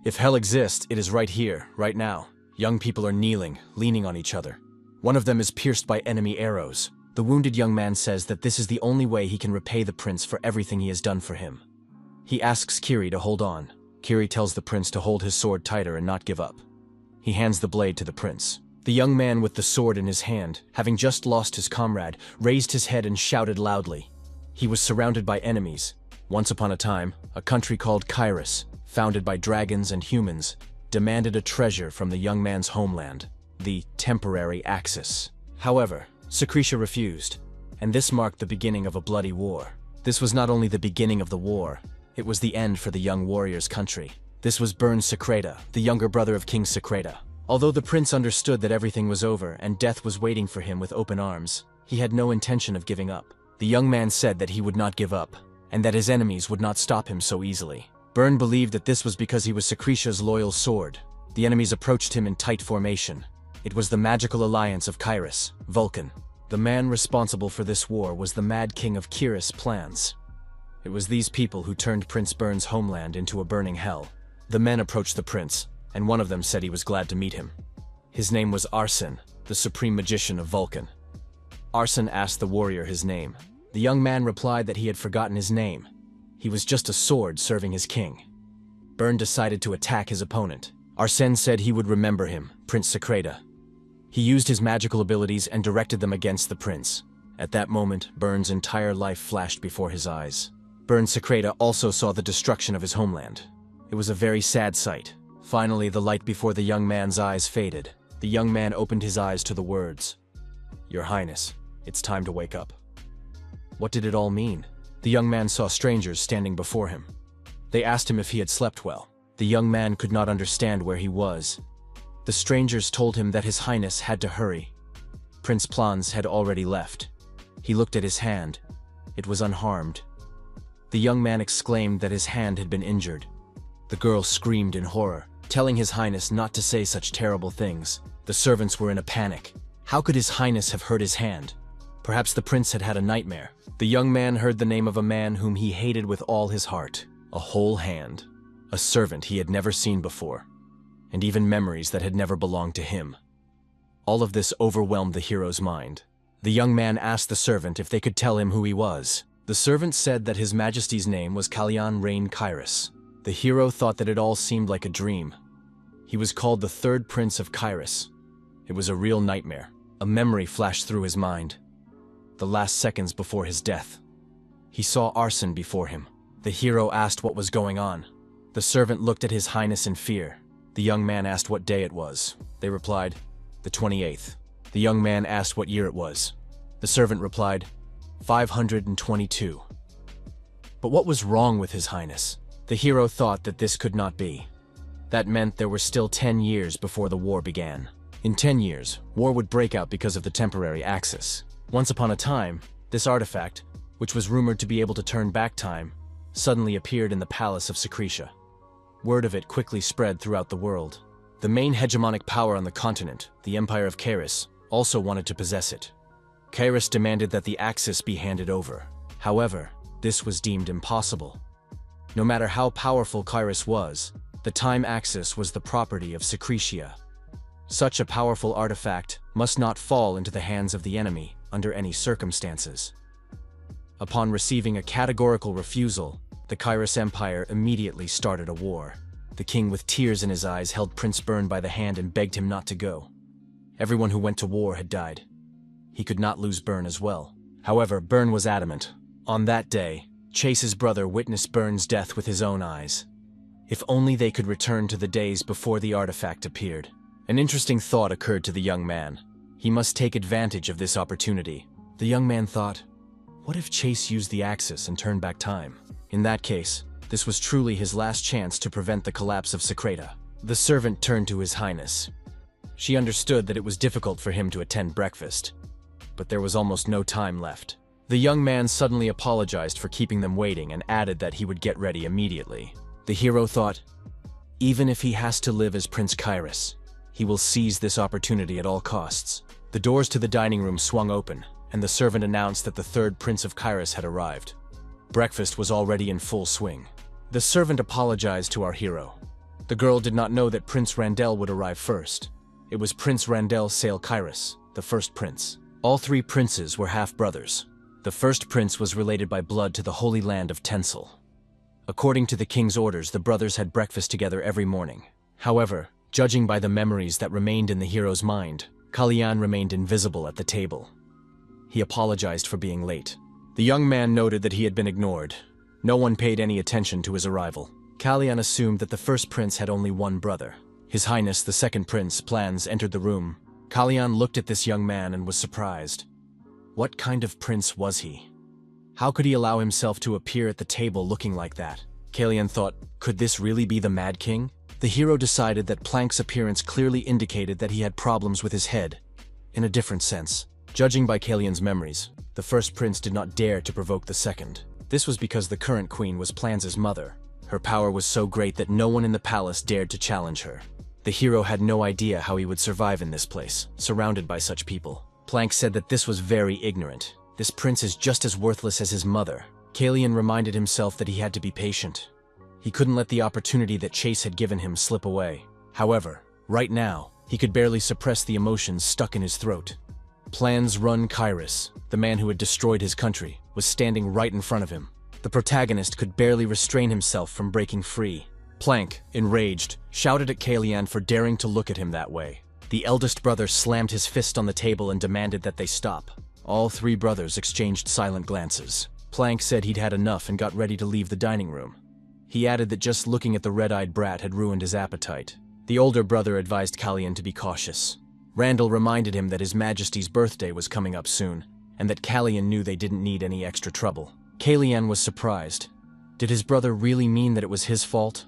If hell exists, it is right here, right now. Young people are kneeling, leaning on each other. One of them is pierced by enemy arrows. The wounded young man says that this is the only way he can repay the prince for everything he has done for him. He asks Kiri to hold on. Kiri tells the prince to hold his sword tighter and not give up. He hands the blade to the prince. The young man with the sword in his hand, having just lost his comrade, raised his head and shouted loudly. He was surrounded by enemies. Once upon a time, a country called Kairos, founded by dragons and humans, demanded a treasure from the young man's homeland, the temporary Axis. However, Secretia refused, and this marked the beginning of a bloody war. This was not only the beginning of the war, it was the end for the young warrior's country. This was Burn Secreta, the younger brother of King Secreta. Although the prince understood that everything was over and death was waiting for him with open arms, he had no intention of giving up. The young man said that he would not give up, and that his enemies would not stop him so easily. Burn believed that this was because he was Secretia's loyal sword. The enemies approached him in tight formation. It was the magical alliance of Kairos, Vulcan. The man responsible for this war was the Mad King of Kiris' plans. It was these people who turned Prince Burn's homeland into a burning hell. The men approached the prince, and one of them said he was glad to meet him. His name was Arson, the supreme magician of Vulcan. Arson asked the warrior his name. The young man replied that he had forgotten his name. He was just a sword serving his king. Burn decided to attack his opponent. Arsène said he would remember him, Prince Secreta. He used his magical abilities and directed them against the prince. At that moment, Burn's entire life flashed before his eyes. Burn Secreta also saw the destruction of his homeland. It was a very sad sight. Finally, the light before the young man's eyes faded. The young man opened his eyes to the words, "Your Highness, it's time to wake up." What did it all mean? The young man saw strangers standing before him. They asked him if he had slept well. The young man could not understand where he was. The strangers told him that His Highness had to hurry. Prince Plans had already left. He looked at his hand. It was unharmed. The young man exclaimed that his hand had been injured. The girl screamed in horror, telling His Highness not to say such terrible things. The servants were in a panic. How could His Highness have hurt his hand? Perhaps the prince had had a nightmare. The young man heard the name of a man whom he hated with all his heart. A whole hand. A servant he had never seen before. And even memories that had never belonged to him. All of this overwhelmed the hero's mind. The young man asked the servant if they could tell him who he was. The servant said that His Majesty's name was Kalyan Rain Kairos. The hero thought that it all seemed like a dream. He was called the third prince of Kairos. It was a real nightmare. A memory flashed through his mind. The last seconds before his death. He saw Arson before him. The hero asked what was going on. The servant looked at His Highness in fear. The young man asked what day it was. They replied, the 28th. The young man asked what year it was. The servant replied, 522. But what was wrong with His Highness? The hero thought that this could not be. That meant there were still 10 years before the war began. In 10 years, war would break out because of the temporary Axis. Once upon a time, this artifact, which was rumored to be able to turn back time, suddenly appeared in the palace of Secretia. Word of it quickly spread throughout the world. The main hegemonic power on the continent, the Empire of Kairos, also wanted to possess it. Kairos demanded that the Axis be handed over. However, this was deemed impossible. No matter how powerful Kairos was, the time Axis was the property of Secretia. Such a powerful artifact must not fall into the hands of the enemy under any circumstances. Upon receiving a categorical refusal, the Kairos Empire immediately started a war. The king with tears in his eyes held Prince Burn by the hand and begged him not to go. Everyone who went to war had died. He could not lose Burn as well. However, Burn was adamant. On that day, Chase's brother witnessed Burn's death with his own eyes. If only they could return to the days before the artifact appeared. An interesting thought occurred to the young man. He must take advantage of this opportunity. The young man thought, what if Chase used the Axis and turned back time? In that case, this was truly his last chance to prevent the collapse of Secreta. The servant turned to His Highness. She understood that it was difficult for him to attend breakfast, but there was almost no time left. The young man suddenly apologized for keeping them waiting and added that he would get ready immediately. The hero thought, even if he has to live as Prince Kairos, he will seize this opportunity at all costs. The doors to the dining room swung open, and the servant announced that the third Prince of Kairos had arrived. Breakfast was already in full swing. The servant apologized to our hero. The girl did not know that Prince Randell would arrive first. It was Prince Randell Sale Kairos, the first prince. All three princes were half-brothers. The first prince was related by blood to the Holy Land of Tensel. According to the king's orders, the brothers had breakfast together every morning. However, judging by the memories that remained in the hero's mind, Kalyan remained invisible at the table. He apologized for being late. The young man noted that he had been ignored. No one paid any attention to his arrival. Kalyan assumed that the first prince had only one brother. His Highness, the second prince, Plans, entered the room. Kalyan looked at this young man and was surprised. What kind of prince was he? How could he allow himself to appear at the table looking like that? Kalyan thought, could this really be the Mad King? The hero decided that Plank's appearance clearly indicated that he had problems with his head. In a different sense, judging by Kalyan's memories, the first prince did not dare to provoke the second. This was because the current queen was Plans's mother. Her power was so great that no one in the palace dared to challenge her. The hero had no idea how he would survive in this place, surrounded by such people. Plank said that this was very ignorant. This prince is just as worthless as his mother. Kalyan reminded himself that he had to be patient. He couldn't let the opportunity that Chase had given him slip away. However, right now, he could barely suppress the emotions stuck in his throat. Plans Run Kairos, the man who had destroyed his country, was standing right in front of him. The protagonist could barely restrain himself from breaking free. Plank, enraged, shouted at Kalyan for daring to look at him that way. The eldest brother slammed his fist on the table and demanded that they stop. All three brothers exchanged silent glances. Plank said he'd had enough and got ready to leave the dining room. He added that just looking at the red-eyed brat had ruined his appetite. The older brother advised Kalyan to be cautious. Randall reminded him that His Majesty's birthday was coming up soon, and that Kalyan knew they didn't need any extra trouble. Kalyan was surprised. Did his brother really mean that it was his fault?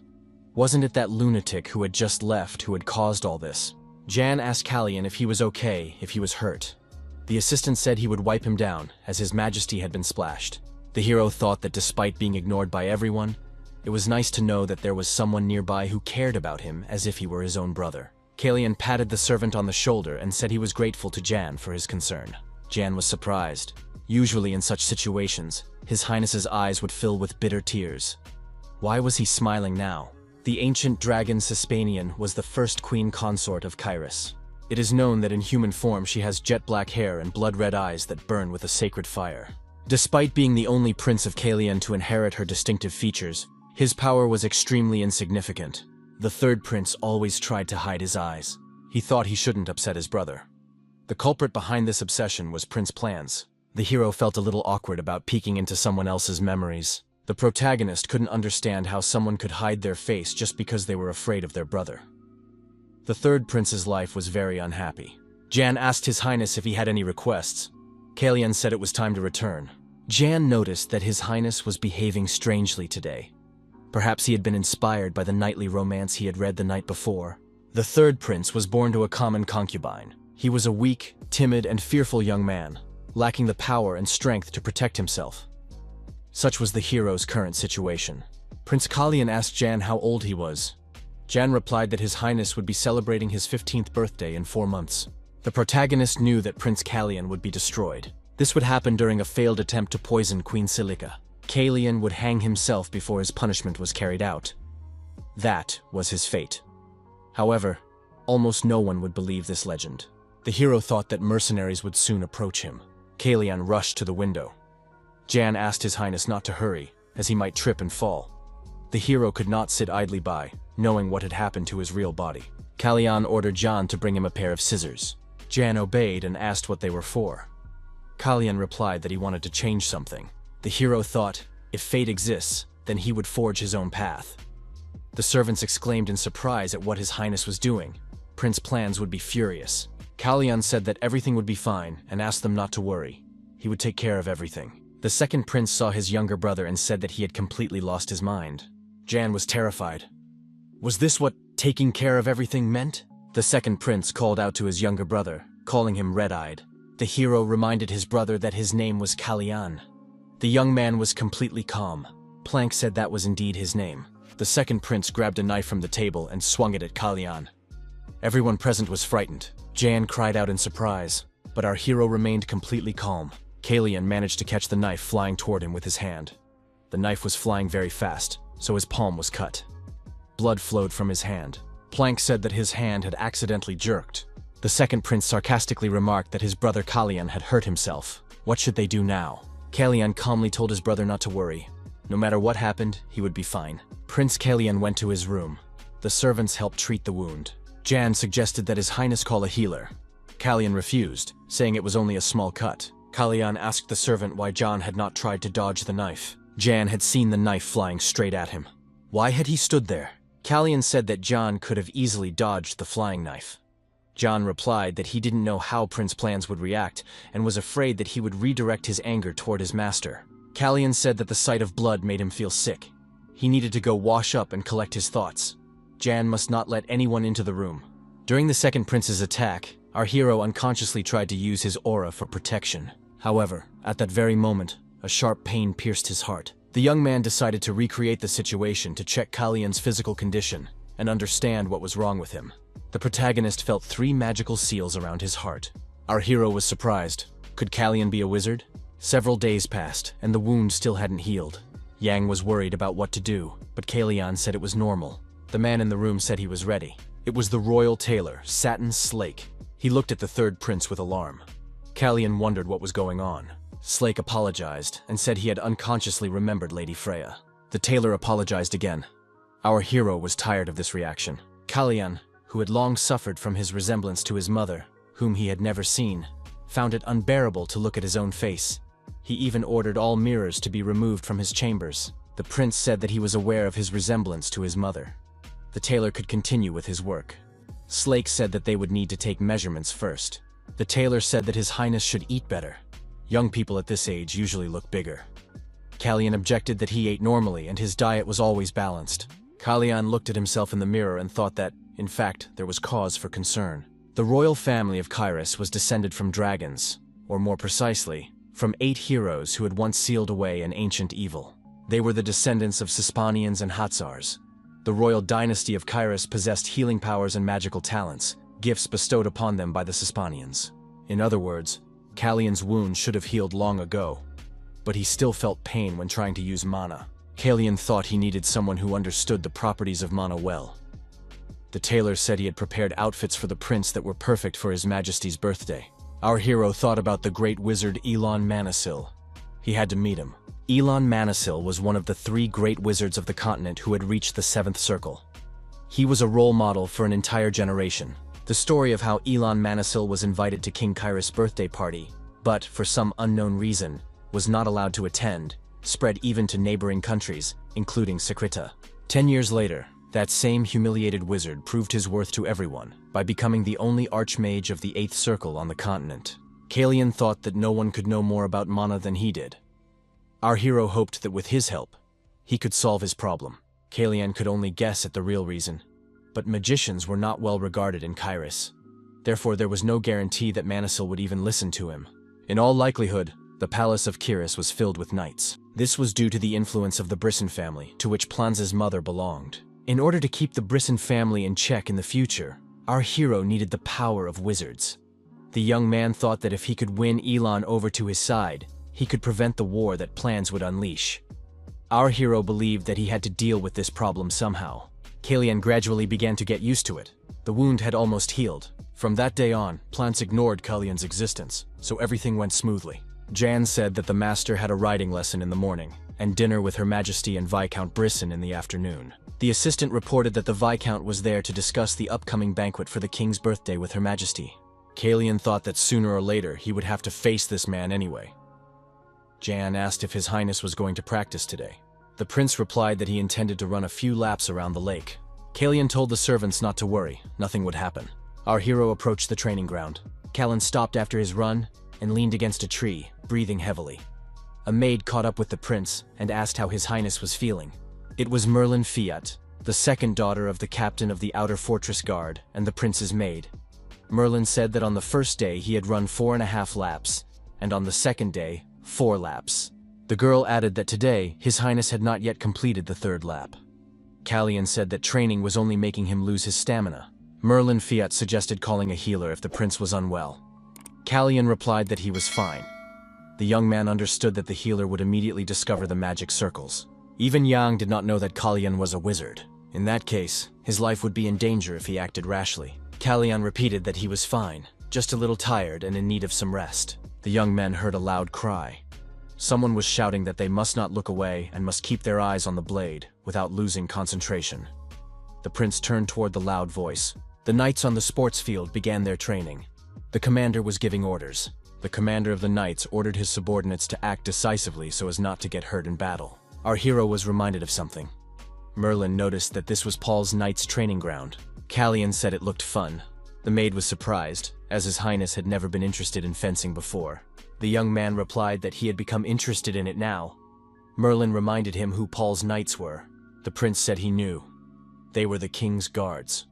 Wasn't it that lunatic who had just left who had caused all this? Jan asked Kalyan if he was okay, if he was hurt. The assistant said he would wipe him down, as His Majesty had been splashed. The hero thought that despite being ignored by everyone, it was nice to know that there was someone nearby who cared about him as if he were his own brother. Kalyan patted the servant on the shoulder and said he was grateful to Jan for his concern. Jan was surprised. Usually in such situations, His Highness's eyes would fill with bitter tears. Why was he smiling now? The ancient dragon Cispanian was the first queen consort of Kairos. It is known that in human form she has jet black hair and blood-red eyes that burn with a sacred fire. Despite being the only prince of Kalyan to inherit her distinctive features, his power was extremely insignificant. The third prince always tried to hide his eyes. He thought he shouldn't upset his brother. The culprit behind this obsession was Prince Plans. The hero felt a little awkward about peeking into someone else's memories. The protagonist couldn't understand how someone could hide their face just because they were afraid of their brother. The third prince's life was very unhappy. Jan asked His Highness if he had any requests. Kalyan said it was time to return. Jan noticed that His Highness was behaving strangely today. Perhaps he had been inspired by the knightly romance he had read the night before. The third prince was born to a common concubine. He was a weak, timid, and fearful young man, lacking the power and strength to protect himself. Such was the hero's current situation. Prince Kalyan asked Jan how old he was. Jan replied that His Highness would be celebrating his 15th birthday in 4 months. The protagonist knew that Prince Kalyan would be destroyed. This would happen during a failed attempt to poison Queen Silica. Kalyan would hang himself before his punishment was carried out. That was his fate. However, almost no one would believe this legend. The hero thought that mercenaries would soon approach him. Kalyan rushed to the window. Jan asked His Highness not to hurry, as he might trip and fall. The hero could not sit idly by, knowing what had happened to his real body. Kalyan ordered Jan to bring him a pair of scissors. Jan obeyed and asked what they were for. Kalyan replied that he wanted to change something. The hero thought, if fate exists, then he would forge his own path. The servants exclaimed in surprise at what His Highness was doing. Prince Plans would be furious. Kalyan said that everything would be fine and asked them not to worry. He would take care of everything. The second prince saw his younger brother and said that he had completely lost his mind. Jan was terrified. Was this what taking care of everything meant? The second prince called out to his younger brother, calling him red-eyed. The hero reminded his brother that his name was Kalyan. The young man was completely calm. Plank said that was indeed his name. The second prince grabbed a knife from the table and swung it at Kalyan. Everyone present was frightened. Jan cried out in surprise, but our hero remained completely calm. Kalyan managed to catch the knife flying toward him with his hand. The knife was flying very fast, so his palm was cut. Blood flowed from his hand. Plank said that his hand had accidentally jerked. The second prince sarcastically remarked that his brother Kalian had hurt himself. What should they do now? Kalian calmly told his brother not to worry. No matter what happened, he would be fine. Prince Kalian went to his room. The servants helped treat the wound. Jan suggested that His Highness call a healer. Kalian refused, saying it was only a small cut. Kalian asked the servant why Jan had not tried to dodge the knife. Jan had seen the knife flying straight at him. Why had he stood there? Kalian said that Jan could have easily dodged the flying knife. Jan replied that he didn't know how Prince Plans would react and was afraid that he would redirect his anger toward his master. Kalian said that the sight of blood made him feel sick. He needed to go wash up and collect his thoughts. Jan must not let anyone into the room. During the second prince's attack, our hero unconsciously tried to use his aura for protection. However, at that very moment, a sharp pain pierced his heart. The young man decided to recreate the situation to check Kalian's physical condition and understand what was wrong with him. The protagonist felt 3 magical seals around his heart. Our hero was surprised. Could Kalian be a wizard? Several days passed, and the wound still hadn't healed. Yang was worried about what to do, but Kalian said it was normal. The man in the room said he was ready. It was the royal tailor, Satin Slake. He looked at the third prince with alarm. Kalian wondered what was going on. Slake apologized and said he had unconsciously remembered Lady Freya. The tailor apologized again. Our hero was tired of this reaction. Kalian, who had long suffered from his resemblance to his mother, whom he had never seen, found it unbearable to look at his own face. He even ordered all mirrors to be removed from his chambers. The prince said that he was aware of his resemblance to his mother. The tailor could continue with his work. Slake said that they would need to take measurements first. The tailor said that His Highness should eat better. Young people at this age usually look bigger. Kalian objected that he ate normally and his diet was always balanced. Kalian looked at himself in the mirror and thought that, in fact, there was cause for concern. The royal family of Kairos was descended from dragons, or more precisely, from 8 heroes who had once sealed away an ancient evil. They were the descendants of Cispanians and Hatzars. The royal dynasty of Kairos possessed healing powers and magical talents, gifts bestowed upon them by the Cispanians. In other words, Kalian's wound should have healed long ago, but he still felt pain when trying to use mana. Kalian thought he needed someone who understood the properties of mana well. The tailor said he had prepared outfits for the prince that were perfect for His Majesty's birthday. Our hero thought about the great wizard Elon Manasil. He had to meet him. Elon Manasil was one of the 3 great wizards of the continent who had reached the 7th circle. He was a role model for an entire generation. The story of how Elon Manasil was invited to King Kairos' birthday party, but, for some unknown reason, was not allowed to attend, spread even to neighboring countries, including Sekrita. 10 years later, that same humiliated wizard proved his worth to everyone by becoming the only archmage of the 8th circle on the continent. Kalian thought that no one could know more about mana than he did. Our hero hoped that with his help, he could solve his problem. Kalian could only guess at the real reason, but magicians were not well regarded in Kairos. Therefore, there was no guarantee that Manasil would even listen to him. In all likelihood, the palace of Kairos was filled with knights. This was due to the influence of the Brisson family, to which Planza's mother belonged. In order to keep the Brisson family in check in the future, our hero needed the power of wizards. The young man thought that if he could win Elon over to his side, he could prevent the war that Plans would unleash. Our hero believed that he had to deal with this problem somehow. Kalian gradually began to get used to it. The wound had almost healed. From that day on, Plants ignored Kalian's existence, so everything went smoothly. Jan said that the master had a riding lesson in the morning, and dinner with Her Majesty and Viscount Brisson in the afternoon. The assistant reported that the Viscount was there to discuss the upcoming banquet for the king's birthday with Her Majesty. Kalian thought that sooner or later he would have to face this man anyway. Jan asked if His Highness was going to practice today. The prince replied that he intended to run a few laps around the lake. Kalian told the servants not to worry, nothing would happen. Our hero approached the training ground. Kalian stopped after his run and leaned against a tree, breathing heavily. A maid caught up with the prince and asked how His Highness was feeling. It was Merlin Fiat, the second daughter of the captain of the Outer Fortress Guard and the prince's maid. Merlin said that on the first day he had run 4.5 laps, and on the second day, 4 laps. The girl added that today, His Highness had not yet completed the 3rd lap. Kalian said that training was only making him lose his stamina. Merlin Fiat suggested calling a healer if the prince was unwell. Kalian replied that he was fine. The young man understood that the healer would immediately discover the magic circles. Even Yang did not know that Kalian was a wizard. In that case, his life would be in danger if he acted rashly. Kalyan repeated that he was fine, just a little tired and in need of some rest. The young men heard a loud cry. Someone was shouting that they must not look away and must keep their eyes on the blade without losing concentration. The prince turned toward the loud voice. The knights on the sports field began their training. The commander was giving orders. The commander of the knights ordered his subordinates to act decisively so as not to get hurt in battle. Our hero was reminded of something. Merlin noticed that this was Paul's knight's training ground. Kalyan said it looked fun. The maid was surprised, as His Highness had never been interested in fencing before. The young man replied that he had become interested in it now. Merlin reminded him who Paul's knights were. The prince said he knew. They were the king's guards.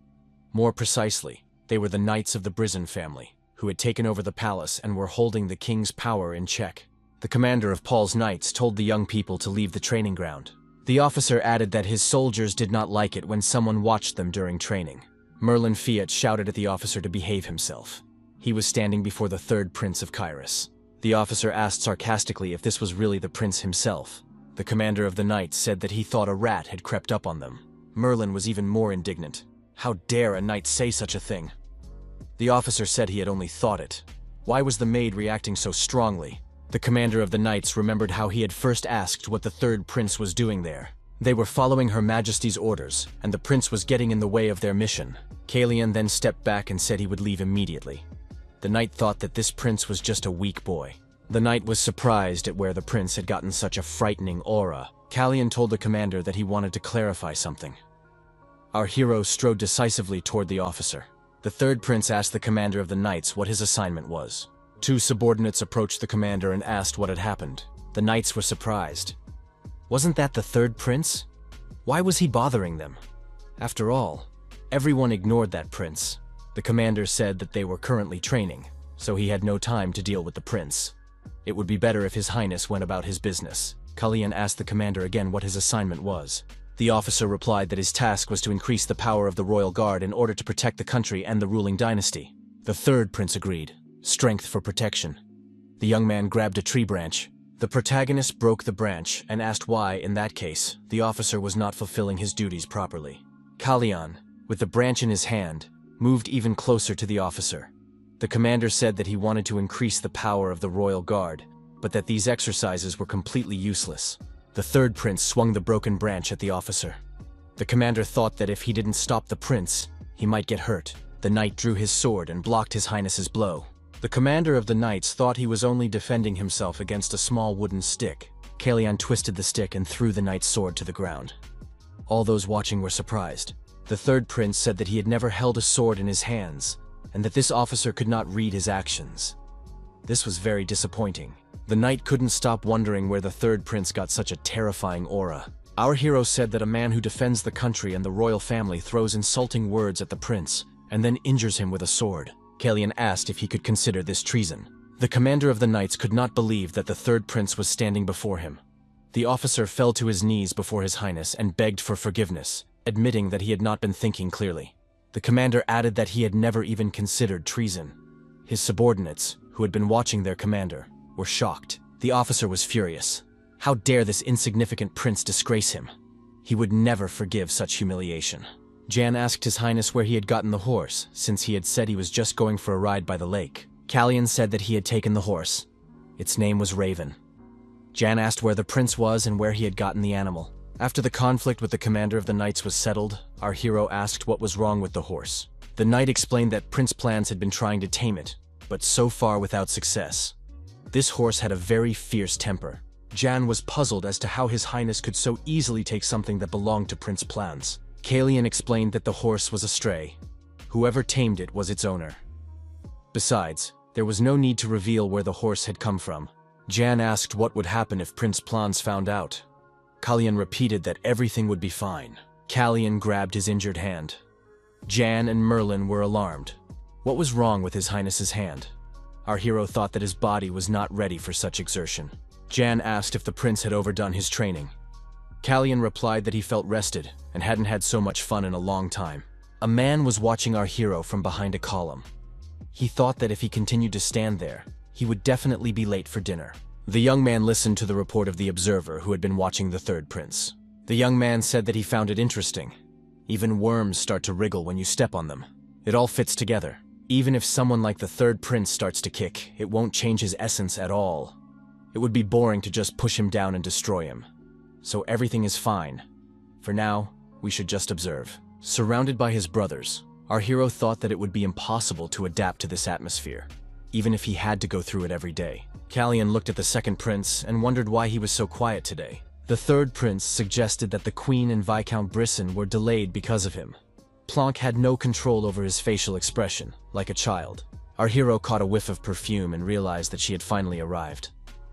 More precisely, they were the knights of the Brizon family, who had taken over the palace and were holding the king's power in check. The commander of Paul's knights told the young people to leave the training ground. The officer added that his soldiers did not like it when someone watched them during training. Merlin Fiat shouted at the officer to behave himself. He was standing before the third prince of Kairos. The officer asked sarcastically if this was really the prince himself. The commander of the knights said that he thought a rat had crept up on them. Merlin was even more indignant. How dare a knight say such a thing? The officer said he had only thought it. Why was the maid reacting so strongly? The commander of the knights remembered how he had first asked what the third prince was doing there. They were following Her Majesty's orders, and the prince was getting in the way of their mission. Kalyan then stepped back and said he would leave immediately. The knight thought that this prince was just a weak boy. The knight was surprised at where the prince had gotten such a frightening aura. Kalyan told the commander that he wanted to clarify something. Our hero strode decisively toward the officer. The third prince asked the commander of the knights what his assignment was. Two subordinates approached the commander and asked what had happened. The knights were surprised. Wasn't that the third prince? Why was he bothering them? After all, everyone ignored that prince. The commander said that they were currently training, so he had no time to deal with the prince. It would be better if His Highness went about his business. Kalyan asked the commander again what his assignment was. The officer replied that his task was to increase the power of the royal guard in order to protect the country and the ruling dynasty. The third prince agreed. Strength for protection. The young man grabbed a tree branch. The protagonist broke the branch and asked why, in that case, the officer was not fulfilling his duties properly. Kalyan, with the branch in his hand, moved even closer to the officer. The commander said that he wanted to increase the power of the royal guard, but that these exercises were completely useless. The third prince swung the broken branch at the officer. The commander thought that if he didn't stop the prince, he might get hurt. The knight drew his sword and blocked His Highness's blow. The commander of the knights thought he was only defending himself against a small wooden stick. Kalyan twisted the stick and threw the knight's sword to the ground. All those watching were surprised. The third prince said that he had never held a sword in his hands, and that this officer could not read his actions. This was very disappointing. The knight couldn't stop wondering where the third prince got such a terrifying aura. Our hero said that a man who defends the country and the royal family throws insulting words at the prince, and then injures him with a sword. Kalyan asked if he could consider this treason. The commander of the knights could not believe that the third prince was standing before him. The officer fell to his knees before His Highness and begged for forgiveness, admitting that he had not been thinking clearly. The commander added that he had never even considered treason. His subordinates, who had been watching their commander, were shocked. The officer was furious. How dare this insignificant prince disgrace him? He would never forgive such humiliation. Jan asked His Highness where he had gotten the horse, since he had said he was just going for a ride by the lake. Kalyan said that he had taken the horse. Its name was Raven. Jan asked where the prince was and where he had gotten the animal. After the conflict with the commander of the knights was settled, our hero asked what was wrong with the horse. The knight explained that Prince Plans had been trying to tame it, but so far without success. This horse had a very fierce temper. Jan was puzzled as to how His Highness could so easily take something that belonged to Prince Plans. Kalyan explained that the horse was a stray. Whoever tamed it was its owner. Besides, there was no need to reveal where the horse had come from. Jan asked what would happen if Prince Plans found out. Kalyan repeated that everything would be fine. Kalyan grabbed his injured hand. Jan and Merlin were alarmed. What was wrong with His Highness's hand? Our hero thought that his body was not ready for such exertion. Jan asked if the prince had overdone his training. Kalyan replied that he felt rested and hadn't had so much fun in a long time. A man was watching our hero from behind a column. He thought that if he continued to stand there, he would definitely be late for dinner. The young man listened to the report of the observer who had been watching the third prince. The young man said that he found it interesting. Even worms start to wriggle when you step on them. It all fits together. Even if someone like the third prince starts to kick, it won't change his essence at all. It would be boring to just push him down and destroy him. So everything is fine. For now, we should just observe. Surrounded by his brothers, our hero thought that it would be impossible to adapt to this atmosphere, even if he had to go through it every day. Kalyan looked at the second prince and wondered why he was so quiet today. The third prince suggested that the queen and Viscount Brisson were delayed because of him. Planck had no control over his facial expression, like a child. Our hero caught a whiff of perfume and realized that she had finally arrived.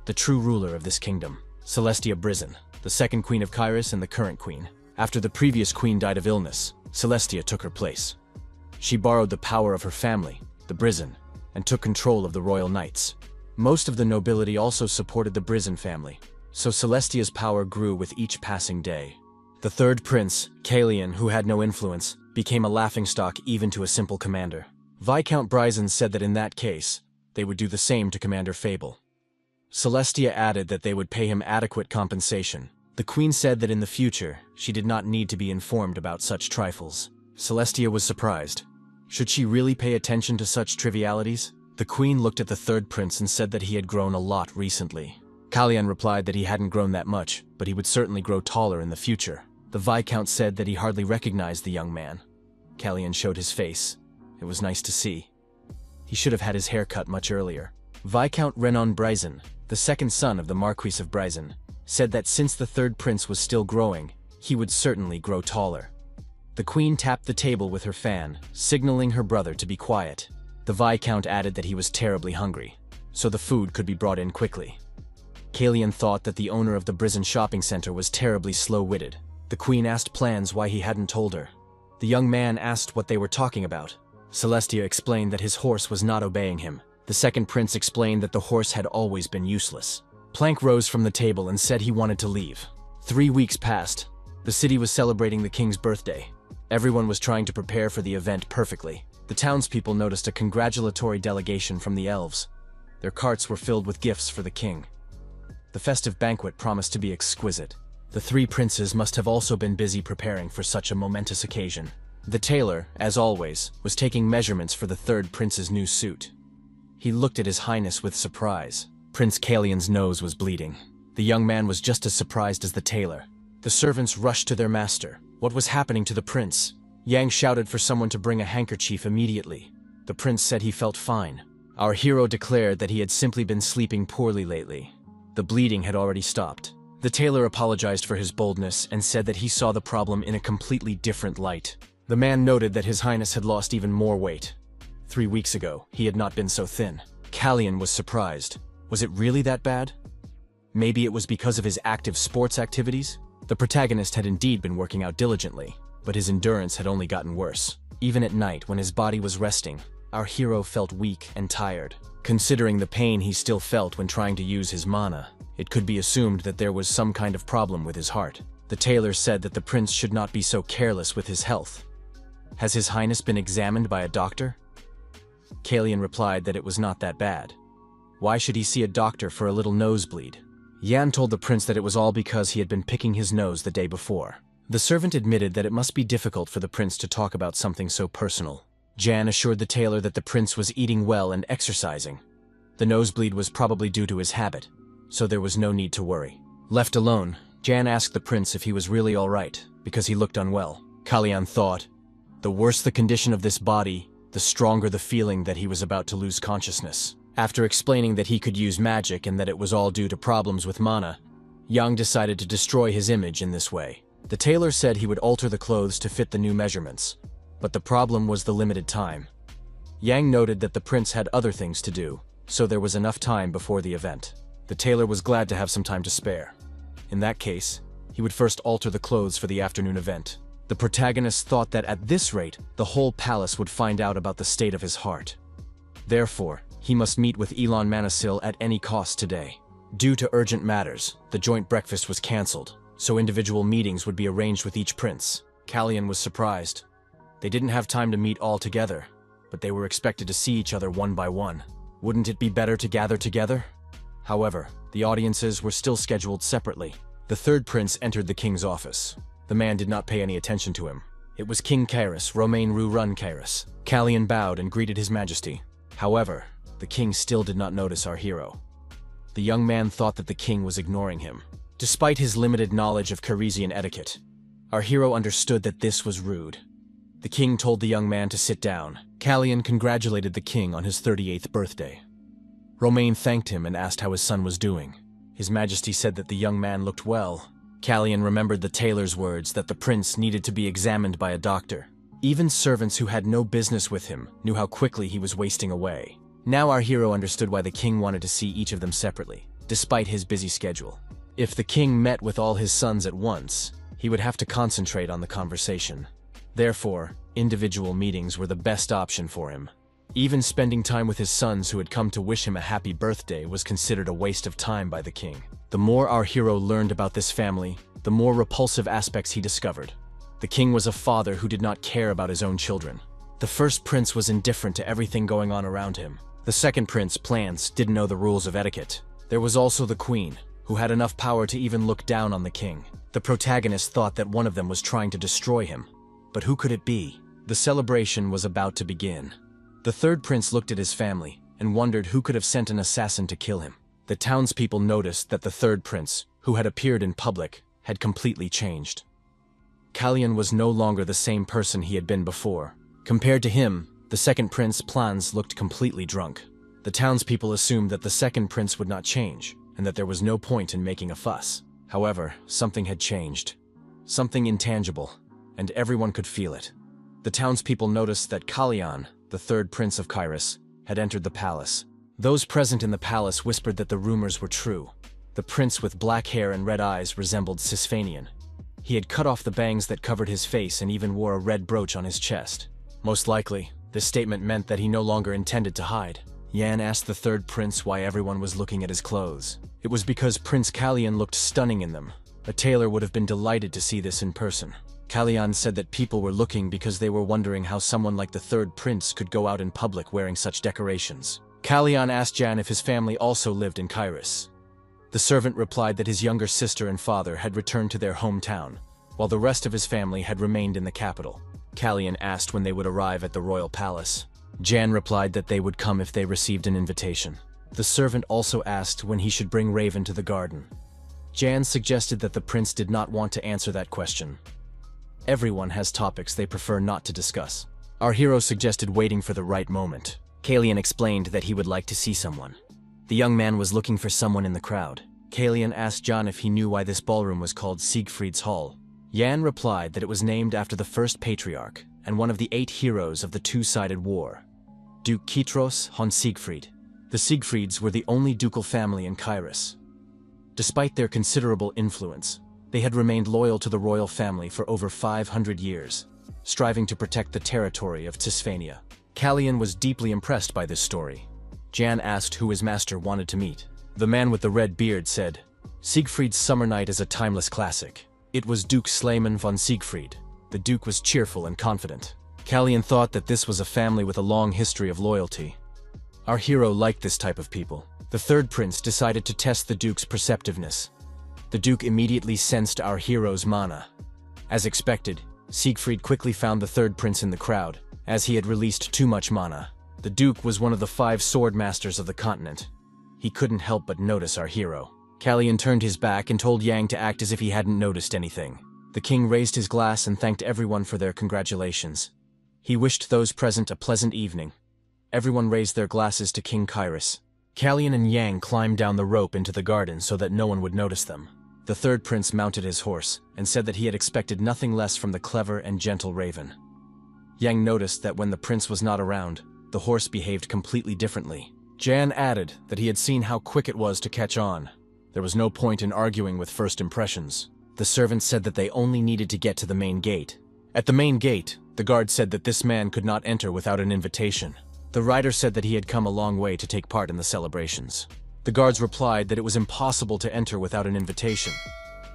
The true ruler of this kingdom, Celestia Brisson, the second queen of Kairos and the current queen. After the previous queen died of illness, Celestia took her place. She borrowed the power of her family, the Brisson, and took control of the royal knights. Most of the nobility also supported the Brisson family, so Celestia's power grew with each passing day. The third prince, Kalyan, who had no influence, became a laughingstock even to a simple commander. Viscount Brisson said that in that case, they would do the same to Commander Fable. Celestia added that they would pay him adequate compensation. The queen said that in the future, she did not need to be informed about such trifles. Celestia was surprised. Should she really pay attention to such trivialities? The queen looked at the third prince and said that he had grown a lot recently. Kalyan replied that he hadn't grown that much, but he would certainly grow taller in the future. The Viscount said that he hardly recognized the young man. Kalyan showed his face. It was nice to see. He should have had his hair cut much earlier. Viscount Renan Brisson, the second son of the Marquis of Brisson, said that since the third prince was still growing, he would certainly grow taller. The queen tapped the table with her fan, signaling her brother to be quiet. The Viscount added that he was terribly hungry, so the food could be brought in quickly. Kalyan thought that the owner of the Brisson shopping center was terribly slow-witted. The queen asked plans why he hadn't told her. The young man asked what they were talking about. Celestia explained that his horse was not obeying him. The second prince explained that the horse had always been useless. Planck rose from the table and said he wanted to leave. 3 weeks passed. The city was celebrating the king's birthday. Everyone was trying to prepare for the event perfectly. The townspeople noticed a congratulatory delegation from the elves. Their carts were filled with gifts for the king. The festive banquet promised to be exquisite. The 3 princes must have also been busy preparing for such a momentous occasion. The tailor, as always, was taking measurements for the third prince's new suit. He looked at his highness with surprise. Prince Kalyan's nose was bleeding. The young man was just as surprised as the tailor. The servants rushed to their master. What was happening to the prince? Yang shouted for someone to bring a handkerchief immediately. The prince said he felt fine. Our hero declared that he had simply been sleeping poorly lately. The bleeding had already stopped. The tailor apologized for his boldness and said that he saw the problem in a completely different light. The man noted that his highness had lost even more weight. 3 weeks ago, he had not been so thin. Kalyan was surprised. Was it really that bad? Maybe it was because of his active sports activities? The protagonist had indeed been working out diligently, but his endurance had only gotten worse. Even at night, when his body was resting, our hero felt weak and tired. Considering the pain he still felt when trying to use his mana, it could be assumed that there was some kind of problem with his heart. The tailor said that the prince should not be so careless with his health. Has his highness been examined by a doctor? Kalyan replied that it was not that bad. Why should he see a doctor for a little nosebleed? Yan told the prince that it was all because he had been picking his nose the day before. The servant admitted that it must be difficult for the prince to talk about something so personal. Jan assured the tailor that the prince was eating well and exercising. The nosebleed was probably due to his habit, so there was no need to worry. Left alone, Jan asked the prince if he was really all right, because he looked unwell. Kalyan thought, the worse the condition of this body, the stronger the feeling that he was about to lose consciousness. After explaining that he could use magic and that it was all due to problems with mana, Yang decided to destroy his image in this way. The tailor said he would alter the clothes to fit the new measurements, but the problem was the limited time. Yang noted that the prince had other things to do, so there was enough time before the event. The tailor was glad to have some time to spare. In that case, he would first alter the clothes for the afternoon event. The protagonist thought that at this rate, the whole palace would find out about the state of his heart. Therefore, he must meet with Elon Manasil at any cost today. Due to urgent matters, the joint breakfast was cancelled, so individual meetings would be arranged with each prince. Kalyan was surprised. They didn't have time to meet all together, but they were expected to see each other one by one. Wouldn't it be better to gather together? However, the audiences were still scheduled separately. The third prince entered the king's office. The man did not pay any attention to him. It was King Kairos, Romain Run Kairos. Kalyan bowed and greeted his majesty. However, the king still did not notice our hero. The young man thought that the king was ignoring him. Despite his limited knowledge of Carisian etiquette, our hero understood that this was rude. The king told the young man to sit down. Kalyan congratulated the king on his 38th birthday. Romain thanked him and asked how his son was doing. His majesty said that the young man looked well. Kalyan remembered the tailor's words that the prince needed to be examined by a doctor. Even servants who had no business with him knew how quickly he was wasting away. Now our hero understood why the king wanted to see each of them separately, despite his busy schedule. If the king met with all his sons at once, he would have to concentrate on the conversation. Therefore, individual meetings were the best option for him. Even spending time with his sons who had come to wish him a happy birthday was considered a waste of time by the king. The more our hero learned about this family, the more repulsive aspects he discovered. The king was a father who did not care about his own children. The first prince was indifferent to everything going on around him. The second prince, Plans, didn't know the rules of etiquette. There was also the queen, who had enough power to even look down on the king. The protagonist thought that one of them was trying to destroy him. But who could it be? The celebration was about to begin. The third prince looked at his family and wondered who could have sent an assassin to kill him. The townspeople noticed that the third prince, who had appeared in public, had completely changed. Kalyan was no longer the same person he had been before. Compared to him, the second prince, Plans, looked completely drunk. The townspeople assumed that the second prince would not change, and that there was no point in making a fuss. However, something had changed. Something intangible, and everyone could feel it. The townspeople noticed that Kalyan, the third prince of Kairos, had entered the palace. Those present in the palace whispered that the rumors were true. The prince with black hair and red eyes resembled Sisphanian. He had cut off the bangs that covered his face and even wore a red brooch on his chest. Most likely, this statement meant that he no longer intended to hide. Yan asked the third prince why everyone was looking at his clothes. It was because Prince Kalyan looked stunning in them. A tailor would have been delighted to see this in person. Kalyan said that people were looking because they were wondering how someone like the third prince could go out in public wearing such decorations. Kalyan asked Jan if his family also lived in Kairos. The servant replied that his younger sister and father had returned to their hometown, while the rest of his family had remained in the capital. Kalyan asked when they would arrive at the royal palace. Jan replied that they would come if they received an invitation. The servant also asked when he should bring Raven to the garden. Jan suggested that the prince did not want to answer that question. Everyone has topics they prefer not to discuss. Our hero suggested waiting for the right moment. Kalyan explained that he would like to see someone. The young man was looking for someone in the crowd. Kalyan asked Jan if he knew why this ballroom was called Siegfried's Hall. Jan replied that it was named after the first patriarch and one of the 8 heroes of the two-sided war, Duke Kitros Hon Siegfried. The Siegfrieds were the only ducal family in Kairos. Despite their considerable influence, they had remained loyal to the royal family for over 500 years, striving to protect the territory of Sisphania. Kalyan was deeply impressed by this story. Jan asked who his master wanted to meet. The man with the red beard said, "Siegfried's Summer Night is a timeless classic. It was Duke Slayman von Siegfried." The duke was cheerful and confident. Kalyan thought that this was a family with a long history of loyalty. Our hero liked this type of people. The third prince decided to test the duke's perceptiveness. The duke immediately sensed our hero's mana. As expected, Siegfried quickly found the third prince in the crowd, as he had released too much mana. The duke was one of the 5 sword masters of the continent. He couldn't help but notice our hero. Kalyan turned his back and told Yang to act as if he hadn't noticed anything. The king raised his glass and thanked everyone for their congratulations. He wished those present a pleasant evening. Everyone raised their glasses to King Kairos. Kalyan and Yang climbed down the rope into the garden so that no one would notice them. The third prince mounted his horse and said that he had expected nothing less from the clever and gentle Raven. Yang noticed that when the prince was not around, the horse behaved completely differently. Jan added that he had seen how quick it was to catch on. There was no point in arguing with first impressions. The servant said that they only needed to get to the main gate. At the main gate, the guard said that this man could not enter without an invitation. The rider said that he had come a long way to take part in the celebrations. The guards replied that it was impossible to enter without an invitation.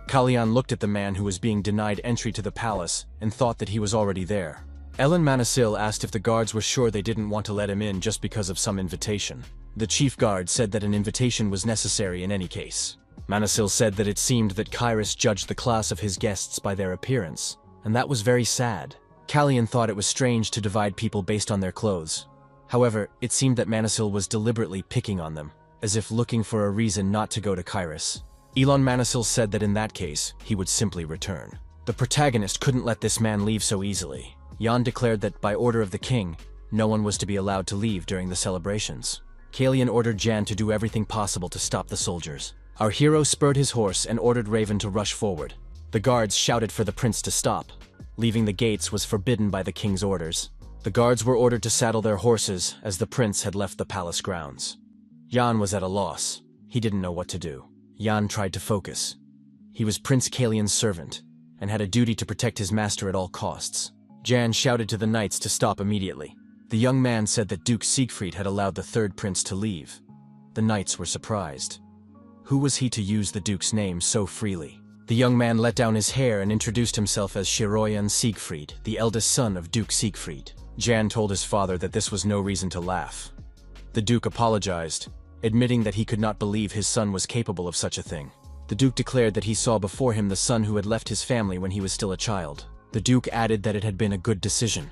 Kalyan looked at the man who was being denied entry to the palace and thought that he was already there. Ellen Manasil asked if the guards were sure they didn't want to let him in just because of some invitation. The chief guard said that an invitation was necessary in any case. Manasil said that it seemed that Kairos judged the class of his guests by their appearance, and that was very sad. Kalyan thought it was strange to divide people based on their clothes. However, it seemed that Manasil was deliberately picking on them, as if looking for a reason not to go to Kairos. Elon Manasil said that in that case, he would simply return. The protagonist couldn't let this man leave so easily. Jan declared that by order of the king, no one was to be allowed to leave during the celebrations. Kalyan ordered Jan to do everything possible to stop the soldiers. Our hero spurred his horse and ordered Raven to rush forward. The guards shouted for the prince to stop. Leaving the gates was forbidden by the king's orders. The guards were ordered to saddle their horses as the prince had left the palace grounds. Jan was at a loss. He didn't know what to do. Jan tried to focus. He was Prince Kalyan's servant and had a duty to protect his master at all costs. Jan shouted to the knights to stop immediately. The young man said that Duke Siegfried had allowed the third prince to leave. The knights were surprised. Who was he to use the duke's name so freely? The young man let down his hair and introduced himself as Shiroyan Siegfried, the eldest son of Duke Siegfried. Jan told his father that this was no reason to laugh. The duke apologized, admitting that he could not believe his son was capable of such a thing. The duke declared that he saw before him the son who had left his family when he was still a child. The duke added that it had been a good decision.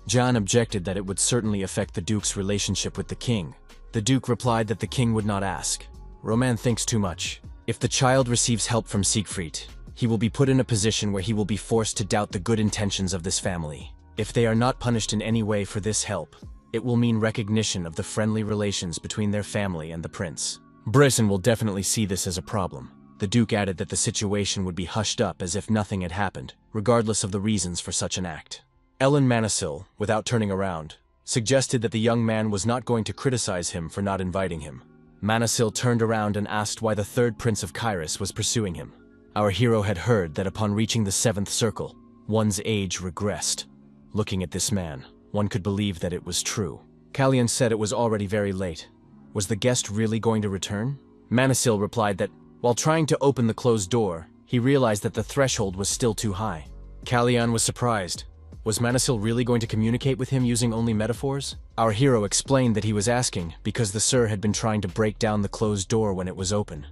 Jan objected that it would certainly affect the duke's relationship with the king. The duke replied that the king would not ask. Roman thinks too much. If the child receives help from Siegfried, he will be put in a position where he will be forced to doubt the good intentions of this family. If they are not punished in any way for this help, it will mean recognition of the friendly relations between their family and the prince. Brisson will definitely see this as a problem. The duke added that the situation would be hushed up as if nothing had happened, regardless of the reasons for such an act. Ellen Manasil, without turning around, suggested that the young man was not going to criticize him for not inviting him. Manasil turned around and asked why the third prince of Kairos was pursuing him. Our hero had heard that upon reaching the seventh circle, one's age regressed. Looking at this man, one could believe that it was true. Kalyan said it was already very late. Was the guest really going to return? Manasil replied that, while trying to open the closed door, he realized that the threshold was still too high. Kalyan was surprised. Was Manasil really going to communicate with him using only metaphors? Our hero explained that he was asking because the Sir had been trying to break down the closed door when it was open.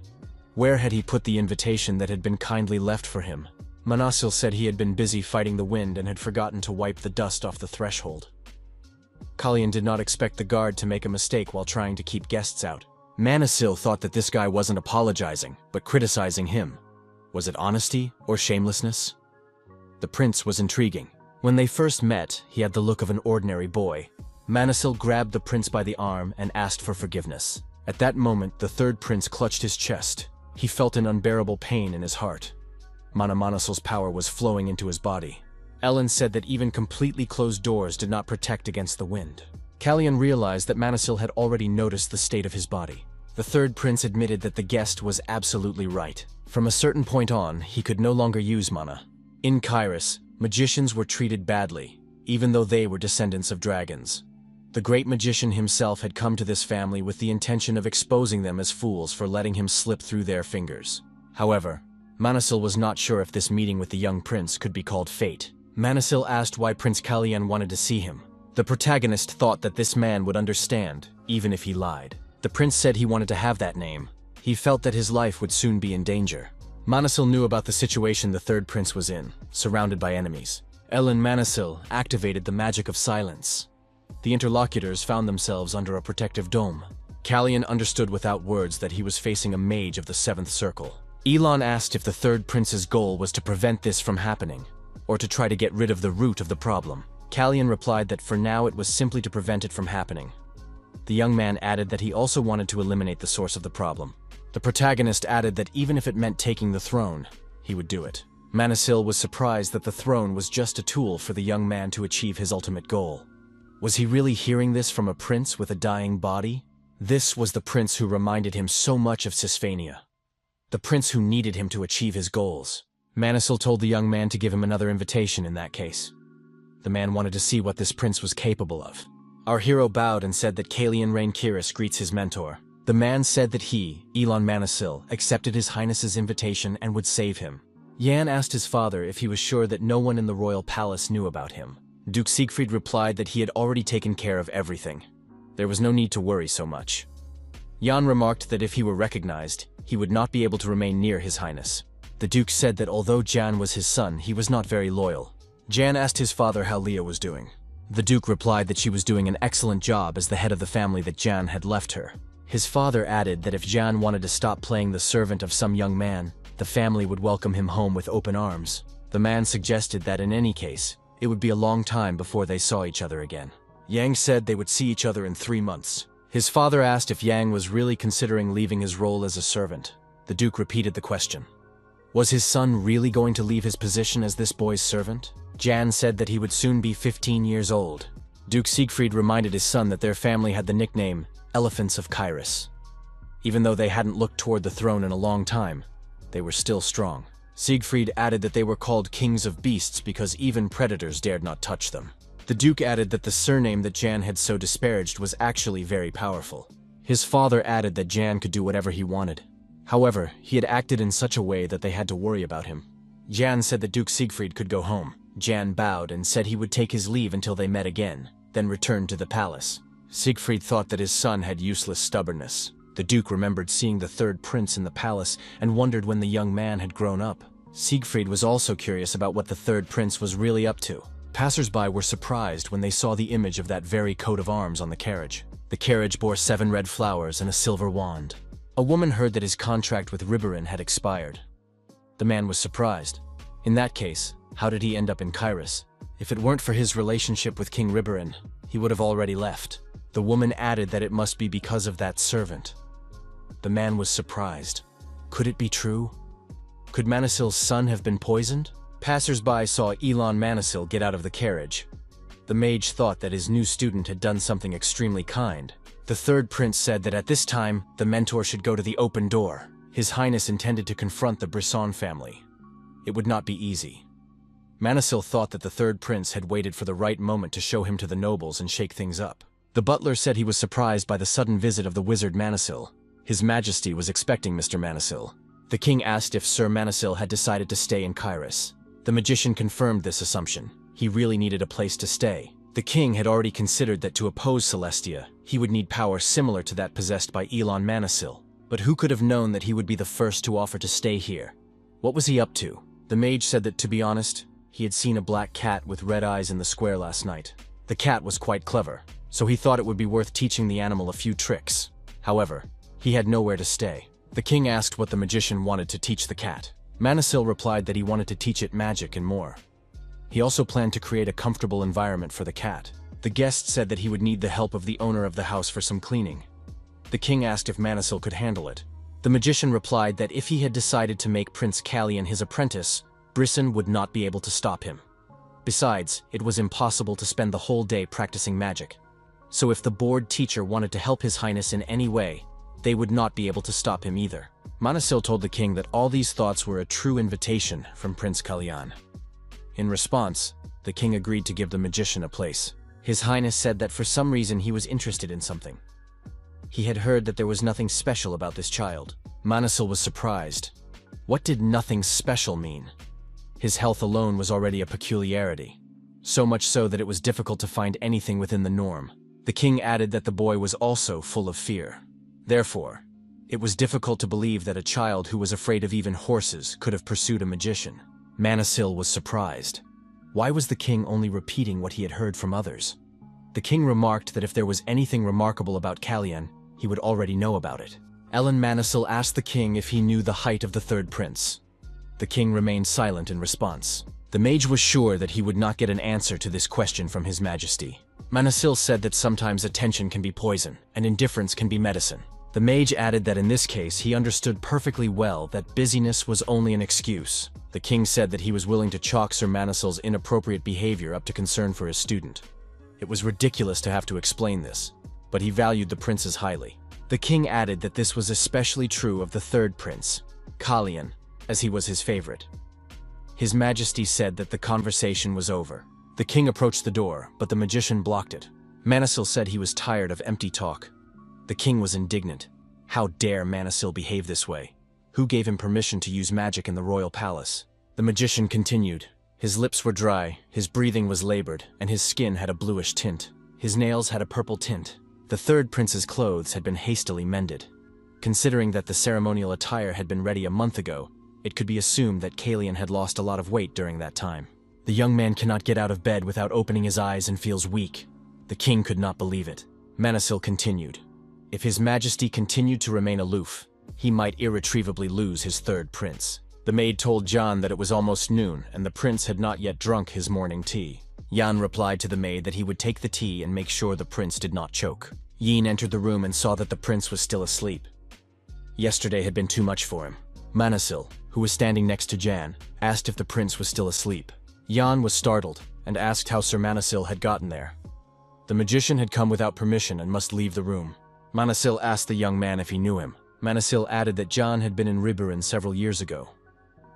Where had he put the invitation that had been kindly left for him? Manasil said he had been busy fighting the wind and had forgotten to wipe the dust off the threshold. Kalyan did not expect the guard to make a mistake while trying to keep guests out. Manasil thought that this guy wasn't apologizing, but criticizing him. Was it honesty or shamelessness? The prince was intriguing. When they first met, he had the look of an ordinary boy. Manasil grabbed the prince by the arm and asked for forgiveness. At that moment, the third prince clutched his chest. He felt an unbearable pain in his heart. Manasil's power was flowing into his body. Ellen said that even completely closed doors did not protect against the wind. Kalyan realized that Manasil had already noticed the state of his body. The third prince admitted that the guest was absolutely right. From a certain point on, he could no longer use mana. In Kairos, magicians were treated badly, even though they were descendants of dragons. The great magician himself had come to this family with the intention of exposing them as fools for letting him slip through their fingers. However, Manasil was not sure if this meeting with the young prince could be called fate. Manasil asked why Prince Kalyan wanted to see him. The protagonist thought that this man would understand, even if he lied. The prince said he wanted to have that name. He felt that his life would soon be in danger. Manasil knew about the situation the third prince was in, surrounded by enemies. Ellen Manasil activated the magic of silence. The interlocutors found themselves under a protective dome. Kalyan understood without words that he was facing a mage of the seventh circle. Elon asked if the third prince's goal was to prevent this from happening, or to try to get rid of the root of the problem. Kalyan replied that for now it was simply to prevent it from happening. The young man added that he also wanted to eliminate the source of the problem. The protagonist added that even if it meant taking the throne, he would do it. Manasil was surprised that the throne was just a tool for the young man to achieve his ultimate goal. Was he really hearing this from a prince with a dying body? This was the prince who reminded him so much of Sisphania. The prince who needed him to achieve his goals. Manasil told the young man to give him another invitation in that case. The man wanted to see what this prince was capable of. Our hero bowed and said that Kalyan Rainkiris greets his mentor. The man said that he, Elon Manasil, accepted His Highness's invitation and would save him. Yan asked his father if he was sure that no one in the royal palace knew about him. Duke Siegfried replied that he had already taken care of everything. There was no need to worry so much. Jan remarked that if he were recognized, he would not be able to remain near His Highness. The Duke said that although Jan was his son, he was not very loyal. Jan asked his father how Leah was doing. The Duke replied that she was doing an excellent job as the head of the family that Jan had left her. His father added that if Jan wanted to stop playing the servant of some young man, the family would welcome him home with open arms. The man suggested that in any case, it would be a long time before they saw each other again. Yang said they would see each other in 3 months. His father asked if Yang was really considering leaving his role as a servant. The Duke repeated the question. Was his son really going to leave his position as this boy's servant? Jan said that he would soon be 15 years old. Duke Siegfried reminded his son that their family had the nickname Elephants of Kyrus. Even though they hadn't looked toward the throne in a long time, they were still strong. Siegfried added that they were called Kings of Beasts because even predators dared not touch them. The Duke added that the surname that Jan had so disparaged was actually very powerful. His father added that Jan could do whatever he wanted. However, he had acted in such a way that they had to worry about him. Jan said that Duke Siegfried could go home. Jan bowed and said he would take his leave until they met again, then returned to the palace. Siegfried thought that his son had useless stubbornness. The Duke remembered seeing the third prince in the palace and wondered when the young man had grown up. Siegfried was also curious about what the third prince was really up to. Passers-by were surprised when they saw the image of that very coat of arms on the carriage. The carriage bore 7 red flowers and a silver wand. A woman heard that his contract with Riberin had expired. The man was surprised. In that case, how did he end up in Kyrus? If it weren't for his relationship with King Riberin, he would have already left. The woman added that it must be because of that servant. The man was surprised. Could it be true? Could Manasil's son have been poisoned? Passers-by saw Elon Manasil get out of the carriage. The mage thought that his new student had done something extremely kind. The third prince said that at this time, the mentor should go to the open door. His Highness intended to confront the Brisson family. It would not be easy. Manasil thought that the third prince had waited for the right moment to show him to the nobles and shake things up. The butler said he was surprised by the sudden visit of the wizard Manasil. His Majesty was expecting Mr. Manasil. The king asked if Sir Manasil had decided to stay in Kyrus. The magician confirmed this assumption. He really needed a place to stay. The king had already considered that to oppose Celestia, he would need power similar to that possessed by Elon Manasil. But who could have known that he would be the first to offer to stay here? What was he up to? The mage said that, to be honest, he had seen a black cat with red eyes in the square last night. The cat was quite clever, so he thought it would be worth teaching the animal a few tricks. However, he had nowhere to stay. The king asked what the magician wanted to teach the cat. Manasil replied that he wanted to teach it magic and more. He also planned to create a comfortable environment for the cat. The guest said that he would need the help of the owner of the house for some cleaning. The king asked if Manasil could handle it. The magician replied that if he had decided to make Prince Callian his apprentice, Brisson would not be able to stop him. Besides, it was impossible to spend the whole day practicing magic. So if the bored teacher wanted to help His Highness in any way, they would not be able to stop him either. Manasil told the king that all these thoughts were a true invitation from Prince Callian. In response, the king agreed to give the magician a place. His Highness said that for some reason he was interested in something. He had heard that there was nothing special about this child. Manasil was surprised. What did nothing special mean? His health alone was already a peculiarity. So much so that it was difficult to find anything within the norm. The king added that the boy was also full of fear. Therefore, it was difficult to believe that a child who was afraid of even horses could have pursued a magician. Manasil was surprised. Why was the king only repeating what he had heard from others? The king remarked that if there was anything remarkable about Callian, he would already know about it. Ellen Manasil asked the king if he knew the height of the third prince. The king remained silent in response. The mage was sure that he would not get an answer to this question from His Majesty. Manasil said that sometimes attention can be poison, and indifference can be medicine. The mage added that in this case he understood perfectly well that busyness was only an excuse. The king said that he was willing to chalk Sir Manasil's inappropriate behavior up to concern for his student. It was ridiculous to have to explain this, but he valued the princes highly. The king added that this was especially true of the third prince, Callian, as he was his favorite. His Majesty said that the conversation was over. The king approached the door, but the magician blocked it. Manasil said he was tired of empty talk. The king was indignant. How dare Manasil behave this way? Who gave him permission to use magic in the royal palace? The magician continued. His lips were dry, his breathing was labored, and his skin had a bluish tint. His nails had a purple tint. The third prince's clothes had been hastily mended. Considering that the ceremonial attire had been ready a month ago, it could be assumed that Callian had lost a lot of weight during that time. The young man cannot get out of bed without opening his eyes and feels weak. The king could not believe it. Manasil continued. If His Majesty continued to remain aloof, he might irretrievably lose his third prince. The maid told Jan that it was almost noon and the prince had not yet drunk his morning tea. Jan replied to the maid that he would take the tea and make sure the prince did not choke. Yin entered the room and saw that the prince was still asleep. Yesterday had been too much for him. Manasil, who was standing next to Jan, asked if the prince was still asleep. Jan was startled and asked how Sir Manasil had gotten there. The magician had come without permission and must leave the room. Manasil asked the young man if he knew him. Manasil added that Jan had been in Riberan several years ago.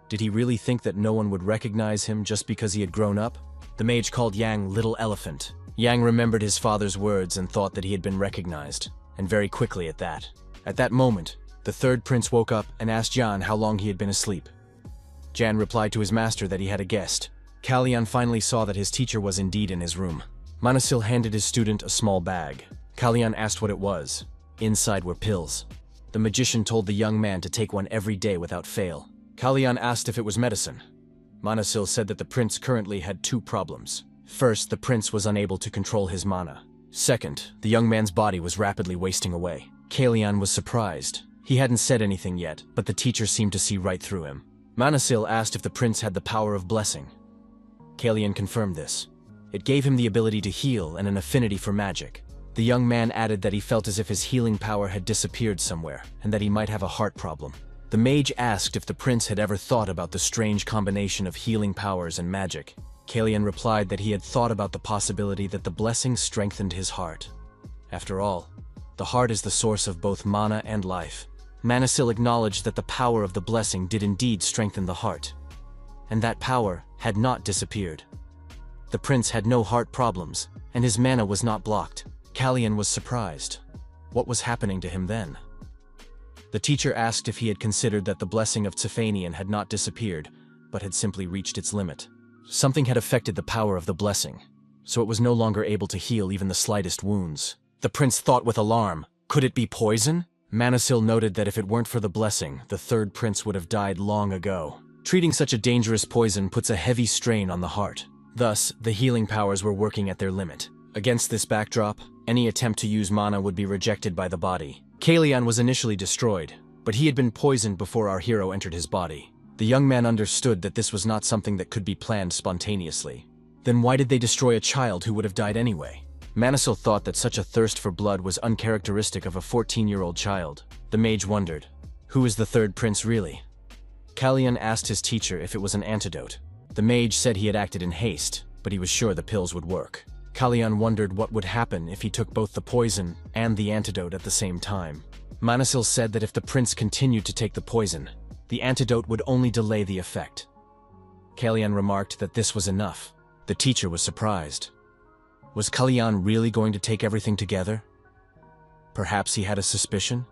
Did he really think that no one would recognize him just because he had grown up? The mage called Yang Little Elephant. Yang remembered his father's words and thought that he had been recognized, and very quickly at that. At that moment, the third prince woke up and asked Jan how long he had been asleep. Jan replied to his master that he had a guest. Kalyan finally saw that his teacher was indeed in his room. Manasil handed his student a small bag. Kalyan asked what it was. Inside were pills. The magician told the young man to take one every day without fail. Kalyan asked if it was medicine. Manasil said that the prince currently had two problems. First, the prince was unable to control his mana. Second, the young man's body was rapidly wasting away. Kalyan was surprised. He hadn't said anything yet, but the teacher seemed to see right through him. Manasil asked if the prince had the power of blessing. Kalyan confirmed this. It gave him the ability to heal and an affinity for magic. The young man added that he felt as if his healing power had disappeared somewhere, and that he might have a heart problem. The mage asked if the prince had ever thought about the strange combination of healing powers and magic. Kalyan replied that he had thought about the possibility that the blessing strengthened his heart. After all, the heart is the source of both mana and life. Manasil acknowledged that the power of the blessing did indeed strengthen the heart, and that power had not disappeared. The prince had no heart problems, and his mana was not blocked. Kalyan was surprised. What was happening to him then? The teacher asked if he had considered that the blessing of Tsefanian had not disappeared, but had simply reached its limit. Something had affected the power of the blessing, so it was no longer able to heal even the slightest wounds. The prince thought with alarm, could it be poison? Manasil noted that if it weren't for the blessing, the third prince would have died long ago. Treating such a dangerous poison puts a heavy strain on the heart. Thus, the healing powers were working at their limit. Against this backdrop, any attempt to use mana would be rejected by the body. Kalyan was initially destroyed, but he had been poisoned before our hero entered his body. The young man understood that this was not something that could be planned spontaneously. Then why did they destroy a child who would have died anyway? Manasil thought that such a thirst for blood was uncharacteristic of a 14-year-old child. The mage wondered, who is the third prince really? Kalyan asked his teacher if it was an antidote. The mage said he had acted in haste, but he was sure the pills would work. Kalyan wondered what would happen if he took both the poison and the antidote at the same time. Manasil said that if the prince continued to take the poison, the antidote would only delay the effect. Kalyan remarked that this was enough. The teacher was surprised. Was Kalyan really going to take everything together? Perhaps he had a suspicion?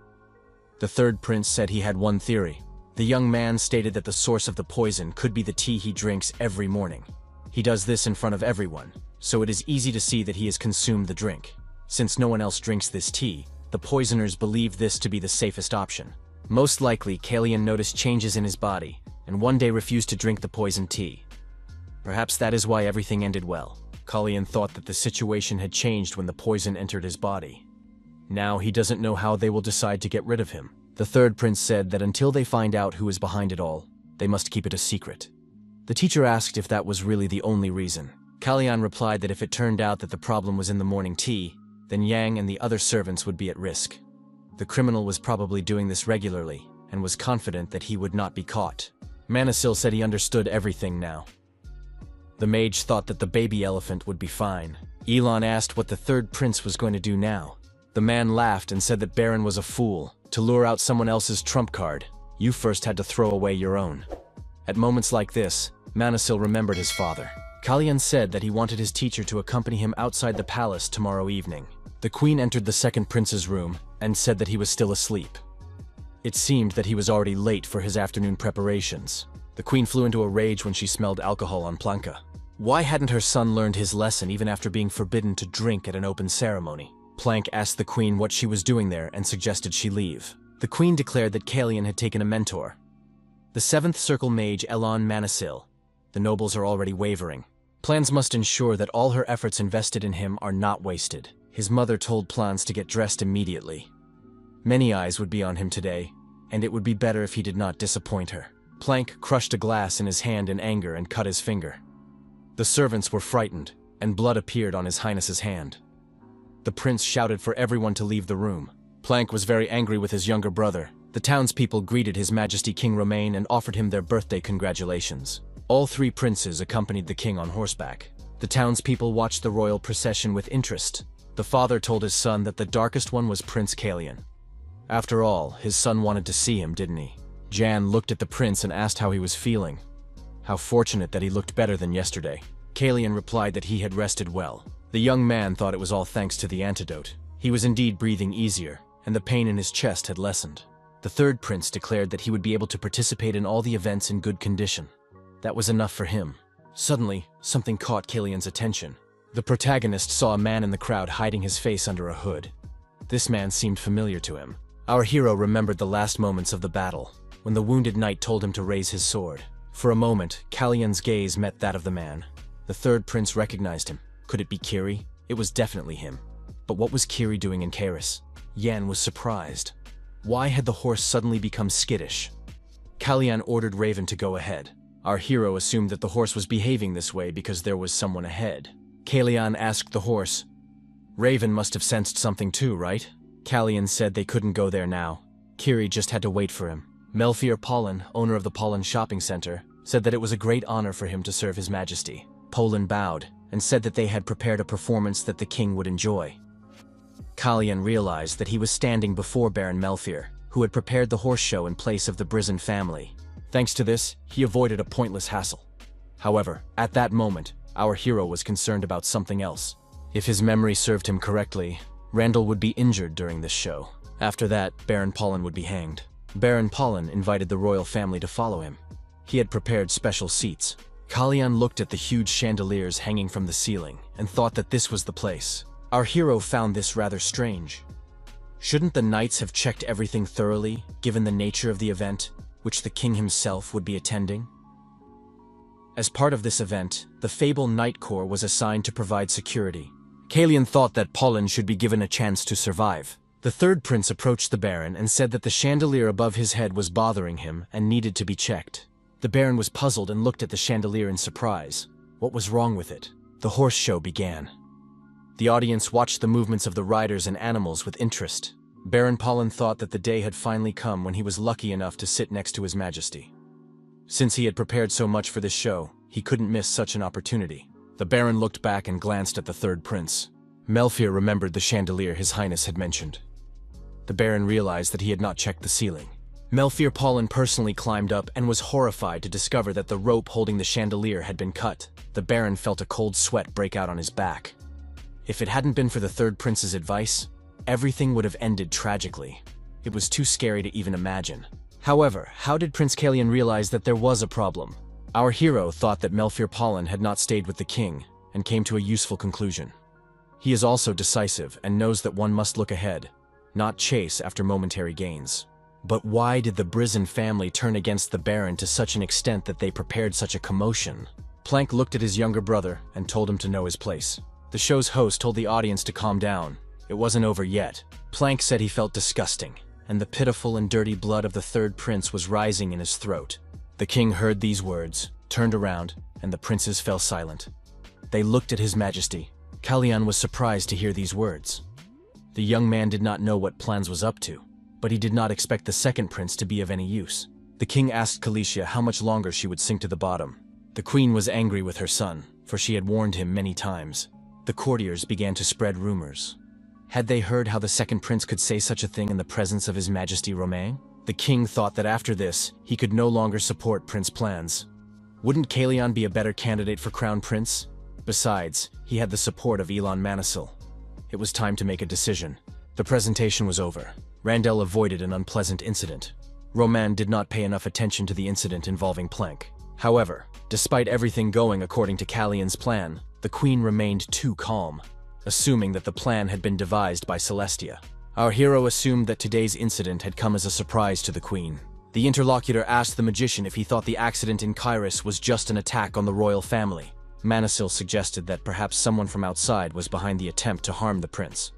The third prince said he had one theory. The young man stated that the source of the poison could be the tea he drinks every morning. He does this in front of everyone, so it is easy to see that he has consumed the drink. Since no one else drinks this tea, the poisoners believed this to be the safest option. Most likely, Kalyan noticed changes in his body, and one day refused to drink the poisoned tea. Perhaps that is why everything ended well. Kalyan thought that the situation had changed when the poison entered his body. Now he doesn't know how they will decide to get rid of him. The third prince said that until they find out who is behind it all, they must keep it a secret. The teacher asked if that was really the only reason. Kalyan replied that if it turned out that the problem was in the morning tea, then Yang and the other servants would be at risk. The criminal was probably doing this regularly, and was confident that he would not be caught. Manasil said he understood everything now. The mage thought that the baby elephant would be fine. Elon asked what the third prince was going to do now. The man laughed and said that Baron was a fool. To lure out someone else's trump card, you first had to throw away your own. At moments like this, Manasil remembered his father. Kalyan said that he wanted his teacher to accompany him outside the palace tomorrow evening. The queen entered the second prince's room and said that he was still asleep. It seemed that he was already late for his afternoon preparations. The queen flew into a rage when she smelled alcohol on Planka. Why hadn't her son learned his lesson even after being forbidden to drink at an open ceremony? Plank asked the queen what she was doing there and suggested she leave. The queen declared that Kalyan had taken a mentor, the 7th Circle mage Elon Manasil. The nobles are already wavering. Plans must ensure that all her efforts invested in him are not wasted. His mother told Plans to get dressed immediately. Many eyes would be on him today, and it would be better if he did not disappoint her. Plank crushed a glass in his hand in anger and cut his finger. The servants were frightened, and blood appeared on His Highness's hand. The prince shouted for everyone to leave the room. Plank was very angry with his younger brother. The townspeople greeted His Majesty King Romain and offered him their birthday congratulations. All three princes accompanied the king on horseback. The townspeople watched the royal procession with interest. The father told his son that the darkest one was Prince Kalian. After all, his son wanted to see him, didn't he? Jan looked at the prince and asked how he was feeling. How fortunate that he looked better than yesterday. Kalian replied that he had rested well. The young man thought it was all thanks to the antidote. He was indeed breathing easier, and the pain in his chest had lessened. The third prince declared that he would be able to participate in all the events in good condition. That was enough for him. Suddenly, something caught Kalian's attention. The protagonist saw a man in the crowd hiding his face under a hood. This man seemed familiar to him. Our hero remembered the last moments of the battle, when the wounded knight told him to raise his sword. For a moment, Kalian's gaze met that of the man. The third prince recognized him. Could it be Kiri? It was definitely him. But what was Kiri doing in Kairos? Yan was surprised. Why had the horse suddenly become skittish? Kalian ordered Raven to go ahead. Our hero assumed that the horse was behaving this way because there was someone ahead. Kalian asked the horse, "Raven must have sensed something too, right?" Kalian said they couldn't go there now. Kiri just had to wait for him. Melfier Pollen, owner of the Pollen Shopping Center, said that it was a great honor for him to serve His Majesty. Pollen bowed and said that they had prepared a performance that the king would enjoy. Kalian realized that he was standing before Baron Melfier, who had prepared the horse show in place of the Brizzen family. Thanks to this, he avoided a pointless hassle. However, at that moment, our hero was concerned about something else. If his memory served him correctly, Randall would be injured during this show. After that, Baron Pollen would be hanged. Baron Pollen invited the royal family to follow him. He had prepared special seats. Kalian looked at the huge chandeliers hanging from the ceiling and thought that this was the place. Our hero found this rather strange. Shouldn't the knights have checked everything thoroughly, given the nature of the event, which the king himself would be attending? As part of this event, the Fable Knight Corps was assigned to provide security. Kalian thought that Pollen should be given a chance to survive. The third prince approached the Baron and said that the chandelier above his head was bothering him and needed to be checked. The Baron was puzzled and looked at the chandelier in surprise. What was wrong with it? The horse show began. The audience watched the movements of the riders and animals with interest. Baron Pollen thought that the day had finally come when he was lucky enough to sit next to His Majesty. Since he had prepared so much for this show, he couldn't miss such an opportunity. The Baron looked back and glanced at the third prince. Melfier remembered the chandelier His Highness had mentioned. The Baron realized that he had not checked the ceiling. Melfier Pollen personally climbed up and was horrified to discover that the rope holding the chandelier had been cut. The Baron felt a cold sweat break out on his back. If it hadn't been for the third prince's advice, everything would have ended tragically. It was too scary to even imagine. However, how did Prince Kalian realize that there was a problem? Our hero thought that Melfier Pollen had not stayed with the king, and came to a useful conclusion. He is also decisive and knows that one must look ahead, not chase after momentary gains. But why did the Brizzen family turn against the Baron to such an extent that they prepared such a commotion? Plank looked at his younger brother and told him to know his place. The show's host told the audience to calm down. It wasn't over yet. Plank said he felt disgusting, and the pitiful and dirty blood of the third prince was rising in his throat. The king heard these words, turned around, and the princes fell silent. They looked at His Majesty. Kalian was surprised to hear these words. The young man did not know what Plans was up to, but he did not expect the second prince to be of any use. The king asked Kalicia how much longer she would sink to the bottom. The queen was angry with her son, for she had warned him many times. The courtiers began to spread rumors. Had they heard how the second prince could say such a thing in the presence of His Majesty Romain? The king thought that after this, he could no longer support Prince Plans. Wouldn't Kalian be a better candidate for crown prince? Besides, he had the support of Elon Manisil. It was time to make a decision. The presentation was over. Randall avoided an unpleasant incident. Roman did not pay enough attention to the incident involving Plank. However, despite everything going according to Kalian's plan, the queen remained too calm, assuming that the plan had been devised by Celestia. Our hero assumed that today's incident had come as a surprise to the queen. The interlocutor asked the magician if he thought the accident in Kairos was just an attack on the royal family. Manhwa suggested that perhaps someone from outside was behind the attempt to harm the prince.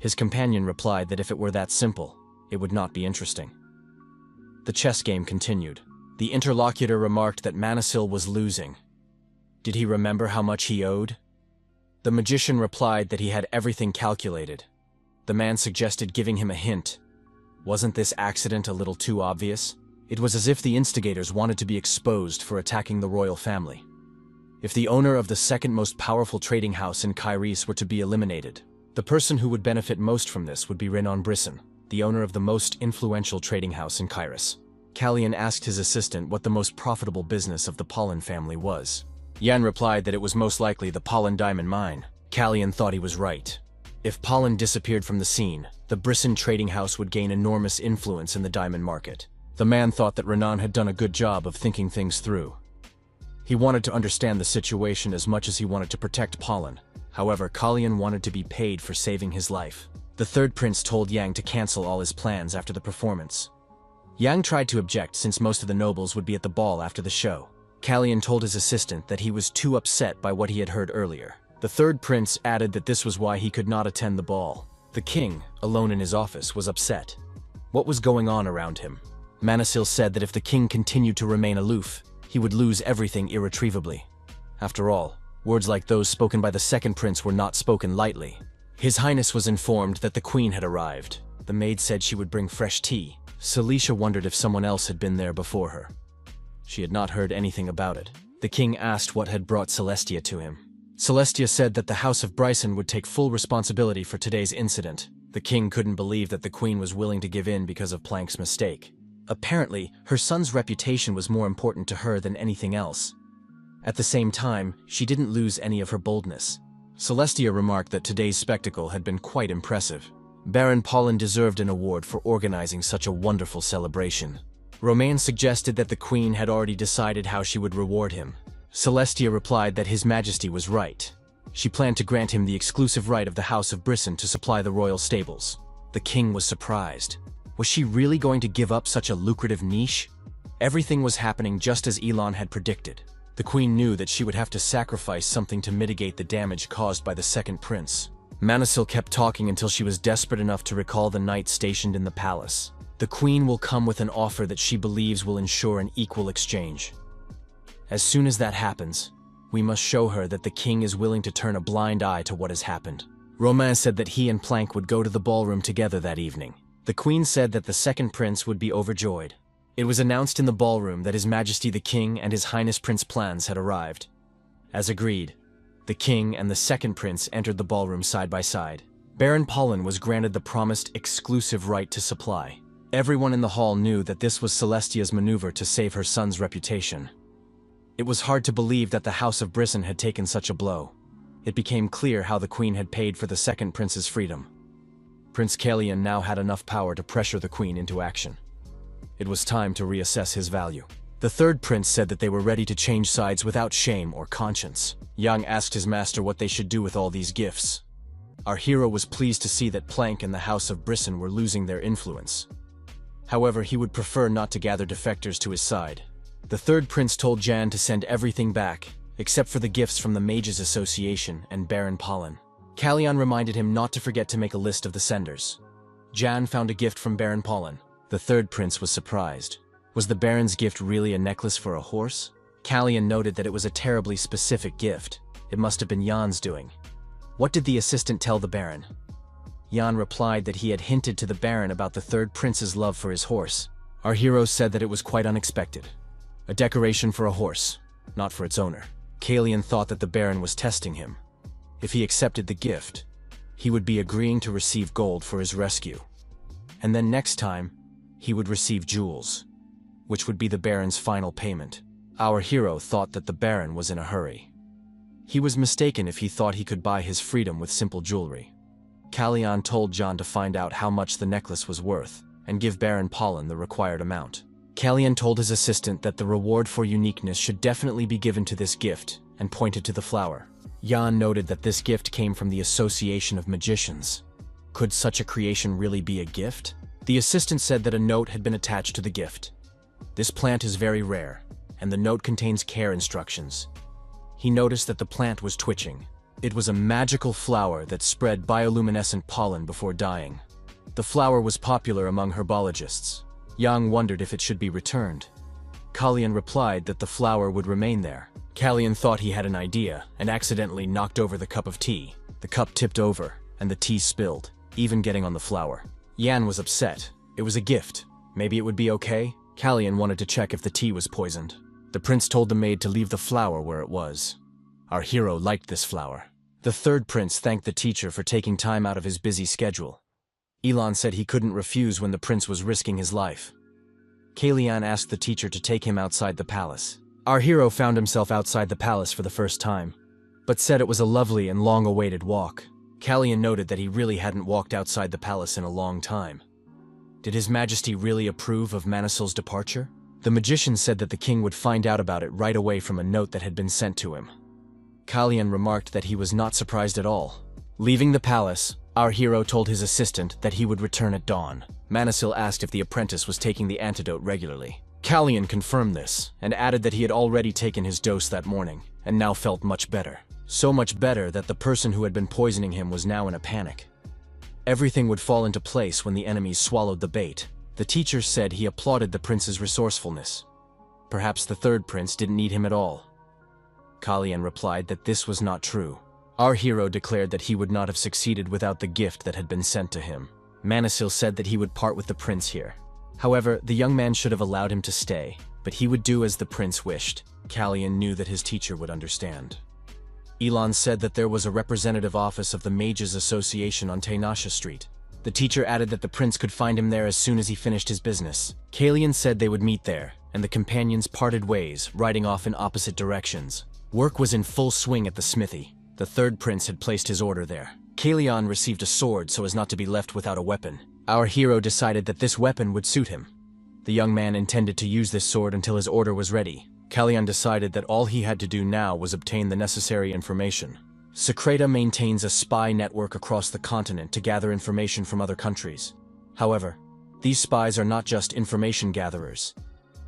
His companion replied that if it were that simple, it would not be interesting. The chess game continued. The interlocutor remarked that Manhwa was losing. Did he remember how much he owed? The magician replied that he had everything calculated. The man suggested giving him a hint. Wasn't this accident a little too obvious? It was as if the instigators wanted to be exposed for attacking the royal family. If the owner of the second most powerful trading house in Kairos were to be eliminated, the person who would benefit most from this would be Renan Brisson, the owner of the most influential trading house in Kairos. Kalyan asked his assistant what the most profitable business of the Pollen family was. Yan replied that it was most likely the Pollen diamond mine. Kalyan thought he was right. If Pollen disappeared from the scene, the Brisson trading house would gain enormous influence in the diamond market. The man thought that Renan had done a good job of thinking things through. He wanted to understand the situation as much as he wanted to protect Pollen. However, Kalyan wanted to be paid for saving his life. The third prince told Yang to cancel all his plans after the performance. Yang tried to object since most of the nobles would be at the ball after the show. Kalyan told his assistant that he was too upset by what he had heard earlier. The third prince added that this was why he could not attend the ball. The king, alone in his office, was upset. What was going on around him? Manhwa said that if the king continued to remain aloof, he would lose everything irretrievably. After all, words like those spoken by the second prince were not spoken lightly. His Highness was informed that the queen had arrived. The maid said she would bring fresh tea. Celicia wondered if someone else had been there before her. She had not heard anything about it. The king asked what had brought Celestia to him. Celestia said that the House of Bryson would take full responsibility for today's incident. The king couldn't believe that the queen was willing to give in because of Plank's mistake. Apparently, her son's reputation was more important to her than anything else. At the same time, she didn't lose any of her boldness. Celestia remarked that today's spectacle had been quite impressive. Baron Pollen deserved an award for organizing such a wonderful celebration. Romain suggested that the queen had already decided how she would reward him. Celestia replied that His Majesty was right. She planned to grant him the exclusive right of the House of Brisson to supply the royal stables. The king was surprised. Was she really going to give up such a lucrative niche? Everything was happening just as Elon had predicted. The queen knew that she would have to sacrifice something to mitigate the damage caused by the second prince. Manhwa kept talking until she was desperate enough to recall the knight stationed in the palace. The queen will come with an offer that she believes will ensure an equal exchange. As soon as that happens, we must show her that the king is willing to turn a blind eye to what has happened. Romain said that he and Plank would go to the ballroom together that evening. The queen said that the second prince would be overjoyed. It was announced in the ballroom that His Majesty the King and His Highness Prince Plans had arrived. As agreed, the king and the second prince entered the ballroom side by side. Baron Pollen was granted the promised exclusive right to supply. Everyone in the hall knew that this was Celestia's maneuver to save her son's reputation. It was hard to believe that the House of Brisson had taken such a blow. It became clear how the queen had paid for the second prince's freedom. Prince Kalyan now had enough power to pressure the queen into action. It was time to reassess his value. The third prince said that they were ready to change sides without shame or conscience. Yang asked his master what they should do with all these gifts. Our hero was pleased to see that Plank and the House of Brisson were losing their influence. However, he would prefer not to gather defectors to his side. The third prince told Jan to send everything back, except for the gifts from the Mages Association and Baron Pollen. Kalyan reminded him not to forget to make a list of the senders. Jan found a gift from Baron Pollen. The third prince was surprised. Was the Baron's gift really a necklace for a horse? Kalyan noted that it was a terribly specific gift. It must have been Jan's doing. What did the assistant tell the Baron? Jan replied that he had hinted to the Baron about the third prince's love for his horse. Our hero said that it was quite unexpected. A decoration for a horse, not for its owner. Kalyan thought that the Baron was testing him. If he accepted the gift, he would be agreeing to receive gold for his rescue. And then next time, he would receive jewels, which would be the Baron's final payment. Our hero thought that the Baron was in a hurry. He was mistaken if he thought he could buy his freedom with simple jewelry. Kalyan told John to find out how much the necklace was worth and give Baron Pollen the required amount. Kalyan told his assistant that the reward for uniqueness should definitely be given to this gift and pointed to the flower. Jan noted that this gift came from the Association of Magicians. Could such a creation really be a gift? The assistant said that a note had been attached to the gift. This plant is very rare, and the note contains care instructions. He noticed that the plant was twitching. It was a magical flower that spread bioluminescent pollen before dying. The flower was popular among herbologists. Yang wondered if it should be returned. Kalian replied that the flower would remain there. Kalian thought he had an idea and accidentally knocked over the cup of tea. The cup tipped over, and the tea spilled, even getting on the flower. Yan was upset. It was a gift. Maybe it would be okay? Kalian wanted to check if the tea was poisoned. The prince told the maid to leave the flower where it was. Our hero liked this flower. The third prince thanked the teacher for taking time out of his busy schedule. Elon said he couldn't refuse when the prince was risking his life. Kalian asked the teacher to take him outside the palace. Our hero found himself outside the palace for the first time, but said it was a lovely and long-awaited walk. Kalian noted that he really hadn't walked outside the palace in a long time. Did His Majesty really approve of Manisil's departure? The magician said that the king would find out about it right away from a note that had been sent to him. Kalian remarked that he was not surprised at all. Leaving the palace, our hero told his assistant that he would return at dawn. Manisil asked if the apprentice was taking the antidote regularly. Kalian confirmed this, and added that he had already taken his dose that morning, and now felt much better. So much better that the person who had been poisoning him was now in a panic. Everything would fall into place when the enemies swallowed the bait. The teacher said he applauded the prince's resourcefulness. Perhaps the third prince didn't need him at all. Kalian replied that this was not true. Our hero declared that he would not have succeeded without the gift that had been sent to him. Manisil said that he would part with the prince here. However, the young man should have allowed him to stay, but he would do as the prince wished. Kalian knew that his teacher would understand. Elon said that there was a representative office of the Mages Association on Tainasha Street. The teacher added that the prince could find him there as soon as he finished his business. Kalian said they would meet there, and the companions parted ways, riding off in opposite directions. Work was in full swing at the smithy. The third prince had placed his order there. Kalian received a sword so as not to be left without a weapon. Our hero decided that this weapon would suit him. The young man intended to use this sword until his order was ready. Kalian decided that all he had to do now was obtain the necessary information. Secreta maintains a spy network across the continent to gather information from other countries. However, these spies are not just information gatherers.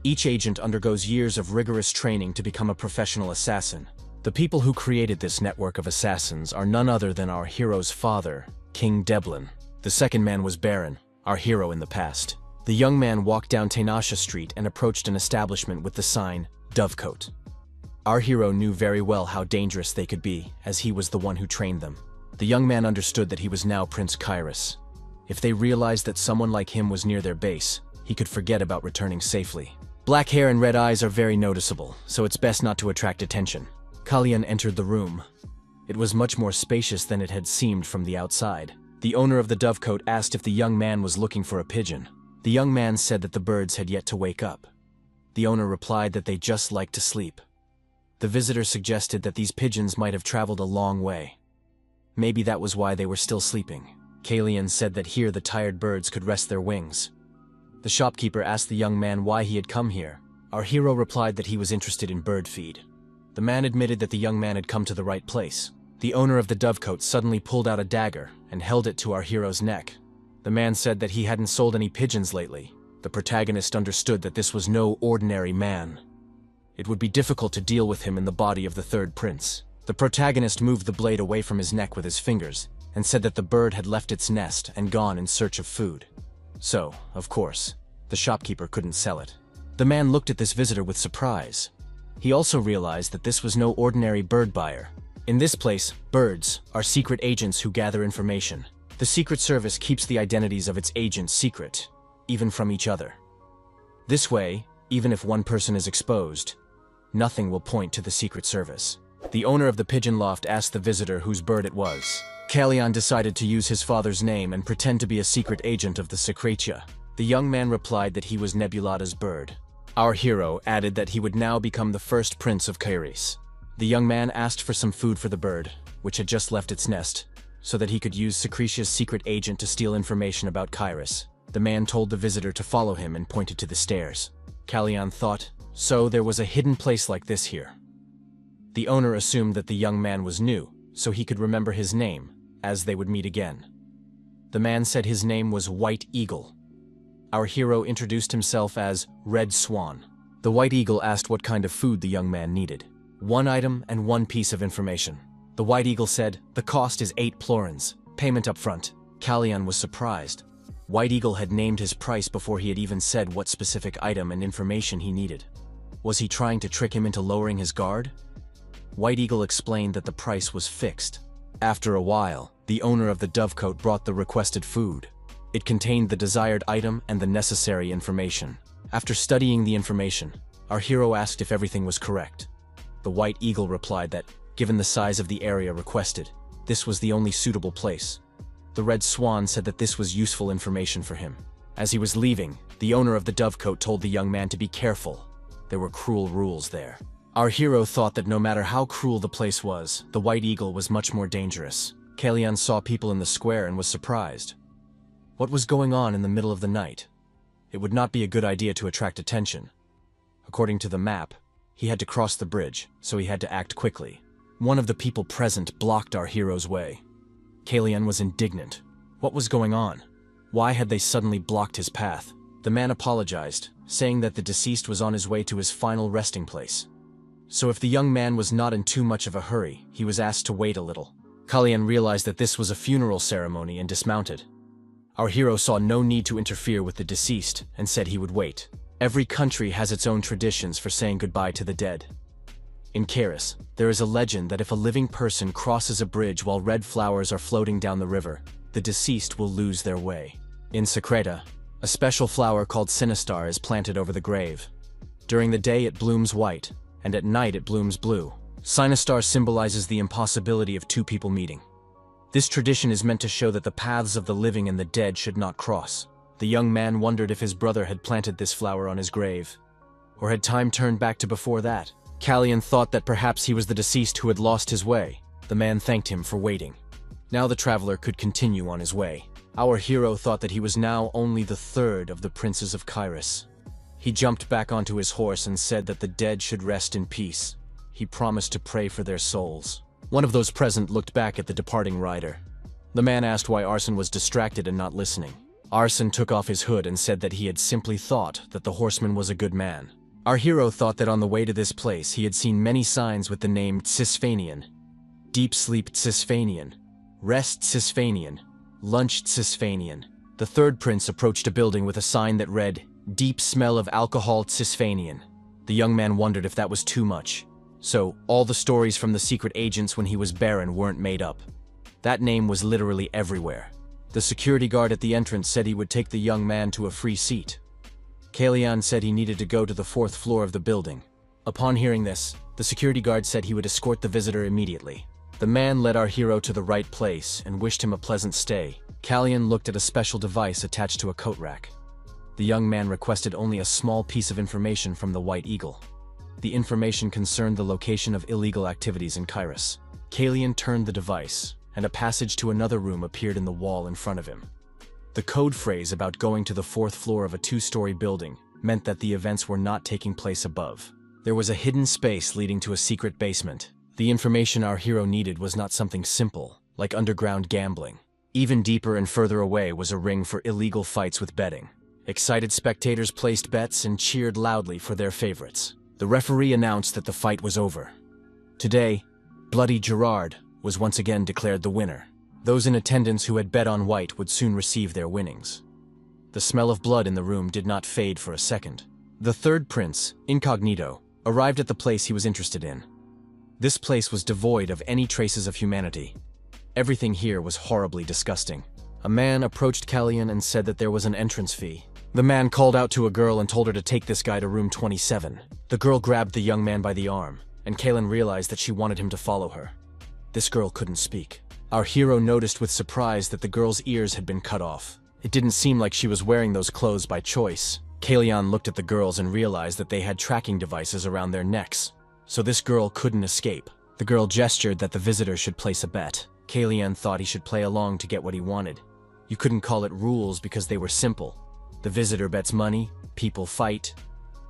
Each agent undergoes years of rigorous training to become a professional assassin. The people who created this network of assassins are none other than our hero's father, King Deblin. The second man was Baron, our hero in the past. The young man walked down Tainasha Street and approached an establishment with the sign, Dovecote. Our hero knew very well how dangerous they could be, as he was the one who trained them. The young man understood that he was now Prince Kairos. If they realized that someone like him was near their base, he could forget about returning safely. Black hair and red eyes are very noticeable, so it's best not to attract attention. Kalian entered the room. It was much more spacious than it had seemed from the outside. The owner of the dovecote asked if the young man was looking for a pigeon. The young man said that the birds had yet to wake up. The owner replied that they just liked to sleep. The visitor suggested that these pigeons might have traveled a long way. Maybe that was why they were still sleeping. Kalian said that here the tired birds could rest their wings. The shopkeeper asked the young man why he had come here. Our hero replied that he was interested in bird feed. The man admitted that the young man had come to the right place. The owner of the dovecote suddenly pulled out a dagger and held it to our hero's neck. The man said that he hadn't sold any pigeons lately. The protagonist understood that this was no ordinary man. It would be difficult to deal with him in the body of the third prince. The protagonist moved the blade away from his neck with his fingers and said that the bird had left its nest and gone in search of food. So, of course, the shopkeeper couldn't sell it. The man looked at this visitor with surprise. He also realized that this was no ordinary bird buyer. In this place, birds are secret agents who gather information. The Secret Service keeps the identities of its agents secret, even from each other. This way, even if one person is exposed, nothing will point to the Secret Service. The owner of the pigeon loft asked the visitor whose bird it was. Kalian decided to use his father's name and pretend to be a secret agent of the Secretia. The young man replied that he was Nebulada's bird. Our hero added that he would now become the first prince of Kairos. The young man asked for some food for the bird, which had just left its nest, so that he could use Secretia's secret agent to steal information about Kairos. The man told the visitor to follow him and pointed to the stairs. Kalian thought, so there was a hidden place like this here. The owner assumed that the young man was new, so he could remember his name, as they would meet again. The man said his name was White Eagle. Our hero introduced himself as Red Swan. The White Eagle asked what kind of food the young man needed. 1 item and 1 piece of information. The White Eagle said, "The cost is 8 plorins. Payment up front." Kalyan was surprised. White Eagle had named his price before he had even said what specific item and information he needed. Was he trying to trick him into lowering his guard? White Eagle explained that the price was fixed. After a while, the owner of the dovecote brought the requested food. It contained the desired item and the necessary information. After studying the information, our hero asked if everything was correct. The White Eagle replied that, given the size of the area requested, this was the only suitable place. The Red Swan said that this was useful information for him. As he was leaving, the owner of the dovecote told the young man to be careful. There were cruel rules there. Our hero thought that no matter how cruel the place was, the White Eagle was much more dangerous. Kalyan saw people in the square and was surprised. What was going on in the middle of the night? It would not be a good idea to attract attention. According to the map, he had to cross the bridge, so he had to act quickly. One of the people present blocked our hero's way. Kalyan was indignant. What was going on? Why had they suddenly blocked his path? The man apologized, saying that the deceased was on his way to his final resting place. So if the young man was not in too much of a hurry, he was asked to wait a little. Kalyan realized that this was a funeral ceremony and dismounted. Our hero saw no need to interfere with the deceased and said he would wait. Every country has its own traditions for saying goodbye to the dead. In Kairos, there is a legend that if a living person crosses a bridge while red flowers are floating down the river, the deceased will lose their way. In Secreta, a special flower called Sinistar is planted over the grave. During the day it blooms white, and at night it blooms blue. Sinistar symbolizes the impossibility of 2 people meeting. This tradition is meant to show that the paths of the living and the dead should not cross. The young man wondered if his brother had planted this flower on his grave. Or had time turned back to before that? Kalyan thought that perhaps he was the deceased who had lost his way. The man thanked him for waiting. Now the traveler could continue on his way. Our hero thought that he was now only the 3rd of the princes of Kairos. He jumped back onto his horse and said that the dead should rest in peace. He promised to pray for their souls. One of those present looked back at the departing rider. The man asked why Arson was distracted and not listening. Arson took off his hood and said that he had simply thought that the horseman was a good man. Our hero thought that on the way to this place he had seen many signs with the name Tsisfanian. Deep sleep Tsisfanian. Rest Tsisfanian. Lunch Tsisfanian. The 3rd prince approached a building with a sign that read, Deep smell of alcohol Tsisfanian. The young man wondered if that was too much. So, all the stories from the secret agents when he was Baron weren't made up. That name was literally everywhere. The security guard at the entrance said he would take the young man to a free seat. Kalyan said he needed to go to the 4th floor of the building. Upon hearing this, the security guard said he would escort the visitor immediately. The man led our hero to the right place and wished him a pleasant stay. Kalyan looked at a special device attached to a coat rack. The young man requested only a small piece of information from the White Eagle. The information concerned the location of illegal activities in Kairos. Kalyan turned the device, and a passage to another room appeared in the wall in front of him. The code phrase about going to the 4th floor of a 2-story building meant that the events were not taking place above. There was a hidden space leading to a secret basement. The information our hero needed was not something simple, like underground gambling. Even deeper and further away was a ring for illegal fights with betting. Excited spectators placed bets and cheered loudly for their favorites. The referee announced that the fight was over. Today, Bloody Gerard was once again declared the winner. Those in attendance who had bet on white would soon receive their winnings. The smell of blood in the room did not fade for a second. The 3rd prince, Incognito, arrived at the place he was interested in. This place was devoid of any traces of humanity. Everything here was horribly disgusting. A man approached Kalyan and said that there was an entrance fee. The man called out to a girl and told her to take this guy to room 27. The girl grabbed the young man by the arm, and Kalyan realized that she wanted him to follow her. This girl couldn't speak. Our hero noticed with surprise that the girl's ears had been cut off. It didn't seem like she was wearing those clothes by choice. Kalyan looked at the girls and realized that they had tracking devices around their necks, so this girl couldn't escape. The girl gestured that the visitor should place a bet. Kalyan thought he should play along to get what he wanted. You couldn't call it rules because they were simple. The visitor bets money, people fight.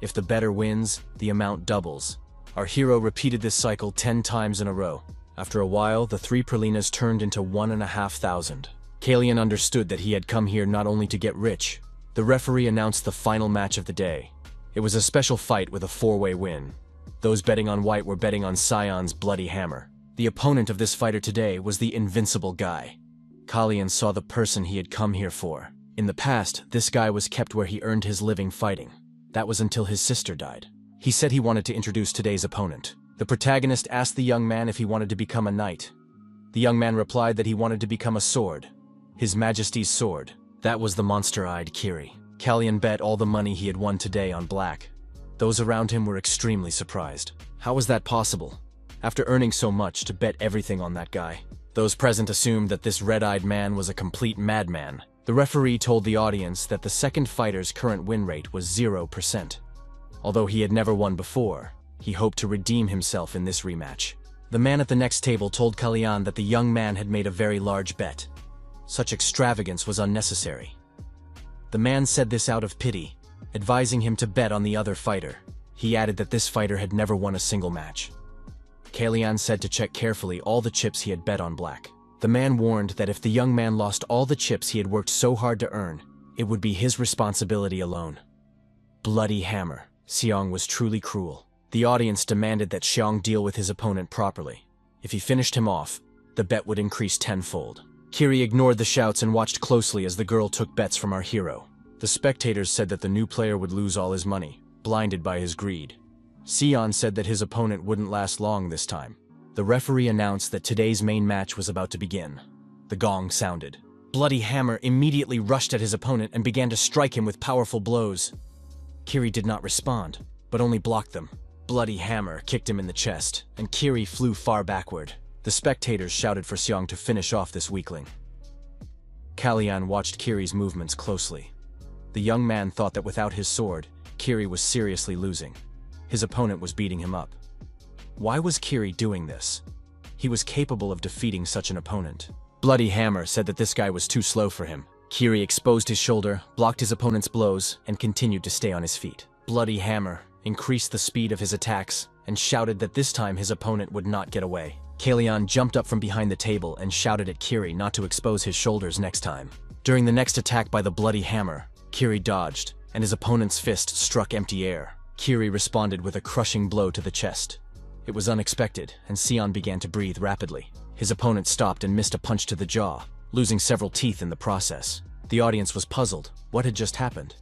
If the bettor wins, the amount doubles. Our hero repeated this cycle 10 times in a row. After a while, the 3 pralinas turned into 1,500. Kalyan understood that he had come here not only to get rich. The The referee announced the final match of the day. It was a special fight with a four-way win. Those betting on white were betting on Sion's bloody hammer. The opponent of this fighter today was the invincible guy. Kalyan saw the person he had come here for. In the past, this guy was kept where he earned his living fighting. That was until his sister died. He said he wanted to introduce today's opponent. The protagonist asked the young man if he wanted to become a knight. The young man replied that he wanted to become a sword. His Majesty's sword. That was the monster-eyed Kiri. Kalyan bet all the money he had won today on black. Those around him were extremely surprised. How was that possible? After earning so much, to bet everything on that guy. Those present assumed that this red-eyed man was a complete madman. The referee told the audience that the second fighter's current win rate was 0%. Although he had never won before, he hoped to redeem himself in this rematch. The man at the next table told Kalyan that the young man had made a very large bet. Such extravagance was unnecessary. The man said this out of pity, advising him to bet on the other fighter. He added that this fighter had never won a single match. Kalyan said to check carefully all the chips he had bet on black. The man warned that if the young man lost all the chips he had worked so hard to earn, it would be his responsibility alone. Bloody hammer. Xiong was truly cruel. The audience demanded that Xiong deal with his opponent properly. If he finished him off, the bet would increase tenfold. Kiri ignored the shouts and watched closely as the girl took bets from our hero. The spectators said that the new player would lose all his money, blinded by his greed. Xiong said that his opponent wouldn't last long this time. The referee announced that today's main match was about to begin. The gong sounded. Bloody Hammer immediately rushed at his opponent and began to strike him with powerful blows. Kiri did not respond, but only blocked them. Bloody Hammer kicked him in the chest, and Kiri flew far backward. The spectators shouted for Xiong to finish off this weakling. Kalyan watched Kiri's movements closely. The young man thought that without his sword, Kiri was seriously losing. His opponent was beating him up. Why was Kiri doing this? He was capable of defeating such an opponent. Bloody Hammer said that this guy was too slow for him. Kiri exposed his shoulder, blocked his opponent's blows, and continued to stay on his feet. Bloody Hammer increased the speed of his attacks and shouted that this time his opponent would not get away. Kalyan jumped up from behind the table and shouted at Kiri not to expose his shoulders next time. During the next attack by the Bloody Hammer, Kiri dodged, and his opponent's fist struck empty air. Kiri responded with a crushing blow to the chest. It was unexpected, and Xiong began to breathe rapidly. His opponent stopped and missed a punch to the jaw, losing several teeth in the process. The audience was puzzled. What had just happened?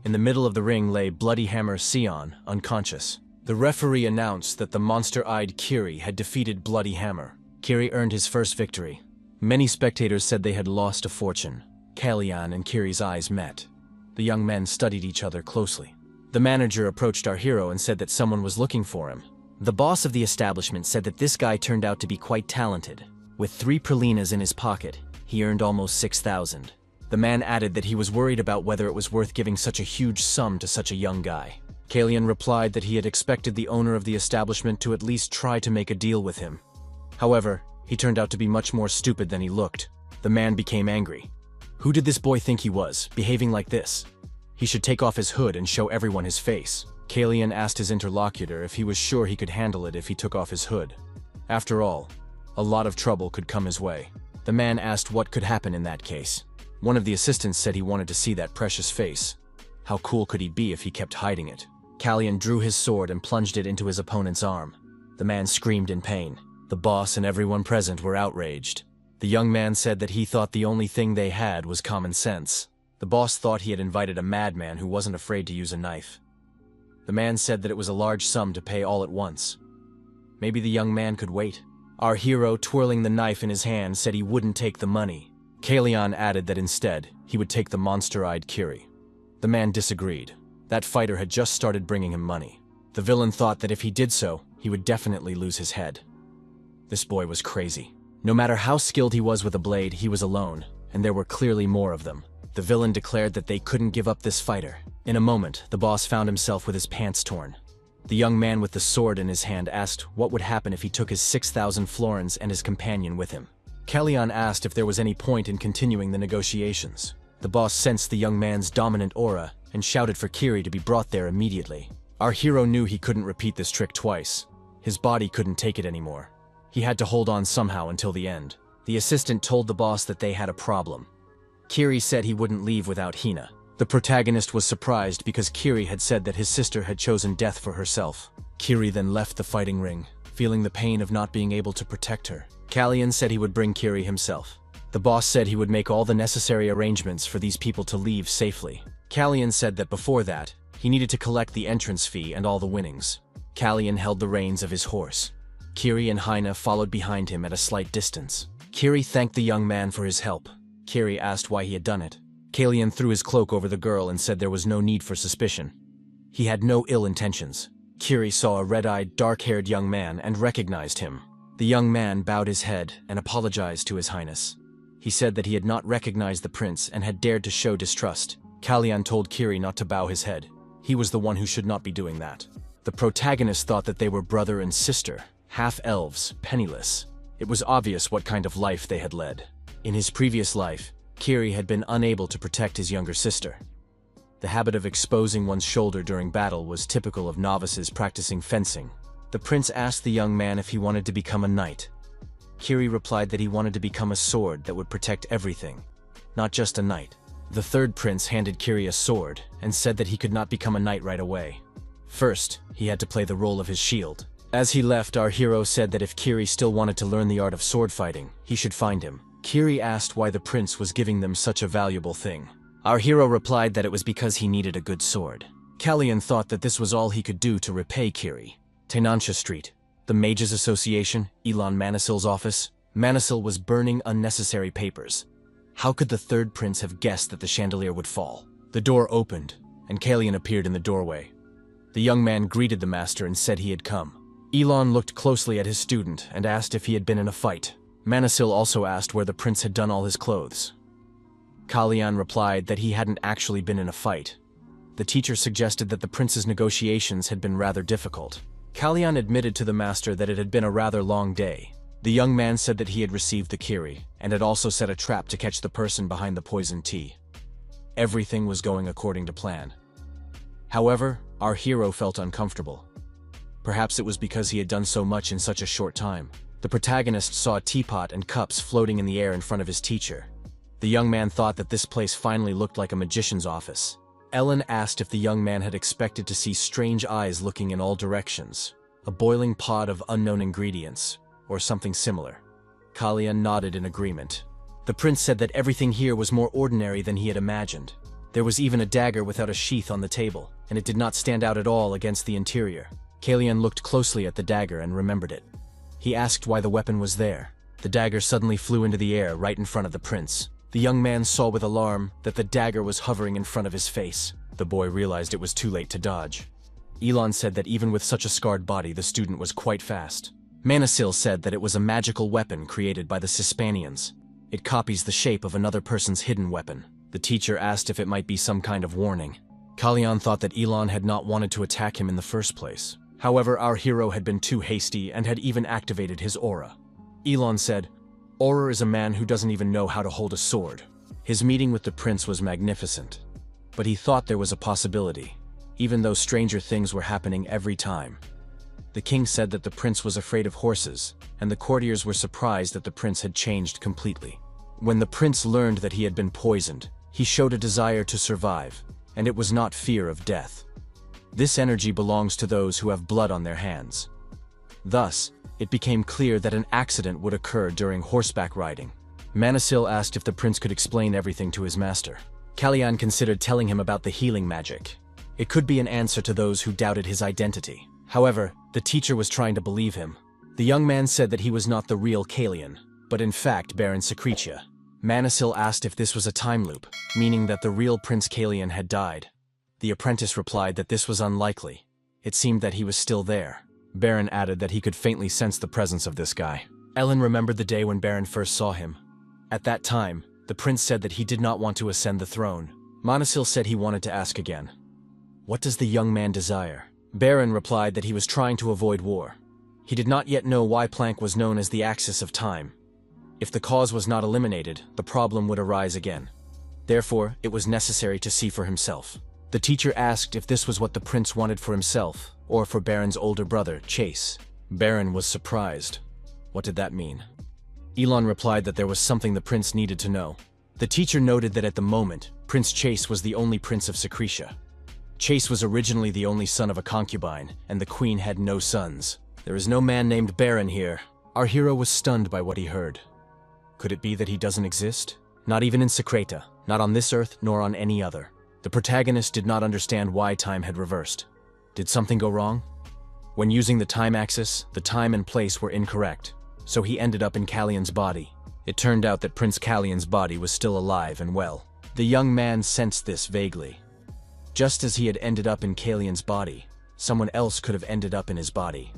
In the middle of the ring lay Bloody Hammer Xiong, unconscious. The referee announced that the monster-eyed Kiri had defeated Bloody Hammer. Kiri earned his first victory. Many spectators said they had lost a fortune. Kalyan and Kiri's eyes met. The young men studied each other closely. The manager approached our hero and said that someone was looking for him. The boss of the establishment said that this guy turned out to be quite talented. With 3 pralinas in his pocket, he earned almost 6,000. The man added that he was worried about whether it was worth giving such a huge sum to such a young guy. Kalyan replied that he had expected the owner of the establishment to at least try to make a deal with him. However, he turned out to be much more stupid than he looked. The man became angry. Who did this boy think he was, behaving like this? He should take off his hood and show everyone his face. Kalyan asked his interlocutor if he was sure he could handle it if he took off his hood. After all, a lot of trouble could come his way. The man asked what could happen in that case. One of the assistants said he wanted to see that precious face. How cool could he be if he kept hiding it? Kalyan drew his sword and plunged it into his opponent's arm. The man screamed in pain. The boss and everyone present were outraged. The young man said that he thought the only thing they had was common sense. The boss thought he had invited a madman who wasn't afraid to use a knife. The man said that it was a large sum to pay all at once. Maybe the young man could wait. Our hero, twirling the knife in his hand, said he wouldn't take the money. Kalyan added that instead, he would take the monster-eyed Kiri. The man disagreed. That fighter had just started bringing him money. The villain thought that if he did so, he would definitely lose his head. This boy was crazy. No matter how skilled he was with a blade, he was alone, and there were clearly more of them. The villain declared that they couldn't give up this fighter. In a moment, the boss found himself with his pants torn. The young man with the sword in his hand asked what would happen if he took his 6,000 florins and his companion with him. Kalyan asked if there was any point in continuing the negotiations. The boss sensed the young man's dominant aura and shouted for Kiri to be brought there immediately. Our hero knew he couldn't repeat this trick twice. His body couldn't take it anymore. He had to hold on somehow until the end. The assistant told the boss that they had a problem. Kiri said he wouldn't leave without Hina. The protagonist was surprised because Kiri had said that his sister had chosen death for herself. Kiri then left the fighting ring, feeling the pain of not being able to protect her. Kalyan said he would bring Kiri himself. The boss said he would make all the necessary arrangements for these people to leave safely. Kalyan said that before that, he needed to collect the entrance fee and all the winnings. Kalyan held the reins of his horse. Kiri and Haina followed behind him at a slight distance. Kiri thanked the young man for his help. Kiri asked why he had done it. Kalyan threw his cloak over the girl and said there was no need for suspicion. He had no ill intentions. Kiri saw a red-eyed, dark-haired young man and recognized him. The young man bowed his head and apologized to His Highness. He said that he had not recognized the prince and had dared to show distrust. Kalyan told Kiri not to bow his head. He was the one who should not be doing that. The protagonist thought that they were brother and sister, half-elves, penniless. It was obvious what kind of life they had led. In his previous life, Kiri had been unable to protect his younger sister. The habit of exposing one's shoulder during battle was typical of novices practicing fencing. The prince asked the young man if he wanted to become a knight. Kiri replied that he wanted to become a sword that would protect everything, not just a knight. The third prince handed Kiri a sword and said that he could not become a knight right away. First, he had to play the role of his shield. As he left, our hero said that if Kiri still wanted to learn the art of sword fighting, he should find him. Kiri asked why the prince was giving them such a valuable thing. Our hero replied that it was because he needed a good sword. Kalyan thought that this was all he could do to repay Kiri. Tainansha Street, the Mages Association, Elon Manisil's office. Manisil was burning unnecessary papers. How could the third prince have guessed that the chandelier would fall? The door opened, and Kalyan appeared in the doorway. The young man greeted the master and said he had come. Elon looked closely at his student and asked if he had been in a fight. Manisil also asked where the prince had done all his clothes. Kalyan replied that he hadn't actually been in a fight. The teacher suggested that the prince's negotiations had been rather difficult. Kalyan admitted to the master that it had been a rather long day. The young man said that he had received the Kiri, and had also set a trap to catch the person behind the poisoned tea. Everything was going according to plan. However, our hero felt uncomfortable. Perhaps it was because he had done so much in such a short time. The protagonist saw a teapot and cups floating in the air in front of his teacher. The young man thought that this place finally looked like a magician's office. Ellen asked if the young man had expected to see strange eyes looking in all directions, a boiling pot of unknown ingredients, or something similar. Kalyan nodded in agreement. The prince said that everything here was more ordinary than he had imagined. There was even a dagger without a sheath on the table, and it did not stand out at all against the interior. Kalyan looked closely at the dagger and remembered it. He asked why the weapon was there. The dagger suddenly flew into the air right in front of the prince. The young man saw with alarm that the dagger was hovering in front of his face. The boy realized it was too late to dodge. Elon said that even with such a scarred body, the student was quite fast. Manisil said that it was a magical weapon created by the Cispanians. It copies the shape of another person's hidden weapon. The teacher asked if it might be some kind of warning. Kalyan thought that Elon had not wanted to attack him in the first place. However, our hero had been too hasty and had even activated his aura. Elon said, "Aura is a man who doesn't even know how to hold a sword." His meeting with the prince was magnificent, but he thought there was a possibility, even though stranger things were happening every time. The king said that the prince was afraid of horses, and the courtiers were surprised that the prince had changed completely. When the prince learned that he had been poisoned, he showed a desire to survive, and it was not fear of death. This energy belongs to those who have blood on their hands. Thus, it became clear that an accident would occur during horseback riding. Manisil asked if the prince could explain everything to his master. Kalyan considered telling him about the healing magic. It could be an answer to those who doubted his identity. However, the teacher was trying to believe him. The young man said that he was not the real Kalyan, but in fact Baron Secretia. Manisil asked if this was a time loop, meaning that the real Prince Kalyan had died. The apprentice replied that this was unlikely. It seemed that he was still there. Baron added that he could faintly sense the presence of this guy. Ellen remembered the day when Baron first saw him. At that time, the prince said that he did not want to ascend the throne. Manisil said he wanted to ask again. What does the young man desire? Baron replied that he was trying to avoid war. He did not yet know why Planck was known as the axis of time. If the cause was not eliminated, the problem would arise again. Therefore, it was necessary to see for himself. The teacher asked if this was what the prince wanted for himself, or for Baron's older brother, Chase. Baron was surprised. What did that mean? Elon replied that there was something the prince needed to know. The teacher noted that at the moment, Prince Chase was the only prince of Secretia. Chase was originally the only son of a concubine, and the queen had no sons. There is no man named Baron here. Our hero was stunned by what he heard. Could it be that he doesn't exist? Not even in Secreta, not on this earth nor on any other. The protagonist did not understand why time had reversed. Did something go wrong? When using the time axis, the time and place were incorrect, so he ended up in Callion's body. It turned out that Prince Callion's body was still alive and well. The young man sensed this vaguely. Just as he had ended up in Callion's body, someone else could have ended up in his body.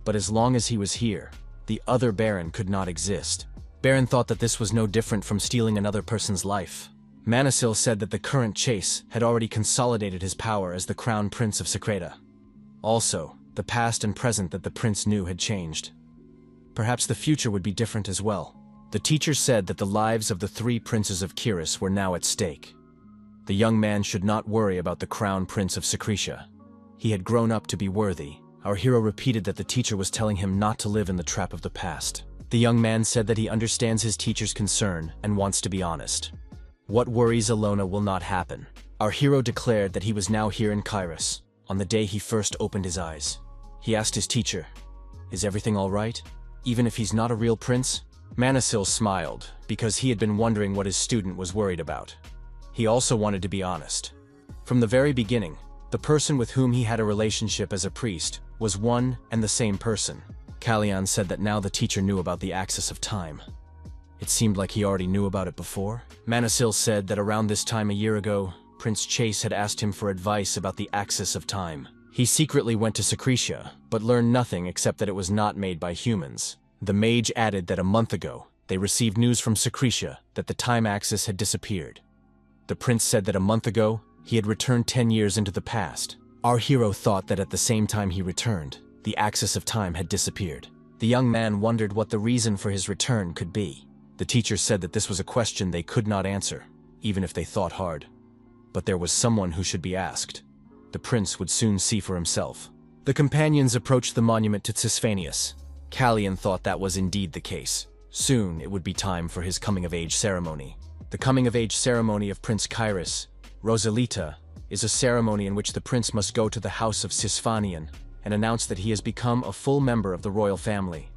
But as long as he was here, the other Baron could not exist. Baron thought that this was no different from stealing another person's life. Manhwa said that the current Chase had already consolidated his power as the crown prince of Secreta. Also, the past and present that the prince knew had changed. Perhaps the future would be different as well. The teacher said that the lives of the 3 princes of Kiris were now at stake. The young man should not worry about the crown prince of Secretia. He had grown up to be worthy. Our hero repeated that the teacher was telling him not to live in the trap of the past. The young man said that he understands his teacher's concern and wants to be honest. What worries Alona will not happen. Our hero declared that he was now here in Kairos, on the day he first opened his eyes. He asked his teacher, "Is everything all right? Even if he's not a real prince?" Manhwa smiled, because he had been wondering what his student was worried about. He also wanted to be honest. From the very beginning, the person with whom he had a relationship as a priest was one and the same person. Callion said that now the teacher knew about the axis of time. It seemed like he already knew about it before. Manhwa said that around this time a year ago, Prince Chase had asked him for advice about the axis of time. He secretly went to Secretia, but learned nothing except that it was not made by humans. The mage added that a month ago, they received news from Secretia that the time axis had disappeared. The prince said that a month ago, he had returned 10 years into the past. Our hero thought that at the same time he returned, the axis of time had disappeared. The young man wondered what the reason for his return could be. The teacher said that this was a question they could not answer, even if they thought hard. But there was someone who should be asked. The prince would soon see for himself. The companions approached the monument to Cisphanius. Callion thought that was indeed the case. Soon it would be time for his coming-of-age ceremony. The coming-of-age ceremony of Prince Kairos, Rosalita, is a ceremony in which the prince must go to the house of Cisphanian and announce that he has become a full member of the royal family.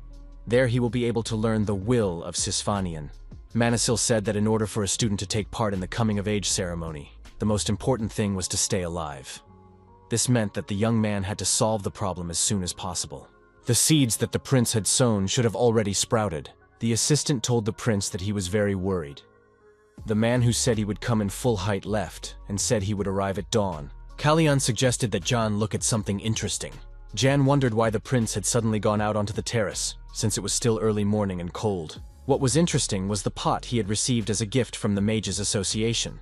There he will be able to learn the will of Cisphanian. Manhwa said that in order for a student to take part in the coming-of-age ceremony, the most important thing was to stay alive. This meant that the young man had to solve the problem as soon as possible. The seeds that the prince had sown should have already sprouted. The assistant told the prince that he was very worried. The man who said he would come in full height left and said he would arrive at dawn. Callion suggested that John look at something interesting. Jan wondered why the prince had suddenly gone out onto the terrace, since it was still early morning and cold. What was interesting was the pot he had received as a gift from the Mages Association.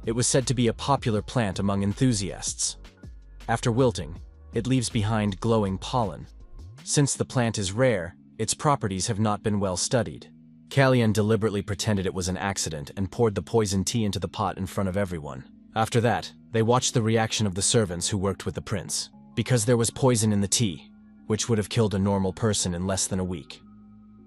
It was said to be a popular plant among enthusiasts. After wilting, it leaves behind glowing pollen. Since the plant is rare, its properties have not been well studied. Callion deliberately pretended it was an accident and poured the poison tea into the pot in front of everyone. After that, they watched the reaction of the servants who worked with the prince. Because there was poison in the tea, which would have killed a normal person in less than a week.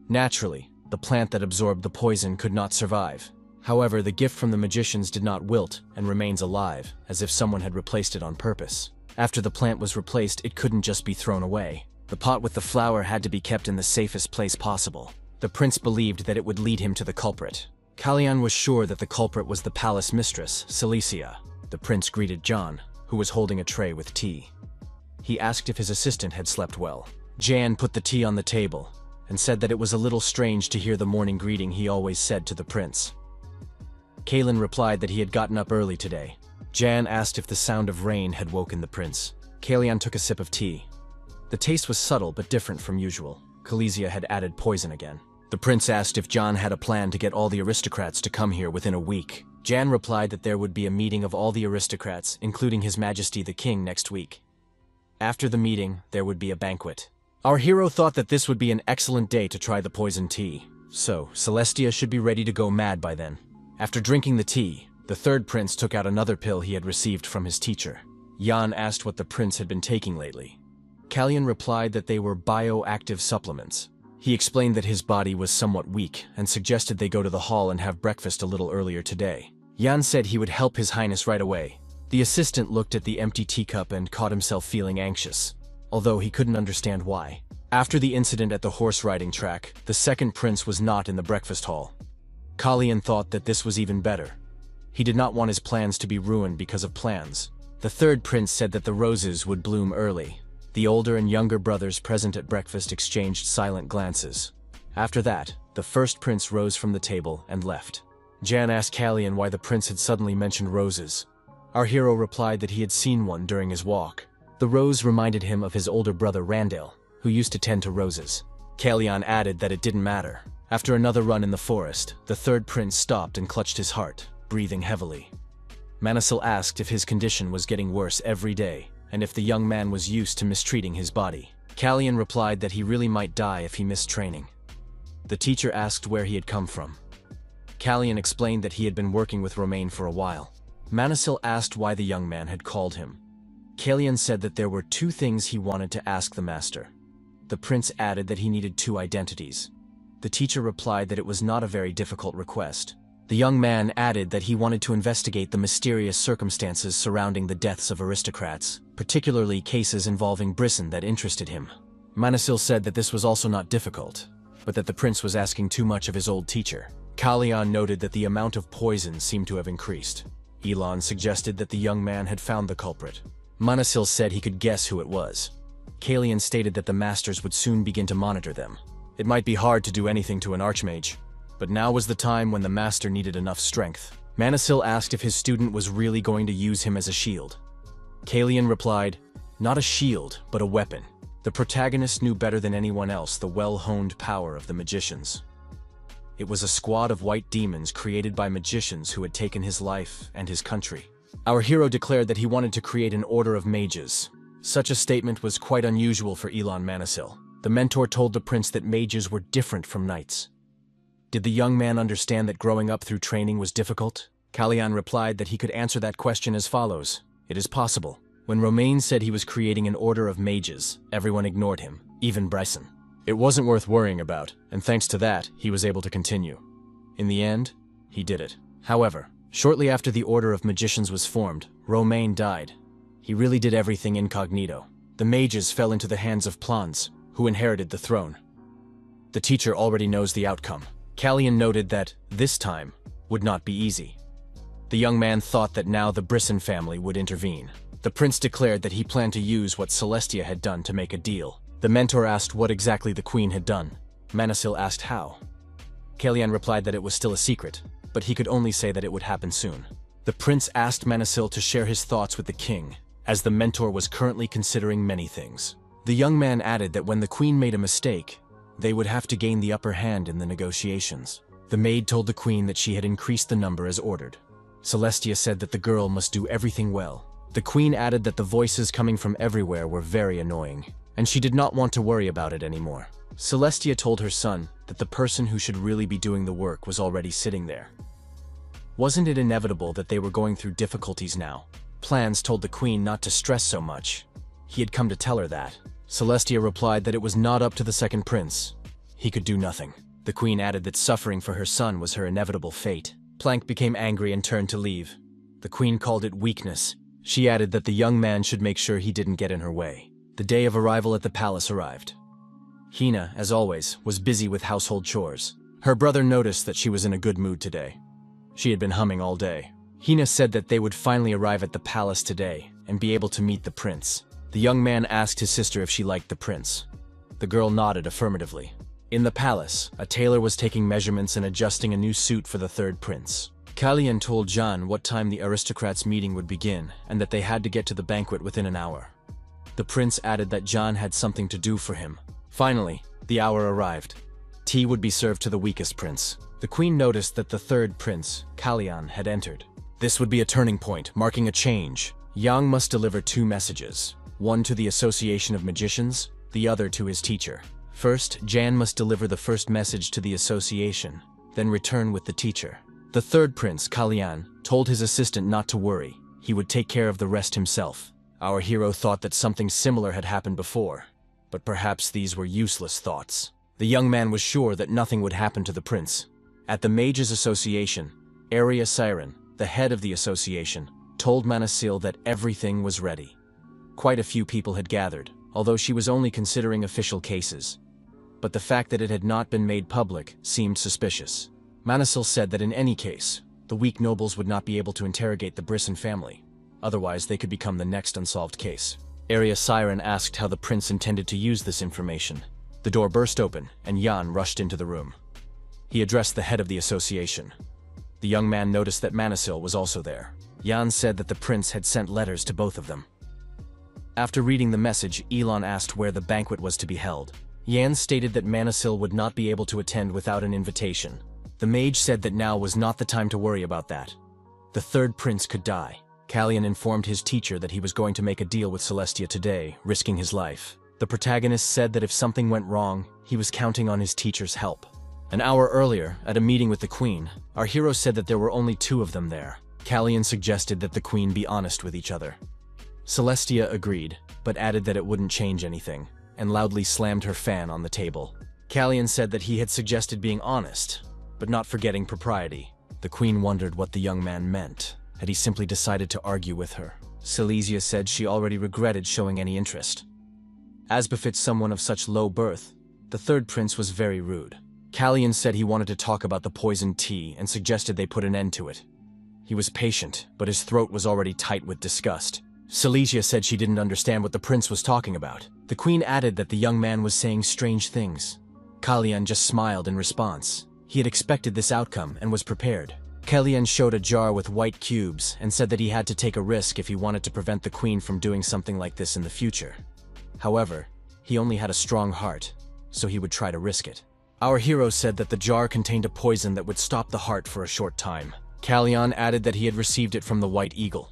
Naturally, the plant that absorbed the poison could not survive. However, the gift from the magicians did not wilt and remains alive, as if someone had replaced it on purpose. After the plant was replaced, it couldn't just be thrown away. The pot with the flower had to be kept in the safest place possible. The prince believed that it would lead him to the culprit. Callion was sure that the culprit was the palace mistress, Cilicia. The prince greeted John, who was holding a tray with tea. He asked if his assistant had slept well. Jan put the tea on the table and said that it was a little strange to hear the morning greeting he always said to the prince. Kalen replied that he had gotten up early today. Jan asked if the sound of rain had woken the prince. Callion took a sip of tea. The taste was subtle but different from usual. Cilicia had added poison again. The prince asked if John had a plan to get all the aristocrats to come here within a week. Jan replied that there would be a meeting of all the aristocrats, including His Majesty the King, next week. After the meeting, there would be a banquet. Our hero thought that this would be an excellent day to try the poison tea. So, Celestia should be ready to go mad by then. After drinking the tea, the third prince took out another pill he had received from his teacher. Jan asked what the prince had been taking lately. Callion replied that they were bioactive supplements. He explained that his body was somewhat weak and suggested they go to the hall and have breakfast a little earlier today. Yan said he would help His Highness right away. The assistant looked at the empty teacup and caught himself feeling anxious, although he couldn't understand why. After the incident at the horse riding track, the second prince was not in the breakfast hall. Kalian thought that this was even better. He did not want his plans to be ruined because of plans. The third prince said that the roses would bloom early. The older and younger brothers present at breakfast exchanged silent glances. After that, the first prince rose from the table and left. Jan asked Kalian why the prince had suddenly mentioned roses. Our hero replied that he had seen one during his walk. The rose reminded him of his older brother Randale, who used to tend to roses. Kalian added that it didn't matter. After another run in the forest, the third prince stopped and clutched his heart, breathing heavily. Manasil asked if his condition was getting worse every day, and if the young man was used to mistreating his body. Kalian replied that he really might die if he missed training. The teacher asked where he had come from. Kalian explained that he had been working with Romain for a while. Manasil asked why the young man had called him. Kalian said that there were 2 things he wanted to ask the master. The prince added that he needed 2 identities. The teacher replied that it was not a very difficult request. The young man added that he wanted to investigate the mysterious circumstances surrounding the deaths of aristocrats, particularly cases involving Brisson that interested him. Manasil said that this was also not difficult, but that the prince was asking too much of his old teacher. Kalian noted that the amount of poison seemed to have increased. Elon suggested that the young man had found the culprit. Manasil said he could guess who it was. Kalian stated that the masters would soon begin to monitor them. It might be hard to do anything to an archmage, but now was the time when the master needed enough strength. Manasil asked if his student was really going to use him as a shield. Kalian replied, "Not a shield, but a weapon." The protagonist knew better than anyone else the well-honed power of the magicians. It was a squad of white demons created by magicians who had taken his life and his country. Our hero declared that he wanted to create an order of mages. Such a statement was quite unusual for Elon Manasil. The mentor told the prince that mages were different from knights. Did the young man understand that growing up through training was difficult? Kalian replied that he could answer that question as follows: "It is possible." When Romain said he was creating an order of mages, everyone ignored him, even Bryson. It wasn't worth worrying about, and thanks to that, he was able to continue. In the end, he did it. However, shortly after the Order of Magicians was formed, Romain died. He really did everything incognito. The mages fell into the hands of Plans, who inherited the throne. The teacher already knows the outcome. Kalian noted that, this time, would not be easy. The young man thought that now the Brisson family would intervene. The prince declared that he planned to use what Celestia had done to make a deal. The mentor asked what exactly the queen had done. Manasil asked how. Kalian replied that it was still a secret, but he could only say that it would happen soon. The prince asked Manasil to share his thoughts with the king, as the mentor was currently considering many things. The young man added that when the queen made a mistake, they would have to gain the upper hand in the negotiations. The maid told the queen that she had increased the number as ordered. Celestia said that the girl must do everything well. The queen added that the voices coming from everywhere were very annoying, and she did not want to worry about it anymore. Celestia told her son that the person who should really be doing the work was already sitting there. Wasn't it inevitable that they were going through difficulties now? Plans told the queen not to stress so much. He had come to tell her that. Celestia replied that it was not up to the second prince. He could do nothing. The queen added that suffering for her son was her inevitable fate. Plank became angry and turned to leave. The queen called it weakness. She added that the young man should make sure he didn't get in her way. The day of arrival at the palace arrived. Hina, as always, was busy with household chores. Her brother noticed that she was in a good mood today. She had been humming all day. Hina said that they would finally arrive at the palace today and be able to meet the prince. The young man asked his sister if she liked the prince. The girl nodded affirmatively. In the palace, a tailor was taking measurements and adjusting a new suit for the third prince. Kalian told Jan what time the aristocrats' meeting would begin and that they had to get to the banquet within an hour. The prince added that Jan had something to do for him. Finally, the hour arrived. Tea would be served to the weakest prince. The queen noticed that the third prince, Kalian, had entered. This would be a turning point, marking a change. Yang must deliver 2 messages. One to the Association of Magicians, the other to his teacher. First, Jan must deliver the first message to the association, then return with the teacher. The third prince, Kalian, told his assistant not to worry. He would take care of the rest himself. Our hero thought that something similar had happened before, but perhaps these were useless thoughts. The young man was sure that nothing would happen to the prince. At the Mages Association, Area Siren, the head of the association, told Manasil that everything was ready. Quite a few people had gathered, although she was only considering official cases. But the fact that it had not been made public seemed suspicious. Manasil said that in any case, the weak nobles would not be able to interrogate the Brisson family. Otherwise, they could become the next unsolved case. Area Siren asked how the prince intended to use this information. The door burst open, and Jan rushed into the room. He addressed the head of the association. The young man noticed that Manasil was also there. Jan said that the prince had sent letters to both of them. After reading the message, Elon asked where the banquet was to be held. Jan stated that Manasil would not be able to attend without an invitation. The mage said that now was not the time to worry about that. The third prince could die. Kalyan informed his teacher that he was going to make a deal with Celestia today, risking his life. The protagonist said that if something went wrong, he was counting on his teacher's help. An hour earlier, at a meeting with the queen, our hero said that there were only two of them there. Kalyan suggested that the queen be honest with each other. Celestia agreed, but added that it wouldn't change anything, and loudly slammed her fan on the table. Kalyan said that he had suggested being honest, but not forgetting propriety. The queen wondered what the young man meant. Had he simply decided to argue with her? Silesia said she already regretted showing any interest. As befits someone of such low birth, the third prince was very rude. Kalyan said he wanted to talk about the poisoned tea and suggested they put an end to it. He was patient, but his throat was already tight with disgust. Silesia said she didn't understand what the prince was talking about. The queen added that the young man was saying strange things. Kalyan just smiled in response. He had expected this outcome and was prepared. Kalyan showed a jar with white cubes and said that he had to take a risk if he wanted to prevent the queen from doing something like this in the future. However, he only had a strong heart, so he would try to risk it. Our hero said that the jar contained a poison that would stop the heart for a short time. Kalyan added that he had received it from the White Eagle.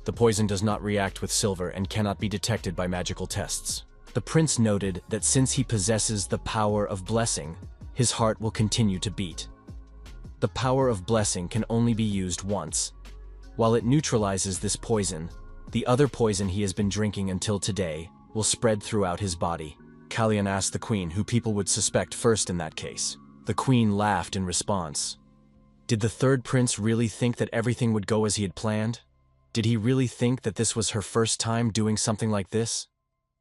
The poison does not react with silver and cannot be detected by magical tests. The prince noted that since he possesses the power of blessing, his heart will continue to beat. The power of blessing can only be used once. While it neutralizes this poison, the other poison he has been drinking until today will spread throughout his body. Kalyan asked the queen who people would suspect first in that case. The queen laughed in response. Did the third prince really think that everything would go as he had planned? Did he really think that this was her first time doing something like this?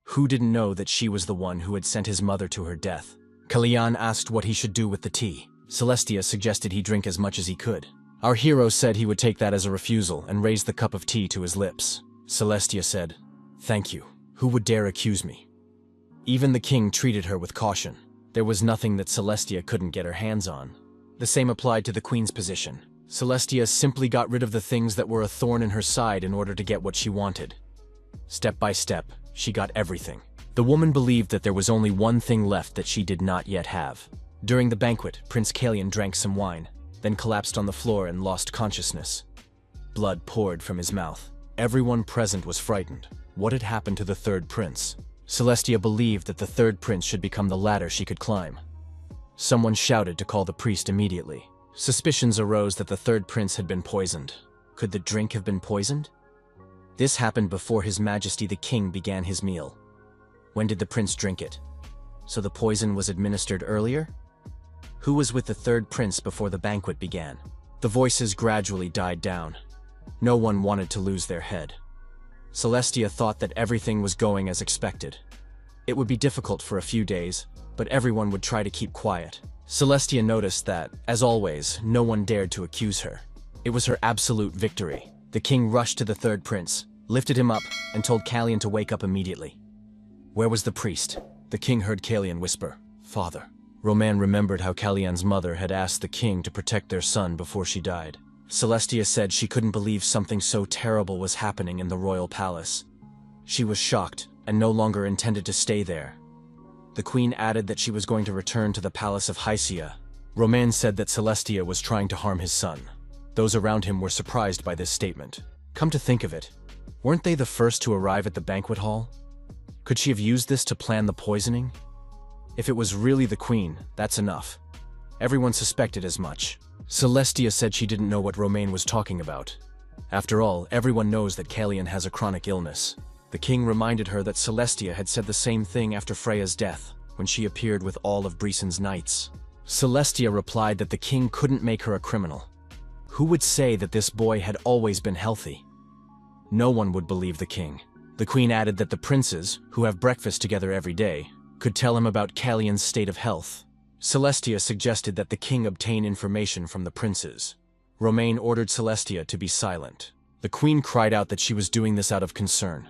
Who didn't know that she was the one who had sent his mother to her death? Kalyan asked what he should do with the tea. Celestia suggested he drink as much as he could. Our hero said he would take that as a refusal and raised the cup of tea to his lips. Celestia said, "Thank you. Who would dare accuse me?" Even the king treated her with caution. There was nothing that Celestia couldn't get her hands on. The same applied to the queen's position. Celestia simply got rid of the things that were a thorn in her side in order to get what she wanted. Step by step, she got everything. The woman believed that there was only one thing left that she did not yet have. During the banquet, Prince Kalyan drank some wine, then collapsed on the floor and lost consciousness. Blood poured from his mouth. Everyone present was frightened. What had happened to the third prince? Celestia believed that the third prince should become the ladder she could climb. Someone shouted to call the priest immediately. Suspicions arose that the third prince had been poisoned. Could the drink have been poisoned? This happened before His Majesty the King began his meal. When did the prince drink it? So the poison was administered earlier? Who was with the third prince before the banquet began? The voices gradually died down. No one wanted to lose their head. Celestia thought that everything was going as expected. It would be difficult for a few days, but everyone would try to keep quiet. Celestia noticed that, as always, no one dared to accuse her. It was her absolute victory. The king rushed to the third prince, lifted him up, and told Kalyan to wake up immediately. Where was the priest? The king heard Kalyan whisper, "Father." Roman remembered how Kalyan's mother had asked the king to protect their son before she died. Celestia said she couldn't believe something so terrible was happening in the royal palace. She was shocked and no longer intended to stay there. The queen added that she was going to return to the palace of Hysia. Roman said that Celestia was trying to harm his son. Those around him were surprised by this statement. Come to think of it, weren't they the first to arrive at the banquet hall? Could she have used this to plan the poisoning? If it was really the queen, that's enough. Everyone suspected as much. Celestia said she didn't know what Romain was talking about. After all, everyone knows that Kalyan has a chronic illness. The king reminded her that Celestia had said the same thing after Freya's death, when she appeared with all of Brison's knights. Celestia replied that the king couldn't make her a criminal. Who would say that this boy had always been healthy? No one would believe the king. The queen added that the princes, who have breakfast together every day, could tell him about Calian's state of health. Celestia suggested that the king obtain information from the princes. Romain ordered Celestia to be silent. The queen cried out that she was doing this out of concern.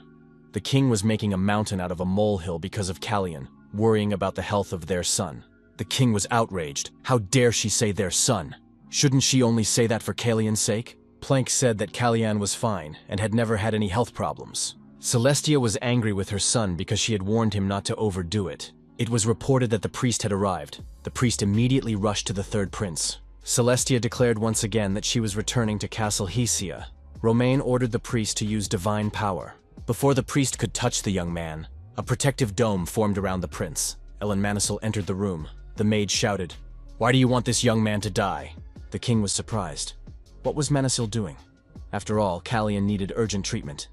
The king was making a mountain out of a molehill because of Calian, worrying about the health of their son. The king was outraged. How dare she say their son? Shouldn't she only say that for Calian's sake? Plank said that Calian was fine and had never had any health problems. Celestia was angry with her son because she had warned him not to overdo it. It was reported that the priest had arrived. The priest immediately rushed to the third prince. Celestia declared once again that she was returning to Castle Hesia. Romain ordered the priest to use divine power. Before the priest could touch the young man, a protective dome formed around the prince. Ellen Manisil entered the room. The maid shouted, "Why do you want this young man to die?" The king was surprised. What was Manisil doing? After all, Calian needed urgent treatment.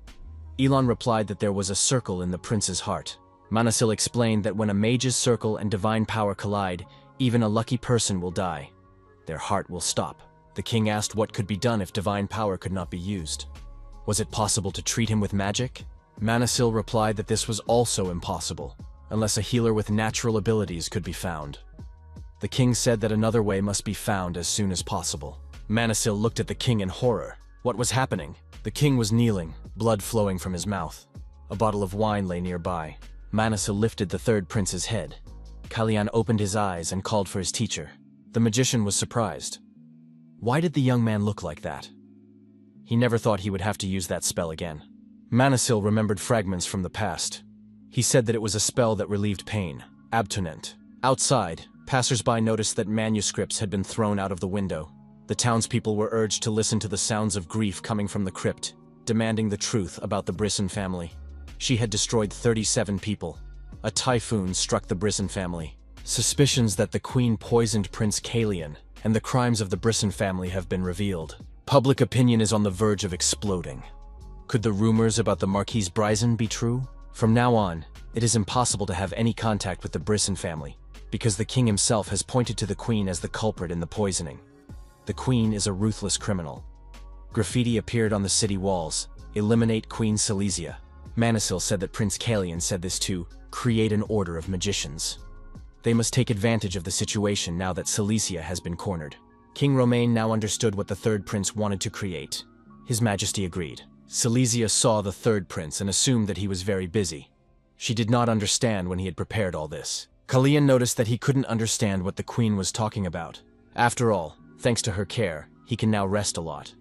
Elon replied that there was a circle in the prince's heart. Manisil explained that when a mage's circle and divine power collide, even a lucky person will die. Their heart will stop. The king asked what could be done if divine power could not be used. Was it possible to treat him with magic? Manisil replied that this was also impossible, unless a healer with natural abilities could be found. The king said that another way must be found as soon as possible. Manisil looked at the king in horror. What was happening? The king was kneeling, blood flowing from his mouth. A bottle of wine lay nearby. Manisil lifted the third prince's head. Calian opened his eyes and called for his teacher. The magician was surprised. Why did the young man look like that? He never thought he would have to use that spell again. Manisil remembered fragments from the past. He said that it was a spell that relieved pain, abstinent. Outside, passers-by noticed that manuscripts had been thrown out of the window. The townspeople were urged to listen to the sounds of grief coming from the crypt, demanding the truth about the Brisson family. She had destroyed 37 people. A typhoon struck the Brisson family. Suspicions that the queen poisoned Prince Calian and the crimes of the Brisson family have been revealed. Public opinion is on the verge of exploding. Could the rumors about the Marquise Bryson be true? From now on, it is impossible to have any contact with the Brisson family, because the king himself has pointed to the queen as the culprit in the poisoning. The queen is a ruthless criminal. Graffiti appeared on the city walls. Eliminate Queen Silesia. Manisil said that Prince Calian said this to create an order of magicians. They must take advantage of the situation now that Silesia has been cornered. King Romain now understood what the third prince wanted to create. His Majesty agreed. Silesia saw the third prince and assumed that he was very busy. She did not understand when he had prepared all this. Calian noticed that he couldn't understand what the queen was talking about. After all, thanks to her care, he can now rest a lot.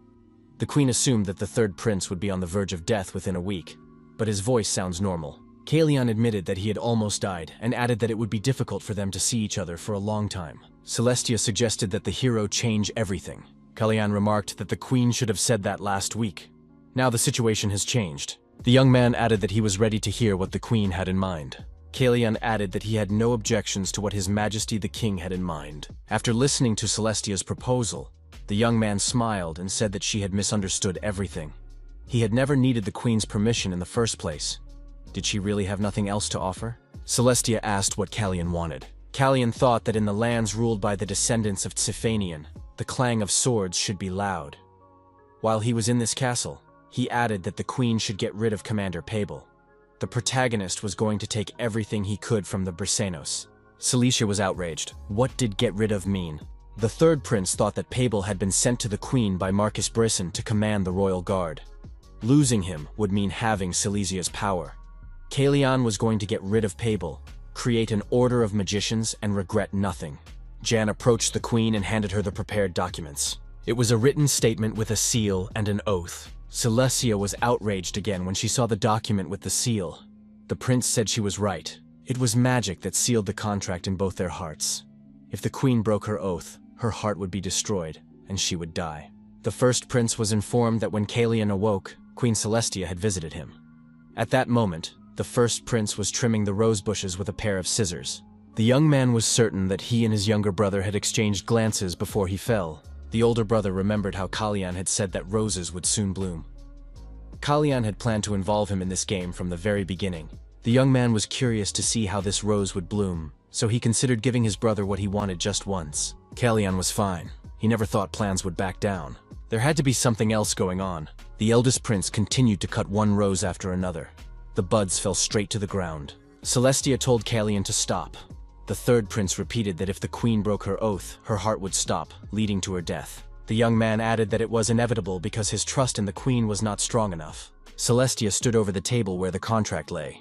The queen assumed that the third prince would be on the verge of death within a week, but his voice sounds normal. Calian admitted that he had almost died and added that it would be difficult for them to see each other for a long time. Celestia suggested that the hero change everything. Calian remarked that the queen should have said that last week. Now the situation has changed. The young man added that he was ready to hear what the queen had in mind. Calian added that he had no objections to what His Majesty the King had in mind. After listening to Celestia's proposal, the young man smiled and said that she had misunderstood everything. He had never needed the queen's permission in the first place. Did she really have nothing else to offer? Celestia asked what Calian wanted. Calian thought that in the lands ruled by the descendants of Tsiphanian, the clang of swords should be loud. While he was in this castle, he added that the queen should get rid of Commander Pabel. The protagonist was going to take everything he could from the Brissanos. Silesia was outraged. What did get rid of mean? The third prince thought that Pabel had been sent to the queen by Marcus Brisson to command the royal guard. Losing him would mean having Silesia's power. Calian was going to get rid of Pabel, create an order of magicians, and regret nothing. Jan approached the queen and handed her the prepared documents. It was a written statement with a seal and an oath. Silesia was outraged again when she saw the document with the seal. The prince said she was right. It was magic that sealed the contract in both their hearts. If the queen broke her oath, her heart would be destroyed, and she would die. The first prince was informed that when Calian awoke, Queen Celestia had visited him. At that moment, the first prince was trimming the rose bushes with a pair of scissors. The young man was certain that he and his younger brother had exchanged glances before he fell. The older brother remembered how Calian had said that roses would soon bloom. Calian had planned to involve him in this game from the very beginning. The young man was curious to see how this rose would bloom, so he considered giving his brother what he wanted just once. Calian was fine. He never thought plans would back down. There had to be something else going on. The eldest prince continued to cut one rose after another. The buds fell straight to the ground. Celestia told Kalian to stop. The third prince repeated that if the queen broke her oath, her heart would stop, leading to her death. The young man added that it was inevitable because his trust in the queen was not strong enough. Celestia stood over the table where the contract lay.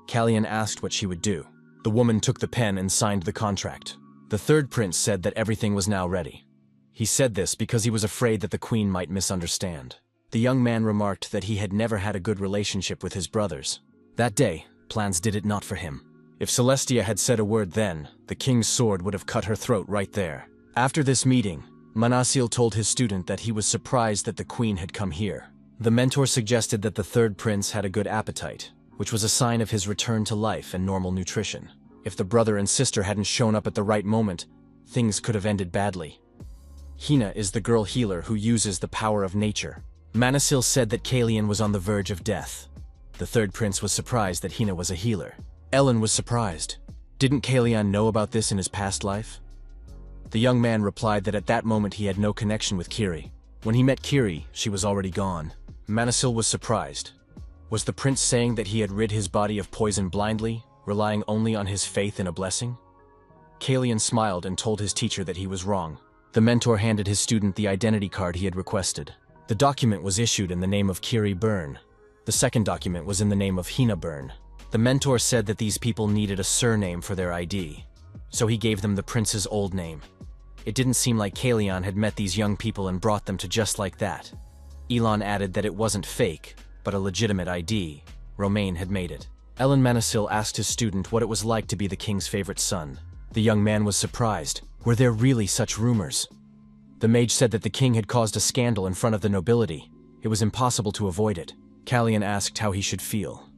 Kalian asked what she would do. The woman took the pen and signed the contract. The third prince said that everything was now ready. He said this because he was afraid that the queen might misunderstand. The young man remarked that he had never had a good relationship with his brothers. That day, plans did it not for him. If Celestia had said a word then, the king's sword would have cut her throat right there. After this meeting, Manasil told his student that he was surprised that the queen had come here. The mentor suggested that the third prince had a good appetite, which was a sign of his return to life and normal nutrition. If the brother and sister hadn't shown up at the right moment, things could have ended badly. Hina is the girl healer who uses the power of nature. Manasil said that Kalian was on the verge of death. The third prince was surprised that Hina was a healer. Ellen was surprised. Didn't Kalian know about this in his past life? The young man replied that at that moment he had no connection with Kiri. When he met Kiri, she was already gone. Manasil was surprised. Was the prince saying that he had rid his body of poison blindly, relying only on his faith in a blessing? Kalian smiled and told his teacher that he was wrong. The mentor handed his student the identity card he had requested. The document was issued in the name of Kiri Byrne. The second document was in the name of Hina Byrne. The mentor said that these people needed a surname for their ID, so he gave them the prince's old name. It didn't seem like Kalian had met these young people and brought them to just like that. Elon added that it wasn't fake, but a legitimate ID. Romain had made it. Ellen Manasil asked his student what it was like to be the king's favorite son. The young man was surprised. Were there really such rumors? The mage said that the king had caused a scandal in front of the nobility. It was impossible to avoid it. Kalian asked how he should feel.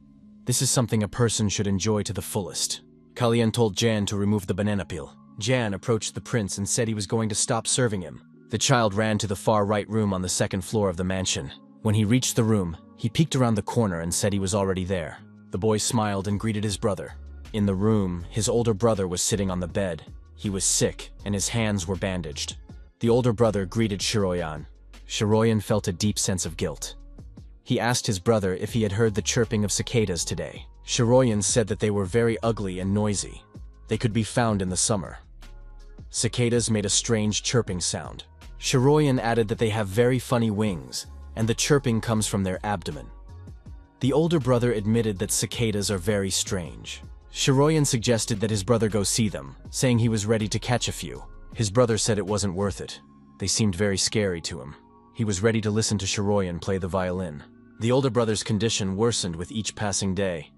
This is something a person should enjoy to the fullest. Kalian told Jan to remove the banana peel. Jan approached the prince and said he was going to stop serving him. The child ran to the far right room on the second floor of the mansion. When he reached the room, he peeked around the corner and said he was already there. The boy smiled and greeted his brother. In the room, his older brother was sitting on the bed. He was sick, and his hands were bandaged. The older brother greeted Shiroyan. Shiroyan felt a deep sense of guilt. He asked his brother if he had heard the chirping of cicadas today. Shiroyan said that they were very ugly and noisy. They could be found in the summer. Cicadas made a strange chirping sound. Shiroyan added that they have very funny wings, and the chirping comes from their abdomen. The older brother admitted that cicadas are very strange. Shiroyan suggested that his brother go see them, saying he was ready to catch a few. His brother said it wasn't worth it. They seemed very scary to him. He was ready to listen to Shiroyan play the violin. The older brother's condition worsened with each passing day.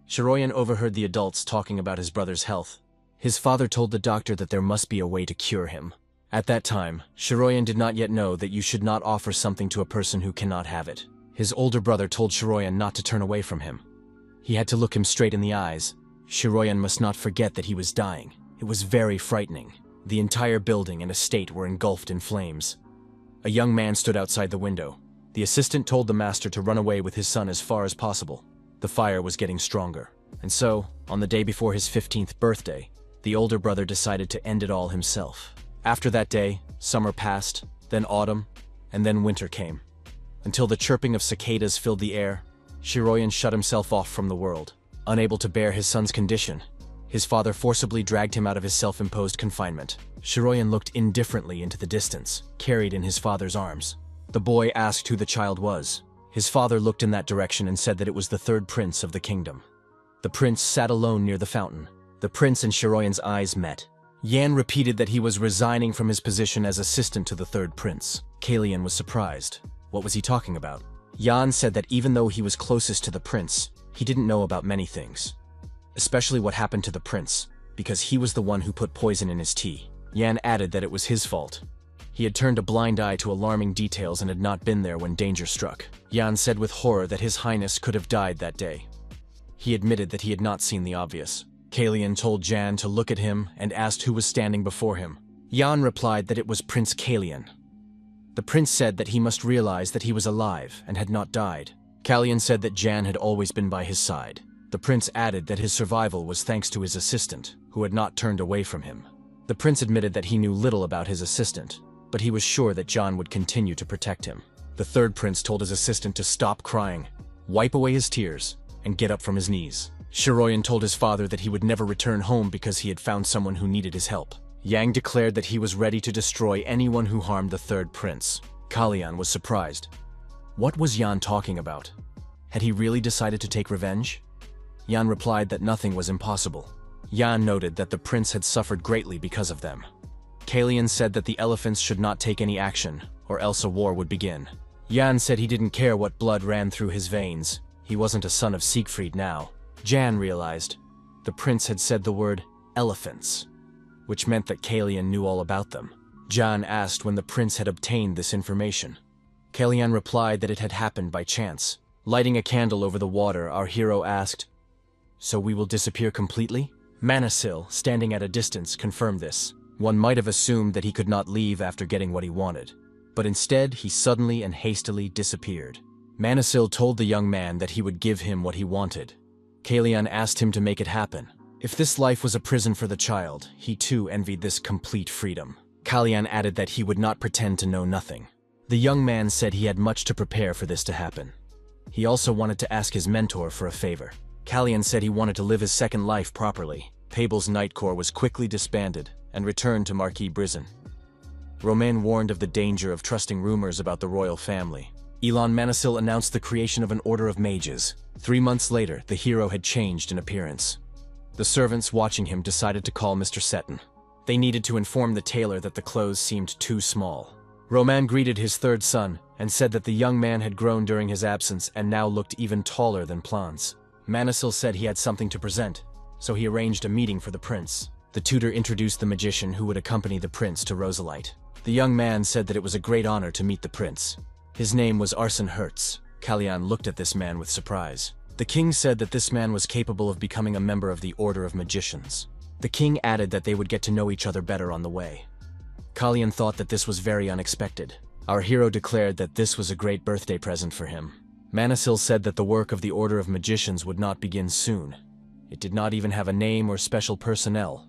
Shiroyan overheard the adults talking about his brother's health. His father told the doctor that there must be a way to cure him. At that time, Shiroyan did not yet know that you should not offer something to a person who cannot have it. His older brother told Shiroyan not to turn away from him. He had to look him straight in the eyes. Shiroyan must not forget that he was dying. It was very frightening. The entire building and estate were engulfed in flames. A young man stood outside the window. The assistant told the master to run away with his son as far as possible. The fire was getting stronger. And so, on the day before his 15th birthday, the older brother decided to end it all himself. After that day, summer passed, then autumn, and then winter came. Until the chirping of cicadas filled the air, Shiroyan shut himself off from the world. Unable to bear his son's condition, his father forcibly dragged him out of his self-imposed confinement. Shiroyan looked indifferently into the distance, carried in his father's arms. The boy asked who the child was. His father looked in that direction and said that it was the third prince of the kingdom. The prince sat alone near the fountain. The prince and Shiroyan's eyes met. Yan repeated that he was resigning from his position as assistant to the third prince. Kalian was surprised. What was he talking about? Yan said that even though he was closest to the prince, he didn't know about many things. Especially what happened to the prince, because he was the one who put poison in his tea. Yan added that it was his fault. He had turned a blind eye to alarming details and had not been there when danger struck. Yan said with horror that His Highness could have died that day. He admitted that he had not seen the obvious. Kalian told Jan to look at him and asked who was standing before him. Yan replied that it was Prince Kalian. The prince said that he must realize that he was alive and had not died. Kalian said that Jan had always been by his side. The prince added that his survival was thanks to his assistant, who had not turned away from him. The prince admitted that he knew little about his assistant. but he was sure that John would continue to protect him. The third prince told his assistant to stop crying, wipe away his tears, and get up from his knees. Shiroyan told his father that he would never return home because he had found someone who needed his help. Yang declared that he was ready to destroy anyone who harmed the third prince. Kalyan was surprised. What was Yan talking about? Had he really decided to take revenge? Yan replied that nothing was impossible. Yan noted that the prince had suffered greatly because of them. Kalyan said that the elephants should not take any action, or else a war would begin. Yan said he didn't care what blood ran through his veins. He wasn't a son of Siegfried now. Jan realized the prince had said the word elephants, which meant that Kalyan knew all about them. Jan asked when the prince had obtained this information. Kalyan replied that it had happened by chance. Lighting a candle over the water, our hero asked, "So we will disappear completely?" Manasil, standing at a distance, confirmed this. One might have assumed that he could not leave after getting what he wanted. But instead, he suddenly and hastily disappeared. Manasil told the young man that he would give him what he wanted. Kalyan asked him to make it happen. If this life was a prison for the child, he too envied this complete freedom. Kalyan added that he would not pretend to know nothing. The young man said he had much to prepare for this to happen. He also wanted to ask his mentor for a favor. Kalyan said he wanted to live his second life properly. Pabel's Night Corps was quickly disbanded and returned to Marquis Brison. Romain warned of the danger of trusting rumors about the royal family. Elon Manasil announced the creation of an order of mages. 3 months later, the hero had changed in appearance. The servants watching him decided to call Mr. Seton. They needed to inform the tailor that the clothes seemed too small. Romain greeted his third son and said that the young man had grown during his absence and now looked even taller than Plans. Manasil said he had something to present, so he arranged a meeting for the prince. The tutor introduced the magician who would accompany the prince to Rosalite. The young man said that it was a great honor to meet the prince. His name was Arsene Hertz. Kalyan looked at this man with surprise. The king said that this man was capable of becoming a member of the Order of Magicians. The king added that they would get to know each other better on the way. Kalyan thought that this was very unexpected. Our hero declared that this was a great birthday present for him. Manasil said that the work of the Order of Magicians would not begin soon. It did not even have a name or special personnel.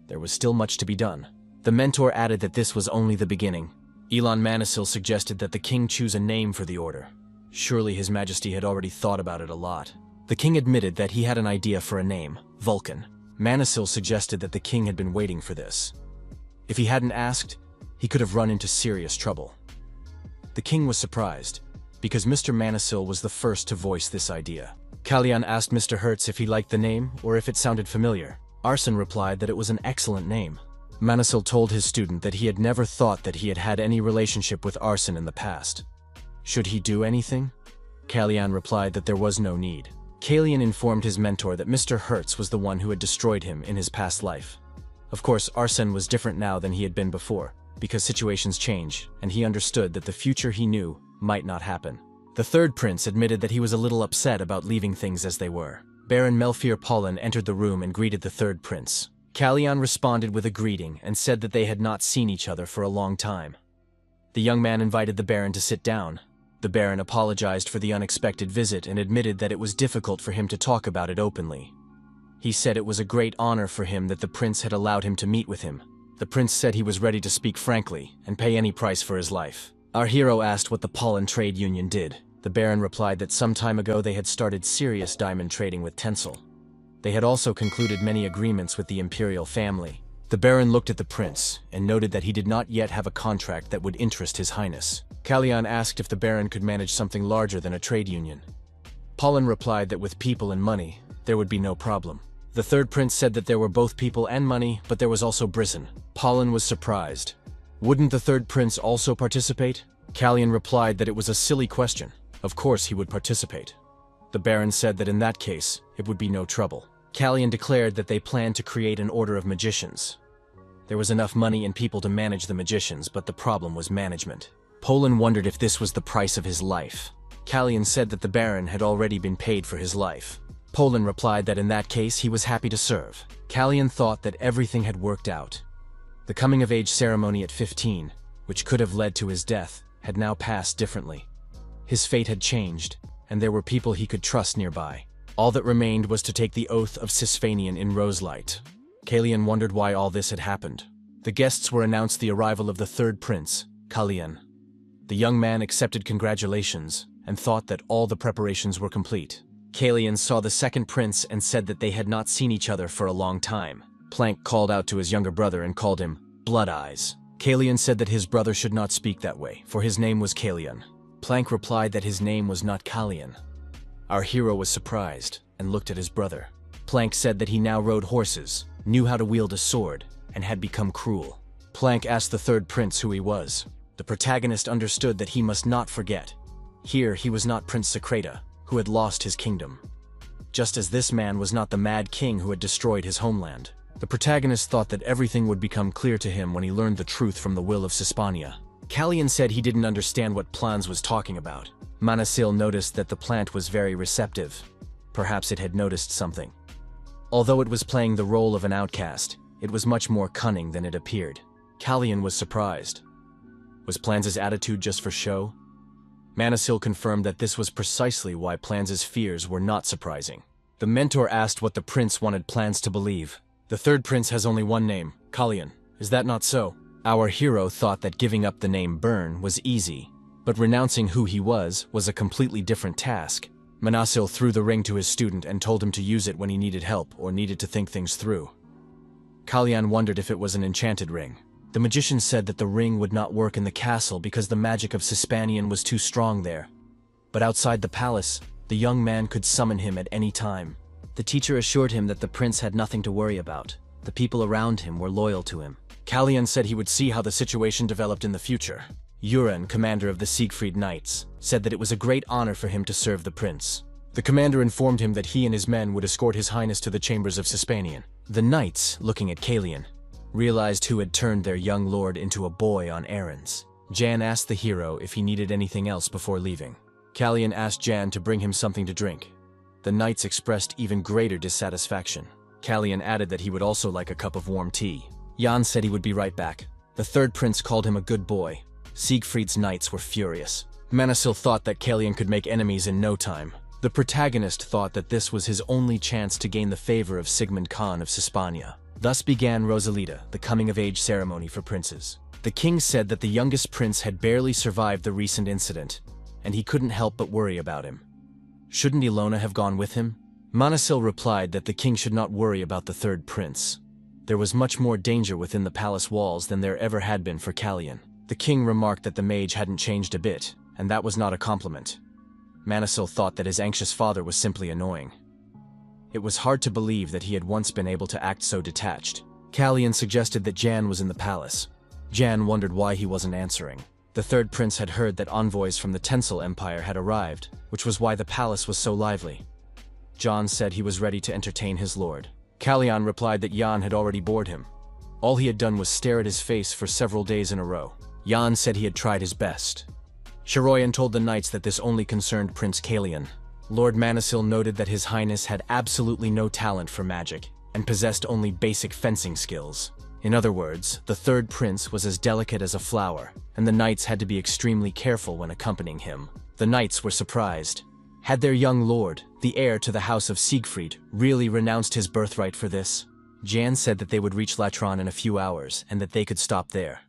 There was still much to be done. The mentor added that this was only the beginning. Elon Manasil suggested that the king choose a name for the order. Surely His Majesty had already thought about it a lot. The king admitted that he had an idea for a name, Vulcan. Manasil suggested that the king had been waiting for this. If he hadn't asked, he could have run into serious trouble. The king was surprised, because Mr. Manasil was the first to voice this idea. Kalyan asked Mr. Hertz if he liked the name or if it sounded familiar. Arsene replied that it was an excellent name. Manasil told his student that he had never thought that he had had any relationship with Arsene in the past. Should he do anything? Kalyan replied that there was no need. Kalyan informed his mentor that Mr. Hertz was the one who had destroyed him in his past life. Of course, Arsene was different now than he had been before, because situations change, and he understood that the future he knew might not happen. The third prince admitted that he was a little upset about leaving things as they were. Baron Melfier Paulin entered the room and greeted the third prince. Kalyan responded with a greeting and said that they had not seen each other for a long time. The young man invited the Baron to sit down. The Baron apologized for the unexpected visit and admitted that it was difficult for him to talk about it openly. He said it was a great honor for him that the prince had allowed him to meet with him. The prince said he was ready to speak frankly and pay any price for his life. Our hero asked what the Paulin Trade Union did. The Baron replied that some time ago they had started serious diamond trading with Tencel. They had also concluded many agreements with the imperial family. The Baron looked at the prince and noted that he did not yet have a contract that would interest His Highness. Kalyan asked if the Baron could manage something larger than a trade union. Paulin replied that with people and money, there would be no problem. The third prince said that there were both people and money, but there was also Brison. Paulin was surprised. Wouldn't the third prince also participate? Kalyan replied that it was a silly question. Of course he would participate. The Baron said that in that case, it would be no trouble. Kalyan declared that they planned to create an order of magicians. There was enough money and people to manage the magicians, but the problem was management. Paulin wondered if this was the price of his life. Kalyan said that the Baron had already been paid for his life. Paulin replied that in that case he was happy to serve. Kalyan thought that everything had worked out. The coming-of-age ceremony at 15, which could have led to his death, had now passed differently. His fate had changed, and there were people he could trust nearby. All that remained was to take the oath of Cisphanian in Roselight. Kalyan wondered why all this had happened. The guests were announced the arrival of the third prince, Kalian. The young man accepted congratulations and thought that all the preparations were complete. Kalian saw the second prince and said that they had not seen each other for a long time. Plank called out to his younger brother and called him Blood Eyes. Kalian said that his brother should not speak that way, for his name was Kalian. Plank replied that his name was not Kalian. Our hero was surprised and looked at his brother. Plank said that he now rode horses, knew how to wield a sword, and had become cruel. Plank asked the third prince who he was. The protagonist understood that he must not forget. Here he was not Prince Secreta, who had lost his kingdom. Just as this man was not the mad king who had destroyed his homeland. The protagonist thought that everything would become clear to him when he learned the truth from the will of Sispania. Kalian said he didn't understand what Plans was talking about. Manasil noticed that the plant was very receptive. Perhaps it had noticed something. Although it was playing the role of an outcast, it was much more cunning than it appeared. Kalian was surprised. Was Plans' attitude just for show? Manasil confirmed that this was precisely why Plans' fears were not surprising. The mentor asked what the prince wanted Plans to believe. The third prince has only one name, Kalian. Is that not so? Our hero thought that giving up the name Burn was easy, but renouncing who he was a completely different task. Manasil threw the ring to his student and told him to use it when he needed help or needed to think things through. Kalian wondered if it was an enchanted ring. The magician said that the ring would not work in the castle because the magic of Sispanian was too strong there. But outside the palace, the young man could summon him at any time. The teacher assured him that the prince had nothing to worry about. The people around him were loyal to him. Kalian said he would see how the situation developed in the future. Uran, commander of the Siegfried Knights, said that it was a great honor for him to serve the prince. The commander informed him that he and his men would escort his highness to the chambers of Sispanian. The knights, looking at Kalian, realized who had turned their young lord into a boy on errands. Jan asked the hero if he needed anything else before leaving. Kalian asked Jan to bring him something to drink. The knights expressed even greater dissatisfaction. Kalian added that he would also like a cup of warm tea. Jan said he would be right back. The third prince called him a good boy. Siegfried's knights were furious. Manasil thought that Kalian could make enemies in no time. The protagonist thought that this was his only chance to gain the favor of Sigmund Khan of Sispania. Thus began Rosalita, the coming-of-age ceremony for princes. The king said that the youngest prince had barely survived the recent incident, and he couldn't help but worry about him. Shouldn't Ilona have gone with him? Manasil replied that the king should not worry about the third prince. There was much more danger within the palace walls than there ever had been for Kalian. The king remarked that the mage hadn't changed a bit, and that was not a compliment. Manasil thought that his anxious father was simply annoying. It was hard to believe that he had once been able to act so detached. Kalian suggested that Jan was in the palace. Jan wondered why he wasn't answering. The third prince had heard that envoys from the Tencel Empire had arrived, which was why the palace was so lively. Jan said he was ready to entertain his lord. Kalian replied that Jan had already bored him. All he had done was stare at his face for several days in a row. Jan said he had tried his best. Sharoyan told the knights that this only concerned Prince Kalian. Lord Manasil noted that his highness had absolutely no talent for magic, and possessed only basic fencing skills. In other words, the third prince was as delicate as a flower, and the knights had to be extremely careful when accompanying him. The knights were surprised. Had their young lord, the heir to the house of Siegfried, really renounced his birthright for this? Jan said that they would reach Latron in a few hours, and that they could stop there.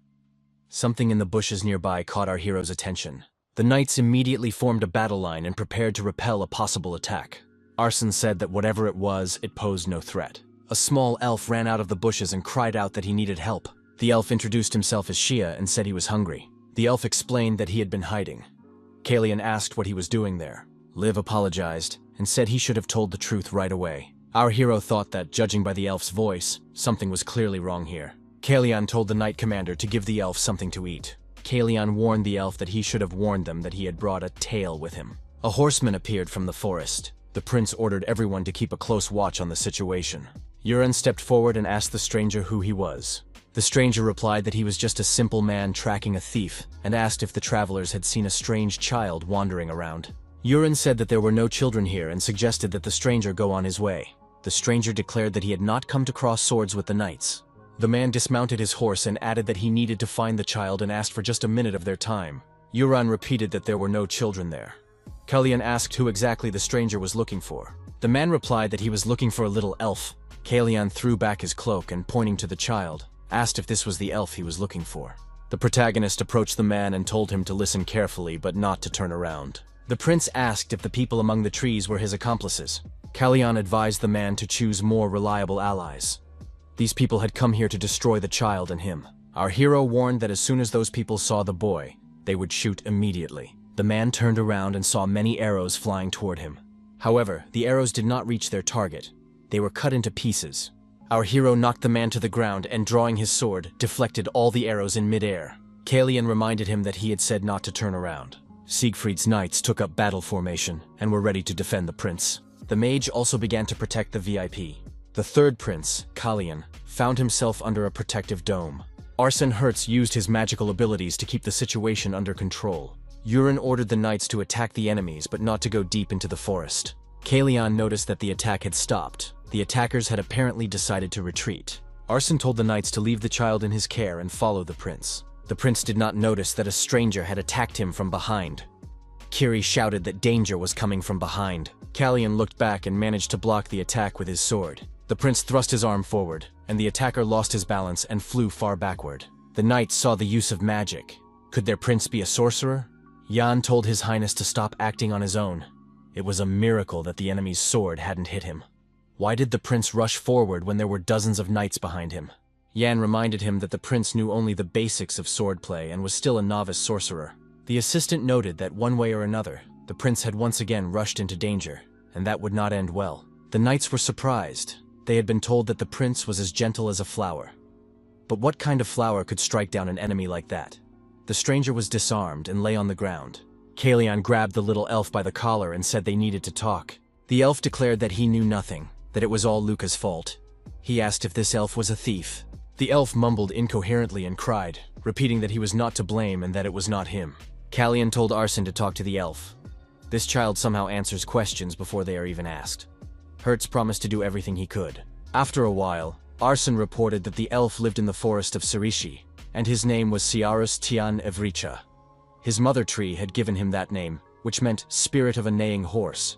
Something in the bushes nearby caught our hero's attention. The knights immediately formed a battle line and prepared to repel a possible attack. Arson said that whatever it was, it posed no threat. A small elf ran out of the bushes and cried out that he needed help. The elf introduced himself as Shia and said he was hungry. The elf explained that he had been hiding. Kalian asked what he was doing there. Liv apologized and said he should have told the truth right away. Our hero thought that, judging by the elf's voice, something was clearly wrong here. Kalian told the knight commander to give the elf something to eat. Kalian warned the elf that he should have warned them that he had brought a tail with him. A horseman appeared from the forest. The prince ordered everyone to keep a close watch on the situation. Uran stepped forward and asked the stranger who he was. The stranger replied that he was just a simple man tracking a thief, and asked if the travelers had seen a strange child wandering around. Uran said that there were no children here and suggested that the stranger go on his way. The stranger declared that he had not come to cross swords with the knights. The man dismounted his horse and added that he needed to find the child and asked for just a minute of their time. Uran repeated that there were no children there. Kalian asked who exactly the stranger was looking for. The man replied that he was looking for a little elf. Kalian threw back his cloak and, pointing to the child, asked if this was the elf he was looking for. The protagonist approached the man and told him to listen carefully but not to turn around. The prince asked if the people among the trees were his accomplices. Kalyan advised the man to choose more reliable allies. These people had come here to destroy the child and him. Our hero warned that as soon as those people saw the boy, they would shoot immediately. The man turned around and saw many arrows flying toward him. However, the arrows did not reach their target. They were cut into pieces. Our hero knocked the man to the ground and, drawing his sword, deflected all the arrows in midair. Kalyan reminded him that he had said not to turn around. Siegfried's knights took up battle formation and were ready to defend the prince. The mage also began to protect the VIP. The third prince, Kalyan, found himself under a protective dome. Arsene Hertz used his magical abilities to keep the situation under control. Urin ordered the knights to attack the enemies but not to go deep into the forest. Kalyan noticed that the attack had stopped. The attackers had apparently decided to retreat. Arsene told the knights to leave the child in his care and follow the prince. The prince did not notice that a stranger had attacked him from behind. Kiri shouted that danger was coming from behind. Kalyan looked back and managed to block the attack with his sword. The prince thrust his arm forward, and the attacker lost his balance and flew far backward. The knights saw the use of magic. Could their prince be a sorcerer? Jan told his highness to stop acting on his own. It was a miracle that the enemy's sword hadn't hit him. Why did the prince rush forward when there were dozens of knights behind him? Jan reminded him that the prince knew only the basics of swordplay and was still a novice sorcerer. The assistant noted that one way or another, the prince had once again rushed into danger, and that would not end well. The knights were surprised. They had been told that the prince was as gentle as a flower. But what kind of flower could strike down an enemy like that? The stranger was disarmed and lay on the ground. Kalyan grabbed the little elf by the collar and said they needed to talk. The elf declared that he knew nothing, that it was all Luca's fault. He asked if this elf was a thief. The elf mumbled incoherently and cried, repeating that he was not to blame and that it was not him. Kalyan told Arsene to talk to the elf. This child somehow answers questions before they are even asked. Hertz promised to do everything he could. After a while, Arsene reported that the elf lived in the forest of Sirishi, and his name was Ciarus Tian Evricha. His mother tree had given him that name, which meant spirit of a neighing horse.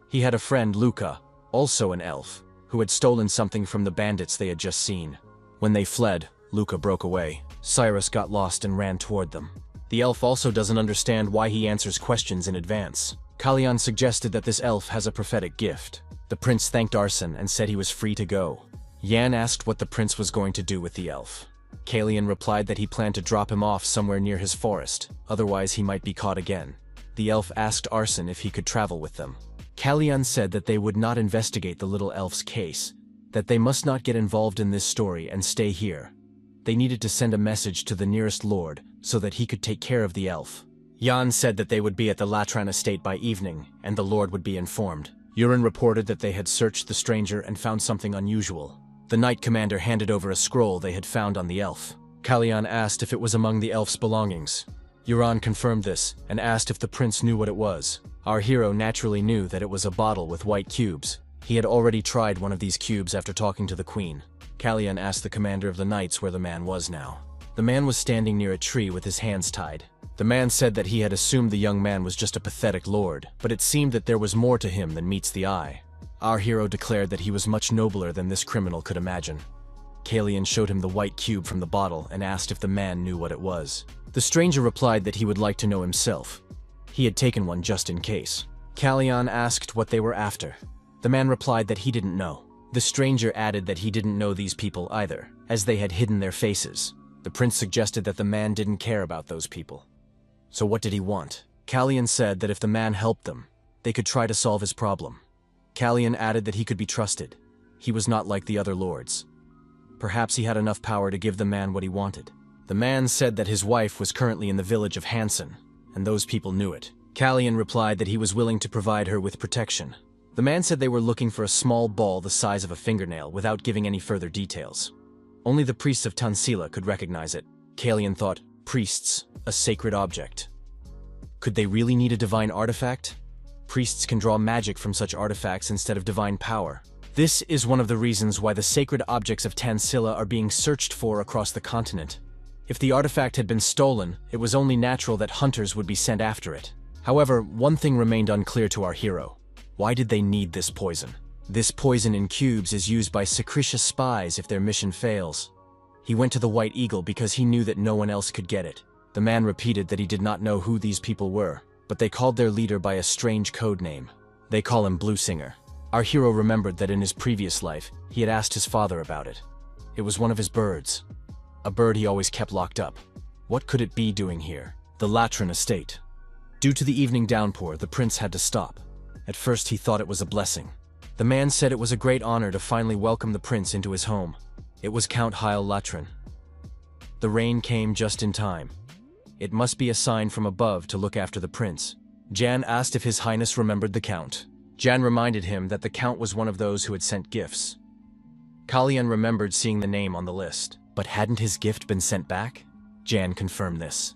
He had a friend, Luca, also an elf, who had stolen something from the bandits they had just seen. When they fled, Luca broke away. Cyrus got lost and ran toward them. The elf also doesn't understand why he answers questions in advance. Kalyan suggested that this elf has a prophetic gift. The prince thanked Arsene and said he was free to go. Jan asked what the prince was going to do with the elf. Kalyan replied that he planned to drop him off somewhere near his forest, otherwise he might be caught again. The elf asked Arsene if he could travel with them. Kalyan said that they would not investigate the little elf's case, that they must not get involved in this story and stay here. They needed to send a message to the nearest lord so that he could take care of the elf. Jan said that they would be at the Latran estate by evening, and the lord would be informed. Urin reported that they had searched the stranger and found something unusual. The knight commander handed over a scroll they had found on the elf. Kalyan asked if it was among the elf's belongings. Uran confirmed this and asked if the prince knew what it was. Our hero naturally knew that it was a bottle with white cubes. He had already tried one of these cubes after talking to the queen. Kalyan asked the commander of the knights where the man was now. The man was standing near a tree with his hands tied. The man said that he had assumed the young man was just a pathetic lord, but it seemed that there was more to him than meets the eye. Our hero declared that he was much nobler than this criminal could imagine. Kalyan showed him the white cube from the bottle and asked if the man knew what it was. The stranger replied that he would like to know himself. He had taken one just in case. Kalyan asked what they were after. The man replied that he didn't know. The stranger added that he didn't know these people either, as they had hidden their faces. The prince suggested that the man didn't care about those people. So what did he want? Kalyan said that if the man helped them, they could try to solve his problem. Kalyan added that he could be trusted. He was not like the other lords. Perhaps he had enough power to give the man what he wanted. The man said that his wife was currently in the village of Hansen, and those people knew it. Kalyan replied that he was willing to provide her with protection. The man said they were looking for a small ball the size of a fingernail without giving any further details. Only the priests of Tansila could recognize it. Kalyan thought, priests, a sacred object. Could they really need a divine artifact? Priests can draw magic from such artifacts instead of divine power. This is one of the reasons why the sacred objects of Tansila are being searched for across the continent. If the artifact had been stolen, it was only natural that hunters would be sent after it. However, one thing remained unclear to our hero. Why did they need this poison? This poison in cubes is used by Secretia spies if their mission fails. He went to the White Eagle because he knew that no one else could get it. The man repeated that he did not know who these people were, but they called their leader by a strange code name. They call him Blue Singer. Our hero remembered that in his previous life, he had asked his father about it. It was one of his birds. A bird he always kept locked up. What could it be doing here? The Latran estate. Due to the evening downpour, the prince had to stop. At first he thought it was a blessing. The man said it was a great honor to finally welcome the prince into his home. It was Count Heil Latran. The rain came just in time. It must be a sign from above to look after the prince. Jan asked if His Highness remembered the count. Jan reminded him that the count was one of those who had sent gifts. Kalian remembered seeing the name on the list, but hadn't his gift been sent back? Jan confirmed this.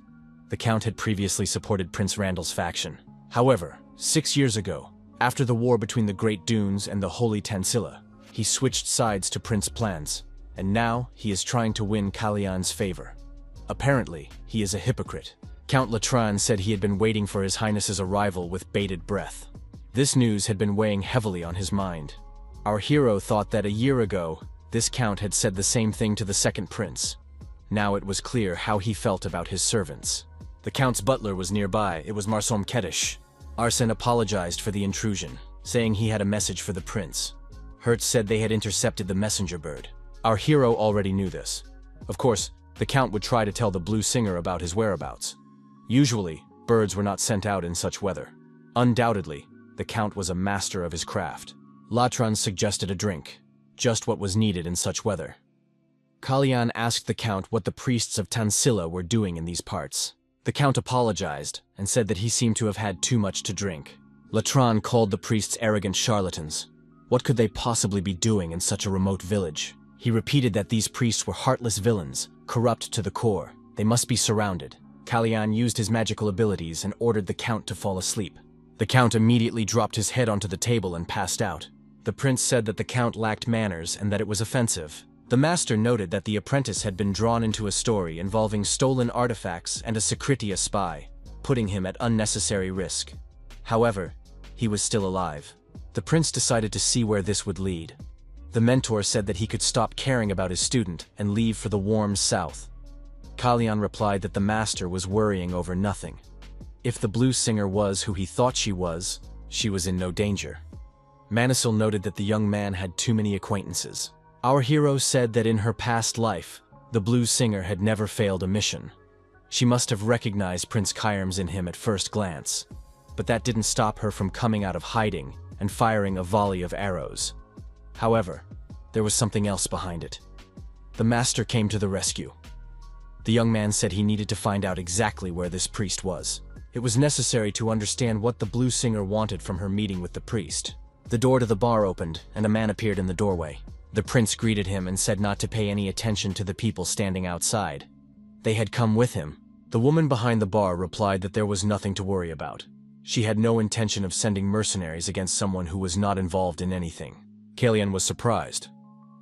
The count had previously supported Prince Randall's faction. However, 6 years ago, after the war between the Great Dunes and the Holy Tansilla, he switched sides to Prince plans, and now he is trying to win Kalian's favor. Apparently, he is a hypocrite. Count Latran said he had been waiting for His Highness's arrival with bated breath. This news had been weighing heavily on his mind. Our hero thought that a year ago, this count had said the same thing to the second prince. Now it was clear how he felt about his servants. The count's butler was nearby. It was Marsom Kedish. Arsene apologized for the intrusion, saying he had a message for the prince. Hertz said they had intercepted the messenger bird. Our hero already knew this. Of course, the count would try to tell the Blue Singer about his whereabouts. Usually, birds were not sent out in such weather. Undoubtedly, the count was a master of his craft. Latran suggested a drink, just what was needed in such weather. Kalian asked the count what the priests of Tansilla were doing in these parts. The count apologized and said that he seemed to have had too much to drink. Latran called the priests arrogant charlatans. What could they possibly be doing in such a remote village? He repeated that these priests were heartless villains, corrupt to the core. They must be surrounded. Kalian used his magical abilities and ordered the count to fall asleep. The count immediately dropped his head onto the table and passed out. The prince said that the count lacked manners and that it was offensive. The master noted that the apprentice had been drawn into a story involving stolen artifacts and a Secretia spy, putting him at unnecessary risk. However, he was still alive. The prince decided to see where this would lead. The mentor said that he could stop caring about his student and leave for the warm south. Kalian replied that the master was worrying over nothing. If the Blue Singer was who he thought she was in no danger. Manisil noted that the young man had too many acquaintances. Our hero said that in her past life, the Blue Singer had never failed a mission. She must have recognized Prince Kyrms in him at first glance, but that didn't stop her from coming out of hiding and firing a volley of arrows. However, there was something else behind it. The master came to the rescue. The young man said he needed to find out exactly where this priest was. It was necessary to understand what the Blue Singer wanted from her meeting with the priest. The door to the bar opened, and a man appeared in the doorway. The prince greeted him and said not to pay any attention to the people standing outside. They had come with him. The woman behind the bar replied that there was nothing to worry about. She had no intention of sending mercenaries against someone who was not involved in anything. Kalian was surprised.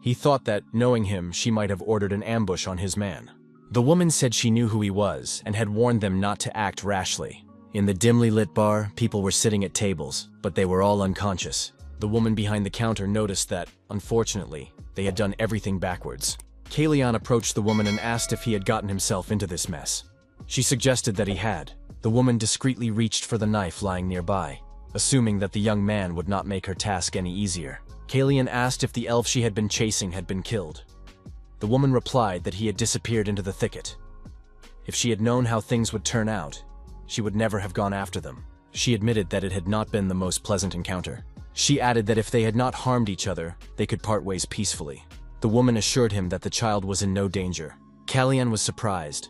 He thought that, knowing him, she might have ordered an ambush on his man. The woman said she knew who he was and had warned them not to act rashly. In the dimly lit bar, people were sitting at tables, but they were all unconscious. The woman behind the counter noticed that, unfortunately, they had done everything backwards. Kalian approached the woman and asked if he had gotten himself into this mess. She suggested that he had. The woman discreetly reached for the knife lying nearby, assuming that the young man would not make her task any easier. Kalian asked if the elf she had been chasing had been killed. The woman replied that he had disappeared into the thicket. If she had known how things would turn out, she would never have gone after them. She admitted that it had not been the most pleasant encounter. She added that if they had not harmed each other, they could part ways peacefully. The woman assured him that the child was in no danger. Kalian was surprised.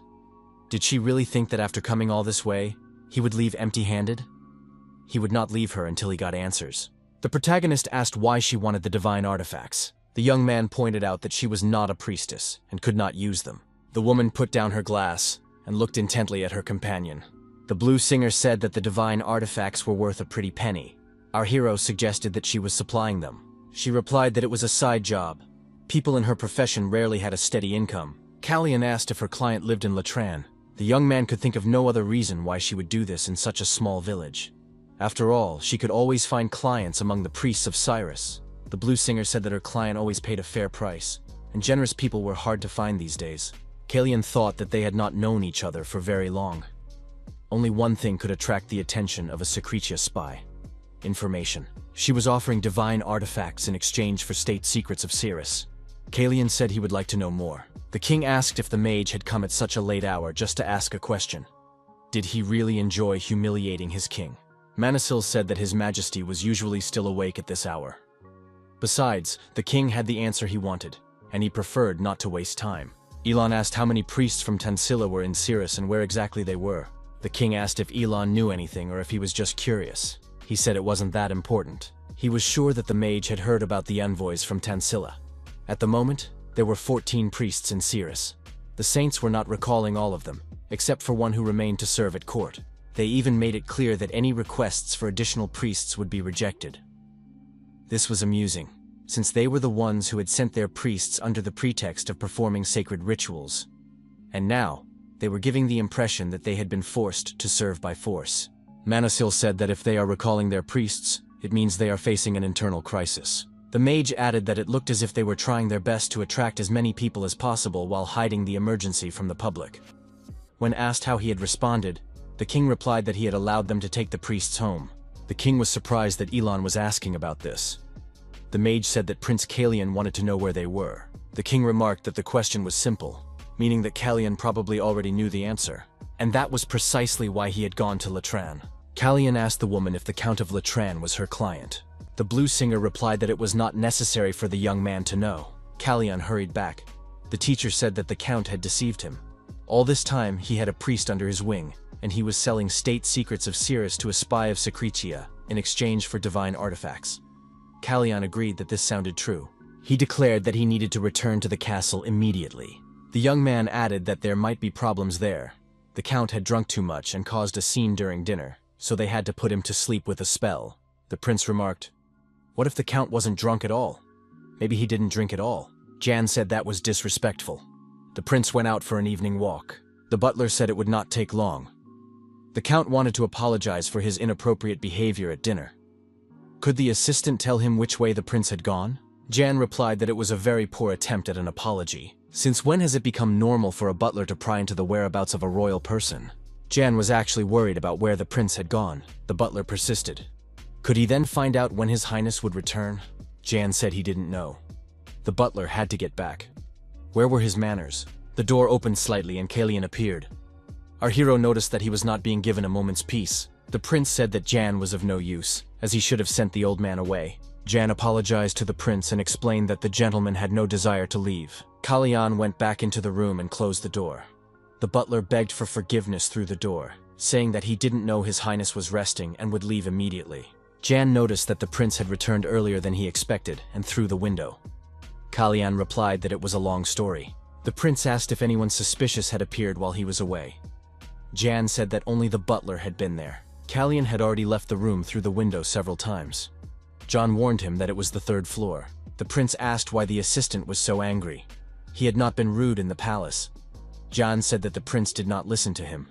Did she really think that after coming all this way, he would leave empty-handed? He would not leave her until he got answers. The protagonist asked why she wanted the divine artifacts. The young man pointed out that she was not a priestess and could not use them. The woman put down her glass and looked intently at her companion. The Blue Singer said that the divine artifacts were worth a pretty penny. Our hero suggested that she was supplying them. She replied that it was a side job. People in her profession rarely had a steady income. Kalian asked if her client lived in Latran. The young man could think of no other reason why she would do this in such a small village. After all, she could always find clients among the priests of Cyrus. The Blue Singer said that her client always paid a fair price. and generous people were hard to find these days. Kalian thought that they had not known each other for very long. Only one thing could attract the attention of a Secretia spy: information. She was offering divine artifacts in exchange for state secrets of Cirrus. Kalian said he would like to know more. The king asked if the mage had come at such a late hour just to ask a question. Did he really enjoy humiliating his king? Manasil said that his majesty was usually still awake at this hour. Besides, the king had the answer he wanted, and he preferred not to waste time. Elon asked how many priests from Tansila were in Cirrus and where exactly they were. The king asked if Elon knew anything or if he was just curious. He said it wasn't that important. He was sure that the mage had heard about the envoys from Tansila. At the moment, there were 14 priests in Cirrus. The saints were not recalling all of them, except for one who remained to serve at court. They even made it clear that any requests for additional priests would be rejected. This was amusing, since they were the ones who had sent their priests under the pretext of performing sacred rituals. And now, they were giving the impression that they had been forced to serve by force. Manasil said that if they are recalling their priests, it means they are facing an internal crisis. The mage added that it looked as if they were trying their best to attract as many people as possible while hiding the emergency from the public. When asked how he had responded, the king replied that he had allowed them to take the priests home. The king was surprised that Elon was asking about this. The mage said that Prince Kalian wanted to know where they were. The king remarked that the question was simple, meaning that Kalian probably already knew the answer. And that was precisely why he had gone to Latran. Kalian asked the woman if the Count of Latran was her client. The blue singer replied that it was not necessary for the young man to know. Kalian hurried back. The teacher said that the Count had deceived him. All this time, he had a priest under his wing, and he was selling state secrets of Cirrus to a spy of Secretia in exchange for divine artifacts. Kalian agreed that this sounded true. He declared that he needed to return to the castle immediately. The young man added that there might be problems there. The Count had drunk too much and caused a scene during dinner, so they had to put him to sleep with a spell. The prince remarked, "What if the Count wasn't drunk at all? Maybe he didn't drink at all." Jan said that was disrespectful. The prince went out for an evening walk. The butler said it would not take long. The Count wanted to apologize for his inappropriate behavior at dinner. Could the assistant tell him which way the prince had gone? Jan replied that it was a very poor attempt at an apology. Since when has it become normal for a butler to pry into the whereabouts of a royal person? Jan was actually worried about where the prince had gone. The butler persisted. Could he then find out when His Highness would return? Jan said he didn't know. The butler had to get back. Where were his manners? The door opened slightly and Kalian appeared. Our hero noticed that he was not being given a moment's peace. The prince said that Jan was of no use, as he should have sent the old man away. Jan apologized to the prince and explained that the gentleman had no desire to leave. Kalian went back into the room and closed the door. The butler begged for forgiveness through the door, saying that he didn't know His Highness was resting and would leave immediately. Jan noticed that the prince had returned earlier than he expected and through the window. Kalian replied that it was a long story. The prince asked if anyone suspicious had appeared while he was away. Jan said that only the butler had been there. Kalian had already left the room through the window several times. John warned him that it was the third floor. The prince asked why the assistant was so angry. He had not been rude in the palace. John said that the prince did not listen to him.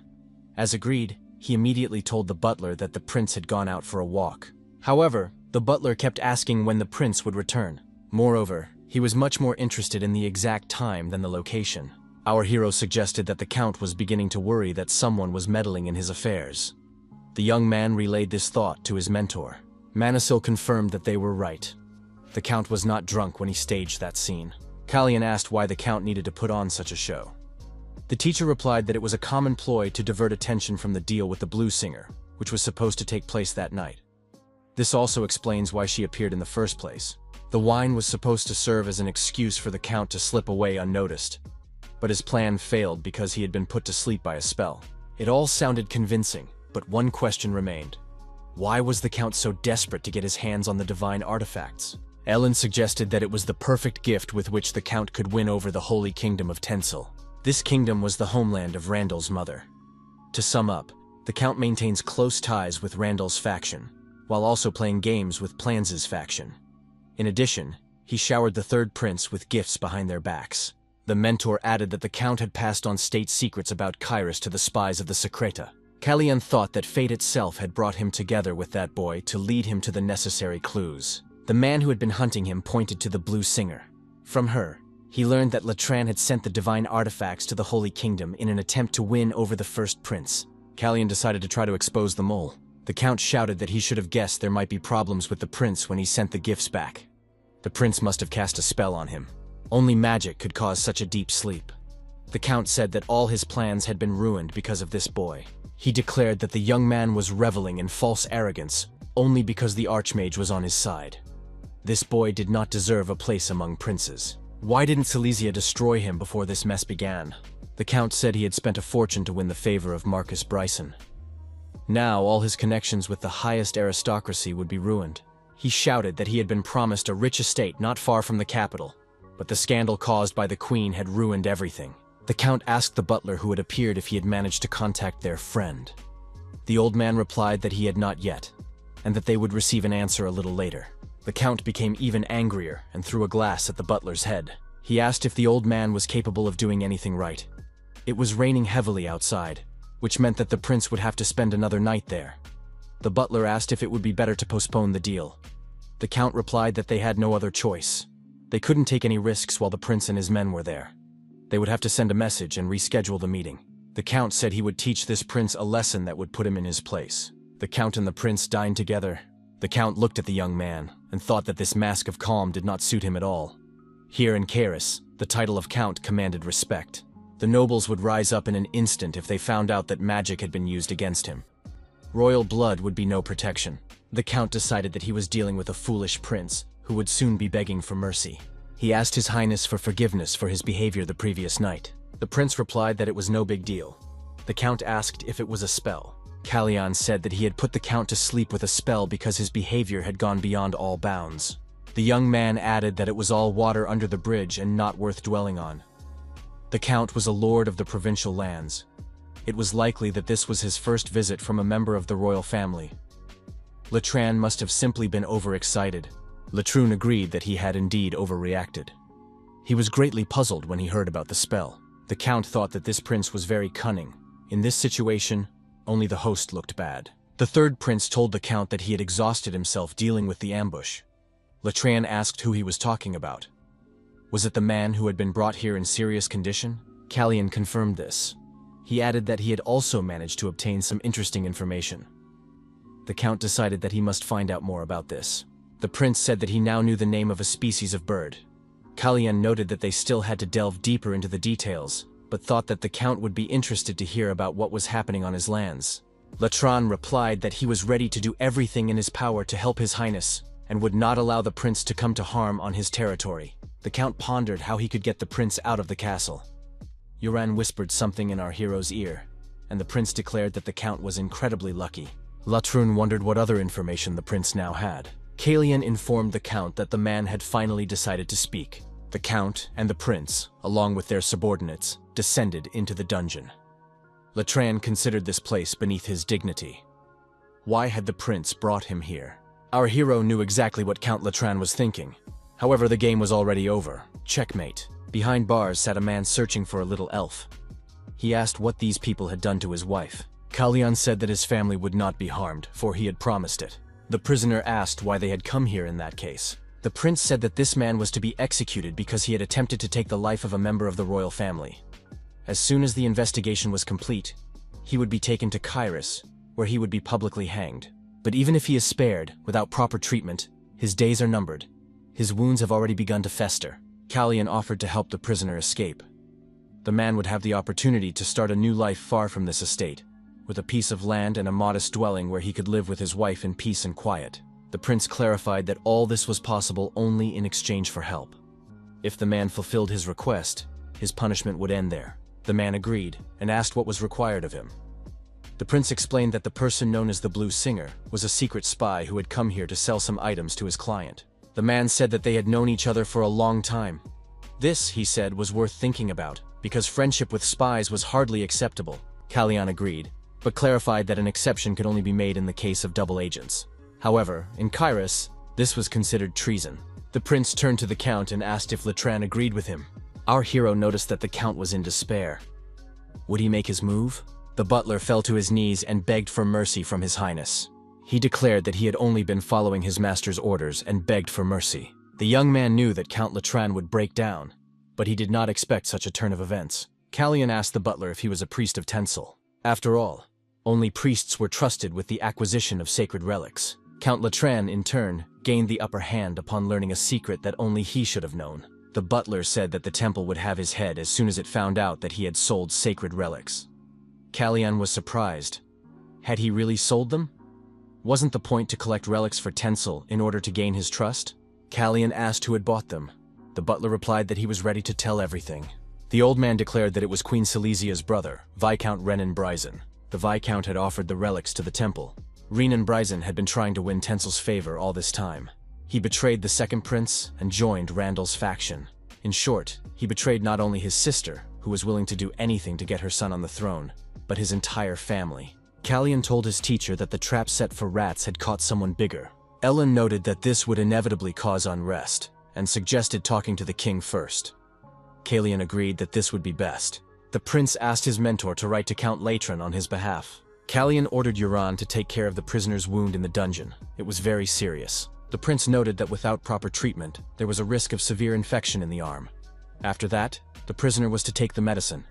As agreed, he immediately told the butler that the prince had gone out for a walk. However, the butler kept asking when the prince would return. Moreover, he was much more interested in the exact time than the location. Our hero suggested that the Count was beginning to worry that someone was meddling in his affairs. The young man relayed this thought to his mentor. Manasil confirmed that they were right. The Count was not drunk when he staged that scene. Kalian asked why the Count needed to put on such a show. The teacher replied that it was a common ploy to divert attention from the deal with the blues singer, which was supposed to take place that night. This also explains why she appeared in the first place. The wine was supposed to serve as an excuse for the Count to slip away unnoticed, but his plan failed because he had been put to sleep by a spell. It all sounded convincing, but one question remained. Why was the Count so desperate to get his hands on the divine artifacts? Ellen suggested that it was the perfect gift with which the Count could win over the Holy Kingdom of Tensil. This kingdom was the homeland of Randall's mother. To sum up, the Count maintains close ties with Randall's faction, while also playing games with Plans's faction. In addition, he showered the third prince with gifts behind their backs. The mentor added that the Count had passed on state secrets about Kairos to the spies of the Secreta. Kalian thought that fate itself had brought him together with that boy to lead him to the necessary clues. The man who had been hunting him pointed to the blue singer. From her, He learned that Latran had sent the divine artifacts to the Holy Kingdom in an attempt to win over the first prince. Kalyan decided to try to expose the mole. The Count shouted that he should have guessed there might be problems with the prince when he sent the gifts back. The prince must have cast a spell on him. Only magic could cause such a deep sleep. The Count said that all his plans had been ruined because of this boy. He declared that the young man was reveling in false arrogance only because the Archmage was on his side. This boy did not deserve a place among princes. Why didn't Silesia destroy him before this mess began? The Count said he had spent a fortune to win the favor of Marcus Bryson. Now all his connections with the highest aristocracy would be ruined. He shouted that he had been promised a rich estate not far from the capital, but the scandal caused by the Queen had ruined everything. The Count asked the butler who had appeared if he had managed to contact their friend. The old man replied that he had not yet, and that they would receive an answer a little later. The Count became even angrier and threw a glass at the butler's head. He asked if the old man was capable of doing anything right. It was raining heavily outside, which meant that the prince would have to spend another night there. The butler asked if it would be better to postpone the deal. The Count replied that they had no other choice. They couldn't take any risks while the prince and his men were there. They would have to send a message and reschedule the meeting. The Count said he would teach this prince a lesson that would put him in his place. The Count and the prince dined together. The Count looked at the young man and thought that this mask of calm did not suit him at all. Here in Caris, the title of Count commanded respect. The nobles would rise up in an instant if they found out that magic had been used against him. Royal blood would be no protection. The Count decided that he was dealing with a foolish prince who would soon be begging for mercy. He asked His Highness for forgiveness for his behavior the previous night. The prince replied that it was no big deal. The Count asked if it was a spell. Kalyan said that he had put the Count to sleep with a spell because his behavior had gone beyond all bounds. The young man added that it was all water under the bridge and not worth dwelling on. The Count was a lord of the provincial lands. It was likely that this was his first visit from a member of the royal family. Latran must have simply been overexcited. Latrun agreed that he had indeed overreacted. He was greatly puzzled when he heard about the spell. The Count thought that this prince was very cunning. In this situation, only the host looked bad. The third prince told the Count that he had exhausted himself dealing with the ambush. Latran asked who he was talking about. Was it the man who had been brought here in serious condition? Kalyan confirmed this. He added that he had also managed to obtain some interesting information. The Count decided that he must find out more about this. The prince said that he now knew the name of a species of bird. Kalyan noted that they still had to delve deeper into the details, but thought that the Count would be interested to hear about what was happening on his lands. Latran replied that he was ready to do everything in his power to help His Highness, and would not allow the prince to come to harm on his territory. The Count pondered how he could get the prince out of the castle. Yoran whispered something in our hero's ear, and the prince declared that the Count was incredibly lucky. Latrun wondered what other information the prince now had. Kalyan informed the Count that the man had finally decided to speak. The Count and the prince, along with their subordinates, descended into the dungeon. Latran considered this place beneath his dignity. Why had the prince brought him here? Our hero knew exactly what Count Latran was thinking. However, the game was already over. Checkmate. Behind bars sat a man searching for a little elf. He asked what these people had done to his wife. Kalyan said that his family would not be harmed, for he had promised it. The prisoner asked why they had come here in that case. The prince said that this man was to be executed because he had attempted to take the life of a member of the royal family. As soon as the investigation was complete, he would be taken to Caris, where he would be publicly hanged. But even if he is spared, without proper treatment, his days are numbered. His wounds have already begun to fester. Kalyan offered to help the prisoner escape. The man would have the opportunity to start a new life far from this estate, with a piece of land and a modest dwelling where he could live with his wife in peace and quiet. The prince clarified that all this was possible only in exchange for help. If the man fulfilled his request, his punishment would end there. The man agreed and asked what was required of him. The prince explained that the person known as the Blue Singer was a secret spy who had come here to sell some items to his client. The man said that they had known each other for a long time. This, he said, was worth thinking about, because friendship with spies was hardly acceptable. Kalyan agreed, but clarified that an exception could only be made in the case of double agents. However, in Caris, this was considered treason. The prince turned to the Count and asked if Latran agreed with him. Our hero noticed that the Count was in despair. Would he make his move? The butler fell to his knees and begged for mercy from His Highness. He declared that he had only been following his master's orders and begged for mercy. The young man knew that Count Latran would break down, but he did not expect such a turn of events. Kalyan asked the butler if he was a priest of Tencel. After all, only priests were trusted with the acquisition of sacred relics. Count Latran, in turn, gained the upper hand upon learning a secret that only he should have known. The butler said that the temple would have his head as soon as it found out that he had sold sacred relics. Kalyan was surprised. Had he really sold them? Wasn't the point to collect relics for Tencel in order to gain his trust? Kalyan asked who had bought them. The butler replied that he was ready to tell everything. The old man declared that it was Queen Silesia's brother, Viscount Renan Bryson. The Viscount had offered the relics to the temple. Renan Bryson had been trying to win Tensel's favor all this time. He betrayed the second prince and joined Randall's faction. In short, he betrayed not only his sister, who was willing to do anything to get her son on the throne, but his entire family. Kalyan told his teacher that the trap set for rats had caught someone bigger. Ellen noted that this would inevitably cause unrest, and suggested talking to the king first. Kalyan agreed that this would be best. The prince asked his mentor to write to Count Latran on his behalf. Kalyan ordered Yuran to take care of the prisoner's wound in the dungeon. It was very serious. The prince noted that without proper treatment, there was a risk of severe infection in the arm. After that, the prisoner was to take the medicine.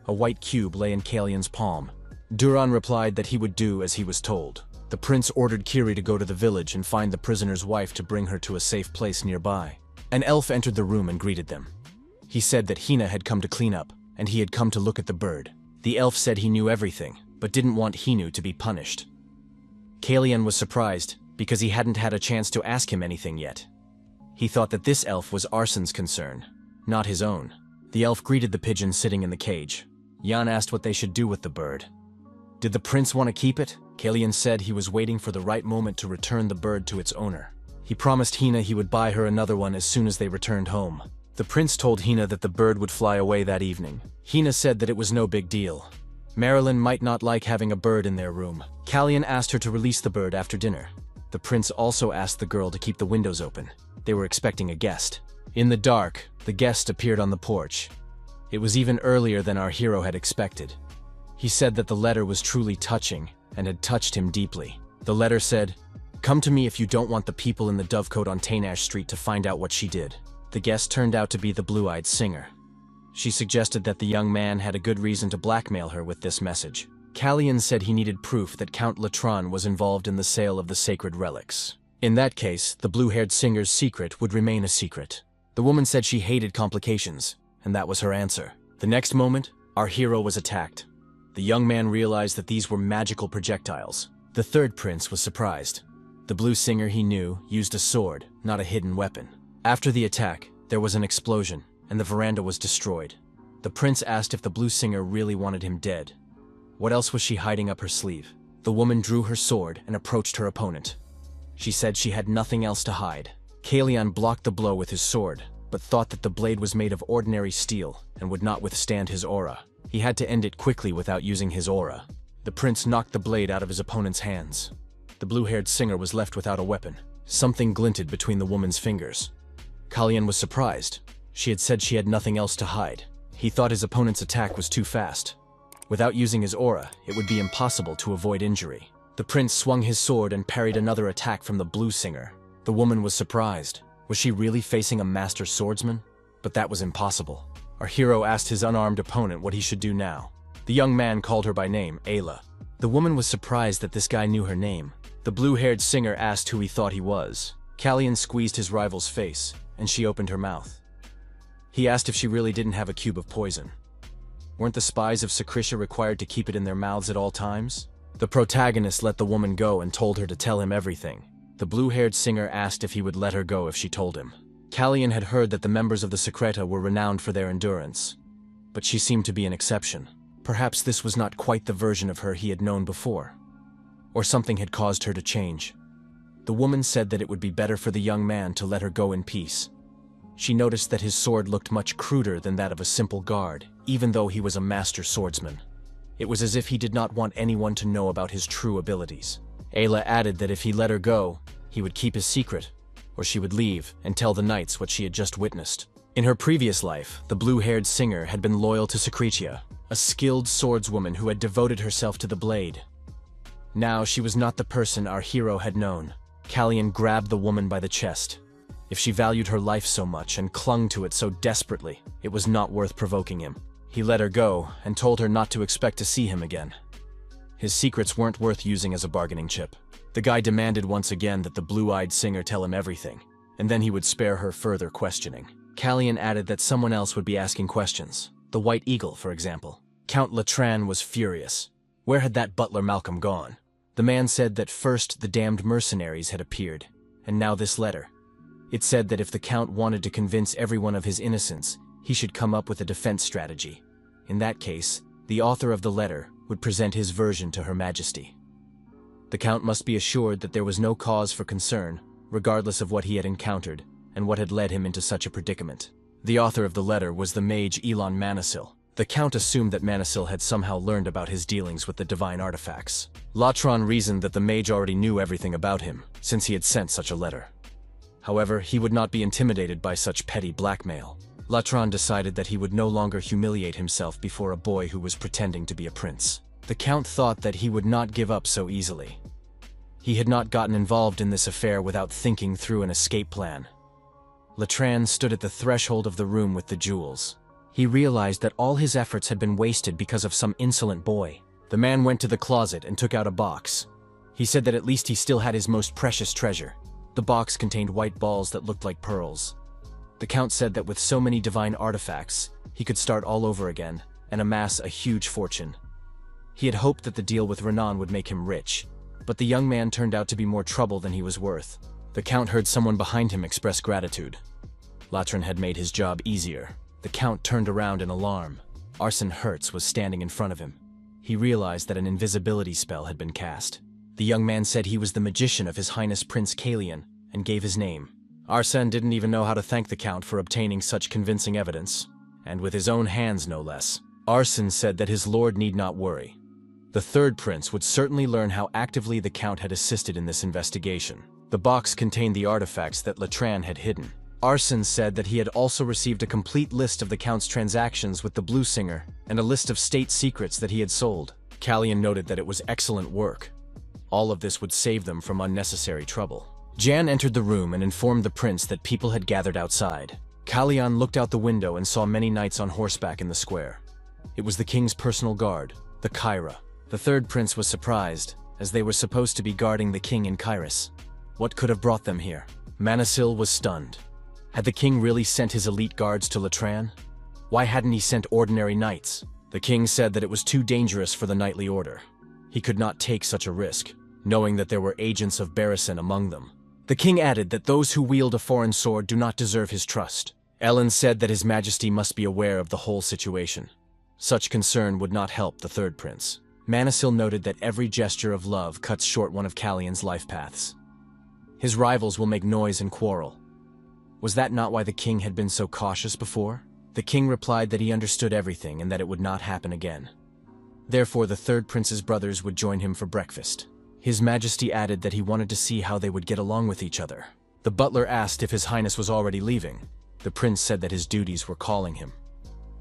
A white cube lay in Kalyan's palm. Duran replied that he would do as he was told. The prince ordered Kiri to go to the village and find the prisoner's wife to bring her to a safe place nearby. An elf entered the room and greeted them. He said that Hina had come to clean up, and he had come to look at the bird. The elf said he knew everything, but didn't want Hinu to be punished. Kalyan was surprised, because he hadn't had a chance to ask him anything yet. He thought that this elf was Arson's concern, not his own. The elf greeted the pigeon sitting in the cage. Jan asked what they should do with the bird. Did the prince want to keep it? Kalyan said he was waiting for the right moment to return the bird to its owner. He promised Hina he would buy her another one as soon as they returned home. The prince told Hina that the bird would fly away that evening. Hina said that it was no big deal. Marilyn might not like having a bird in their room. Kalyan asked her to release the bird after dinner. The prince also asked the girl to keep the windows open. They were expecting a guest. In the dark, the guest appeared on the porch. It was even earlier than our hero had expected. He said that the letter was truly touching and had touched him deeply. The letter said, "Come to me if you don't want the people in the Dovecote on Tainash Street to find out what she did." The guest turned out to be the blue-eyed singer. She suggested that the young man had a good reason to blackmail her with this message. Kalyan said he needed proof that Count Latran was involved in the sale of the sacred relics. In that case, the blue-haired singer's secret would remain a secret. The woman said she hated complications, and that was her answer. The next moment, our hero was attacked. The young man realized that these were magical projectiles. The third prince was surprised. The blue singer he knew used a sword, not a hidden weapon. After the attack, there was an explosion, and the veranda was destroyed. The prince asked if the blue singer really wanted him dead. What else was she hiding up her sleeve? The woman drew her sword and approached her opponent. She said she had nothing else to hide. Kalyan blocked the blow with his sword, but thought that the blade was made of ordinary steel and would not withstand his aura. He had to end it quickly without using his aura. The prince knocked the blade out of his opponent's hands. The blue-haired singer was left without a weapon. Something glinted between the woman's fingers. Kalyan was surprised. She had said she had nothing else to hide. He thought his opponent's attack was too fast. Without using his aura, it would be impossible to avoid injury. The prince swung his sword and parried another attack from the blue singer. The woman was surprised. Was she really facing a master swordsman? But that was impossible. Our hero asked his unarmed opponent what he should do now. The young man called her by name, Ayla. The woman was surprised that this guy knew her name. The blue-haired singer asked who he thought he was. Kalyan squeezed his rival's face, and she opened her mouth. He asked if she really didn't have a cube of poison. Weren't the spies of Sakrisha required to keep it in their mouths at all times? The protagonist let the woman go and told her to tell him everything. The blue-haired singer asked if he would let her go if she told him. Kalyan had heard that the members of the Secreta were renowned for their endurance, but she seemed to be an exception. Perhaps this was not quite the version of her he had known before, or something had caused her to change. The woman said that it would be better for the young man to let her go in peace. She noticed that his sword looked much cruder than that of a simple guard, even though he was a master swordsman. It was as if he did not want anyone to know about his true abilities. Ayla added that if he let her go, he would keep his secret, or she would leave and tell the knights what she had just witnessed. In her previous life, the blue-haired singer had been loyal to Sakritia, a skilled swordswoman who had devoted herself to the blade. Now she was not the person our hero had known. Kalyan grabbed the woman by the chest. If she valued her life so much and clung to it so desperately, it was not worth provoking him. He let her go and told her not to expect to see him again. His secrets weren't worth using as a bargaining chip. The guy demanded once again that the blue-eyed singer tell him everything, and then he would spare her further questioning. Callian added that someone else would be asking questions. The White Eagle, for example. Count Latran was furious. Where had that butler Malcolm gone? The man said that first the damned mercenaries had appeared, and now this letter. It said that if the Count wanted to convince everyone of his innocence, he should come up with a defense strategy. In that case, the author of the letter would present his version to Her Majesty. The Count must be assured that there was no cause for concern, regardless of what he had encountered and what had led him into such a predicament. The author of the letter was the mage Elon Manasil. The Count assumed that Manasil had somehow learned about his dealings with the divine artifacts. Latran reasoned that the mage already knew everything about him, since he had sent such a letter. However, he would not be intimidated by such petty blackmail. Latran decided that he would no longer humiliate himself before a boy who was pretending to be a prince. The Count thought that he would not give up so easily. He had not gotten involved in this affair without thinking through an escape plan. Latran stood at the threshold of the room with the jewels. He realized that all his efforts had been wasted because of some insolent boy. The man went to the closet and took out a box. He said that at least he still had his most precious treasure. The box contained white balls that looked like pearls. The Count said that with so many divine artifacts, he could start all over again and amass a huge fortune. He had hoped that the deal with Renan would make him rich, but the young man turned out to be more trouble than he was worth. The Count heard someone behind him express gratitude. Latran had made his job easier. The Count turned around in alarm. Arsene Hertz was standing in front of him. He realized that an invisibility spell had been cast. The young man said he was the magician of His Highness Prince Kalian and gave his name. Arsene didn't even know how to thank the Count for obtaining such convincing evidence, and with his own hands no less. Arsene said that his lord need not worry. The third prince would certainly learn how actively the Count had assisted in this investigation. The box contained the artifacts that Latran had hidden. Arsene said that he had also received a complete list of the Count's transactions with the Blue Singer and a list of state secrets that he had sold. Callian noted that it was excellent work. All of this would save them from unnecessary trouble. Jan entered the room and informed the prince that people had gathered outside. Callian looked out the window and saw many knights on horseback in the square. It was the king's personal guard, the Kyra. The third prince was surprised, as they were supposed to be guarding the king in Kairos. What could have brought them here? Manasil was stunned. Had the king really sent his elite guards to Latran? Why hadn't he sent ordinary knights? The king said that it was too dangerous for the knightly order. He could not take such a risk, knowing that there were agents of Barrison among them. The king added that those who wield a foreign sword do not deserve his trust. Ellen said that His Majesty must be aware of the whole situation. Such concern would not help the third prince. Manasil noted that every gesture of love cuts short one of Callian's life paths. His rivals will make noise and quarrel. Was that not why the king had been so cautious before? The king replied that he understood everything and that it would not happen again. Therefore, the third prince's brothers would join him for breakfast. His Majesty added that he wanted to see how they would get along with each other. The butler asked if His Highness was already leaving. The prince said that his duties were calling him.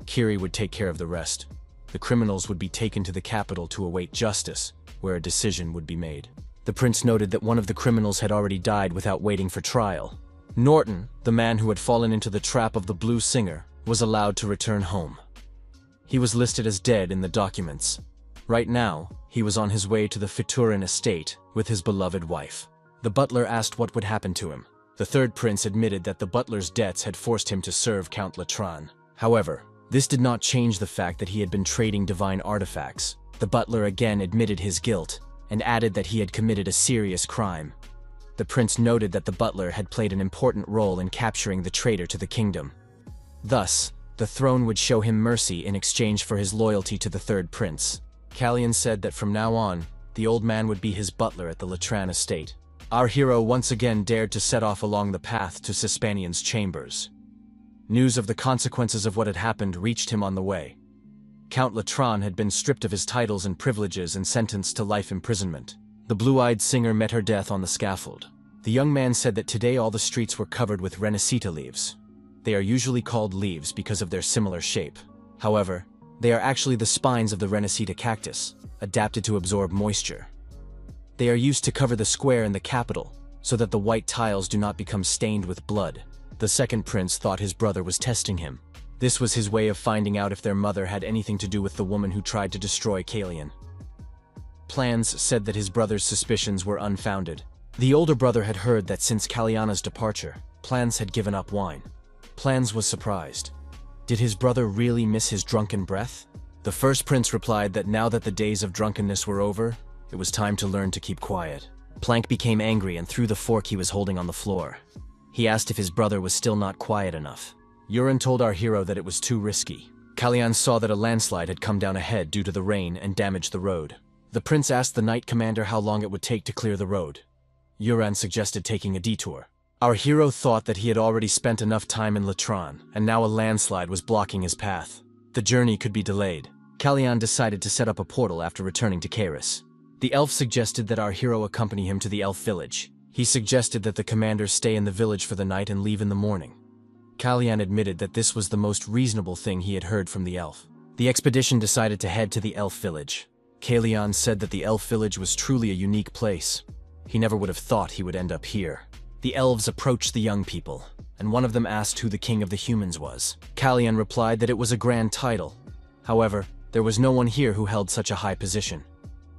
Kiri would take care of the rest. The criminals would be taken to the capital to await justice, where a decision would be made. The prince noted that one of the criminals had already died without waiting for trial. Norton, the man who had fallen into the trap of the Blue Singer, was allowed to return home. He was listed as dead in the documents. Right now, he was on his way to the Fiturin estate with his beloved wife. The butler asked what would happen to him. The third prince admitted that the butler's debts had forced him to serve Count Latran. However, this did not change the fact that he had been trading divine artifacts. The butler again admitted his guilt and added that he had committed a serious crime. The prince noted that the butler had played an important role in capturing the traitor to the kingdom. Thus, the throne would show him mercy in exchange for his loyalty to the third prince. Callian said that from now on, the old man would be his butler at the Latran estate. Our hero once again dared to set off along the path to Cispanian's chambers. News of the consequences of what had happened reached him on the way. Count Latran had been stripped of his titles and privileges and sentenced to life imprisonment. The blue-eyed singer met her death on the scaffold. The young man said that today all the streets were covered with Renacita leaves. They are usually called leaves because of their similar shape. However, they are actually the spines of the Renacita cactus, adapted to absorb moisture. They are used to cover the square in the capital, so that the white tiles do not become stained with blood. The second prince thought his brother was testing him. This was his way of finding out if their mother had anything to do with the woman who tried to destroy Kalian. Plans said that his brother's suspicions were unfounded. The older brother had heard that since Kaliana's departure, Plans had given up wine. Plans was surprised. Did his brother really miss his drunken breath? The first prince replied that now that the days of drunkenness were over, it was time to learn to keep quiet. Plank became angry and threw the fork he was holding on the floor. He asked if his brother was still not quiet enough. Yuran told our hero that it was too risky. Kalian saw that a landslide had come down ahead due to the rain and damaged the road. The prince asked the knight commander how long it would take to clear the road. Yuran suggested taking a detour. Our hero thought that he had already spent enough time in Latran, and now a landslide was blocking his path. The journey could be delayed. Kalian decided to set up a portal after returning to Kairos. The elf suggested that our hero accompany him to the elf village. He suggested that the commander stay in the village for the night and leave in the morning. Kalian admitted that this was the most reasonable thing he had heard from the elf. The expedition decided to head to the elf village. Kalian said that the elf village was truly a unique place. He never would have thought he would end up here. The elves approached the young people, and one of them asked who the king of the humans was. Kalian replied that it was a grand title. However, there was no one here who held such a high position.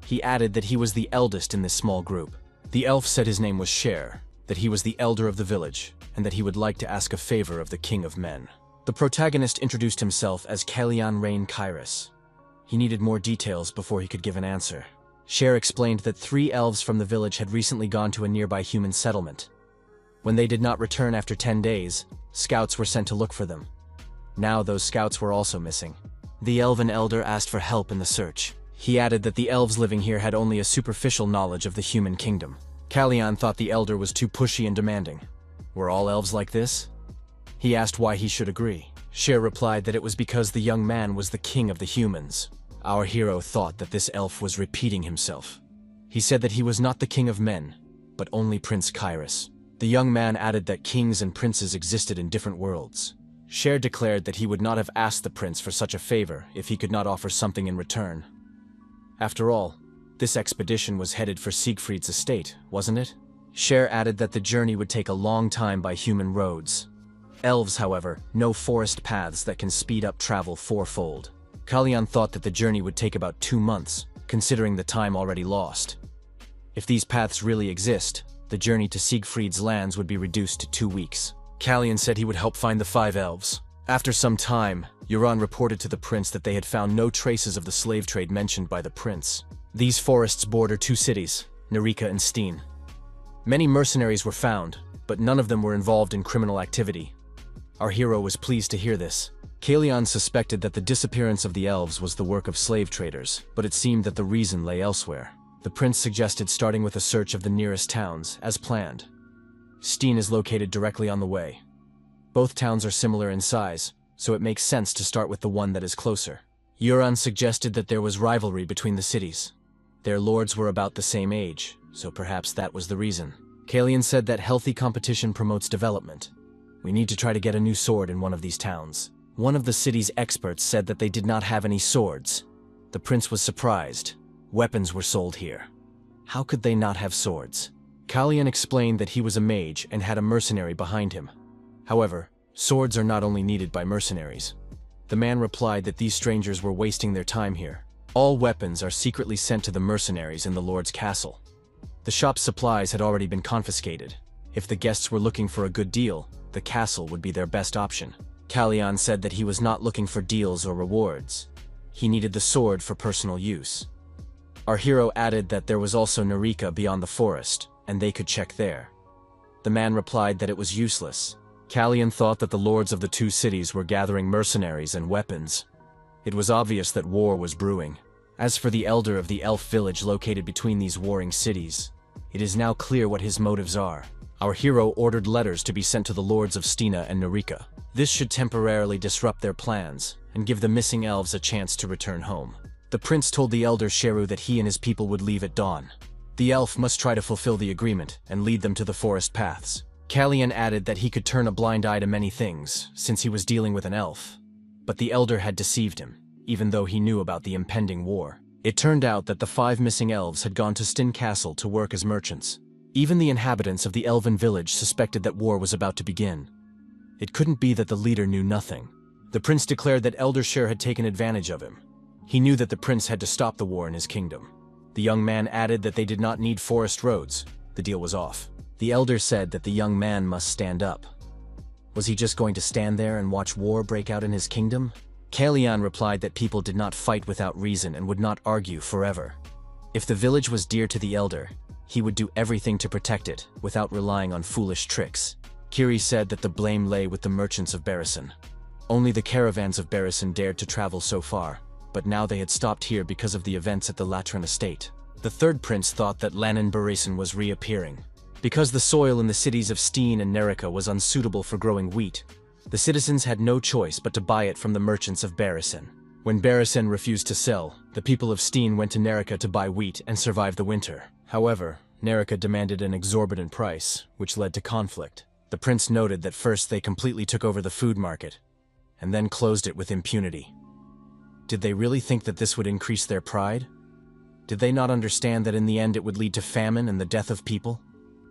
He added that he was the eldest in this small group. The elf said his name was Cher, that he was the elder of the village, and that he would like to ask a favor of the king of men. The protagonist introduced himself as Kalian Rain Kairos. He needed more details before he could give an answer. Cher explained that 3 elves from the village had recently gone to a nearby human settlement. When they did not return after 10 days, scouts were sent to look for them. Now those scouts were also missing. The elven elder asked for help in the search. He added that the elves living here had only a superficial knowledge of the human kingdom. Kalian thought the elder was too pushy and demanding. Were all elves like this? He asked why he should agree. Cher replied that it was because the young man was the king of the humans. Our hero thought that this elf was repeating himself. He said that he was not the king of men, but only Prince Kairos. The young man added that kings and princes existed in different worlds. Cher declared that he would not have asked the prince for such a favor if he could not offer something in return. After all, this expedition was headed for Siegfried's estate, wasn't it? Cher added that the journey would take a long time by human roads. Elves, however, know forest paths that can speed up travel 4-fold. Kalian thought that the journey would take about 2 months, considering the time already lost. If these paths really exist, the journey to Siegfried's lands would be reduced to 2 weeks. Kalian said he would help find the 5 elves. After some time, Yuran reported to the prince that they had found no traces of the slave trade mentioned by the prince. These forests border 2 cities, Narika and Steen. Many mercenaries were found, but none of them were involved in criminal activity. Our hero was pleased to hear this. Kalian suspected that the disappearance of the elves was the work of slave traders, but it seemed that the reason lay elsewhere. The prince suggested starting with a search of the nearest towns, as planned. Steen is located directly on the way. Both towns are similar in size, so it makes sense to start with the one that is closer. Yuran suggested that there was rivalry between the cities. Their lords were about the same age, so perhaps that was the reason. Kalian said that healthy competition promotes development. We need to try to get a new sword in one of these towns. One of the city's experts said that they did not have any swords. The prince was surprised. Weapons were sold here. How could they not have swords? Kalian explained that he was a mage and had a mercenary behind him. However, swords are not only needed by mercenaries. The man replied that these strangers were wasting their time here. All weapons are secretly sent to the mercenaries in the lord's castle. The shop's supplies had already been confiscated. If the guests were looking for a good deal, the castle would be their best option. Kalian said that he was not looking for deals or rewards. He needed the sword for personal use. Our hero added that there was also Narika beyond the forest, and they could check there. The man replied that it was useless. Kalian thought that the lords of the 2 cities were gathering mercenaries and weapons. It was obvious that war was brewing. As for the elder of the elf village located between these warring cities, it is now clear what his motives are. Our hero ordered letters to be sent to the lords of Stina and Narika. This should temporarily disrupt their plans and give the missing elves a chance to return home. The prince told the elder Sheru that he and his people would leave at dawn. The elf must try to fulfill the agreement and lead them to the forest paths. Kalian added that he could turn a blind eye to many things, since he was dealing with an elf. But the elder had deceived him, even though he knew about the impending war. It turned out that the 5 missing elves had gone to Stin Castle to work as merchants. Even the inhabitants of the elven village suspected that war was about to begin. It couldn't be that the leader knew nothing. The prince declared that Elder Share had taken advantage of him. He knew that the prince had to stop the war in his kingdom. The young man added that they did not need forest roads. The deal was off. The elder said that the young man must stand up. Was he just going to stand there and watch war break out in his kingdom? Kalian replied that people did not fight without reason and would not argue forever. If the village was dear to the elder, he would do everything to protect it without relying on foolish tricks. Kiri said that the blame lay with the merchants of Barrison. Only the caravans of Barrison dared to travel so far, but now they had stopped here because of the events at the Latran estate. The third prince thought that Lannan Barrison was reappearing. Because the soil in the cities of Steen and Nerika was unsuitable for growing wheat, the citizens had no choice but to buy it from the merchants of Barrison. When Barrison refused to sell, the people of Steen went to Nerika to buy wheat and survive the winter. However, Nerika demanded an exorbitant price, which led to conflict. The prince noted that first they completely took over the food market, and then closed it with impunity. Did they really think that this would increase their pride? Did they not understand that in the end it would lead to famine and the death of people?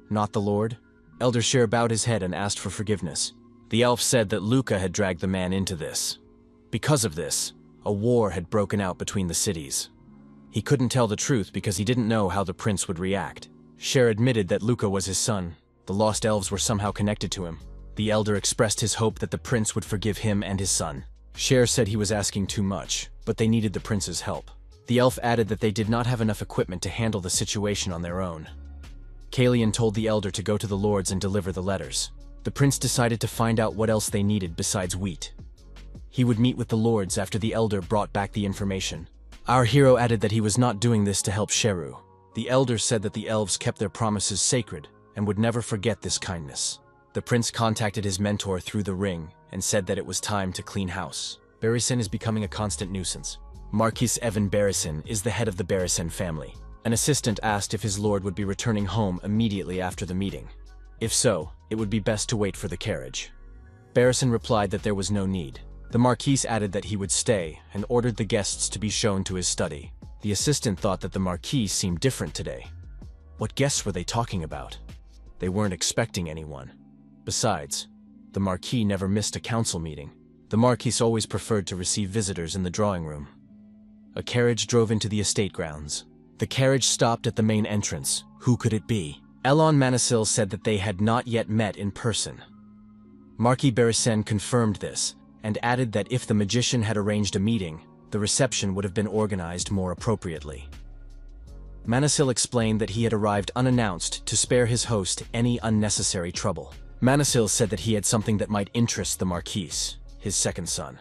Not the Lord? Elder Share bowed his head and asked for forgiveness. The elf said that Luca had dragged the man into this. Because of this, a war had broken out between the cities. He couldn't tell the truth because he didn't know how the prince would react. Share admitted that Luca was his son. The lost elves were somehow connected to him. The elder expressed his hope that the prince would forgive him and his son. Share said he was asking too much, but they needed the prince's help. The elf added that they did not have enough equipment to handle the situation on their own. Kalian told the elder to go to the lords and deliver the letters. The prince decided to find out what else they needed besides wheat. He would meet with the lords after the elder brought back the information. Our hero added that he was not doing this to help Sheru. The elder said that the elves kept their promises sacred and would never forget this kindness. The prince contacted his mentor through the ring and said that it was time to clean house. Barrison is becoming a constant nuisance. Marquis Evan Barrison is the head of the Barrison family. An assistant asked if his lord would be returning home immediately after the meeting. If so, it would be best to wait for the carriage. Barrison replied that there was no need. The Marquis added that he would stay and ordered the guests to be shown to his study. The assistant thought that the Marquis seemed different today. What guests were they talking about? They weren't expecting anyone. Besides, the Marquis never missed a council meeting. The Marquis always preferred to receive visitors in the drawing room. A carriage drove into the estate grounds. The carriage stopped at the main entrance. Who could it be? Elon Manasil said that they had not yet met in person. Marquis Barrison confirmed this, and added that if the magician had arranged a meeting, the reception would have been organized more appropriately. Manasil explained that he had arrived unannounced to spare his host any unnecessary trouble. Manasil said that he had something that might interest the Marquis, his second son.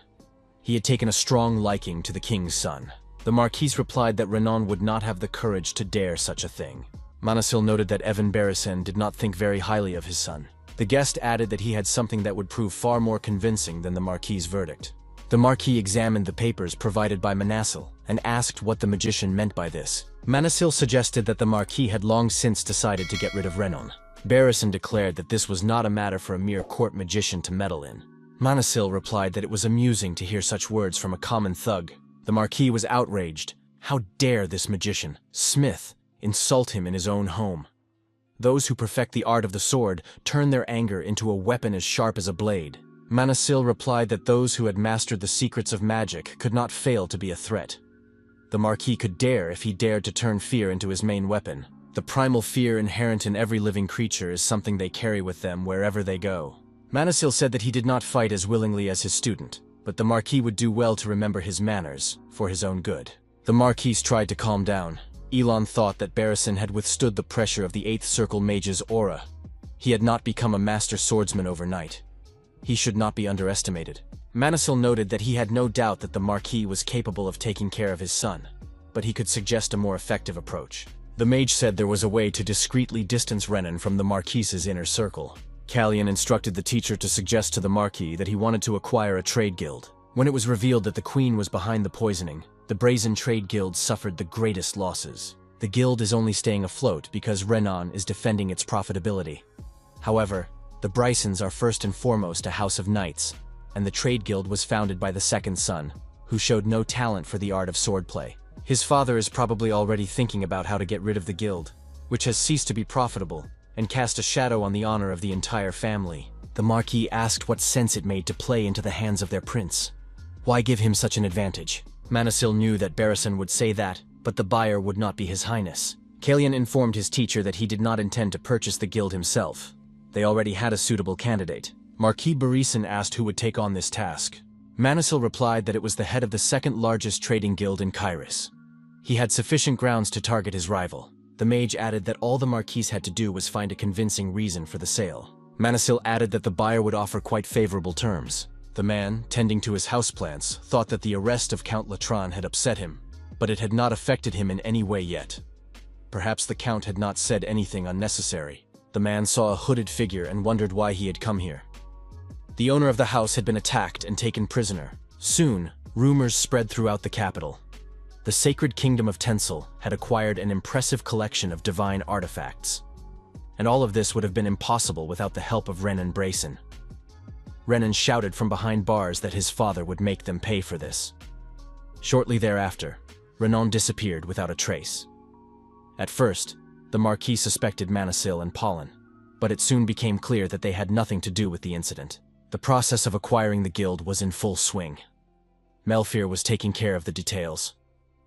He had taken a strong liking to the king's son. The Marquis replied that Renan would not have the courage to dare such a thing. Manasil noted that Evan Barrison did not think very highly of his son. The guest added that he had something that would prove far more convincing than the Marquis' verdict. The Marquis examined the papers provided by Manasil and asked what the magician meant by this. Manasil suggested that the Marquis had long since decided to get rid of Renan. Barrison declared that this was not a matter for a mere court magician to meddle in. Manasil replied that it was amusing to hear such words from a common thug. The Marquis was outraged. How dare this magician, Smith, insult him in his own home? Those who perfect the art of the sword turn their anger into a weapon as sharp as a blade. Manasil replied that those who had mastered the secrets of magic could not fail to be a threat. The Marquis could dare if he dared to turn fear into his main weapon. The primal fear inherent in every living creature is something they carry with them wherever they go. Manasil said that he did not fight as willingly as his student, but the Marquis would do well to remember his manners, for his own good. The Marquis tried to calm down. Elon thought that Barrison had withstood the pressure of the 8th Circle Mage's aura. He had not become a master swordsman overnight. He should not be underestimated. Manasil noted that he had no doubt that the Marquis was capable of taking care of his son, but he could suggest a more effective approach. The mage said there was a way to discreetly distance Renan from the Marquis's inner circle. Kalian instructed the teacher to suggest to the Marquis that he wanted to acquire a trade guild. When it was revealed that the Queen was behind the poisoning, the Brazen Trade Guild suffered the greatest losses. The guild is only staying afloat because Renan is defending its profitability. However, the Brysons are first and foremost a house of knights, and the Trade Guild was founded by the second son, who showed no talent for the art of swordplay. His father is probably already thinking about how to get rid of the guild. which has ceased to be profitable, and cast a shadow on the honor of the entire family. The Marquis asked what sense it made to play into the hands of their prince. Why give him such an advantage? Manasil knew that Barrison would say that, but the buyer would not be His Highness. Kalian informed his teacher that he did not intend to purchase the guild himself. They already had a suitable candidate. Marquis Barrison asked who would take on this task. Manasil replied that it was the head of the second largest trading guild in Kairos. He had sufficient grounds to target his rival. The mage added that all the Marquis had to do was find a convincing reason for the sale. Manasil added that the buyer would offer quite favorable terms. The man, tending to his houseplants, thought that the arrest of Count Latran had upset him, but it had not affected him in any way yet. Perhaps the Count had not said anything unnecessary. The man saw a hooded figure and wondered why he had come here. The owner of the house had been attacked and taken prisoner. Soon, rumors spread throughout the capital. The sacred kingdom of Tensel had acquired an impressive collection of divine artifacts. And all of this would have been impossible without the help of Renan Brayson. Renan shouted from behind bars that his father would make them pay for this. Shortly thereafter, Renan disappeared without a trace. At first, the Marquis suspected Manasil and Pollen, but it soon became clear that they had nothing to do with the incident. The process of acquiring the guild was in full swing. Melfir was taking care of the details.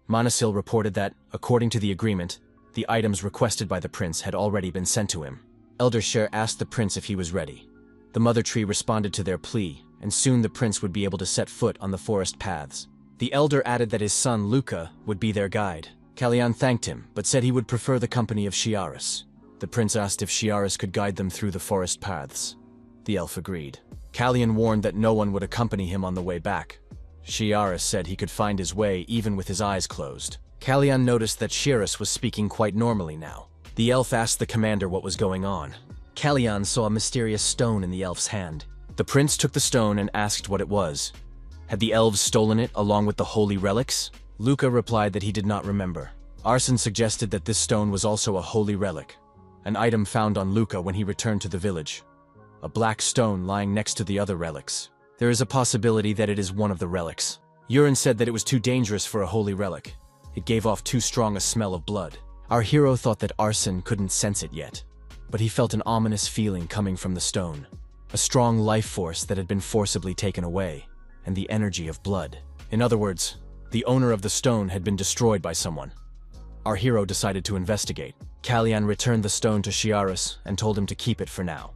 Manasil reported that, according to the agreement, the items requested by the prince had already been sent to him. Elder Sher asked the prince if he was ready. The Mother Tree responded to their plea, and soon the prince would be able to set foot on the forest paths. The elder added that his son, Luca, would be their guide. Kalian thanked him, but said he would prefer the company of Shiaris. The prince asked if Shiaris could guide them through the forest paths. The elf agreed. Kalian warned that no one would accompany him on the way back. Shiaris said he could find his way even with his eyes closed. Kalian noticed that Shiaris was speaking quite normally now. The elf asked the commander what was going on. Kalian saw a mysterious stone in the elf's hand. The prince took the stone and asked what it was. Had the elves stolen it along with the holy relics? Luca replied that he did not remember. Arson suggested that this stone was also a holy relic, an item found on Luca when he returned to the village. A black stone lying next to the other relics. There is a possibility that it is one of the relics. Urin said that it was too dangerous for a holy relic. It gave off too strong a smell of blood. Our hero thought that Arson couldn't sense it yet, but he felt an ominous feeling coming from the stone. A strong life force that had been forcibly taken away, and the energy of blood. In other words, the owner of the stone had been destroyed by someone. Our hero decided to investigate. Kalian returned the stone to Shiaris and told him to keep it for now,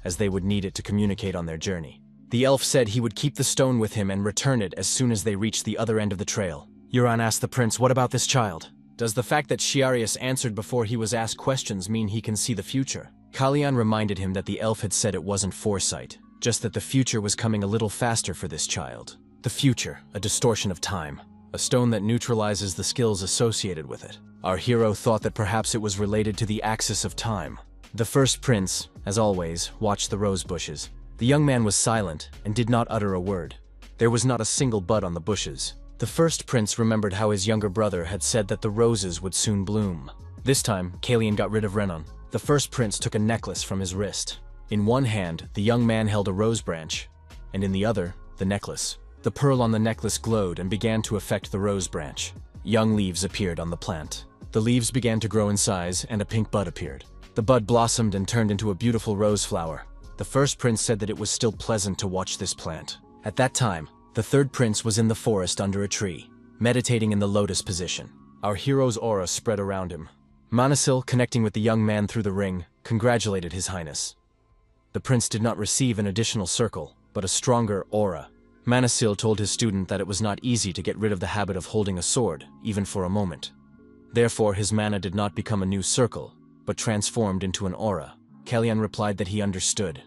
as they would need it to communicate on their journey. The elf said he would keep the stone with him and return it as soon as they reached the other end of the trail. Euron asked the prince, "What about this child? Does the fact that Shiarius answered before he was asked questions mean he can see the future?" Kalian reminded him that the elf had said it wasn't foresight, just that the future was coming a little faster for this child. The future, a distortion of time, a stone that neutralizes the skills associated with it. Our hero thought that perhaps it was related to the axis of time. The first prince, as always, watched the rose bushes. The young man was silent and did not utter a word. There was not a single bud on the bushes. The first prince remembered how his younger brother had said that the roses would soon bloom. This time, Kalian got rid of Renan. The first prince took a necklace from his wrist. In one hand, the young man held a rose branch, and in the other, the necklace. The pearl on the necklace glowed and began to affect the rose branch. Young leaves appeared on the plant. The leaves began to grow in size, and a pink bud appeared. The bud blossomed and turned into a beautiful rose flower. The first prince said that it was still pleasant to watch this plant. At that time, the third prince was in the forest under a tree, meditating in the lotus position. Our hero's aura spread around him. Manasil, connecting with the young man through the ring, congratulated His Highness. The prince did not receive an additional circle, but a stronger aura. Manasil told his student that it was not easy to get rid of the habit of holding a sword, even for a moment. Therefore, his mana did not become a new circle, but transformed into an aura. Kalian replied that he understood.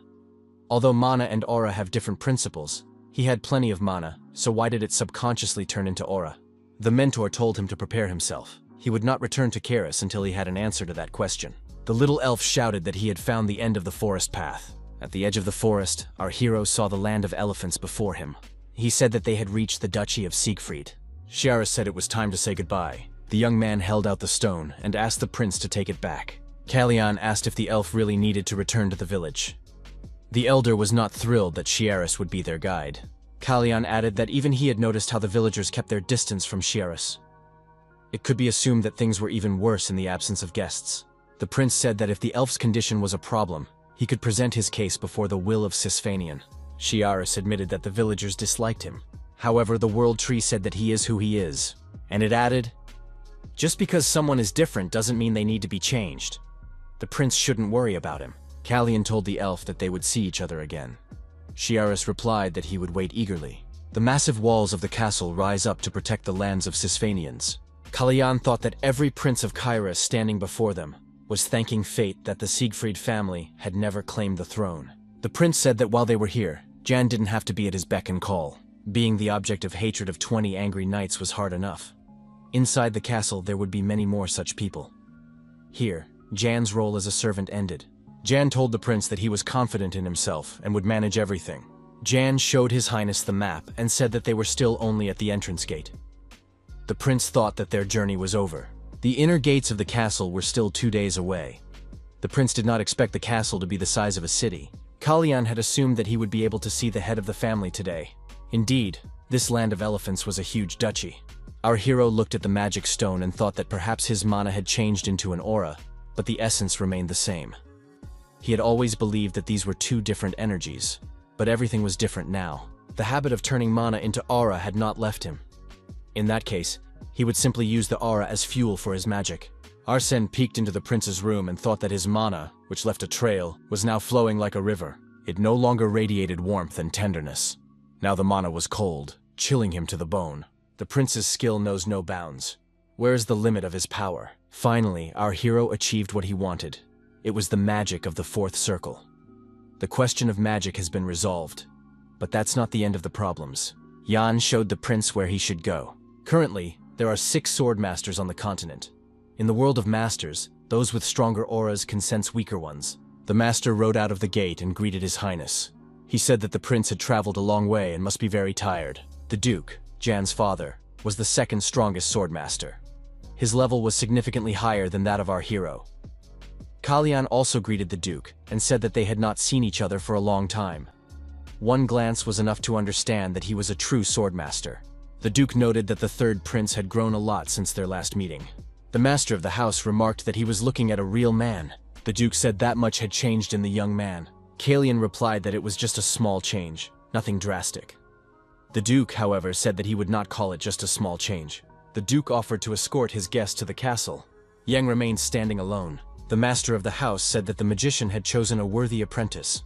Although mana and aura have different principles, he had plenty of mana, so why did it subconsciously turn into aura? The mentor told him to prepare himself. He would not return to Karis until he had an answer to that question. The little elf shouted that he had found the end of the forest path. At the edge of the forest, our hero saw the land of elephants before him. He said that they had reached the duchy of Siegfried. Shiaris said it was time to say goodbye. The young man held out the stone and asked the prince to take it back. Kalian asked if the elf really needed to return to the village. The elder was not thrilled that Shiaris would be their guide. Kalian added that even he had noticed how the villagers kept their distance from Shiaris. It could be assumed that things were even worse in the absence of guests. The prince said that if the elf's condition was a problem, he could present his case before the will of Sisfanian. Shiaris admitted that the villagers disliked him. However, the World Tree said that he is who he is. And it added, "Just because someone is different doesn't mean they need to be changed. The prince shouldn't worry about him." Kalyan told the elf that they would see each other again. Shiaris replied that he would wait eagerly. The massive walls of the castle rise up to protect the lands of Sisfanians. Kalyan thought that every prince of Kyra standing before them was thanking fate that the Siegfried family had never claimed the throne. The prince said that while they were here, Jan didn't have to be at his beck and call. Being the object of hatred of 20 angry knights was hard enough. Inside the castle, there would be many more such people. Here, Jan's role as a servant ended. Jan told the prince that he was confident in himself and would manage everything. Jan showed His Highness the map and said that they were still only at the entrance gate. The prince thought that their journey was over. The inner gates of the castle were still 2 days away. The prince did not expect the castle to be the size of a city. Kalyan had assumed that he would be able to see the head of the family today. Indeed, this land of elephants was a huge duchy. Our hero looked at the magic stone and thought that perhaps his mana had changed into an aura, but the essence remained the same. He had always believed that these were two different energies, but everything was different now. The habit of turning mana into aura had not left him. In that case, he would simply use the aura as fuel for his magic. Arsene peeked into the prince's room and thought that his mana, which left a trail, was now flowing like a river. It no longer radiated warmth and tenderness. Now the mana was cold, chilling him to the bone. The prince's skill knows no bounds. Where is the limit of his power? Finally, our hero achieved what he wanted. It was the magic of the fourth circle. The question of magic has been resolved, but that's not the end of the problems. Jan showed the prince where he should go. Currently, there are 6 sword masters on the continent. In the world of masters, those with stronger auras can sense weaker ones. The master rode out of the gate and greeted His Highness. He said that the prince had traveled a long way and must be very tired. The Duke, Jan's father, was the second strongest swordmaster. His level was significantly higher than that of our hero. Kalyan also greeted the Duke and said that they had not seen each other for a long time. One glance was enough to understand that he was a true swordmaster. The Duke noted that the third prince had grown a lot since their last meeting. The master of the house remarked that he was looking at a real man. The Duke said that much had changed in the young man. Kalyan replied that it was just a small change, nothing drastic. The Duke, however, said that he would not call it just a small change. The Duke offered to escort his guest to the castle. Yang remained standing alone. The master of the house said that the magician had chosen a worthy apprentice,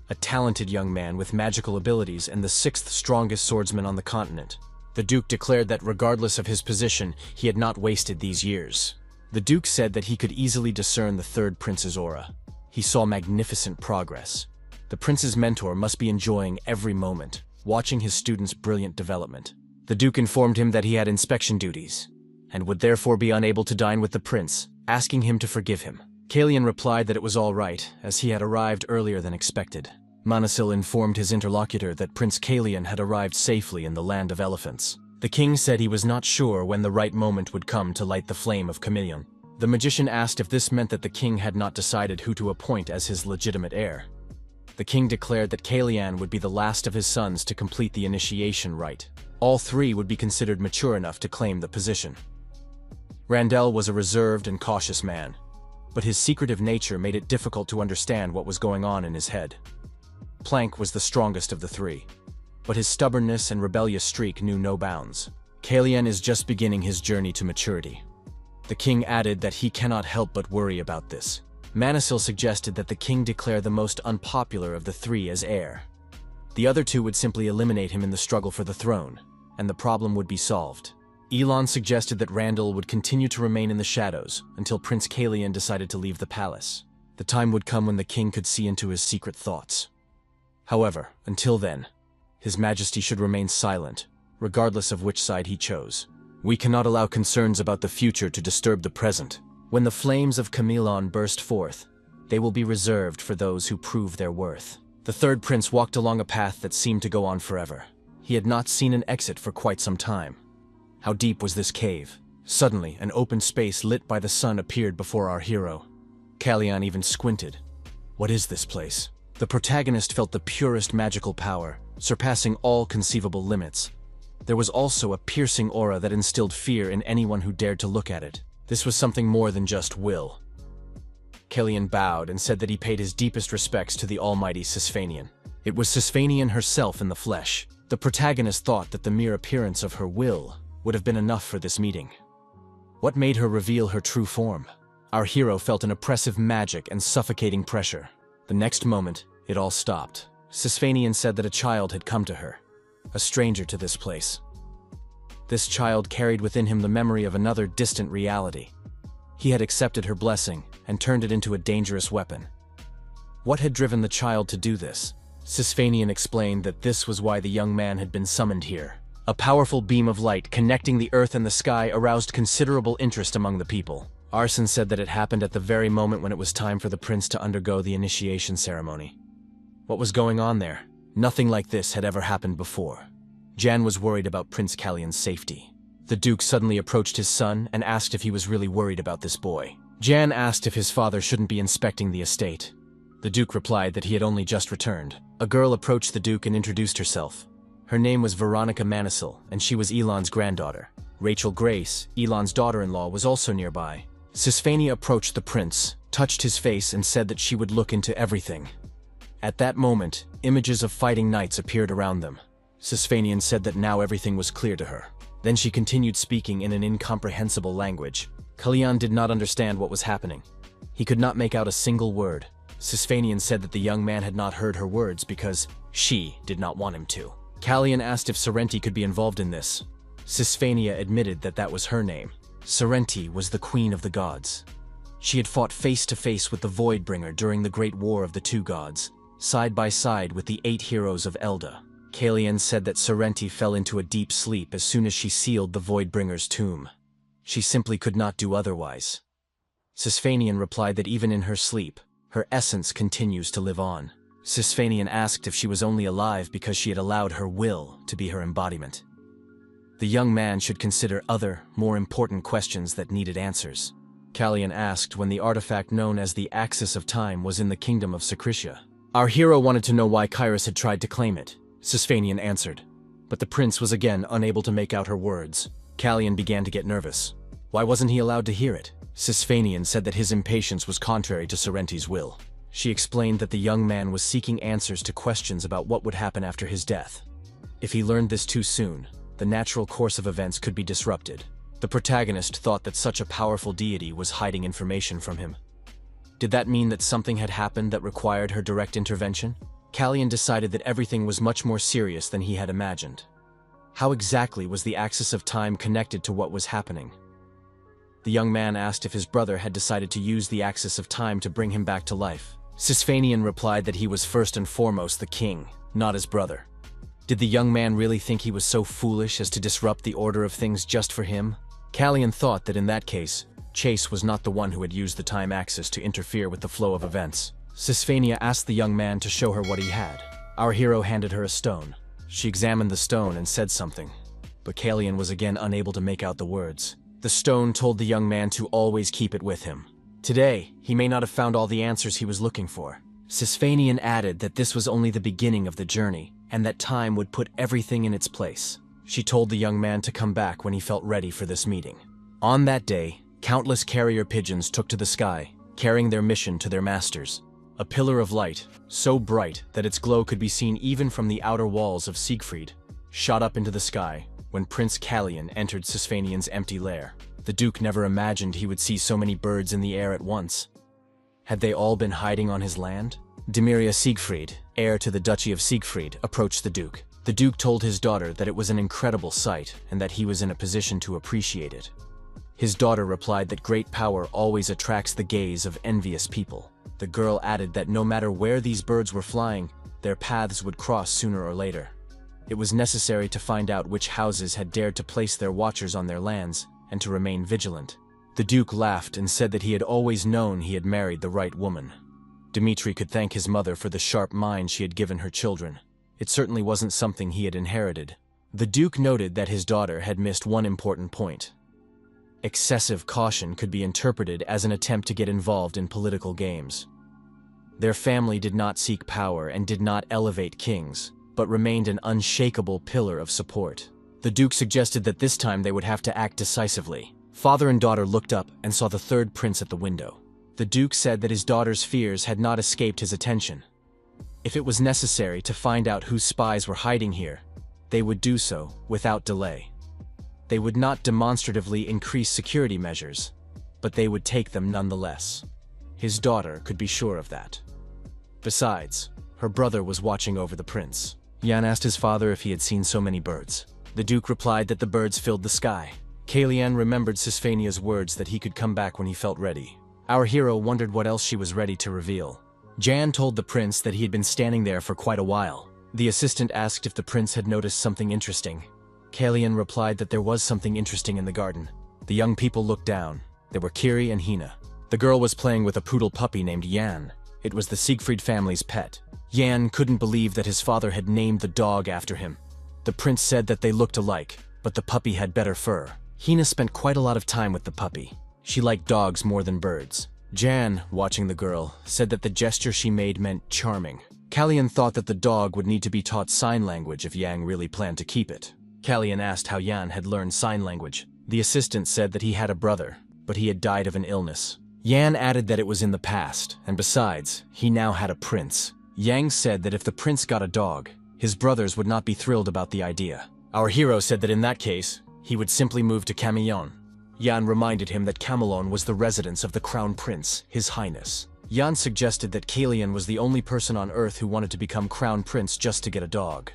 a talented young man with magical abilities and the 6th strongest swordsman on the continent. The Duke declared that regardless of his position, he had not wasted these years. The Duke said that he could easily discern the third prince's aura. He saw magnificent progress. The prince's mentor must be enjoying every moment, watching his student's brilliant development. The Duke informed him that he had inspection duties, and would therefore be unable to dine with the prince, asking him to forgive him. Kalyan replied that it was all right, as he had arrived earlier than expected. Manasil informed his interlocutor that Prince Kalyan had arrived safely in the land of elephants. The king said he was not sure when the right moment would come to light the flame of Chameleon. The magician asked if this meant that the king had not decided who to appoint as his legitimate heir. The king declared that Kalyan would be the last of his sons to complete the initiation rite. All 3 would be considered mature enough to claim the position. Randell was a reserved and cautious man, but his secretive nature made it difficult to understand what was going on in his head. Plank was the strongest of the 3, but his stubbornness and rebellious streak knew no bounds. Kalyan is just beginning his journey to maturity. The king added that he cannot help but worry about this. Manasil suggested that the king declare the most unpopular of the 3 as heir. The other 2 would simply eliminate him in the struggle for the throne, and the problem would be solved. Elon suggested that Randall would continue to remain in the shadows until Prince Kalyan decided to leave the palace. The time would come when the king could see into his secret thoughts. However, until then, His Majesty should remain silent, regardless of which side he chose. We cannot allow concerns about the future to disturb the present. When the flames of Chameleon burst forth, they will be reserved for those who prove their worth. The third prince walked along a path that seemed to go on forever. He had not seen an exit for quite some time. How deep was this cave? Suddenly, an open space lit by the sun appeared before our hero. Kalyan even squinted. What is this place? The protagonist felt the purest magical power, surpassing all conceivable limits. There was also a piercing aura that instilled fear in anyone who dared to look at it. This was something more than just will. Killian bowed and said that he paid his deepest respects to the almighty Sisfanian. It was Sisfanian herself in the flesh. The protagonist thought that the mere appearance of her will would have been enough for this meeting. What made her reveal her true form? Our hero felt an oppressive magic and suffocating pressure. The next moment, it all stopped. Sisfanian said that a child had come to her, a stranger to this place. This child carried within him the memory of another distant reality. He had accepted her blessing and turned it into a dangerous weapon. What had driven the child to do this? Sisfanian explained that this was why the young man had been summoned here. A powerful beam of light connecting the earth and the sky aroused considerable interest among the people. Arson said that it happened at the very moment when it was time for the prince to undergo the initiation ceremony. What was going on there? Nothing like this had ever happened before. Jan was worried about Prince Kallian's safety. The Duke suddenly approached his son and asked if he was really worried about this boy. Jan asked if his father shouldn't be inspecting the estate. The Duke replied that he had only just returned. A girl approached the Duke and introduced herself. Her name was Veronica Manisil, and she was Elon's granddaughter. Rachel Grace, Elon's daughter-in-law, was also nearby. Sisfania approached the prince, touched his face, and said that she would look into everything. At that moment, images of fighting knights appeared around them. Sisfanian said that now everything was clear to her. Then she continued speaking in an incomprehensible language. Kallian did not understand what was happening. He could not make out a single word. Sisfanian said that the young man had not heard her words because she did not want him to. Kallian asked if Sorrenti could be involved in this. Sisfania admitted that that was her name. Sorrenti was the queen of the gods. She had fought face to face with the Voidbringer during the Great War of the Two Gods, side by side with the 8 heroes of Elda. Kallian said that Sorrenti fell into a deep sleep as soon as she sealed the Voidbringer's tomb. She simply could not do otherwise. Sisfanian replied that even in her sleep, her essence continues to live on. Sisfanian asked if she was only alive because she had allowed her will to be her embodiment. The young man should consider other, more important questions that needed answers. Kallian asked when the artifact known as the Axis of Time was in the kingdom of Secretia. Our hero wanted to know why Kairos had tried to claim it. Sisfanian answered, but the prince was again unable to make out her words. Kallian began to get nervous. Why wasn't he allowed to hear it? Sisfanian said that his impatience was contrary to Sorrenti's will. She explained that the young man was seeking answers to questions about what would happen after his death. If he learned this too soon, the natural course of events could be disrupted. The protagonist thought that such a powerful deity was hiding information from him. Did that mean that something had happened that required her direct intervention? Kallian decided that everything was much more serious than he had imagined. How exactly was the axis of time connected to what was happening? The young man asked if his brother had decided to use the axis of time to bring him back to life. Sisfanian replied that he was first and foremost the king, not his brother. Did the young man really think he was so foolish as to disrupt the order of things just for him? Kallian thought that in that case, Chase was not the one who had used the time axis to interfere with the flow of events. Sisfania asked the young man to show her what he had. Our hero handed her a stone. She examined the stone and said something, but Kallian was again unable to make out the words. The stone told the young man to always keep it with him. Today, he may not have found all the answers he was looking for. Sisfanian added that this was only the beginning of the journey, and that time would put everything in its place. She told the young man to come back when he felt ready for this meeting. On that day, countless carrier pigeons took to the sky, carrying their mission to their masters. A pillar of light, so bright that its glow could be seen even from the outer walls of Siegfried, shot up into the sky when Prince Kallian entered Sisfanian's empty lair. The Duke never imagined he would see so many birds in the air at once. Had they all been hiding on his land? Demiria Siegfried, heir to the Duchy of Siegfried, approached the Duke. The Duke told his daughter that it was an incredible sight and that he was in a position to appreciate it. His daughter replied that great power always attracts the gaze of envious people. The girl added that no matter where these birds were flying, their paths would cross sooner or later. It was necessary to find out which houses had dared to place their watchers on their lands and to remain vigilant. The Duke laughed and said that he had always known he had married the right woman. Dmitri could thank his mother for the sharp mind she had given her children. It certainly wasn't something he had inherited. The Duke noted that his daughter had missed one important point. Excessive caution could be interpreted as an attempt to get involved in political games. Their family did not seek power and did not elevate kings, but remained an unshakable pillar of support. The Duke suggested that this time they would have to act decisively. Father and daughter looked up and saw the third prince at the window. The Duke said that his daughter's fears had not escaped his attention. If it was necessary to find out whose spies were hiding here, they would do so without delay. They would not demonstratively increase security measures, but they would take them nonetheless. His daughter could be sure of that. Besides, her brother was watching over the prince. Yan asked his father if he had seen so many birds. The Duke replied that the birds filled the sky. Kalian remembered Sisphania's words that he could come back when he felt ready. Our hero wondered what else she was ready to reveal. Jan told the prince that he had been standing there for quite a while. The assistant asked if the prince had noticed something interesting. Kalian replied that there was something interesting in the garden. The young people looked down. There were Kiri and Hina. The girl was playing with a poodle puppy named Yan. It was the Siegfried family's pet. Yan couldn't believe that his father had named the dog after him. The prince said that they looked alike, but the puppy had better fur. Hina spent quite a lot of time with the puppy. She liked dogs more than birds. Jan, watching the girl, said that the gesture she made meant charming. Kalian thought that the dog would need to be taught sign language if Yang really planned to keep it. Kalian asked how Yan had learned sign language. The assistant said that he had a brother, but he had died of an illness. Yan added that it was in the past, and besides, he now had a prince. Yang said that if the prince got a dog, his brothers would not be thrilled about the idea. Our hero said that in that case, he would simply move to Camillon. Yan reminded him that Camelon was the residence of the crown prince, His Highness. Yan suggested that Kalian was the only person on Earth who wanted to become crown prince just to get a dog.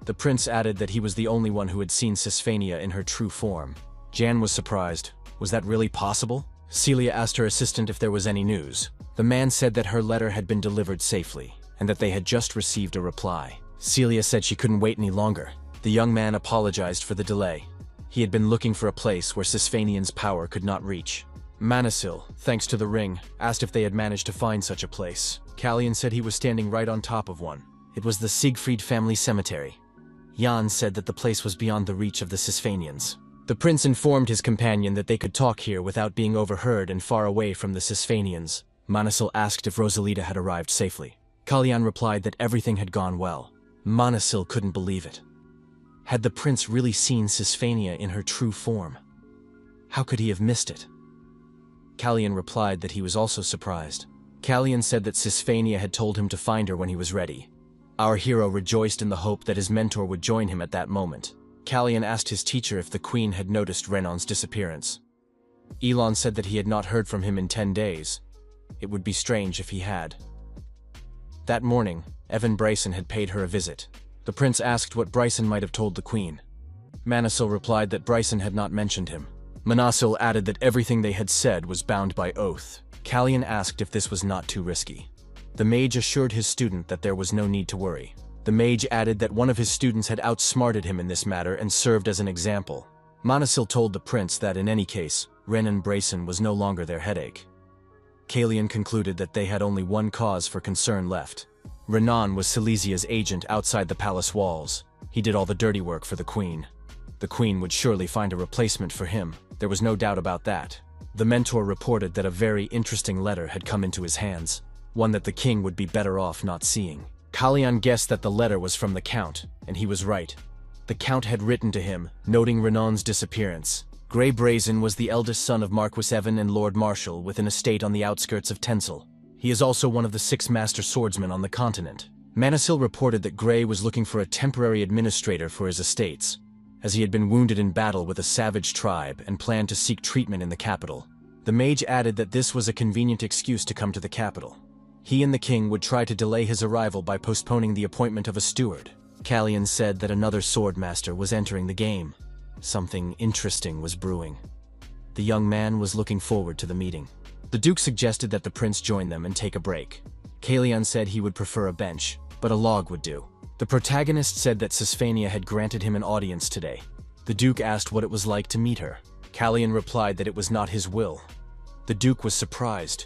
The prince added that he was the only one who had seen Sisphania in her true form. Jan was surprised. Was that really possible? Celia asked her assistant if there was any news. The man said that her letter had been delivered safely, and that they had just received a reply. Celia said she couldn't wait any longer. The young man apologized for the delay. He had been looking for a place where Sisphanian's power could not reach. Manasil, thanks to the ring, asked if they had managed to find such a place. Kalian said he was standing right on top of one. It was the Siegfried family cemetery. Jan said that the place was beyond the reach of the Sisphanians. The prince informed his companion that they could talk here without being overheard and far away from the Sisphanians. Manasil asked if Rosalita had arrived safely. Kalian replied that everything had gone well. Manasil couldn't believe it. Had the prince really seen Sisphania in her true form? How could he have missed it? Kalian replied that he was also surprised. Kalian said that Sisphania had told him to find her when he was ready. Our hero rejoiced in the hope that his mentor would join him at that moment. Kalian asked his teacher if the queen had noticed Renon's disappearance. Elon said that he had not heard from him in 10 days. It would be strange if he had. That morning, Evan Bryson had paid her a visit. The prince asked what Bryson might have told the queen. Manasil replied that Bryson had not mentioned him. Manasil added that everything they had said was bound by oath. Kalian asked if this was not too risky. The mage assured his student that there was no need to worry. The mage added that one of his students had outsmarted him in this matter and served as an example. Manasil told the prince that in any case, Renan Bryson was no longer their headache. Kalian concluded that they had only one cause for concern left. Renan was Silesia's agent outside the palace walls. He did all the dirty work for the queen. The queen would surely find a replacement for him. There was no doubt about that. The mentor reported that a very interesting letter had come into his hands, one that the king would be better off not seeing. Kalian guessed that the letter was from the count, and he was right. The count had written to him, noting Renan's disappearance. Grey Brazen was the eldest son of Marquis Evan and Lord Marshal with an estate on the outskirts of Tensel. He is also one of the 6 master swordsmen on the continent. Manasil reported that Grey was looking for a temporary administrator for his estates, as he had been wounded in battle with a savage tribe and planned to seek treatment in the capital. The mage added that this was a convenient excuse to come to the capital. He and the king would try to delay his arrival by postponing the appointment of a steward. Kalian said that another swordmaster was entering the game. Something interesting was brewing. The young man was looking forward to the meeting. The Duke suggested that the prince join them and take a break. Kalian said he would prefer a bench, but a log would do. The protagonist said that Sisphania had granted him an audience today. The Duke asked what it was like to meet her. Kalian replied that it was not his will. The Duke was surprised.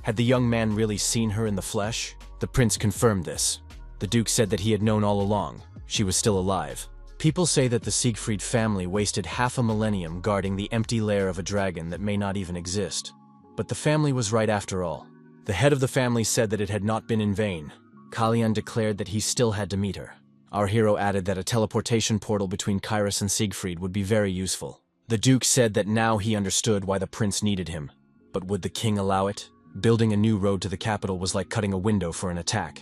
Had the young man really seen her in the flesh? The prince confirmed this. The Duke said that he had known all along. She was still alive. People say that the Siegfried family wasted half a millennium guarding the empty lair of a dragon that may not even exist. But the family was right after all. The head of the family said that it had not been in vain. Kalian declared that he still had to meet her. Our hero added that a teleportation portal between Kairos and Siegfried would be very useful. The Duke said that now he understood why the prince needed him. But would the king allow it? Building a new road to the capital was like cutting a window for an attack.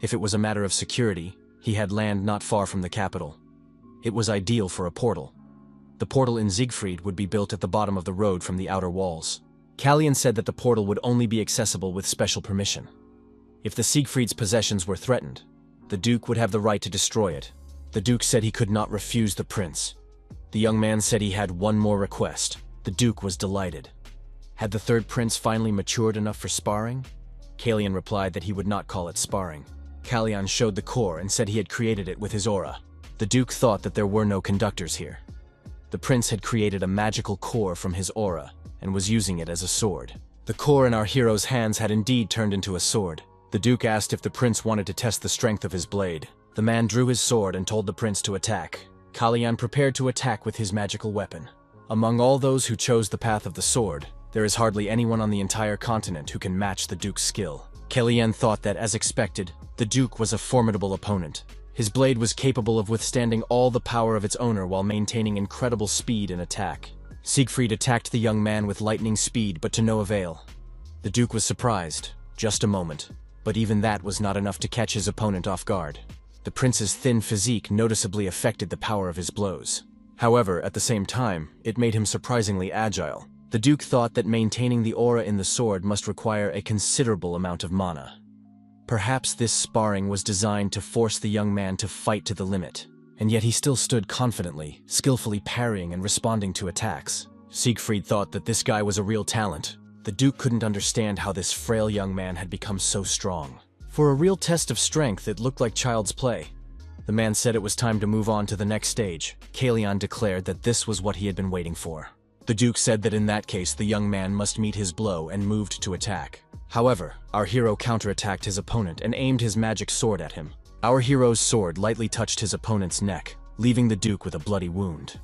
If it was a matter of security, he had land not far from the capital. It was ideal for a portal. The portal in Siegfried would be built at the bottom of the road from the outer walls. Kallian said that the portal would only be accessible with special permission. If the Siegfried's possessions were threatened, the Duke would have the right to destroy it. The Duke said he could not refuse the prince. The young man said he had one more request. The Duke was delighted. Had the third prince finally matured enough for sparring? Kallian replied that he would not call it sparring. Kallian showed the core and said he had created it with his aura. The Duke thought that there were no conductors here. The prince had created a magical core from his aura and was using it as a sword. The core in our hero's hands had indeed turned into a sword. The Duke asked if the prince wanted to test the strength of his blade. The man drew his sword and told the prince to attack. Kallian prepared to attack with his magical weapon. Among all those who chose the path of the sword, there is hardly anyone on the entire continent who can match the Duke's skill. Kallian thought that, as expected, the Duke was a formidable opponent. His blade was capable of withstanding all the power of its owner while maintaining incredible speed and attack. Siegfried attacked the young man with lightning speed, but to no avail. The Duke was surprised, just a moment, but even that was not enough to catch his opponent off guard. The prince's thin physique noticeably affected the power of his blows. However, at the same time, it made him surprisingly agile. The Duke thought that maintaining the aura in the sword must require a considerable amount of mana. Perhaps this sparring was designed to force the young man to fight to the limit, and yet he still stood confidently, skillfully parrying and responding to attacks. Siegfried thought that this guy was a real talent. The Duke couldn't understand how this frail young man had become so strong. For a real test of strength, it looked like child's play. The man said it was time to move on to the next stage. Kallian declared that this was what he had been waiting for. The Duke said that in that case, the young man must meet his blow and moved to attack. However, our hero counterattacked his opponent and aimed his magic sword at him. Our hero's sword lightly touched his opponent's neck, leaving the Duke with a bloody wound.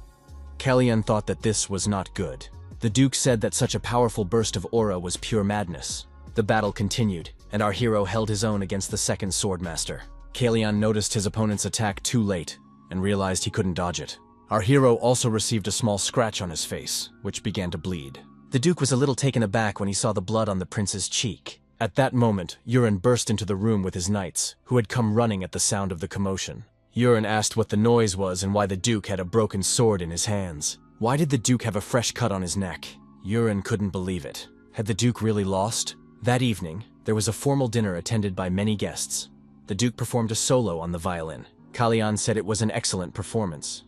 Kallian thought that this was not good. The Duke said that such a powerful burst of aura was pure madness. The battle continued, and our hero held his own against the second swordmaster. Kallian noticed his opponent's attack too late and realized he couldn't dodge it. Our hero also received a small scratch on his face, which began to bleed. The Duke was a little taken aback when he saw the blood on the prince's cheek. At that moment, Urin burst into the room with his knights, who had come running at the sound of the commotion. Urin asked what the noise was and why the Duke had a broken sword in his hands. Why did the Duke have a fresh cut on his neck? Urin couldn't believe it. Had the Duke really lost? That evening, there was a formal dinner attended by many guests. The Duke performed a solo on the violin. Kallian said it was an excellent performance.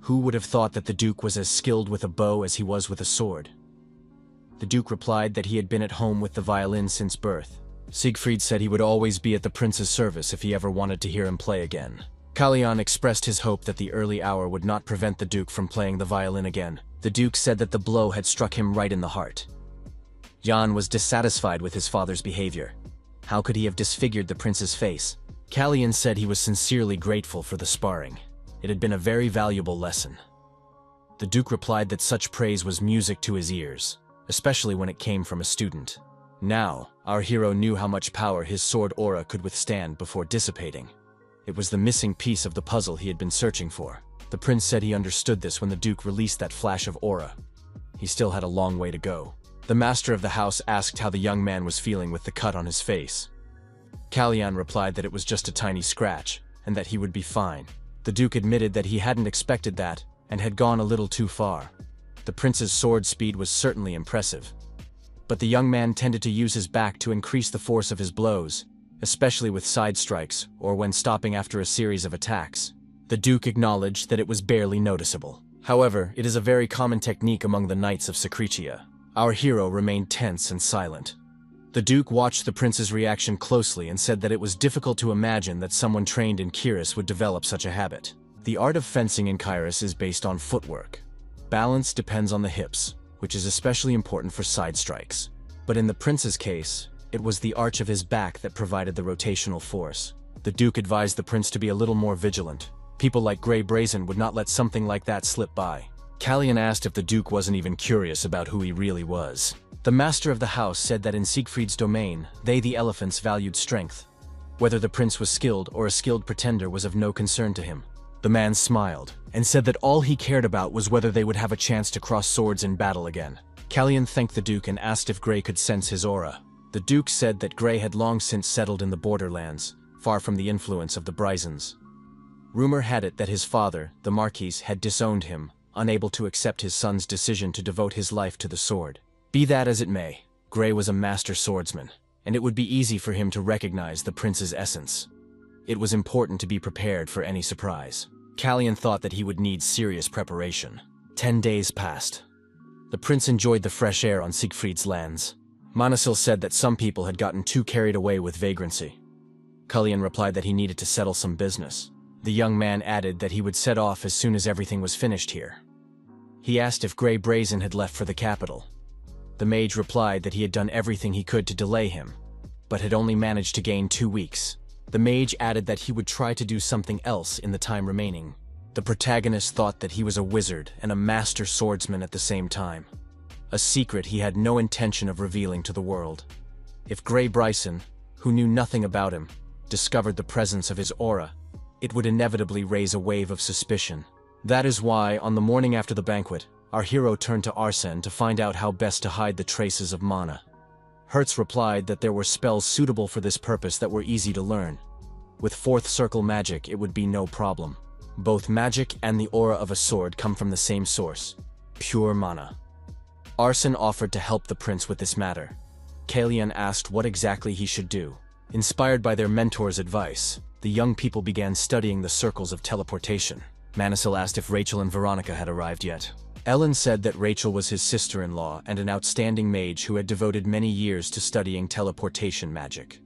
Who would have thought that the Duke was as skilled with a bow as he was with a sword? The Duke replied that he had been at home with the violin since birth. Siegfried said he would always be at the prince's service if he ever wanted to hear him play again. Kallian expressed his hope that the early hour would not prevent the Duke from playing the violin again. The Duke said that the blow had struck him right in the heart. Jan was dissatisfied with his father's behavior. How could he have disfigured the prince's face? Kallian said he was sincerely grateful for the sparring. It had been a very valuable lesson. The Duke replied that such praise was music to his ears, especially when it came from a student. Now, our hero knew how much power his sword aura could withstand before dissipating. It was the missing piece of the puzzle he had been searching for. The prince said he understood this when the Duke released that flash of aura. He still had a long way to go. The master of the house asked how the young man was feeling with the cut on his face. Kallian replied that it was just a tiny scratch, and that he would be fine. The Duke admitted that he hadn't expected that, and had gone a little too far. The prince's sword speed was certainly impressive. But the young man tended to use his back to increase the force of his blows, especially with side strikes or when stopping after a series of attacks. The Duke acknowledged that it was barely noticeable. However, it is a very common technique among the knights of Secretia. Our hero remained tense and silent. The Duke watched the prince's reaction closely and said that it was difficult to imagine that someone trained in Kyrus would develop such a habit. The art of fencing in Kyrus is based on footwork. Balance depends on the hips, which is especially important for side strikes. But in the prince's case, it was the arch of his back that provided the rotational force. The Duke advised the prince to be a little more vigilant. People like Grey Brazen would not let something like that slip by. Kallian asked if the Duke wasn't even curious about who he really was. The master of the house said that in Siegfried's domain, they the elephants valued strength. Whether the prince was skilled or a skilled pretender was of no concern to him. The man smiled and said that all he cared about was whether they would have a chance to cross swords in battle again. Kallian thanked the Duke and asked if Grey could sense his aura. The Duke said that Gray had long since settled in the borderlands, far from the influence of the Brisons. Rumor had it that his father, the Marquis, had disowned him, unable to accept his son's decision to devote his life to the sword. Be that as it may, Gray was a master swordsman, and it would be easy for him to recognize the prince's essence. It was important to be prepared for any surprise. Callian thought that he would need serious preparation. 10 days passed. The prince enjoyed the fresh air on Siegfried's lands. Manasil said that some people had gotten too carried away with vagrancy. Callian replied that he needed to settle some business. The young man added that he would set off as soon as everything was finished here. He asked if Grey Brazen had left for the capital. The mage replied that he had done everything he could to delay him, but had only managed to gain 2 weeks. The mage added that he would try to do something else in the time remaining. The protagonist thought that he was a wizard and a master swordsman at the same time, a secret he had no intention of revealing to the world. If Grey Bryson, who knew nothing about him, discovered the presence of his aura, it would inevitably raise a wave of suspicion. That is why, on the morning after the banquet, our hero turned to Arsene to find out how best to hide the traces of mana. Hertz replied that there were spells suitable for this purpose that were easy to learn. With fourth circle magic, it would be no problem. Both magic and the aura of a sword come from the same source, pure mana. Arsene offered to help the prince with this matter. Callian asked what exactly he should do. Inspired by their mentor's advice, the young people began studying the circles of teleportation. Manasil asked if Rachel and Veronica had arrived yet. Ellen said that Rachel was his sister-in-law and an outstanding mage who had devoted many years to studying teleportation magic.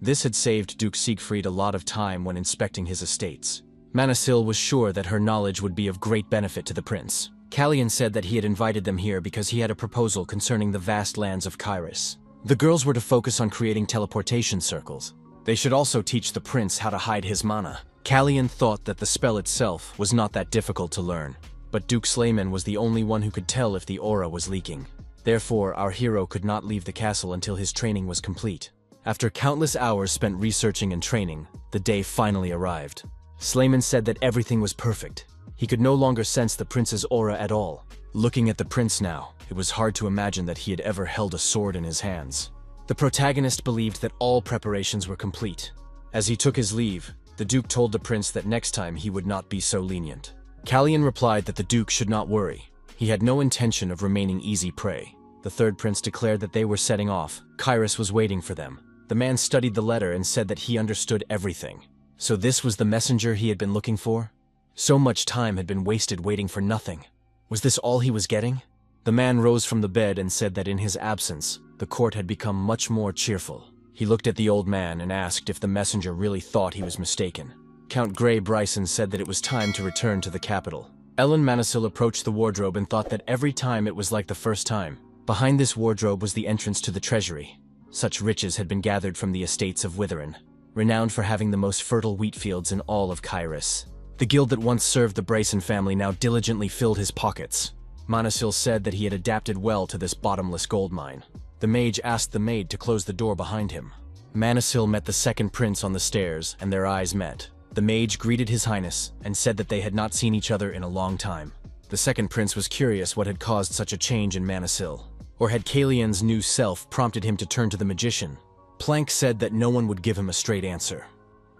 This had saved Duke Siegfried a lot of time when inspecting his estates. Manasil was sure that her knowledge would be of great benefit to the prince. Callian said that he had invited them here because he had a proposal concerning the vast lands of Kairos. The girls were to focus on creating teleportation circles. They should also teach the prince how to hide his mana. Callian thought that the spell itself was not that difficult to learn, but Duke Slayman was the only one who could tell if the aura was leaking. Therefore, our hero could not leave the castle until his training was complete. After countless hours spent researching and training, the day finally arrived. Slayman said that everything was perfect. He could no longer sense the prince's aura at all. Looking at the prince now, it was hard to imagine that he had ever held a sword in his hands. The protagonist believed that all preparations were complete. As he took his leave, the Duke told the prince that next time he would not be so lenient. Callian replied that the Duke should not worry. He had no intention of remaining easy prey. The third prince declared that they were setting off. Kairos was waiting for them. The man studied the letter and said that he understood everything. So this was the messenger he had been looking for? So much time had been wasted waiting for nothing. Was this all he was getting? The man rose from the bed and said that in his absence, the court had become much more cheerful. He looked at the old man and asked if the messenger really thought he was mistaken. Count Grey Bryson said that it was time to return to the capital. Ellen Manasil approached the wardrobe and thought that every time it was like the first time. Behind this wardrobe was the entrance to the treasury. Such riches had been gathered from the estates of Witherin, renowned for having the most fertile wheat fields in all of Kairos. The guild that once served the Bryson family now diligently filled his pockets. Manasil said that he had adapted well to this bottomless gold mine. The mage asked the maid to close the door behind him. Manasil met the second prince on the stairs, and their eyes met. The mage greeted his highness and said that they had not seen each other in a long time. The second prince was curious what had caused such a change in Manasil. Or had Callian's new self prompted him to turn to the magician? Plank said that no one would give him a straight answer.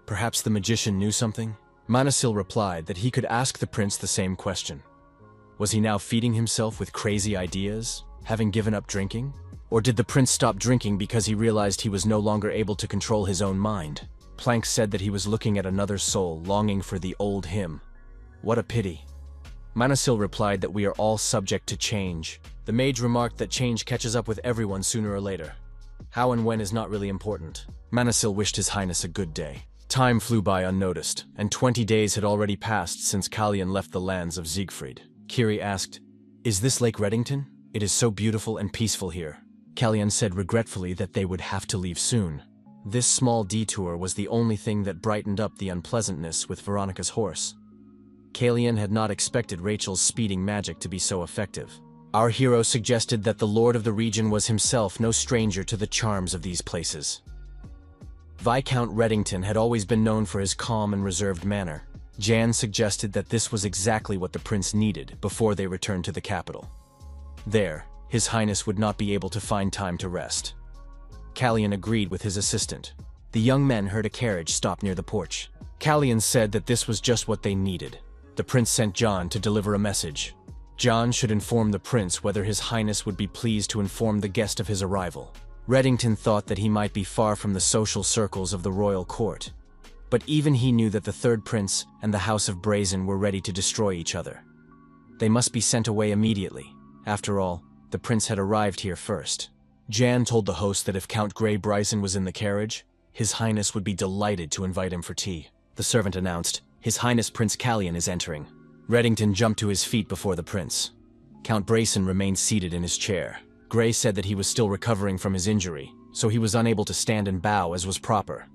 Perhaps the magician knew something? Manasil replied that he could ask the prince the same question. Was he now feeding himself with crazy ideas, having given up drinking? Or did the prince stop drinking because he realized he was no longer able to control his own mind? Plank said that he was looking at another soul, longing for the old him. What a pity. Manasil replied that we are all subject to change. The mage remarked that change catches up with everyone sooner or later. How and when is not really important. Manasil wished his highness a good day. Time flew by unnoticed, and 20 days had already passed since Callian left the lands of Siegfried. Kiri asked, "Is this Lake Reddington? It is so beautiful and peaceful here." Callian said regretfully that they would have to leave soon. This small detour was the only thing that brightened up the unpleasantness with Veronica's horse. Callian had not expected Rachel's speeding magic to be so effective. Our hero suggested that the lord of the region was himself no stranger to the charms of these places. Viscount Reddington had always been known for his calm and reserved manner. Jan suggested that this was exactly what the prince needed before they returned to the capital. There, his highness would not be able to find time to rest. Kallian agreed with his assistant. The young men heard a carriage stop near the porch. Kallian said that this was just what they needed. The prince sent John to deliver a message. John should inform the prince whether his highness would be pleased to inform the guest of his arrival. Reddington thought that he might be far from the social circles of the royal court. But even he knew that the third prince and the House of Brazen were ready to destroy each other. They must be sent away immediately. After all, the prince had arrived here first. Jan told the host that if Count Grey Bryson was in the carriage, His Highness would be delighted to invite him for tea. The servant announced, "His Highness Prince Kallian is entering." Reddington jumped to his feet before the prince. Count Bryson remained seated in his chair. Grey said that he was still recovering from his injury, so he was unable to stand and bow as was proper.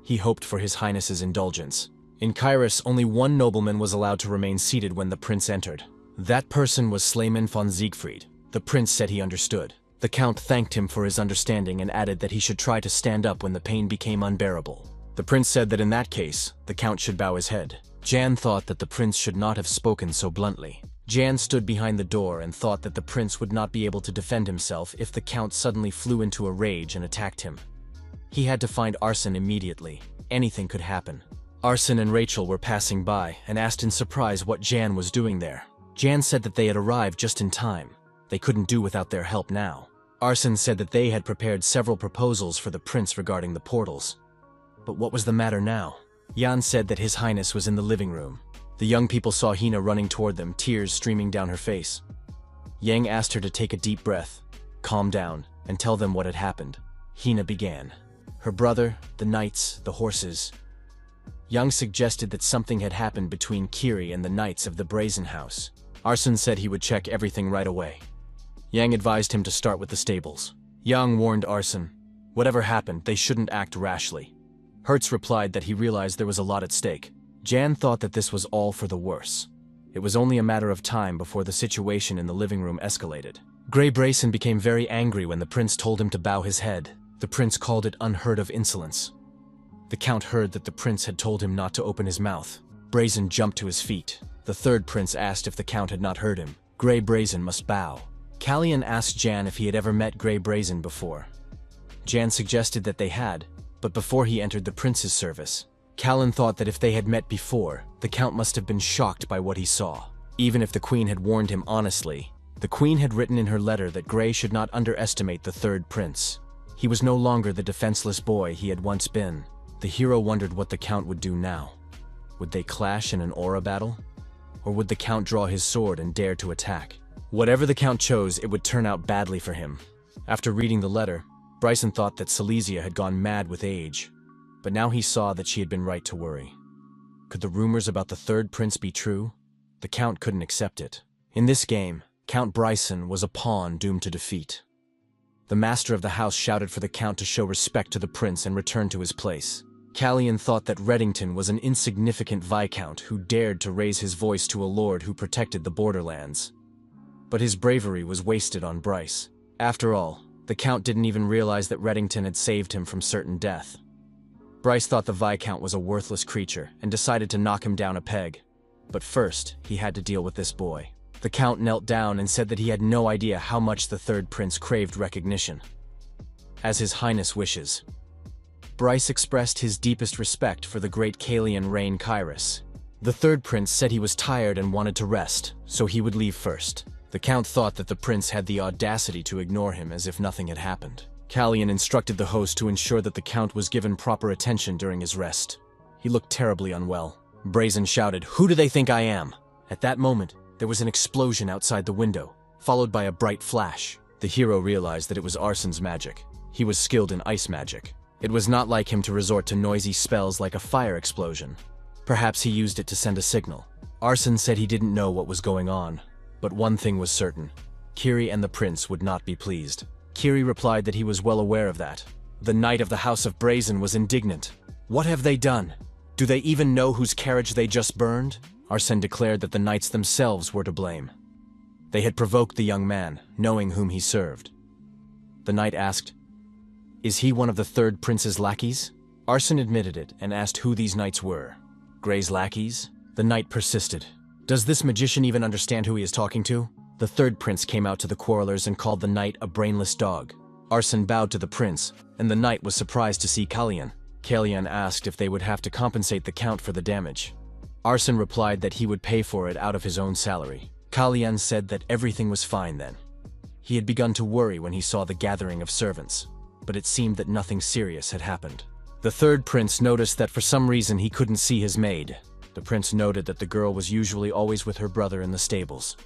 He hoped for His Highness's indulgence. In Kyrus, only one nobleman was allowed to remain seated when the prince entered. That person was Slayman von Siegfried. The prince said he understood. The count thanked him for his understanding and added that he should try to stand up when the pain became unbearable. The prince said that in that case, the count should bow his head. Jan thought that the prince should not have spoken so bluntly. Jan stood behind the door and thought that the prince would not be able to defend himself if the count suddenly flew into a rage and attacked him. He had to find Arsene immediately. Anything could happen. Arsene and Rachel were passing by and asked in surprise what Jan was doing there. Jan said that they had arrived just in time. They couldn't do without their help now. Arsene said that they had prepared several proposals for the prince regarding the portals. But what was the matter now? Jan said that His Highness was in the living room. The young people saw Hina running toward them, tears streaming down her face. Yang asked her to take a deep breath, calm down, and tell them what had happened. Hina began. Her brother, the knights, the horses. Yang suggested that something had happened between Kiri and the knights of the Brazen House. Arsene said he would check everything right away. Yang advised him to start with the stables. Yang warned Arsene, whatever happened, they shouldn't act rashly. Hertz replied that he realized there was a lot at stake. Jan thought that this was all for the worse. It was only a matter of time before the situation in the living room escalated. Grey Bryson became very angry when the prince told him to bow his head. The prince called it unheard of insolence. The count heard that the prince had told him not to open his mouth. Brazen jumped to his feet. The third prince asked if the count had not heard him. Grey Bryson must bow. Kallian asked Jan if he had ever met Grey Bryson before. Jan suggested that they had, but before he entered the prince's service. Kallian thought that if they had met before, the count must have been shocked by what he saw. Even if the queen had warned him honestly, the queen had written in her letter that Grey should not underestimate the third prince. He was no longer the defenseless boy he had once been. The hero wondered what the count would do now. Would they clash in an aura battle? Or would the count draw his sword and dare to attack? Whatever the count chose, it would turn out badly for him. After reading the letter, Bryson thought that Silesia had gone mad with age. But now he saw that she had been right to worry. Could the rumors about the third prince be true? The count couldn't accept it. In this game, Count Bryson was a pawn doomed to defeat. The master of the house shouted for the count to show respect to the prince and return to his place. Kallian thought that Reddington was an insignificant viscount who dared to raise his voice to a lord who protected the borderlands. But his bravery was wasted on Bryce. After all, the count didn't even realize that Reddington had saved him from certain death. Bryce thought the viscount was a worthless creature and decided to knock him down a peg. But first, he had to deal with this boy. The count knelt down and said that he had no idea how much the third prince craved recognition. As His Highness wishes. Bryce expressed his deepest respect for the great Kalian reign Kyrus. The third prince said he was tired and wanted to rest, so he would leave first. The count thought that the prince had the audacity to ignore him as if nothing had happened. Kallian instructed the host to ensure that the count was given proper attention during his rest. He looked terribly unwell. Brazen shouted, "Who do they think I am?" At that moment, there was an explosion outside the window, followed by a bright flash. The hero realized that it was Arsene's magic. He was skilled in ice magic. It was not like him to resort to noisy spells like a fire explosion. Perhaps he used it to send a signal. Arsene said he didn't know what was going on, but one thing was certain. Kiri and the prince would not be pleased. Kiri replied that he was well aware of that. The knight of the House of Brazen was indignant. What have they done? Do they even know whose carriage they just burned? Arsene declared that the knights themselves were to blame. They had provoked the young man, knowing whom he served. The knight asked, "Is he one of the third prince's lackeys?" Arsene admitted it and asked who these knights were. Grey's lackeys? The knight persisted. Does this magician even understand who he is talking to? The third prince came out to the quarrelers and called the knight a brainless dog. Arsene bowed to the prince, and the knight was surprised to see Kalyan. Kalyan asked if they would have to compensate the count for the damage. Arsene replied that he would pay for it out of his own salary. Kalyan said that everything was fine then. He had begun to worry when he saw the gathering of servants, but it seemed that nothing serious had happened. The third prince noticed that for some reason he couldn't see his maid. The prince noted that the girl was usually always with her brother in the stables.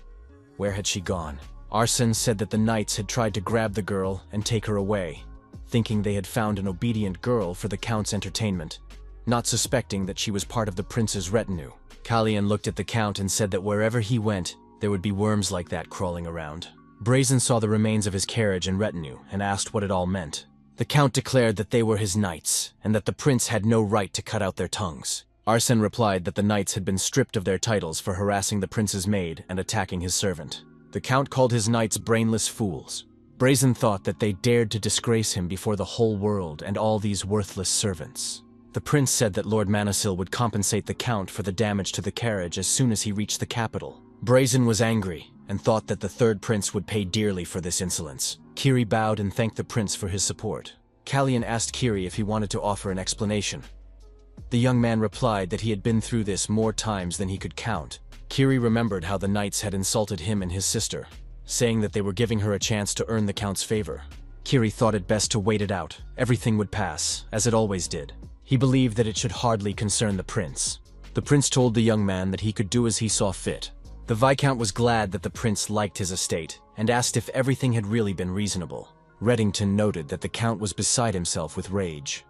Where had she gone? Arsene said that the knights had tried to grab the girl and take her away, thinking they had found an obedient girl for the count's entertainment, not suspecting that she was part of the prince's retinue. Kalyan looked at the count and said that wherever he went, there would be worms like that crawling around. Brazen saw the remains of his carriage and retinue and asked what it all meant. The count declared that they were his knights and that the prince had no right to cut out their tongues. Arsene replied that the knights had been stripped of their titles for harassing the prince's maid and attacking his servant. The count called his knights brainless fools. Brazen thought that they dared to disgrace him before the whole world and all these worthless servants. The prince said that Lord Manasil would compensate the count for the damage to the carriage as soon as he reached the capital. Brazen was angry and thought that the third prince would pay dearly for this insolence. Kiri bowed and thanked the prince for his support. Kalyan asked Kiri if he wanted to offer an explanation. The young man replied that he had been through this more times than he could count. Kiri remembered how the knights had insulted him and his sister, saying that they were giving her a chance to earn the count's favor. Kiri thought it best to wait it out. Everything would pass, as it always did. He believed that it should hardly concern the prince. The prince told the young man that he could do as he saw fit. The Viscount was glad that the prince liked his estate, and asked if everything had really been reasonable. Reddington noted that the count was beside himself with rage.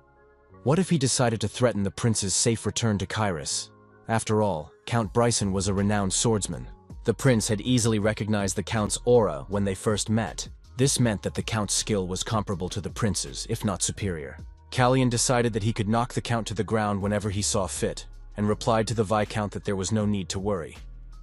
What if he decided to threaten the prince's safe return to Kairos? After all, Count Bryson was a renowned swordsman. The prince had easily recognized the count's aura when they first met. This meant that the count's skill was comparable to the prince's, if not superior. Kalyan decided that he could knock the count to the ground whenever he saw fit, and replied to the Viscount that there was no need to worry.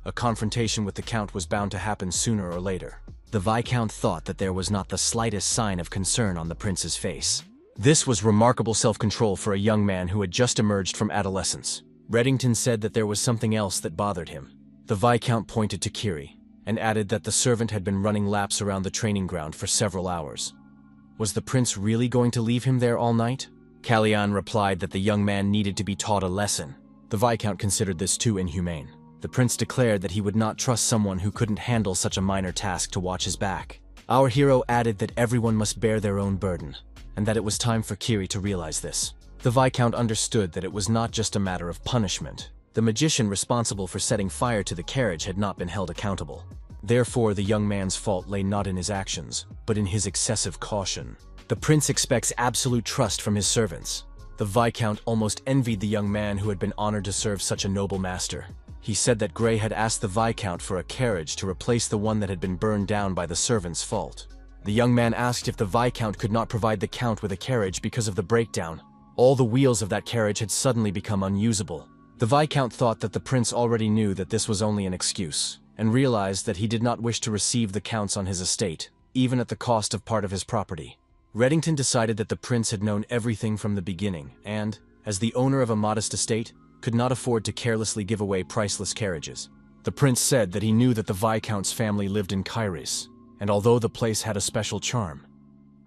A confrontation with the count was bound to happen sooner or later. The Viscount thought that there was not the slightest sign of concern on the prince's face. This was remarkable self-control for a young man who had just emerged from adolescence. Reddington said that there was something else that bothered him. The Viscount pointed to Kiri, and added that the servant had been running laps around the training ground for several hours. Was the prince really going to leave him there all night? Kalyan replied that the young man needed to be taught a lesson. The Viscount considered this too inhumane. The prince declared that he would not trust someone who couldn't handle such a minor task to watch his back. Our hero added that everyone must bear their own burden, and that it was time for Kiri to realize this. The Viscount understood that it was not just a matter of punishment. The magician responsible for setting fire to the carriage had not been held accountable. Therefore, the young man's fault lay not in his actions, but in his excessive caution. The prince expects absolute trust from his servants. The Viscount almost envied the young man who had been honored to serve such a noble master. He said that Gray had asked the Viscount for a carriage to replace the one that had been burned down by the servant's fault. The young man asked if the Viscount could not provide the count with a carriage because of the breakdown. All the wheels of that carriage had suddenly become unusable. The Viscount thought that the prince already knew that this was only an excuse, and realized that he did not wish to receive the counts on his estate, even at the cost of part of his property. Reddington decided that the prince had known everything from the beginning, and, as the owner of a modest estate, could not afford to carelessly give away priceless carriages. The prince said that he knew that the Viscount's family lived in Kairos, and although the place had a special charm,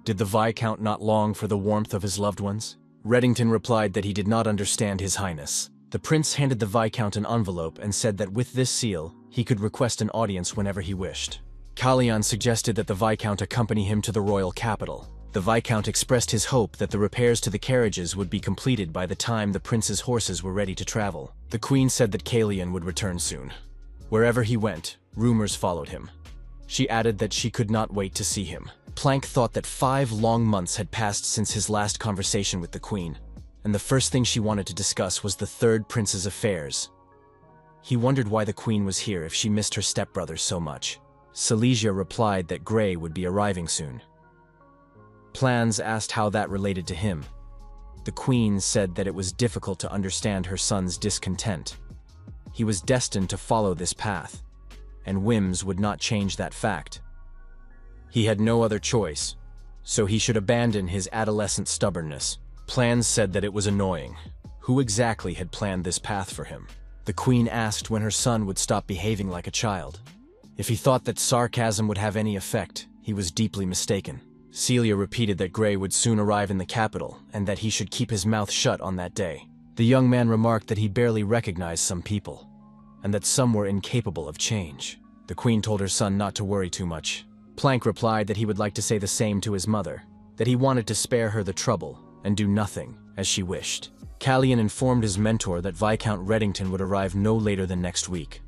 did the Viscount not long for the warmth of his loved ones? Reddington replied that he did not understand His Highness. The prince handed the Viscount an envelope and said that with this seal, he could request an audience whenever he wished. Kalyan suggested that the Viscount accompany him to the royal capital. The Viscount expressed his hope that the repairs to the carriages would be completed by the time the prince's horses were ready to travel. The queen said that Kalyan would return soon. Wherever he went, rumors followed him. She added that she could not wait to see him. Plank thought that 5 long months had passed since his last conversation with the queen, and the first thing she wanted to discuss was the third prince's affairs. He wondered why the queen was here if she missed her stepbrother so much. Silesia replied that Gray would be arriving soon. Plans asked how that related to him. The queen said that it was difficult to understand her son's discontent. He was destined to follow this path, and whims would not change that fact. He had no other choice, so he should abandon his adolescent stubbornness. Plans said that it was annoying. Who exactly had planned this path for him? The queen asked when her son would stop behaving like a child. If he thought that sarcasm would have any effect, he was deeply mistaken. Celia repeated that Gray would soon arrive in the capital and that he should keep his mouth shut on that day. The young man remarked that he barely recognized some people, and that some were incapable of change. The queen told her son not to worry too much. Plank replied that he would like to say the same to his mother, that he wanted to spare her the trouble and do nothing as she wished. Callian informed his mentor that Viscount Reddington would arrive no later than next week.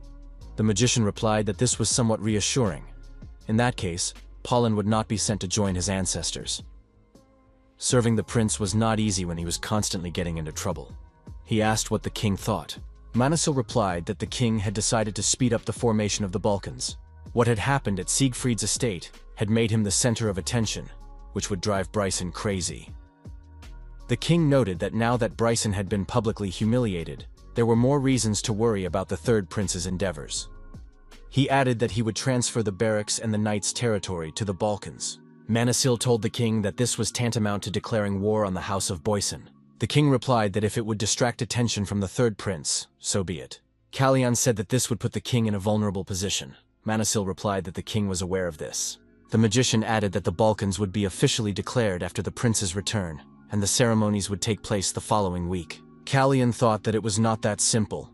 The magician replied that this was somewhat reassuring. In that case, Pollen would not be sent to join his ancestors. Serving the prince was not easy when he was constantly getting into trouble. He asked what the king thought. Manasil replied that the king had decided to speed up the formation of the Balkans. What had happened at Siegfried's estate had made him the center of attention, which would drive Bryson crazy. The king noted that now that Bryson had been publicly humiliated, there were more reasons to worry about the third prince's endeavors. He added that he would transfer the barracks and the knight's territory to the Balkans. Manasil told the king that this was tantamount to declaring war on the House of Boyson. The king replied that if it would distract attention from the third prince, so be it. Callian said that this would put the king in a vulnerable position. Manasil replied that the king was aware of this. The magician added that the Balkans would be officially declared after the prince's return, and the ceremonies would take place the following week. Callian thought that it was not that simple.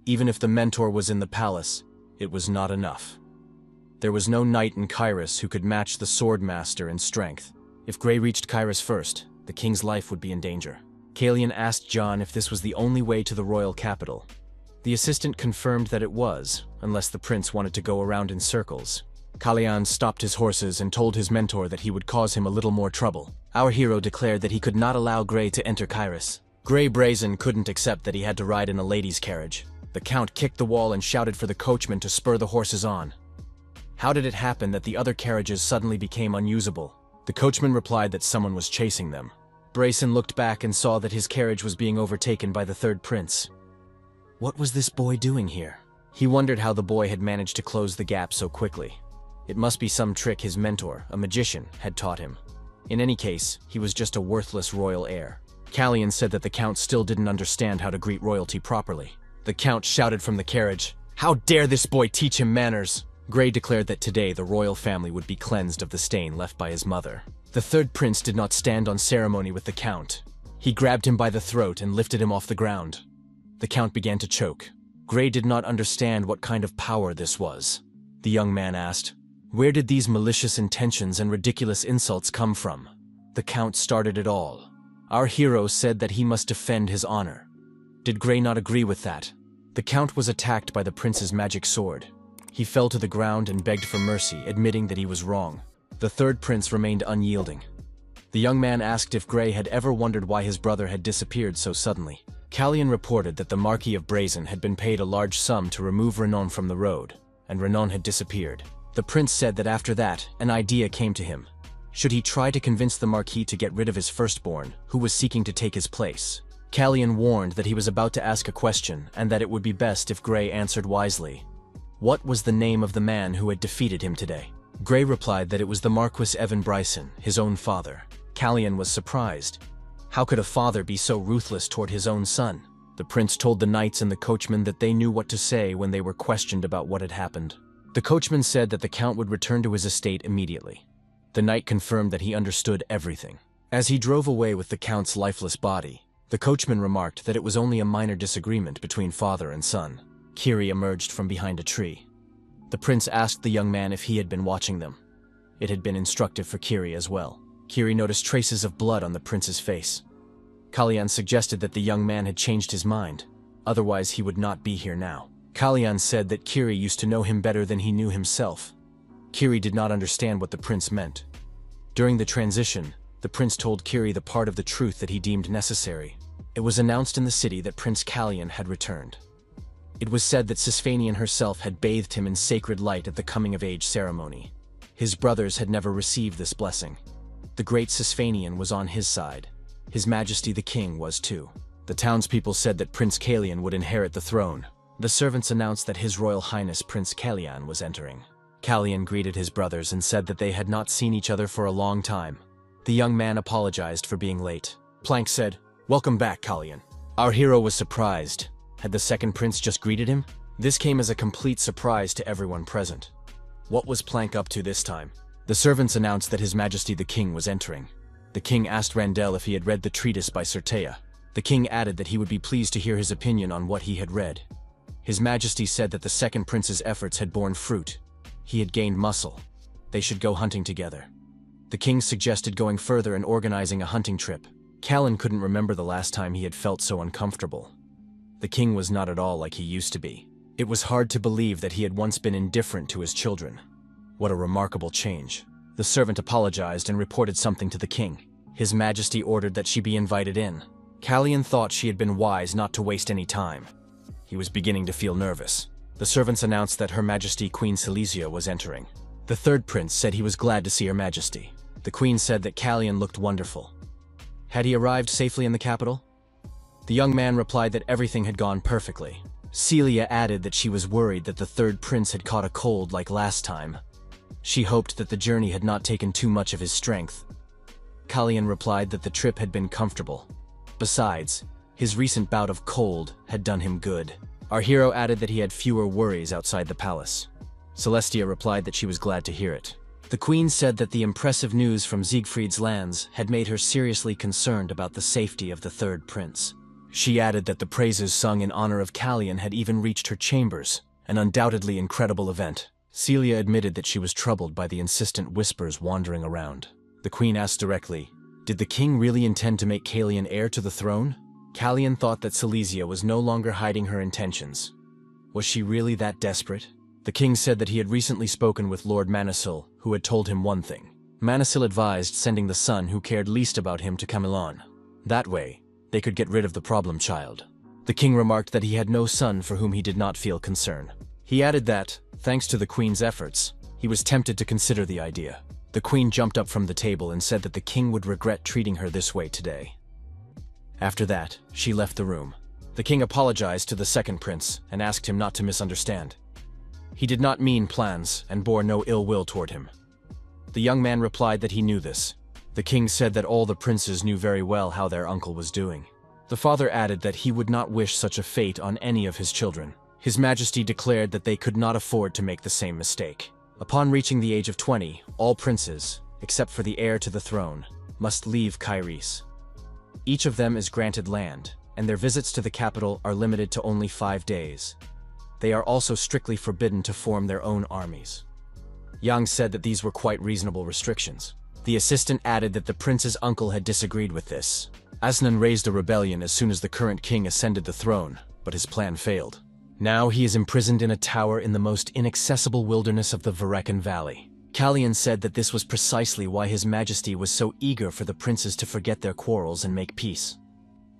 Even if the mentor was in the palace, it was not enough. There was no knight in Kyrus who could match the swordmaster in strength. If Gray reached Kyrus first, the king's life would be in danger. Callian asked John if this was the only way to the royal capital. The assistant confirmed that it was, unless the prince wanted to go around in circles. Callian stopped his horses and told his mentor that he would cause him a little more trouble. Our hero declared that he could not allow Gray to enter Kyrus. Gray Brazen couldn't accept that he had to ride in a lady's carriage. The count kicked the wall and shouted for the coachman to spur the horses on. How did it happen that the other carriages suddenly became unusable? The coachman replied that someone was chasing them. Brayson looked back and saw that his carriage was being overtaken by the third prince. What was this boy doing here? He wondered how the boy had managed to close the gap so quickly. It must be some trick his mentor, a magician, had taught him. In any case, he was just a worthless royal heir. Callian said that the count still didn't understand how to greet royalty properly. The count shouted from the carriage, "How dare this boy teach him manners?" Gray declared that today the royal family would be cleansed of the stain left by his mother. The third prince did not stand on ceremony with the count. He grabbed him by the throat and lifted him off the ground. The count began to choke. Gray did not understand what kind of power this was. The young man asked, "Where did these malicious intentions and ridiculous insults come from?" The count started it all. Our hero said that he must defend his honor. Did Gray not agree with that? The count was attacked by the prince's magic sword. He fell to the ground and begged for mercy, admitting that he was wrong. The third prince remained unyielding. The young man asked if Gray had ever wondered why his brother had disappeared so suddenly. Callian reported that the Marquis of Brazen had been paid a large sum to remove Renan from the road, and Renan had disappeared. The prince said that after that, an idea came to him. Should he try to convince the Marquis to get rid of his firstborn, who was seeking to take his place? Callian warned that he was about to ask a question and that it would be best if Gray answered wisely. What was the name of the man who had defeated him today? Gray replied that it was the Marquis Evan Bryson, his own father. Callian was surprised. How could a father be so ruthless toward his own son? The prince told the knights and the coachman that they knew what to say when they were questioned about what had happened. The coachman said that the count would return to his estate immediately. The knight confirmed that he understood everything. As he drove away with the count's lifeless body, the coachman remarked that it was only a minor disagreement between father and son. Kiri emerged from behind a tree. The prince asked the young man if he had been watching them. It had been instructive for Kiri as well. Kiri noticed traces of blood on the prince's face. Callian suggested that the young man had changed his mind, otherwise he would not be here now. Callian said that Kiri used to know him better than he knew himself. Kiri did not understand what the prince meant. During the transition, the prince told Kiri the part of the truth that he deemed necessary. It was announced in the city that Prince Callian had returned. It was said that Sisfanian herself had bathed him in sacred light at the coming-of-age ceremony. His brothers had never received this blessing. The great Sisfanian was on his side. His Majesty the King was too. The townspeople said that Prince Callian would inherit the throne. The servants announced that His Royal Highness Prince Callian was entering. Callian greeted his brothers and said that they had not seen each other for a long time. The young man apologized for being late. Plank said, "Welcome back, Callian." Our hero was surprised. Had the second prince just greeted him? This came as a complete surprise to everyone present. What was Plank up to this time? The servants announced that His Majesty the King was entering. The king asked Randell if he had read the treatise by Certea. The king added that he would be pleased to hear his opinion on what he had read. His Majesty said that the second prince's efforts had borne fruit. He had gained muscle. They should go hunting together. The king suggested going further and organizing a hunting trip. Callan couldn't remember the last time he had felt so uncomfortable. The king was not at all like he used to be. It was hard to believe that he had once been indifferent to his children. What a remarkable change. The servant apologized and reported something to the king. His Majesty ordered that she be invited in. Callan thought she had been wise not to waste any time. He was beginning to feel nervous. The servants announced that Her Majesty Queen Silesia was entering. The third prince said he was glad to see Her Majesty. The queen said that Callan looked wonderful. Had he arrived safely in the capital? The young man replied that everything had gone perfectly. Celia added that she was worried that the third prince had caught a cold like last time. She hoped that the journey had not taken too much of his strength. Callan replied that the trip had been comfortable. Besides, his recent bout of cold had done him good. Our hero added that he had fewer worries outside the palace. Celestia replied that she was glad to hear it. The queen said that the impressive news from Siegfried's lands had made her seriously concerned about the safety of the third prince. She added that the praises sung in honor of Callan had even reached her chambers, an undoubtedly incredible event. Celia admitted that she was troubled by the insistent whispers wandering around. The queen asked directly, did the king really intend to make Callan heir to the throne? Callan thought that Silesia was no longer hiding her intentions. Was she really that desperate? The king said that he had recently spoken with Lord Manisil, who had told him one thing. Manisil advised sending the son who cared least about him to Camillon. That way, they could get rid of the problem child. The king remarked that he had no son for whom he did not feel concern. He added that, thanks to the queen's efforts, he was tempted to consider the idea. The queen jumped up from the table and said that the king would regret treating her this way today. After that, she left the room. The king apologized to the second prince and asked him not to misunderstand. He did not mean plans and bore no ill will toward him. The young man replied that he knew this. The king said that all the princes knew very well how their uncle was doing. The father added that he would not wish such a fate on any of his children. His Majesty declared that they could not afford to make the same mistake. Upon reaching the age of 20, all princes, except for the heir to the throne, must leave Kairis. Each of them is granted land, and their visits to the capital are limited to only 5 days. They are also strictly forbidden to form their own armies. Yang said that these were quite reasonable restrictions. The assistant added that the prince's uncle had disagreed with this. Asnan raised a rebellion as soon as the current king ascended the throne, but his plan failed. Now he is imprisoned in a tower in the most inaccessible wilderness of the Varekan Valley. Callan said that this was precisely why His Majesty was so eager for the princes to forget their quarrels and make peace.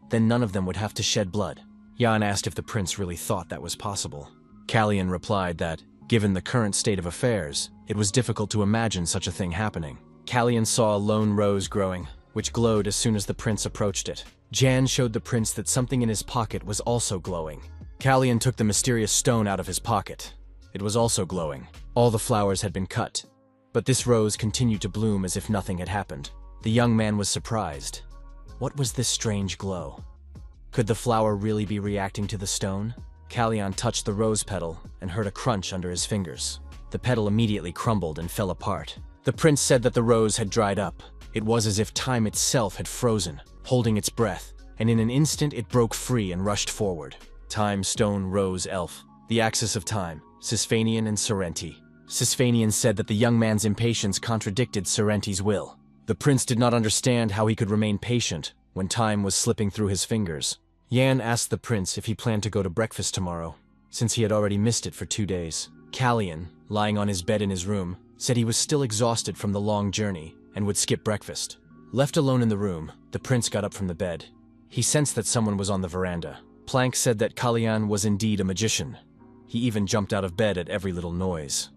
Then none of them would have to shed blood. Jan asked if the prince really thought that was possible. Callan replied that, given the current state of affairs, it was difficult to imagine such a thing happening. Callan saw a lone rose growing, which glowed as soon as the prince approached it. Jan showed the prince that something in his pocket was also glowing. Callan took the mysterious stone out of his pocket. It was also glowing. All the flowers had been cut, but this rose continued to bloom as if nothing had happened. The young man was surprised. What was this strange glow? Could the flower really be reacting to the stone? Callan touched the rose petal and heard a crunch under his fingers. The petal immediately crumbled and fell apart. The prince said that the rose had dried up. It was as if time itself had frozen, holding its breath, and in an instant it broke free and rushed forward. Time, stone, rose, elf. The axis of time, Sisfanian and Sorrenti. Sisfanian said that the young man's impatience contradicted Sorrenti's will. The prince did not understand how he could remain patient when time was slipping through his fingers. Yan asked the prince if he planned to go to breakfast tomorrow, since he had already missed it for 2 days. Callan, lying on his bed in his room, said he was still exhausted from the long journey and would skip breakfast. Left alone in the room, the prince got up from the bed. He sensed that someone was on the veranda. Plank said that Callan was indeed a magician. He even jumped out of bed at every little noise.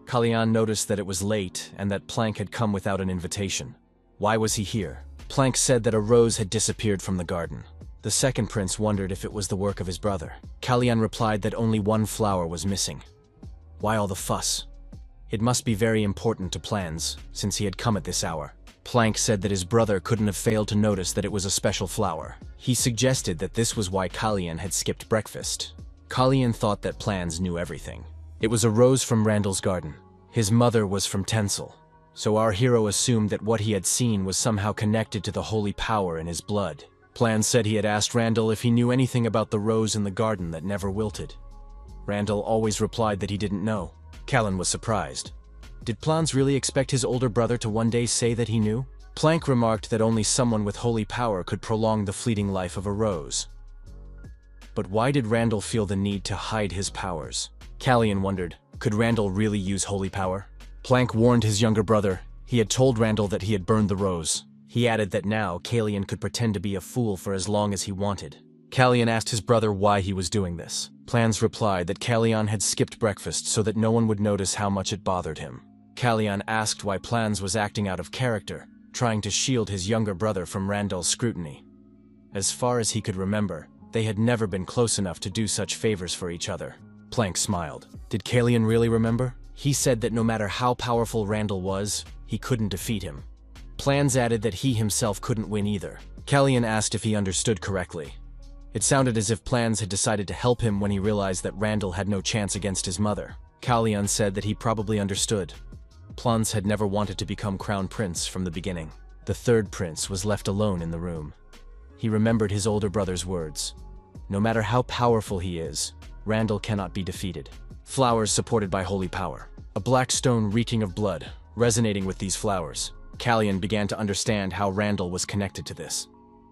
Callan noticed that it was late and that Plank had come without an invitation. Why was he here? Plank said that a rose had disappeared from the garden. The second prince wondered if it was the work of his brother. Callan replied that only one flower was missing. Why all the fuss? It must be very important to plans, since he had come at this hour. Plank said that his brother couldn't have failed to notice that it was a special flower. He suggested that this was why Callan had skipped breakfast. Callan thought that plans knew everything. It was a rose from Randall's garden. His mother was from Tencel. so our hero assumed that what he had seen was somehow connected to the holy power in his blood. Plan said he had asked Randall if he knew anything about the rose in the garden that never wilted. Randall always replied that he didn't know. Callan was surprised. Did Plans really expect his older brother to one day say that he knew? Planck remarked that only someone with holy power could prolong the fleeting life of a rose. But why did Randall feel the need to hide his powers? Callan wondered, could Randall really use holy power? Planck warned his younger brother. He had told Randall that he had burned the rose. He added that now Callan could pretend to be a fool for as long as he wanted. Callan asked his brother why he was doing this. Plans replied that Callan had skipped breakfast so that no one would notice how much it bothered him. Callan asked why Plans was acting out of character, trying to shield his younger brother from Randall's scrutiny. As far as he could remember, they had never been close enough to do such favors for each other. Planck smiled. Did Callan really remember? He said that no matter how powerful Randall was, he couldn't defeat him. Plans added that he himself couldn't win either. Callan asked if he understood correctly. It sounded as if Plans had decided to help him when he realized that Randall had no chance against his mother. Callan said that he probably understood. Plans had never wanted to become crown prince from the beginning. The third prince was left alone in the room. He remembered his older brother's words. No matter how powerful he is, Randall cannot be defeated. Flowers supported by holy power. A black stone reeking of blood, resonating with these flowers. Callan began to understand how Randall was connected to this.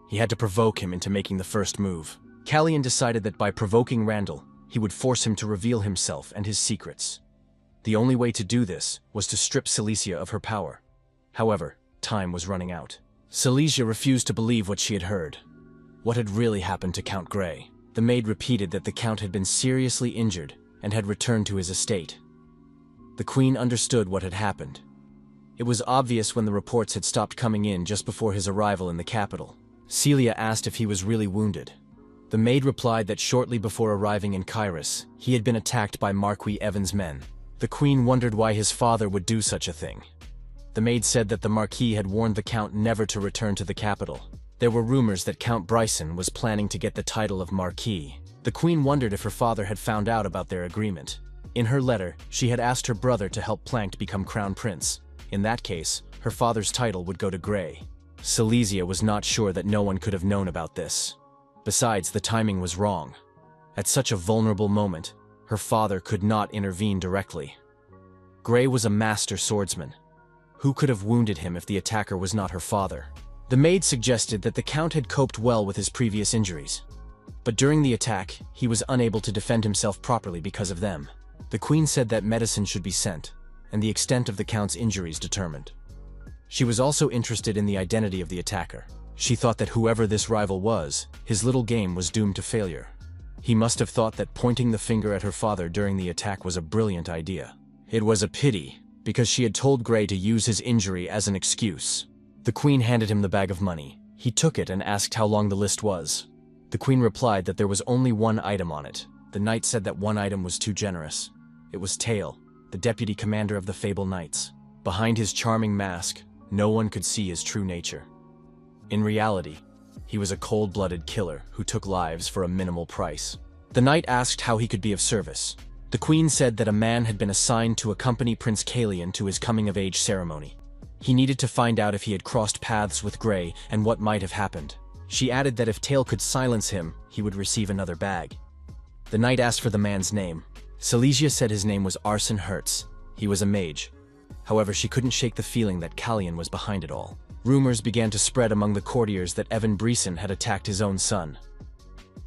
He had to provoke him into making the first move. Callan decided that by provoking Randall, he would force him to reveal himself and his secrets. The only way to do this was to strip Silesia of her power. However, time was running out. Silesia refused to believe what she had heard. What had really happened to Count Grey? The maid repeated that the Count had been seriously injured and had returned to his estate. The Queen understood what had happened. It was obvious when the reports had stopped coming in just before his arrival in the capital. Celia asked if he was really wounded. The maid replied that shortly before arriving in Kairos, he had been attacked by Marquis Evan's men. The Queen wondered why his father would do such a thing. The maid said that the Marquis had warned the Count never to return to the capital. There were rumors that Count Bryson was planning to get the title of Marquis. The Queen wondered if her father had found out about their agreement. In her letter, she had asked her brother to help Planck become crown prince. In that case, her father's title would go to Grey. Silesia was not sure that no one could have known about this. Besides, the timing was wrong. At such a vulnerable moment, her father could not intervene directly. Grey was a master swordsman. Who could have wounded him if the attacker was not her father? The maid suggested that the Count had coped well with his previous injuries. But during the attack, he was unable to defend himself properly because of them. The Queen said that medicine should be sent, and the extent of the Count's injuries determined. She was also interested in the identity of the attacker. She thought that whoever this rival was, his little game was doomed to failure. He must have thought that pointing the finger at her father during the attack was a brilliant idea. It was a pity, because she had told Grey to use his injury as an excuse. The Queen handed him the bag of money. He took it and asked how long the list was. The Queen replied that there was only one item on it. The knight said that one item was too generous. It was Tail, the deputy commander of the Fable Knights. Behind his charming mask, no one could see his true nature. In reality, he was a cold-blooded killer who took lives for a minimal price. The knight asked how he could be of service. The Queen said that a man had been assigned to accompany Prince Callan to his coming-of-age ceremony. He needed to find out if he had crossed paths with Grey and what might have happened. She added that if Tail could silence him, he would receive another bag. The knight asked for the man's name. Silesia said his name was Arson Hertz. He was a mage. However, she couldn't shake the feeling that Callan was behind it all. Rumors began to spread among the courtiers that Evan Bryson had attacked his own son.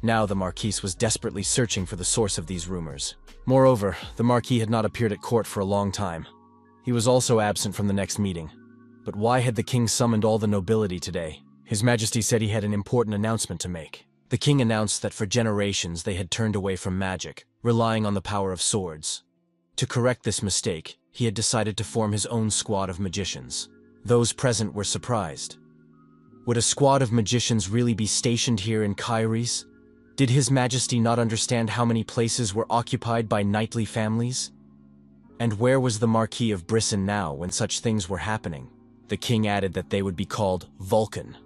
Now the Marquis was desperately searching for the source of these rumors. Moreover, the Marquis had not appeared at court for a long time. He was also absent from the next meeting. But why had the king summoned all the nobility today? His Majesty said he had an important announcement to make. The king announced that for generations they had turned away from magic, relying on the power of swords. To correct this mistake, he had decided to form his own squad of magicians. Those present were surprised. Would a squad of magicians really be stationed here in Kairos? Did His Majesty not understand how many places were occupied by knightly families? And where was the Marquis of Bryson now when such things were happening? The king added that they would be called Vulcan.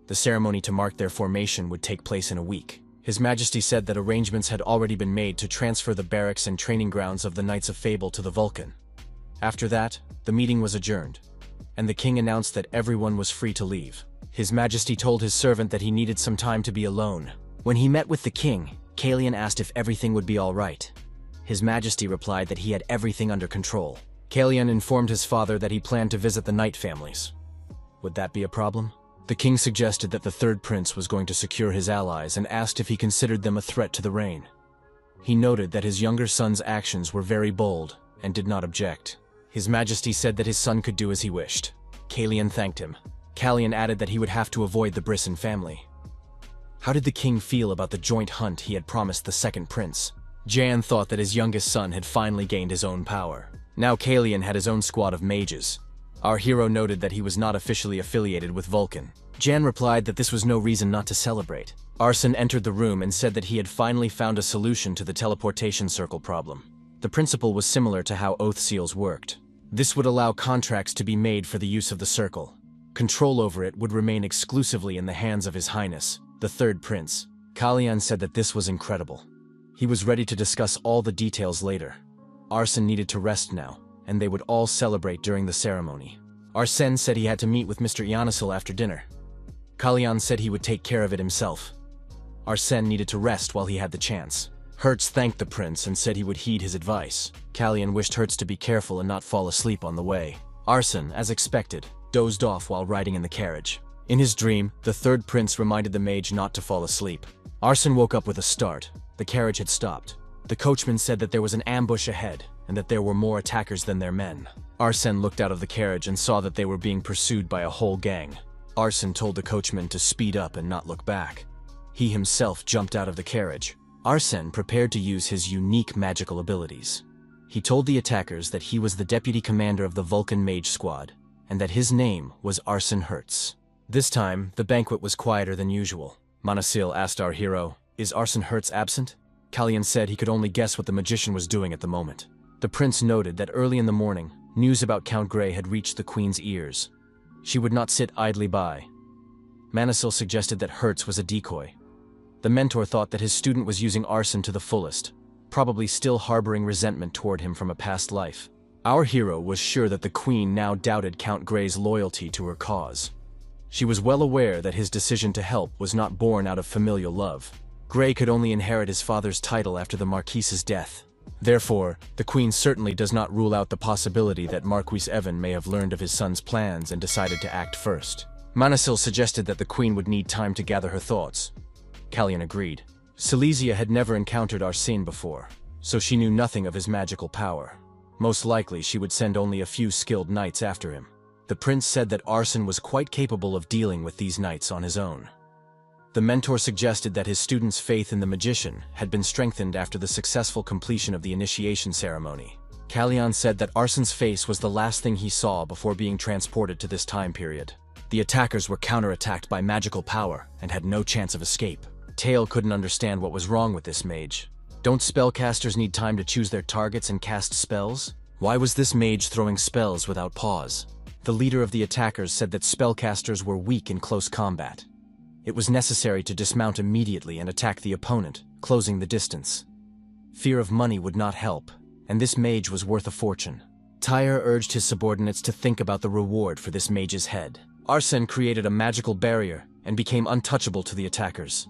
The ceremony to mark their formation would take place in a week. His Majesty said that arrangements had already been made to transfer the barracks and training grounds of the Knights of Fable to the Vulcan. After that, the meeting was adjourned, and the king announced that everyone was free to leave. His Majesty told his servant that he needed some time to be alone. When he met with the king, Kalian asked if everything would be all right. His Majesty replied that he had everything under control. Kalian informed his father that he planned to visit the Knight families. Would that be a problem? The king suggested that the third prince was going to secure his allies and asked if he considered them a threat to the reign. He noted that his younger son's actions were very bold and did not object. His Majesty said that his son could do as he wished. Kalian thanked him. Kalian added that he would have to avoid the Brisson family. How did the king feel about the joint hunt he had promised the second prince? Jan thought that his youngest son had finally gained his own power. Now Kalian had his own squad of mages. Our hero noted that he was not officially affiliated with Vulcan. Jan replied that this was no reason not to celebrate. Arsene entered the room and said that he had finally found a solution to the teleportation circle problem. The principle was similar to how oath seals worked. This would allow contracts to be made for the use of the circle. Control over it would remain exclusively in the hands of His Highness, the third prince. Kalian said that this was incredible. He was ready to discuss all the details later. Arsene needed to rest now, and they would all celebrate during the ceremony. Arsene said he had to meet with Mr. Ianisil after dinner. Kalian said he would take care of it himself. Arsene needed to rest while he had the chance. Hertz thanked the prince and said he would heed his advice. Kalian wished Hertz to be careful and not fall asleep on the way. Arsene, as expected, dozed off while riding in the carriage. In his dream, the third prince reminded the mage not to fall asleep. Arsene woke up with a start. The carriage had stopped. The coachman said that there was an ambush ahead, and that there were more attackers than their men. Arsene looked out of the carriage and saw that they were being pursued by a whole gang. Arsene told the coachman to speed up and not look back. He himself jumped out of the carriage. Arsene prepared to use his unique magical abilities. He told the attackers that he was the deputy commander of the Vulcan Mage Squad, and that his name was Arsene Hertz. This time, the banquet was quieter than usual. Manhwa asked our hero, "Is Arsene Hertz absent?" Kalian said he could only guess what the magician was doing at the moment. The prince noted that early in the morning, news about Count Grey had reached the queen's ears. She would not sit idly by. Manhwa suggested that Hertz was a decoy. The mentor thought that his student was using Arsene to the fullest, probably still harboring resentment toward him from a past life. Our hero was sure that the queen now doubted Count Grey's loyalty to her cause. She was well aware that his decision to help was not born out of familial love. Grey could only inherit his father's title after the Marquise's death. Therefore, the queen certainly does not rule out the possibility that Marquis Evan may have learned of his son's plans and decided to act first. Manhwa suggested that the queen would need time to gather her thoughts. Kalian agreed. Silesia had never encountered Arsene before, so she knew nothing of his magical power. Most likely, she would send only a few skilled knights after him. The prince said that Arsene was quite capable of dealing with these knights on his own. The mentor suggested that his student's faith in the magician had been strengthened after the successful completion of the initiation ceremony. Kalian said that Arsene's face was the last thing he saw before being transported to this time period. The attackers were counterattacked by magical power and had no chance of escape. Tail couldn't understand what was wrong with this mage. Don't spellcasters need time to choose their targets and cast spells? Why was this mage throwing spells without pause? The leader of the attackers said that spellcasters were weak in close combat. It was necessary to dismount immediately and attack the opponent, closing the distance. Fear of money would not help, and this mage was worth a fortune. Tyre urged his subordinates to think about the reward for this mage's head. Arsene created a magical barrier and became untouchable to the attackers.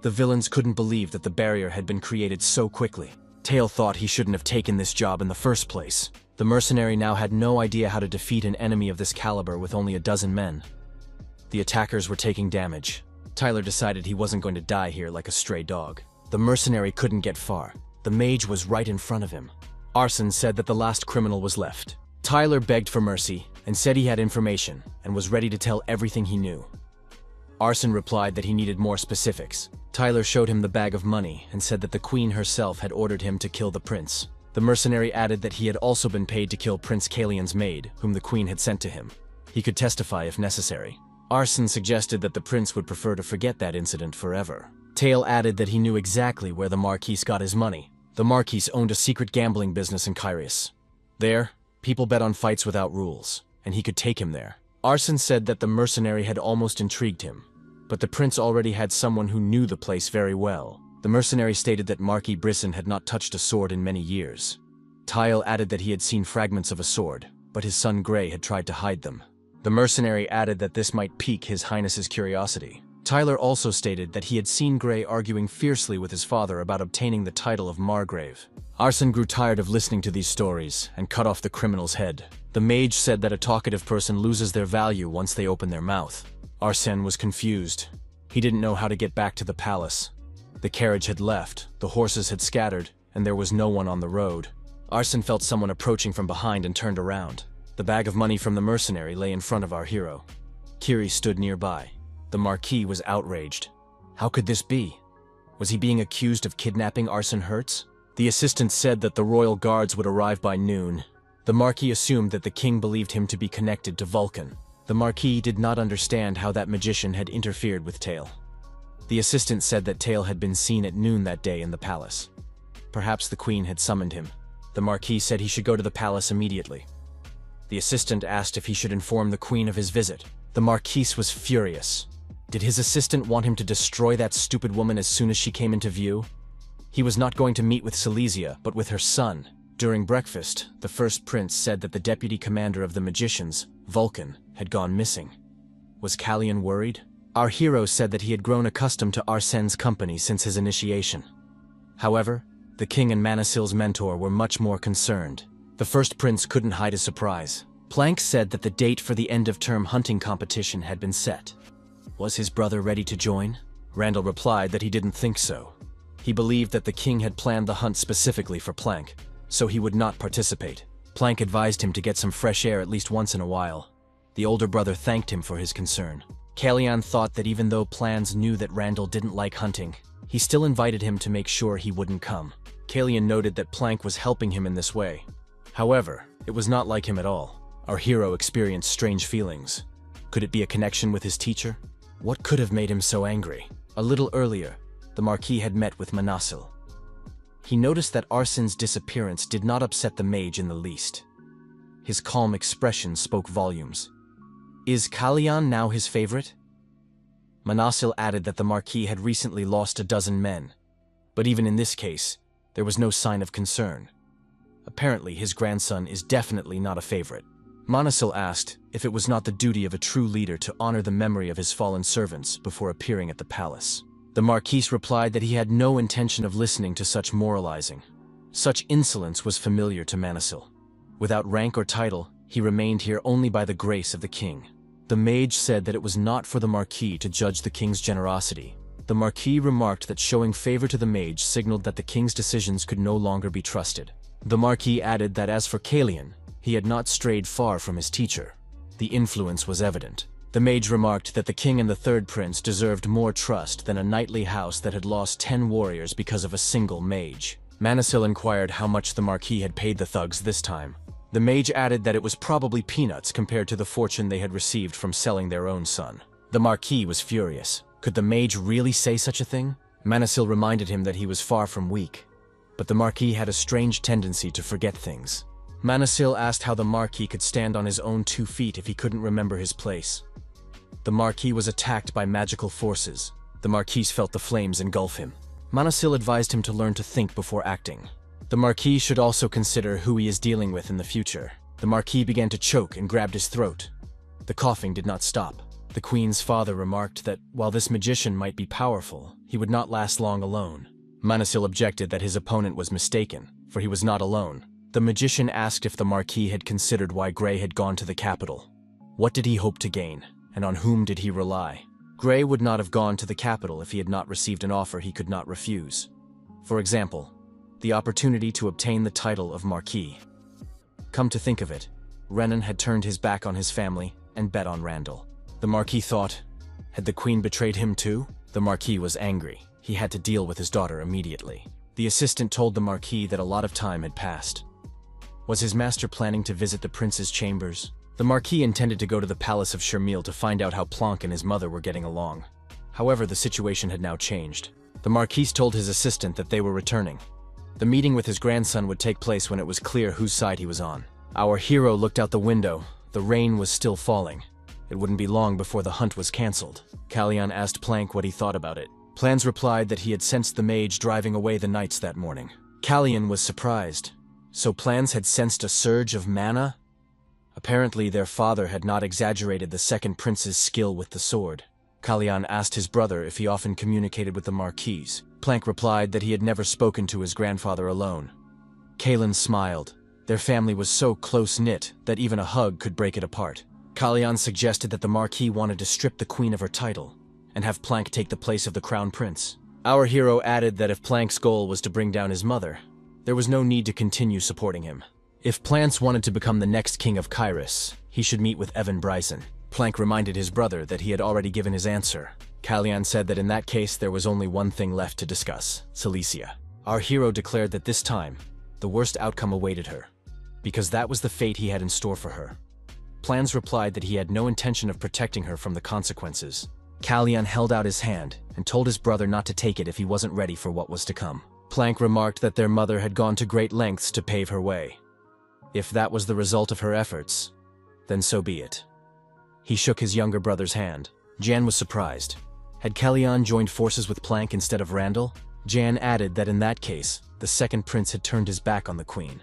The villains couldn't believe that the barrier had been created so quickly. Tail thought he shouldn't have taken this job in the first place. The mercenary now had no idea how to defeat an enemy of this caliber with only a dozen men. The attackers were taking damage. Tyler decided he wasn't going to die here like a stray dog. The mercenary couldn't get far. The mage was right in front of him. Arsene said that the last criminal was left. Tyler begged for mercy and said he had information and was ready to tell everything he knew. Arsene replied that he needed more specifics. Tyler showed him the bag of money and said that the queen herself had ordered him to kill the prince. The mercenary added that he had also been paid to kill Prince Kalian's maid, whom the queen had sent to him. He could testify if necessary. Arsene suggested that the prince would prefer to forget that incident forever. Tail added that he knew exactly where the Marquis got his money. The Marquis owned a secret gambling business in Kyrius. There, people bet on fights without rules, and he could take him there. Arsene said that the mercenary had almost intrigued him, but the prince already had someone who knew the place very well. The mercenary stated that Marquis Brisson had not touched a sword in many years. Tyle added that he had seen fragments of a sword, but his son Gray had tried to hide them. The mercenary added that this might pique His Highness's curiosity. Tyler also stated that he had seen Gray arguing fiercely with his father about obtaining the title of Margrave. Arsene grew tired of listening to these stories and cut off the criminal's head. The mage said that a talkative person loses their value once they open their mouth. Arsene was confused. He didn't know how to get back to the palace. The carriage had left, the horses had scattered, and there was no one on the road. Arsene felt someone approaching from behind and turned around. The bag of money from the mercenary lay in front of our hero. Kiri stood nearby. The Marquis was outraged. How could this be? Was he being accused of kidnapping Arsene Hertz? The assistant said that the royal guards would arrive by noon. The Marquis assumed that the king believed him to be connected to Vulcan. The Marquis did not understand how that magician had interfered with Tale. The assistant said that Tale had been seen at noon that day in the palace. Perhaps the queen had summoned him. The Marquis said he should go to the palace immediately. The assistant asked if he should inform the queen of his visit. The Marquis was furious. Did his assistant want him to destroy that stupid woman as soon as she came into view? He was not going to meet with Silesia, but with her son. During breakfast, the first prince said that the deputy commander of the magicians, Vulcan, had gone missing. Was Callian worried? Our hero said that he had grown accustomed to Arsene's company since his initiation. However, the king and Manasil's mentor were much more concerned. The first prince couldn't hide his surprise. Plank said that the date for the end-of-term hunting competition had been set. Was his brother ready to join? Randall replied that he didn't think so. He believed that the king had planned the hunt specifically for Plank, so he would not participate. Plank advised him to get some fresh air at least once in a while. The older brother thanked him for his concern. Callian thought that even though Plans knew that Randall didn't like hunting, he still invited him to make sure he wouldn't come. Callian noted that Plank was helping him in this way. However, it was not like him at all. Our hero experienced strange feelings. Could it be a connection with his teacher? What could have made him so angry? A little earlier, the Marquis had met with Manasil. He noticed that Arsene's disappearance did not upset the mage in the least. His calm expression spoke volumes. Is Callian now his favorite? Manasil added that the Marquis had recently lost a dozen men, but even in this case, there was no sign of concern. Apparently, his grandson is definitely not a favorite. Manasil asked if it was not the duty of a true leader to honor the memory of his fallen servants before appearing at the palace. The Marquis replied that he had no intention of listening to such moralizing. Such insolence was familiar to Manasil. Without rank or title, he remained here only by the grace of the king. The mage said that it was not for the Marquis to judge the king's generosity. The Marquis remarked that showing favor to the mage signaled that the king's decisions could no longer be trusted. The Marquis added that as for Callian, he had not strayed far from his teacher. The influence was evident. The mage remarked that the king and the third prince deserved more trust than a knightly house that had lost 10 warriors because of a single mage. Manasil inquired how much the Marquis had paid the thugs this time. The mage added that it was probably peanuts compared to the fortune they had received from selling their own son. The Marquis was furious. Could the mage really say such a thing? Manasil reminded him that he was far from weak, but the Marquis had a strange tendency to forget things. Manasil asked how the Marquis could stand on his own 2 feet if he couldn't remember his place. The Marquis was attacked by magical forces. The Marquis felt the flames engulf him. Manasil advised him to learn to think before acting. The Marquis should also consider who he is dealing with in the future. The Marquis began to choke and grabbed his throat. The coughing did not stop. The Queen's father remarked that while this magician might be powerful, he would not last long alone. Manasil objected that his opponent was mistaken, for he was not alone. The magician asked if the Marquis had considered why Gray had gone to the capital. What did he hope to gain, and on whom did he rely? Gray would not have gone to the capital if he had not received an offer he could not refuse. For example, the opportunity to obtain the title of Marquis. Come to think of it, Renan had turned his back on his family and bet on Randall. The Marquis thought, had the Queen betrayed him too? The Marquis was angry. He had to deal with his daughter immediately. The assistant told the Marquis that a lot of time had passed. Was his master planning to visit the prince's chambers? The Marquis intended to go to the palace of Shermil to find out how Planck and his mother were getting along. However, the situation had now changed. The Marquis told his assistant that they were returning. The meeting with his grandson would take place when it was clear whose side he was on. Our hero looked out the window. The rain was still falling. It wouldn't be long before the hunt was cancelled. Callian asked Planck what he thought about it. Plans replied that he had sensed the mage driving away the knights that morning. Callian was surprised. So Plans had sensed a surge of mana? Apparently their father had not exaggerated the second prince's skill with the sword. Kalyan asked his brother if he often communicated with the Marquise. Plank replied that he had never spoken to his grandfather alone. Kalyan smiled. Their family was so close-knit that even a hug could break it apart. Kalyan suggested that the Marquis wanted to strip the queen of her title and have Plank take the place of the crown prince. Our hero added that if Plank's goal was to bring down his mother, there was no need to continue supporting him. If Plants wanted to become the next king of Kyrus, he should meet with Evan Bryson. Plank reminded his brother that he had already given his answer. Kalyan said that in that case there was only one thing left to discuss: Cilicia. Our hero declared that this time, the worst outcome awaited her, because that was the fate he had in store for her. Plans replied that he had no intention of protecting her from the consequences. Kalyan held out his hand and told his brother not to take it if he wasn't ready for what was to come. Plank remarked that their mother had gone to great lengths to pave her way. If that was the result of her efforts, then so be it. He shook his younger brother's hand. Jan was surprised. Had Kalyan joined forces with Plank instead of Randall? Jan added that in that case, the second prince had turned his back on the queen.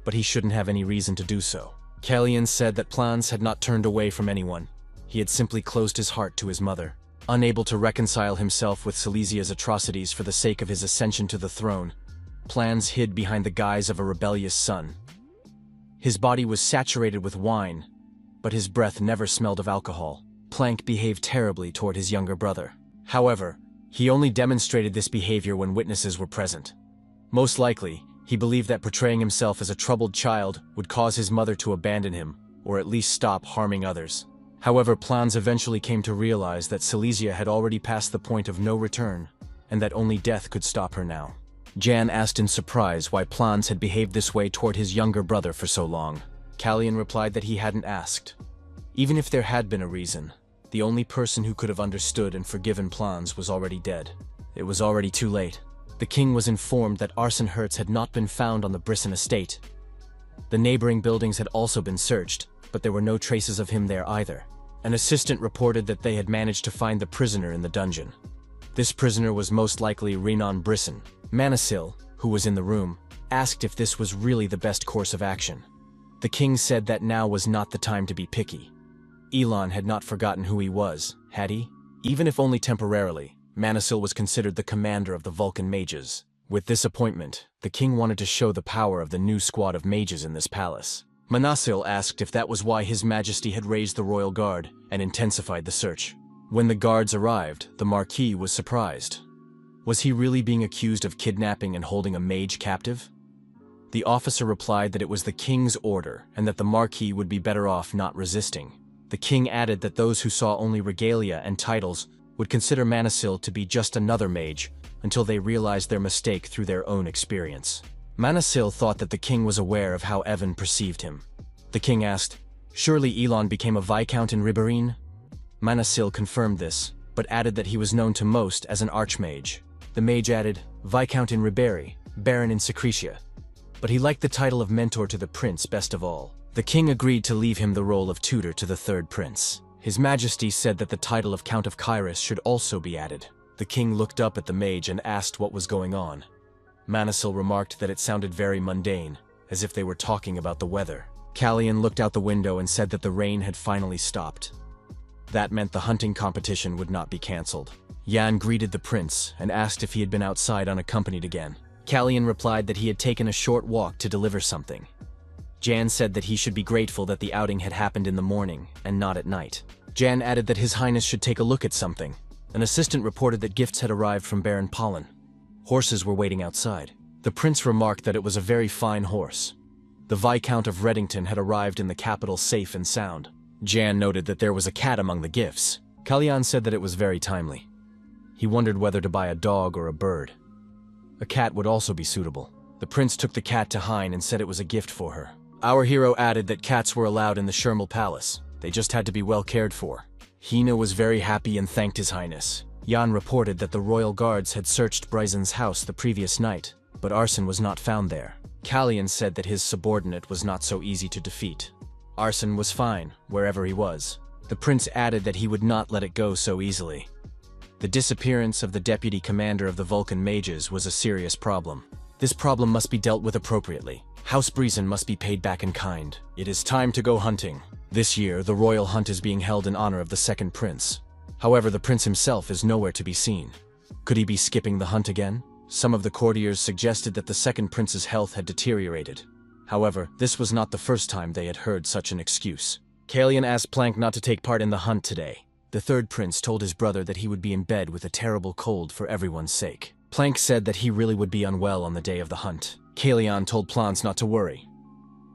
But he shouldn't have any reason to do so. Kalyan said that Plans had not turned away from anyone. He had simply closed his heart to his mother. Unable to reconcile himself with Silesia's atrocities for the sake of his ascension to the throne, Plans hid behind the guise of a rebellious son. His body was saturated with wine, but his breath never smelled of alcohol. Plank behaved terribly toward his younger brother. However, he only demonstrated this behavior when witnesses were present. Most likely, he believed that portraying himself as a troubled child would cause his mother to abandon him, or at least stop harming others. However, Plans eventually came to realize that Silesia had already passed the point of no return, and that only death could stop her now. Jan asked in surprise why Plans had behaved this way toward his younger brother for so long. Kalyan replied that he hadn't asked. Even if there had been a reason, the only person who could have understood and forgiven Plans was already dead. It was already too late. The king was informed that Arsen Hertz had not been found on the Brisson estate. The neighboring buildings had also been searched, but there were no traces of him there either. An assistant reported that they had managed to find the prisoner in the dungeon. This prisoner was most likely Renan Brisson. Manasil, who was in the room, asked if this was really the best course of action. The king said that now was not the time to be picky. Elon had not forgotten who he was, had he? Even if only temporarily, Manasil was considered the commander of the Vulcan mages. With this appointment, the king wanted to show the power of the new squad of mages in this palace. Manasil asked if that was why His Majesty had raised the royal guard and intensified the search. When the guards arrived, the Marquis was surprised. Was he really being accused of kidnapping and holding a mage captive? The officer replied that it was the king's order and that the Marquis would be better off not resisting. The king added that those who saw only regalia and titles would consider Manasil to be just another mage until they realized their mistake through their own experience. Manasil thought that the king was aware of how Evan perceived him. The king asked, "Surely Elon became a viscount in Ribérine?" Manasil confirmed this, but added that he was known to most as an archmage. The mage added, "Viscount in Ribéry, Baron in Secretia." But he liked the title of mentor to the prince best of all. The king agreed to leave him the role of tutor to the third prince. His Majesty said that the title of Count of Kyrus should also be added. The king looked up at the mage and asked what was going on. Manasil remarked that it sounded very mundane, as if they were talking about the weather. Kalyan looked out the window and said that the rain had finally stopped. That meant the hunting competition would not be cancelled. Yan greeted the prince and asked if he had been outside unaccompanied again. Kalyan replied that he had taken a short walk to deliver something. Jan said that he should be grateful that the outing had happened in the morning and not at night. Jan added that His Highness should take a look at something. An assistant reported that gifts had arrived from Baron Pollen. Horses were waiting outside. The prince remarked that it was a very fine horse. The Viscount of Reddington had arrived in the capital safe and sound. Jan noted that there was a cat among the gifts. Kalyan said that it was very timely. He wondered whether to buy a dog or a bird. A cat would also be suitable. The prince took the cat to Hein and said it was a gift for her. Our hero added that cats were allowed in the Shermal Palace. They just had to be well cared for. Hina was very happy and thanked His Highness. Jan reported that the royal guards had searched Bryson's house the previous night, but Arsen was not found there. Kalyan said that his subordinate was not so easy to defeat. Arsen was fine, wherever he was. The prince added that he would not let it go so easily. The disappearance of the deputy commander of the Vulcan mages was a serious problem. This problem must be dealt with appropriately. House Breezen must be paid back in kind. It is time to go hunting. This year, the royal hunt is being held in honor of the second prince. However, the prince himself is nowhere to be seen. Could he be skipping the hunt again? Some of the courtiers suggested that the second prince's health had deteriorated. However, this was not the first time they had heard such an excuse. Kalian asked Plank not to take part in the hunt today. The third prince told his brother that he would be in bed with a terrible cold for everyone's sake. Plank said that he really would be unwell on the day of the hunt. Kalian told Plans not to worry.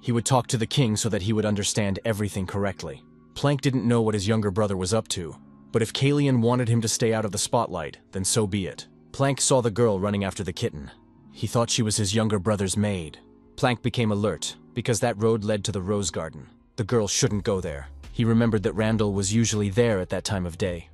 He would talk to the king so that he would understand everything correctly. Plank didn't know what his younger brother was up to, but if Kalian wanted him to stay out of the spotlight, then so be it. Plank saw the girl running after the kitten. He thought she was his younger brother's maid. Plank became alert, because that road led to the rose garden. The girl shouldn't go there. He remembered that Randall was usually there at that time of day.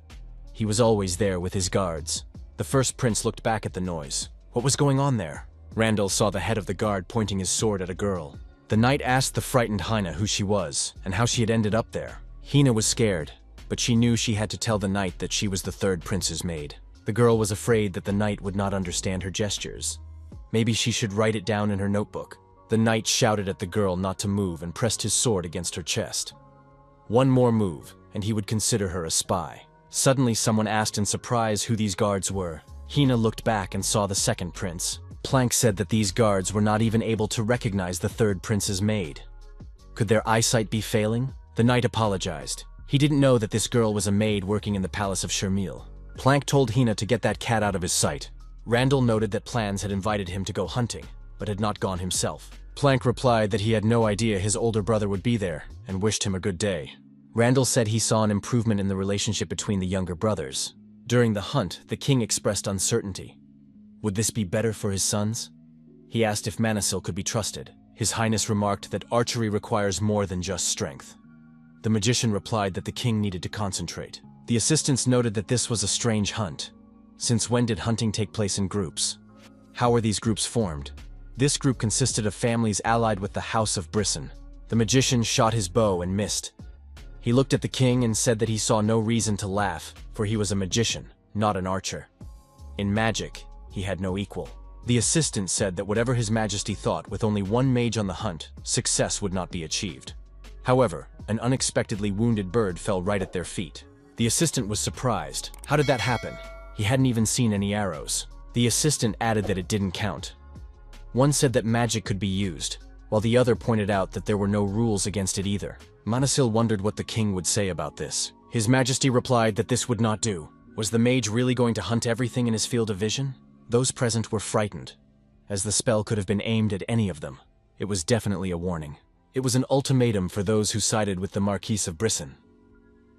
He was always there with his guards. The first prince looked back at the noise. What was going on there? Randall saw the head of the guard pointing his sword at a girl. The knight asked the frightened Hina who she was, and how she had ended up there. Hina was scared, but she knew she had to tell the knight that she was the third prince's maid. The girl was afraid that the knight would not understand her gestures. Maybe she should write it down in her notebook. The knight shouted at the girl not to move and pressed his sword against her chest. One more move, and he would consider her a spy. Suddenly someone asked in surprise who these guards were. Hina looked back and saw the second prince. Plank said that these guards were not even able to recognize the third prince's maid. Could their eyesight be failing? The knight apologized. He didn't know that this girl was a maid working in the palace of Shermil. Plank told Hina to get that cat out of his sight. Randall noted that Plans had invited him to go hunting, but had not gone himself. Plank replied that he had no idea his older brother would be there, and wished him a good day. Randall said he saw an improvement in the relationship between the younger brothers. During the hunt, the king expressed uncertainty. Would this be better for his sons? He asked if Manasil could be trusted. His Highness remarked that archery requires more than just strength. The magician replied that the king needed to concentrate. The assistants noted that this was a strange hunt. Since when did hunting take place in groups? How were these groups formed? This group consisted of families allied with the House of Brisson. The magician shot his bow and missed. He looked at the king and said that he saw no reason to laugh, for he was a magician, not an archer. In magic, he had no equal. The assistant said that whatever His Majesty thought, with only one mage on the hunt, success would not be achieved. However, an unexpectedly wounded bird fell right at their feet. The assistant was surprised. How did that happen? He hadn't even seen any arrows. The assistant added that it didn't count. One said that magic could be used, while the other pointed out that there were no rules against it either. Manasil wondered what the king would say about this. His Majesty replied that this would not do. Was the mage really going to hunt everything in his field of vision? Those present were frightened, as the spell could have been aimed at any of them. It was definitely a warning. It was an ultimatum for those who sided with the Marquis of Brisson.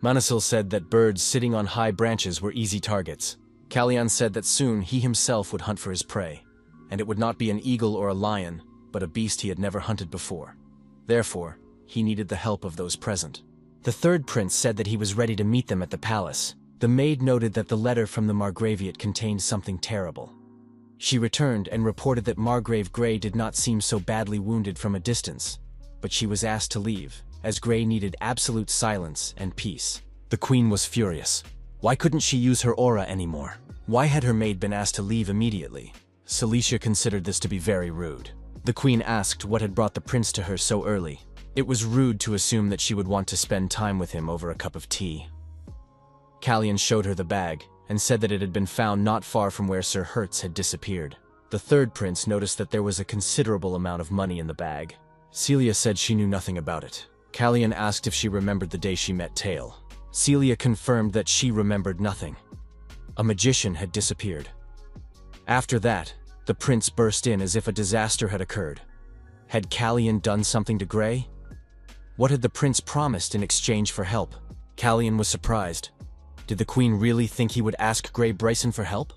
Manasil said that birds sitting on high branches were easy targets. Kalian said that soon he himself would hunt for his prey, and it would not be an eagle or a lion, but a beast he had never hunted before. Therefore, he needed the help of those present. The third prince said that he was ready to meet them at the palace. The maid noted that the letter from the Margraviate contained something terrible. She returned and reported that Margrave Grey did not seem so badly wounded from a distance, but she was asked to leave, as Grey needed absolute silence and peace. The queen was furious. Why couldn't she use her aura anymore? Why had her maid been asked to leave immediately? Celicia considered this to be very rude. The queen asked what had brought the prince to her so early. It was rude to assume that she would want to spend time with him over a cup of tea. Kalian showed her the bag, and said that it had been found not far from where Sir Hertz had disappeared. The third prince noticed that there was a considerable amount of money in the bag. Celia said she knew nothing about it. Kalian asked if she remembered the day she met Tail. Celia confirmed that she remembered nothing. A magician had disappeared. After that, the prince burst in as if a disaster had occurred. Had Kalian done something to Grey? What had the prince promised in exchange for help? Kalian was surprised. Did the queen really think he would ask Grey Bryson for help?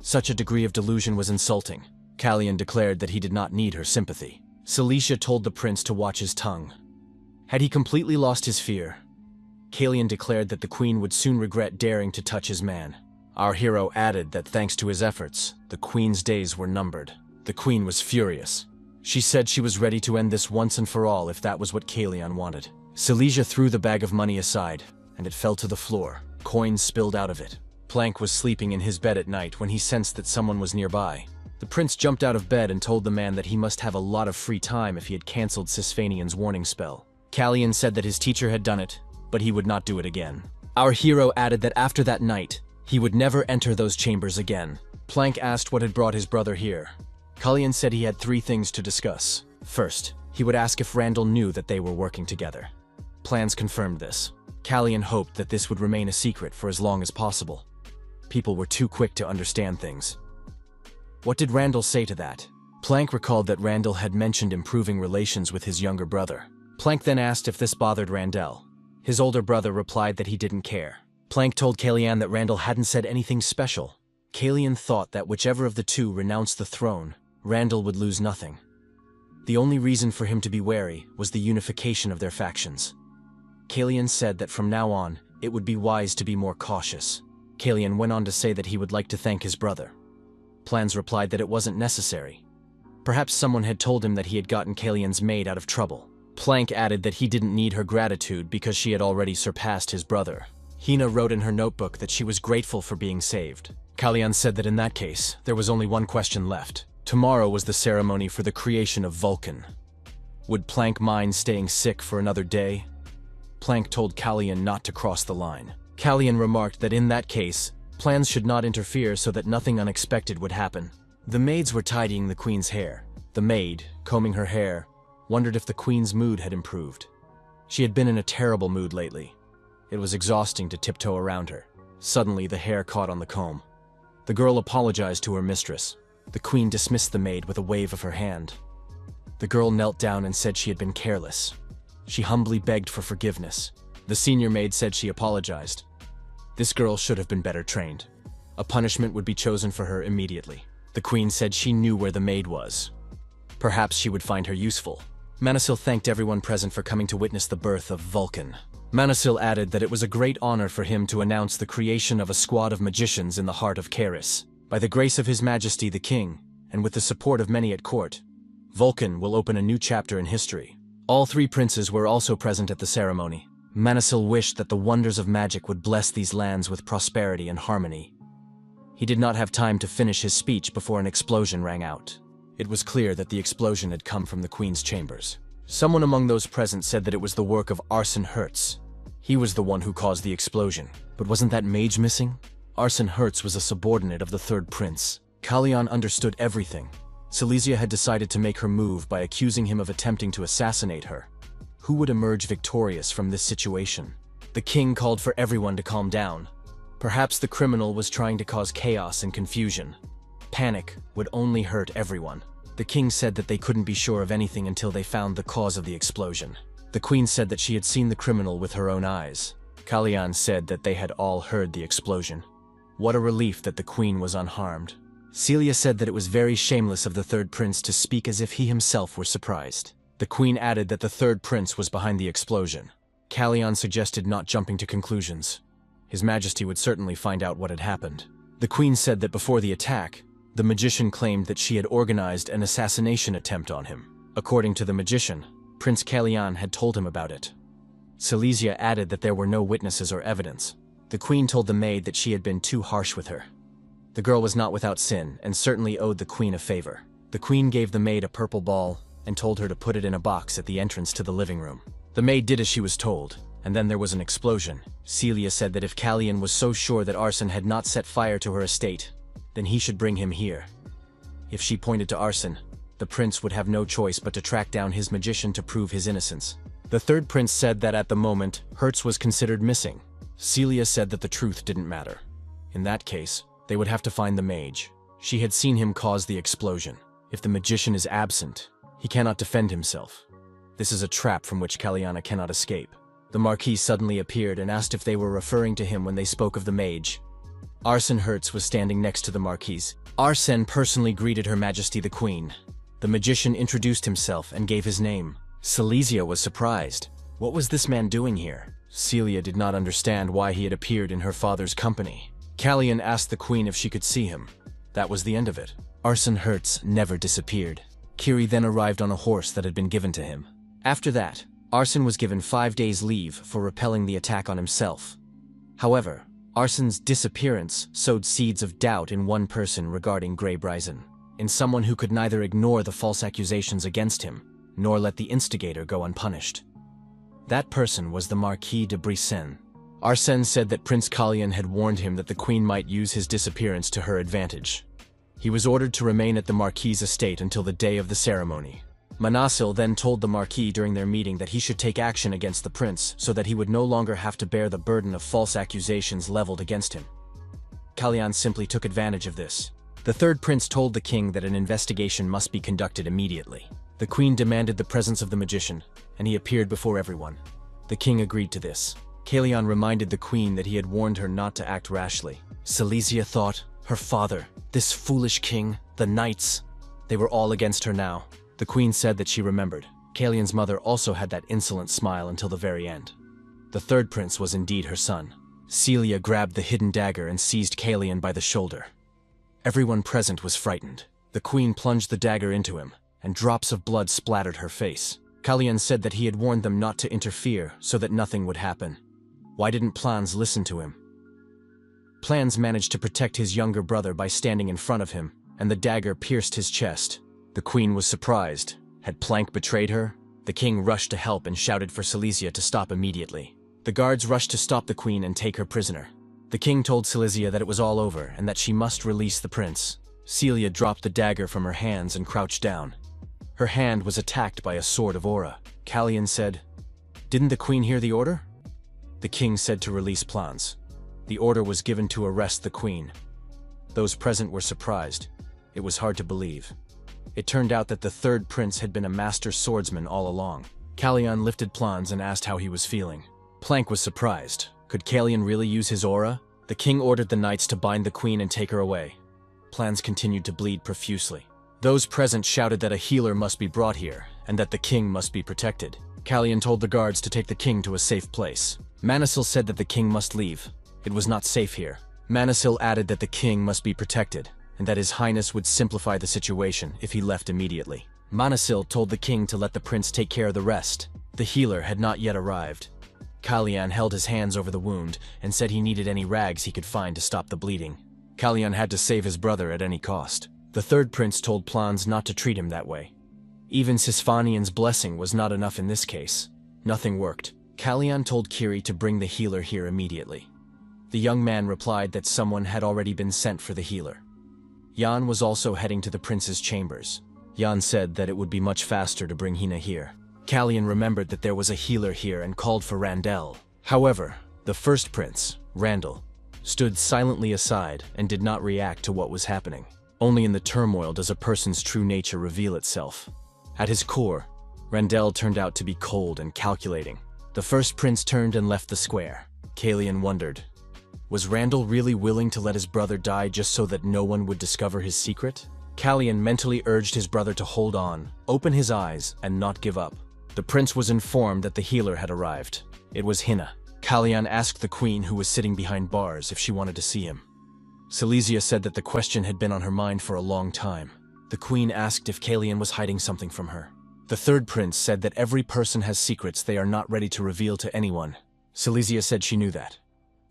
Such a degree of delusion was insulting. Kalian declared that he did not need her sympathy. Celicia told the prince to watch his tongue. Had he completely lost his fear? Kalian declared that the queen would soon regret daring to touch his man. Our hero added that thanks to his efforts, the queen's days were numbered. The queen was furious. She said she was ready to end this once and for all if that was what Kalian wanted. Celicia threw the bag of money aside, and it fell to the floor. Coins spilled out of it. Plank was sleeping in his bed at night when he sensed that someone was nearby. The prince jumped out of bed and told the man that he must have a lot of free time if he had cancelled Sisfanian's warning spell. Kalyan said that his teacher had done it, but he would not do it again. Our hero added that after that night, he would never enter those chambers again. Plank asked what had brought his brother here. Kalyan said he had 3 things to discuss. First, he would ask if Randall knew that they were working together. Plans confirmed this. Kalyan hoped that this would remain a secret for as long as possible. People were too quick to understand things. What did Randall say to that? Plank recalled that Randall had mentioned improving relations with his younger brother. Plank then asked if this bothered Randall. His older brother replied that he didn't care. Plank told Kalyan that Randall hadn't said anything special. Kalyan thought that whichever of the two renounced the throne, Randall would lose nothing. The only reason for him to be wary was the unification of their factions. Kalyan said that from now on, it would be wise to be more cautious. Kalyan went on to say that he would like to thank his brother. Plans replied that it wasn't necessary. Perhaps someone had told him that he had gotten Kalyan's maid out of trouble. Plank added that he didn't need her gratitude because she had already surpassed his brother. Hina wrote in her notebook that she was grateful for being saved. Kalyan said that in that case, there was only one question left. Tomorrow was the ceremony for the creation of Vulcan. Would Plank mind staying sick for another day? Plank told Kalyan not to cross the line. Kalyan remarked that in that case, plans should not interfere so that nothing unexpected would happen. The maids were tidying the queen's hair. The maid, combing her hair, wondered if the queen's mood had improved. She had been in a terrible mood lately. It was exhausting to tiptoe around her. Suddenly, the hair caught on the comb. The girl apologized to her mistress. The queen dismissed the maid with a wave of her hand. The girl knelt down and said she had been careless. She humbly begged for forgiveness. The senior maid said she apologized. This girl should have been better trained. A punishment would be chosen for her immediately. The queen said she knew where the maid was. Perhaps she would find her useful. Manasil thanked everyone present for coming to witness the birth of Vulcan. Manasil added that it was a great honor for him to announce the creation of a squad of magicians in the heart of Caris. By the grace of His Majesty the King, and with the support of many at court, Vulcan will open a new chapter in history. All 3 princes were also present at the ceremony. Manasil wished that the wonders of magic would bless these lands with prosperity and harmony. He did not have time to finish his speech before an explosion rang out. It was clear that the explosion had come from the Queen's chambers. Someone among those present said that it was the work of Arson Hertz. He was the one who caused the explosion. But wasn't that mage missing? Arson Hertz was a subordinate of the 3rd prince. Kalyan understood everything. Silesia had decided to make her move by accusing him of attempting to assassinate her. Who would emerge victorious from this situation? The king called for everyone to calm down. Perhaps the criminal was trying to cause chaos and confusion. Panic would only hurt everyone. The king said that they couldn't be sure of anything until they found the cause of the explosion. The queen said that she had seen the criminal with her own eyes. Kalyan said that they had all heard the explosion. What a relief that the queen was unharmed. Celia said that it was very shameless of the 3rd prince to speak as if he himself were surprised. The queen added that the 3rd prince was behind the explosion. Kalyan suggested not jumping to conclusions. His Majesty would certainly find out what had happened. The queen said that before the attack, the magician claimed that she had organized an assassination attempt on him. According to the magician, Prince Kalyan had told him about it. Silesia added that there were no witnesses or evidence. The queen told the maid that she had been too harsh with her. The girl was not without sin and certainly owed the queen a favor. The queen gave the maid a purple ball and told her to put it in a box at the entrance to the living room. The maid did as she was told, and then there was an explosion. Celia said that if Kalyan was so sure that Arson had not set fire to her estate, then he should bring him here. If she pointed to Arson, the prince would have no choice but to track down his magician to prove his innocence. The 3rd prince said that at the moment, Hertz was considered missing. Celia said that the truth didn't matter. In that case, they would have to find the mage. She had seen him cause the explosion. If the magician is absent, he cannot defend himself. This is a trap from which Kalyana cannot escape. The Marquis suddenly appeared and asked if they were referring to him when they spoke of the mage. Arson Hertz was standing next to the Marquis. Arsène personally greeted Her Majesty the Queen. The magician introduced himself and gave his name. Silesia was surprised. What was this man doing here? Celia did not understand why he had appeared in her father's company. Kalyan asked the queen if she could see him. That was the end of it. Arson Hertz never disappeared. Kiri then arrived on a horse that had been given to him. After that, Arson was given 5 days' leave for repelling the attack on himself. However, Arson's disappearance sowed seeds of doubt in one person regarding Grey Bryson. in someone who could neither ignore the false accusations against him, nor let the instigator go unpunished. That person was the Marquis de Brissac. Arsène said that Prince Kalian had warned him that the queen might use his disappearance to her advantage. He was ordered to remain at the Marquis's estate until the day of the ceremony. Manhwa then told the Marquis during their meeting that he should take action against the prince so that he would no longer have to bear the burden of false accusations leveled against him. Kalian simply took advantage of this. The third prince told the king that an investigation must be conducted immediately. The queen demanded the presence of the magician, and he appeared before everyone. The king agreed to this. Kalian reminded the queen that he had warned her not to act rashly. Silesia thought, her father, this foolish king, the knights, they were all against her now. The queen said that she remembered. Kalian's mother also had that insolent smile until the very end. The third prince was indeed her son. Celia grabbed the hidden dagger and seized Kalian by the shoulder. Everyone present was frightened. The queen plunged the dagger into him, and drops of blood splattered her face. Kalian said that he had warned them not to interfere so that nothing would happen. Why didn't Plans listen to him? Plans managed to protect his younger brother by standing in front of him, and the dagger pierced his chest. The queen was surprised. Had Plank betrayed her? The king rushed to help and shouted for Silesia to stop immediately. The guards rushed to stop the queen and take her prisoner. The king told Silesia that it was all over and that she must release the prince. Celia dropped the dagger from her hands and crouched down. Her hand was attacked by a sword of aura. Kalian said, "Didn't the queen hear the order?" The king said to release Plans. The order was given to arrest the queen. Those present were surprised. It was hard to believe. It turned out that the third prince had been a master swordsman all along. Kalian lifted Plans and asked how he was feeling. Plank was surprised. Could Kalian really use his aura? The king ordered the knights to bind the queen and take her away. Plans continued to bleed profusely. Those present shouted that a healer must be brought here, and that the king must be protected. Kalian told the guards to take the king to a safe place. Manhwa said that the king must leave. It was not safe here. Manhwa added that the king must be protected, and that his highness would simplify the situation if he left immediately. Manhwa told the king to let the prince take care of the rest. The healer had not yet arrived. Kalian held his hands over the wound and said he needed any rags he could find to stop the bleeding. Kalian had to save his brother at any cost. The third prince told Plans not to treat him that way. Even Sisfanian's blessing was not enough in this case. Nothing worked. Kalian told Kiri to bring the healer here immediately. The young man replied that someone had already been sent for the healer. Jan was also heading to the prince's chambers. Jan said that it would be much faster to bring Hina here. Kalian remembered that there was a healer here and called for Randell. However, the first prince, Randall, stood silently aside and did not react to what was happening. Only in the turmoil does a person's true nature reveal itself. At his core, Randell turned out to be cold and calculating. The first prince turned and left the square. Kalian wondered, was Randall really willing to let his brother die just so that no one would discover his secret? Kalian mentally urged his brother to hold on, open his eyes, and not give up. The prince was informed that the healer had arrived. It was Hina. Kalian asked the queen, who was sitting behind bars, if she wanted to see him. Silesia said that the question had been on her mind for a long time. The queen asked if Kalian was hiding something from her. The third prince said that every person has secrets they are not ready to reveal to anyone. Silesia said she knew that.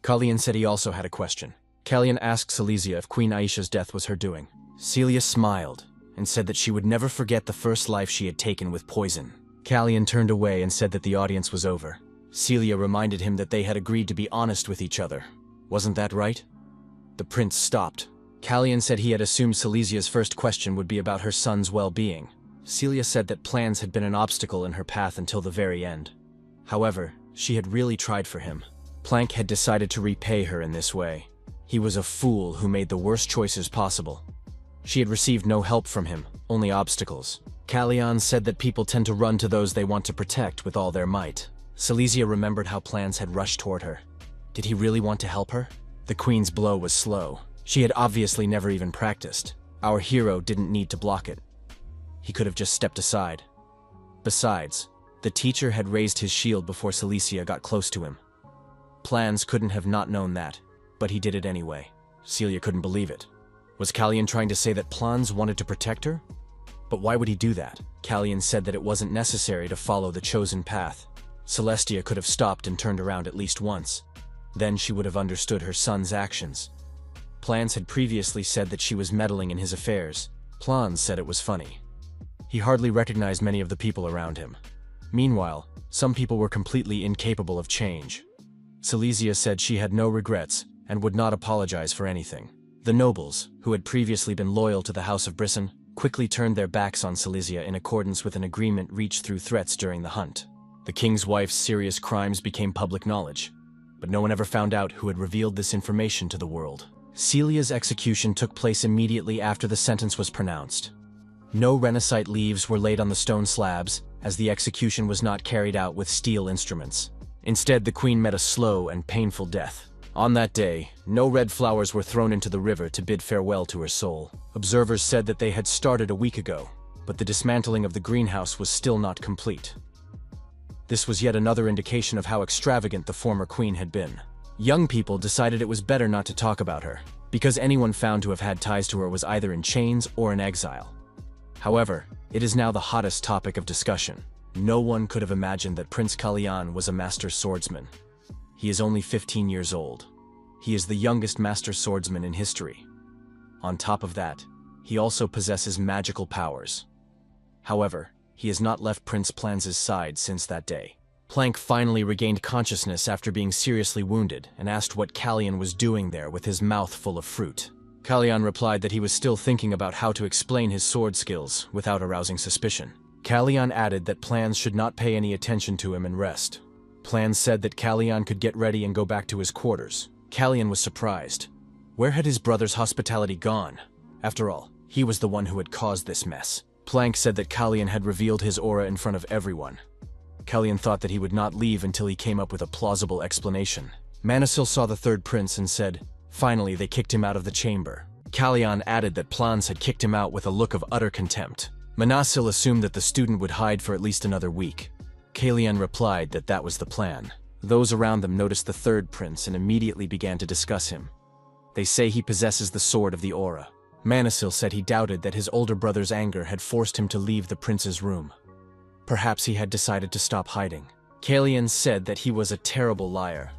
Kalian said he also had a question. Kalian asked Silesia if Queen Aisha's death was her doing. Celia smiled and said that she would never forget the first life she had taken with poison. Kalian turned away and said that the audience was over. Celia reminded him that they had agreed to be honest with each other. Wasn't that right? The prince stopped. Kalian said he had assumed Silesia's first question would be about her son's well-being. Celia said that Plans had been an obstacle in her path until the very end. However, she had really tried for him. Plank had decided to repay her in this way. He was a fool who made the worst choices possible. She had received no help from him, only obstacles. Kalian said that people tend to run to those they want to protect with all their might. Silesia remembered how Plans had rushed toward her. Did he really want to help her? The queen's blow was slow. She had obviously never even practiced. Our hero didn't need to block it. He could have just stepped aside. Besides, the teacher had raised his shield before Silesia got close to him. Plans couldn't have not known that, but he did it anyway. Celia couldn't believe it. Was Kalian trying to say that Plans wanted to protect her? But why would he do that? Kalian said that it wasn't necessary to follow the chosen path. Celestia could have stopped and turned around at least once. Then she would have understood her son's actions. Plans had previously said that she was meddling in his affairs. Plan said it was funny. He hardly recognized many of the people around him. Meanwhile, some people were completely incapable of change. Silesia said she had no regrets and would not apologize for anything. The nobles, who had previously been loyal to the House of Brisson, quickly turned their backs on Silesia in accordance with an agreement reached through threats during the hunt. The king's wife's serious crimes became public knowledge, but no one ever found out who had revealed this information to the world. Celia's execution took place immediately after the sentence was pronounced. No Renaissite leaves were laid on the stone slabs, as the execution was not carried out with steel instruments. Instead, the queen met a slow and painful death. On that day, no red flowers were thrown into the river to bid farewell to her soul. Observers said that they had started a week ago, but the dismantling of the greenhouse was still not complete. This was yet another indication of how extravagant the former queen had been. Young people decided it was better not to talk about her, because anyone found to have had ties to her was either in chains or in exile. However, it is now the hottest topic of discussion. No one could have imagined that Prince Kalyan was a master swordsman. He is only 15 years old. He is the youngest master swordsman in history. On top of that, he also possesses magical powers. However, he has not left Prince Plan's side since that day. Plank finally regained consciousness after being seriously wounded and asked what Kalyan was doing there with his mouth full of fruit. Kalyan replied that he was still thinking about how to explain his sword skills without arousing suspicion. Kalyan added that Plans should not pay any attention to him and rest. Plans said that Kalyan could get ready and go back to his quarters. Kalyan was surprised. Where had his brother's hospitality gone? After all, he was the one who had caused this mess. Plank said that Kalyan had revealed his aura in front of everyone. Kalyan thought that he would not leave until he came up with a plausible explanation. Manasil saw the third prince and said, "Finally, they kicked him out of the chamber." Kalyan added that Plans had kicked him out with a look of utter contempt. Manasil assumed that the student would hide for at least another week. Kalyan replied that that was the plan. Those around them noticed the third prince and immediately began to discuss him. They say he possesses the sword of the aura. Manasil said he doubted that his older brother's anger had forced him to leave the prince's room. Perhaps he had decided to stop hiding. Kalyan said that he was a terrible liar.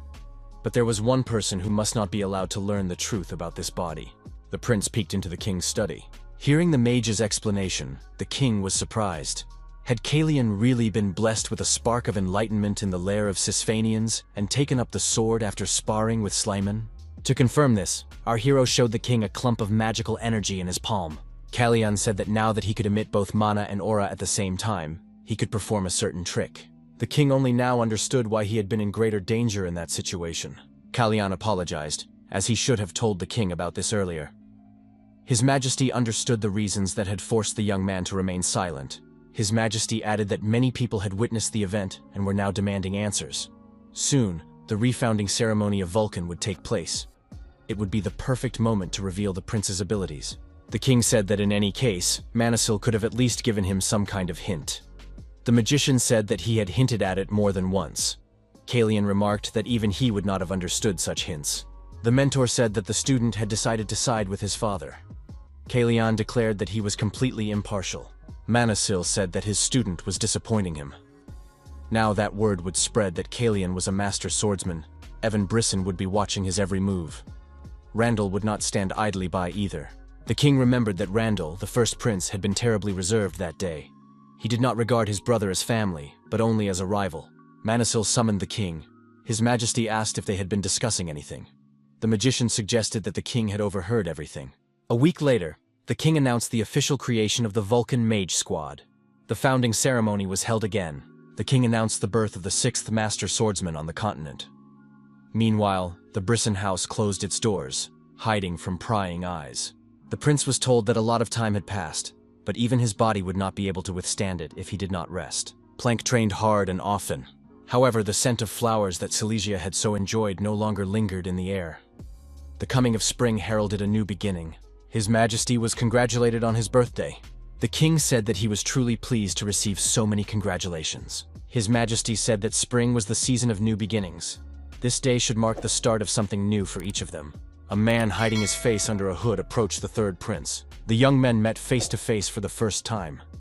But there was one person who must not be allowed to learn the truth about this body. The prince peeked into the king's study. Hearing the mage's explanation, the king was surprised. Had Kalyan really been blessed with a spark of enlightenment in the lair of Sisphanians and taken up the sword after sparring with Sleiman? To confirm this, our hero showed the king a clump of magical energy in his palm. Kalyan said that now that he could emit both mana and aura at the same time, he could perform a certain trick. The king only now understood why he had been in greater danger in that situation. Kalyan apologized, as he should have told the king about this earlier. His Majesty understood the reasons that had forced the young man to remain silent. His Majesty added that many people had witnessed the event and were now demanding answers. Soon, the refounding ceremony of Vulcan would take place. It would be the perfect moment to reveal the prince's abilities. The king said that in any case, Manasil could have at least given him some kind of hint. The magician said that he had hinted at it more than once. Kalyan remarked that even he would not have understood such hints. The mentor said that the student had decided to side with his father. Kalyan declared that he was completely impartial. Manasil said that his student was disappointing him. Now that word would spread that Kalyan was a master swordsman. Evan Brisson would be watching his every move. Randall would not stand idly by either. The king remembered that Randall, the first prince, had been terribly reserved that day. He did not regard his brother as family, but only as a rival. Manasil summoned the king. His Majesty asked if they had been discussing anything. The magician suggested that the king had overheard everything. A week later, the king announced the official creation of the Vulcan Mage Squad. The founding ceremony was held again. The king announced the birth of the 6th master swordsman on the continent. Meanwhile, the Brisson house closed its doors, hiding from prying eyes. The prince was told that a lot of time had passed, but even his body would not be able to withstand it if he did not rest. Plank trained hard and often. However, the scent of flowers that Silesia had so enjoyed no longer lingered in the air. The coming of spring heralded a new beginning. His Majesty was congratulated on his birthday. The king said that he was truly pleased to receive so many congratulations. His Majesty said that spring was the season of new beginnings. This day should mark the start of something new for each of them. A man hiding his face under a hood approached the third prince. The young men met face to face for the first time.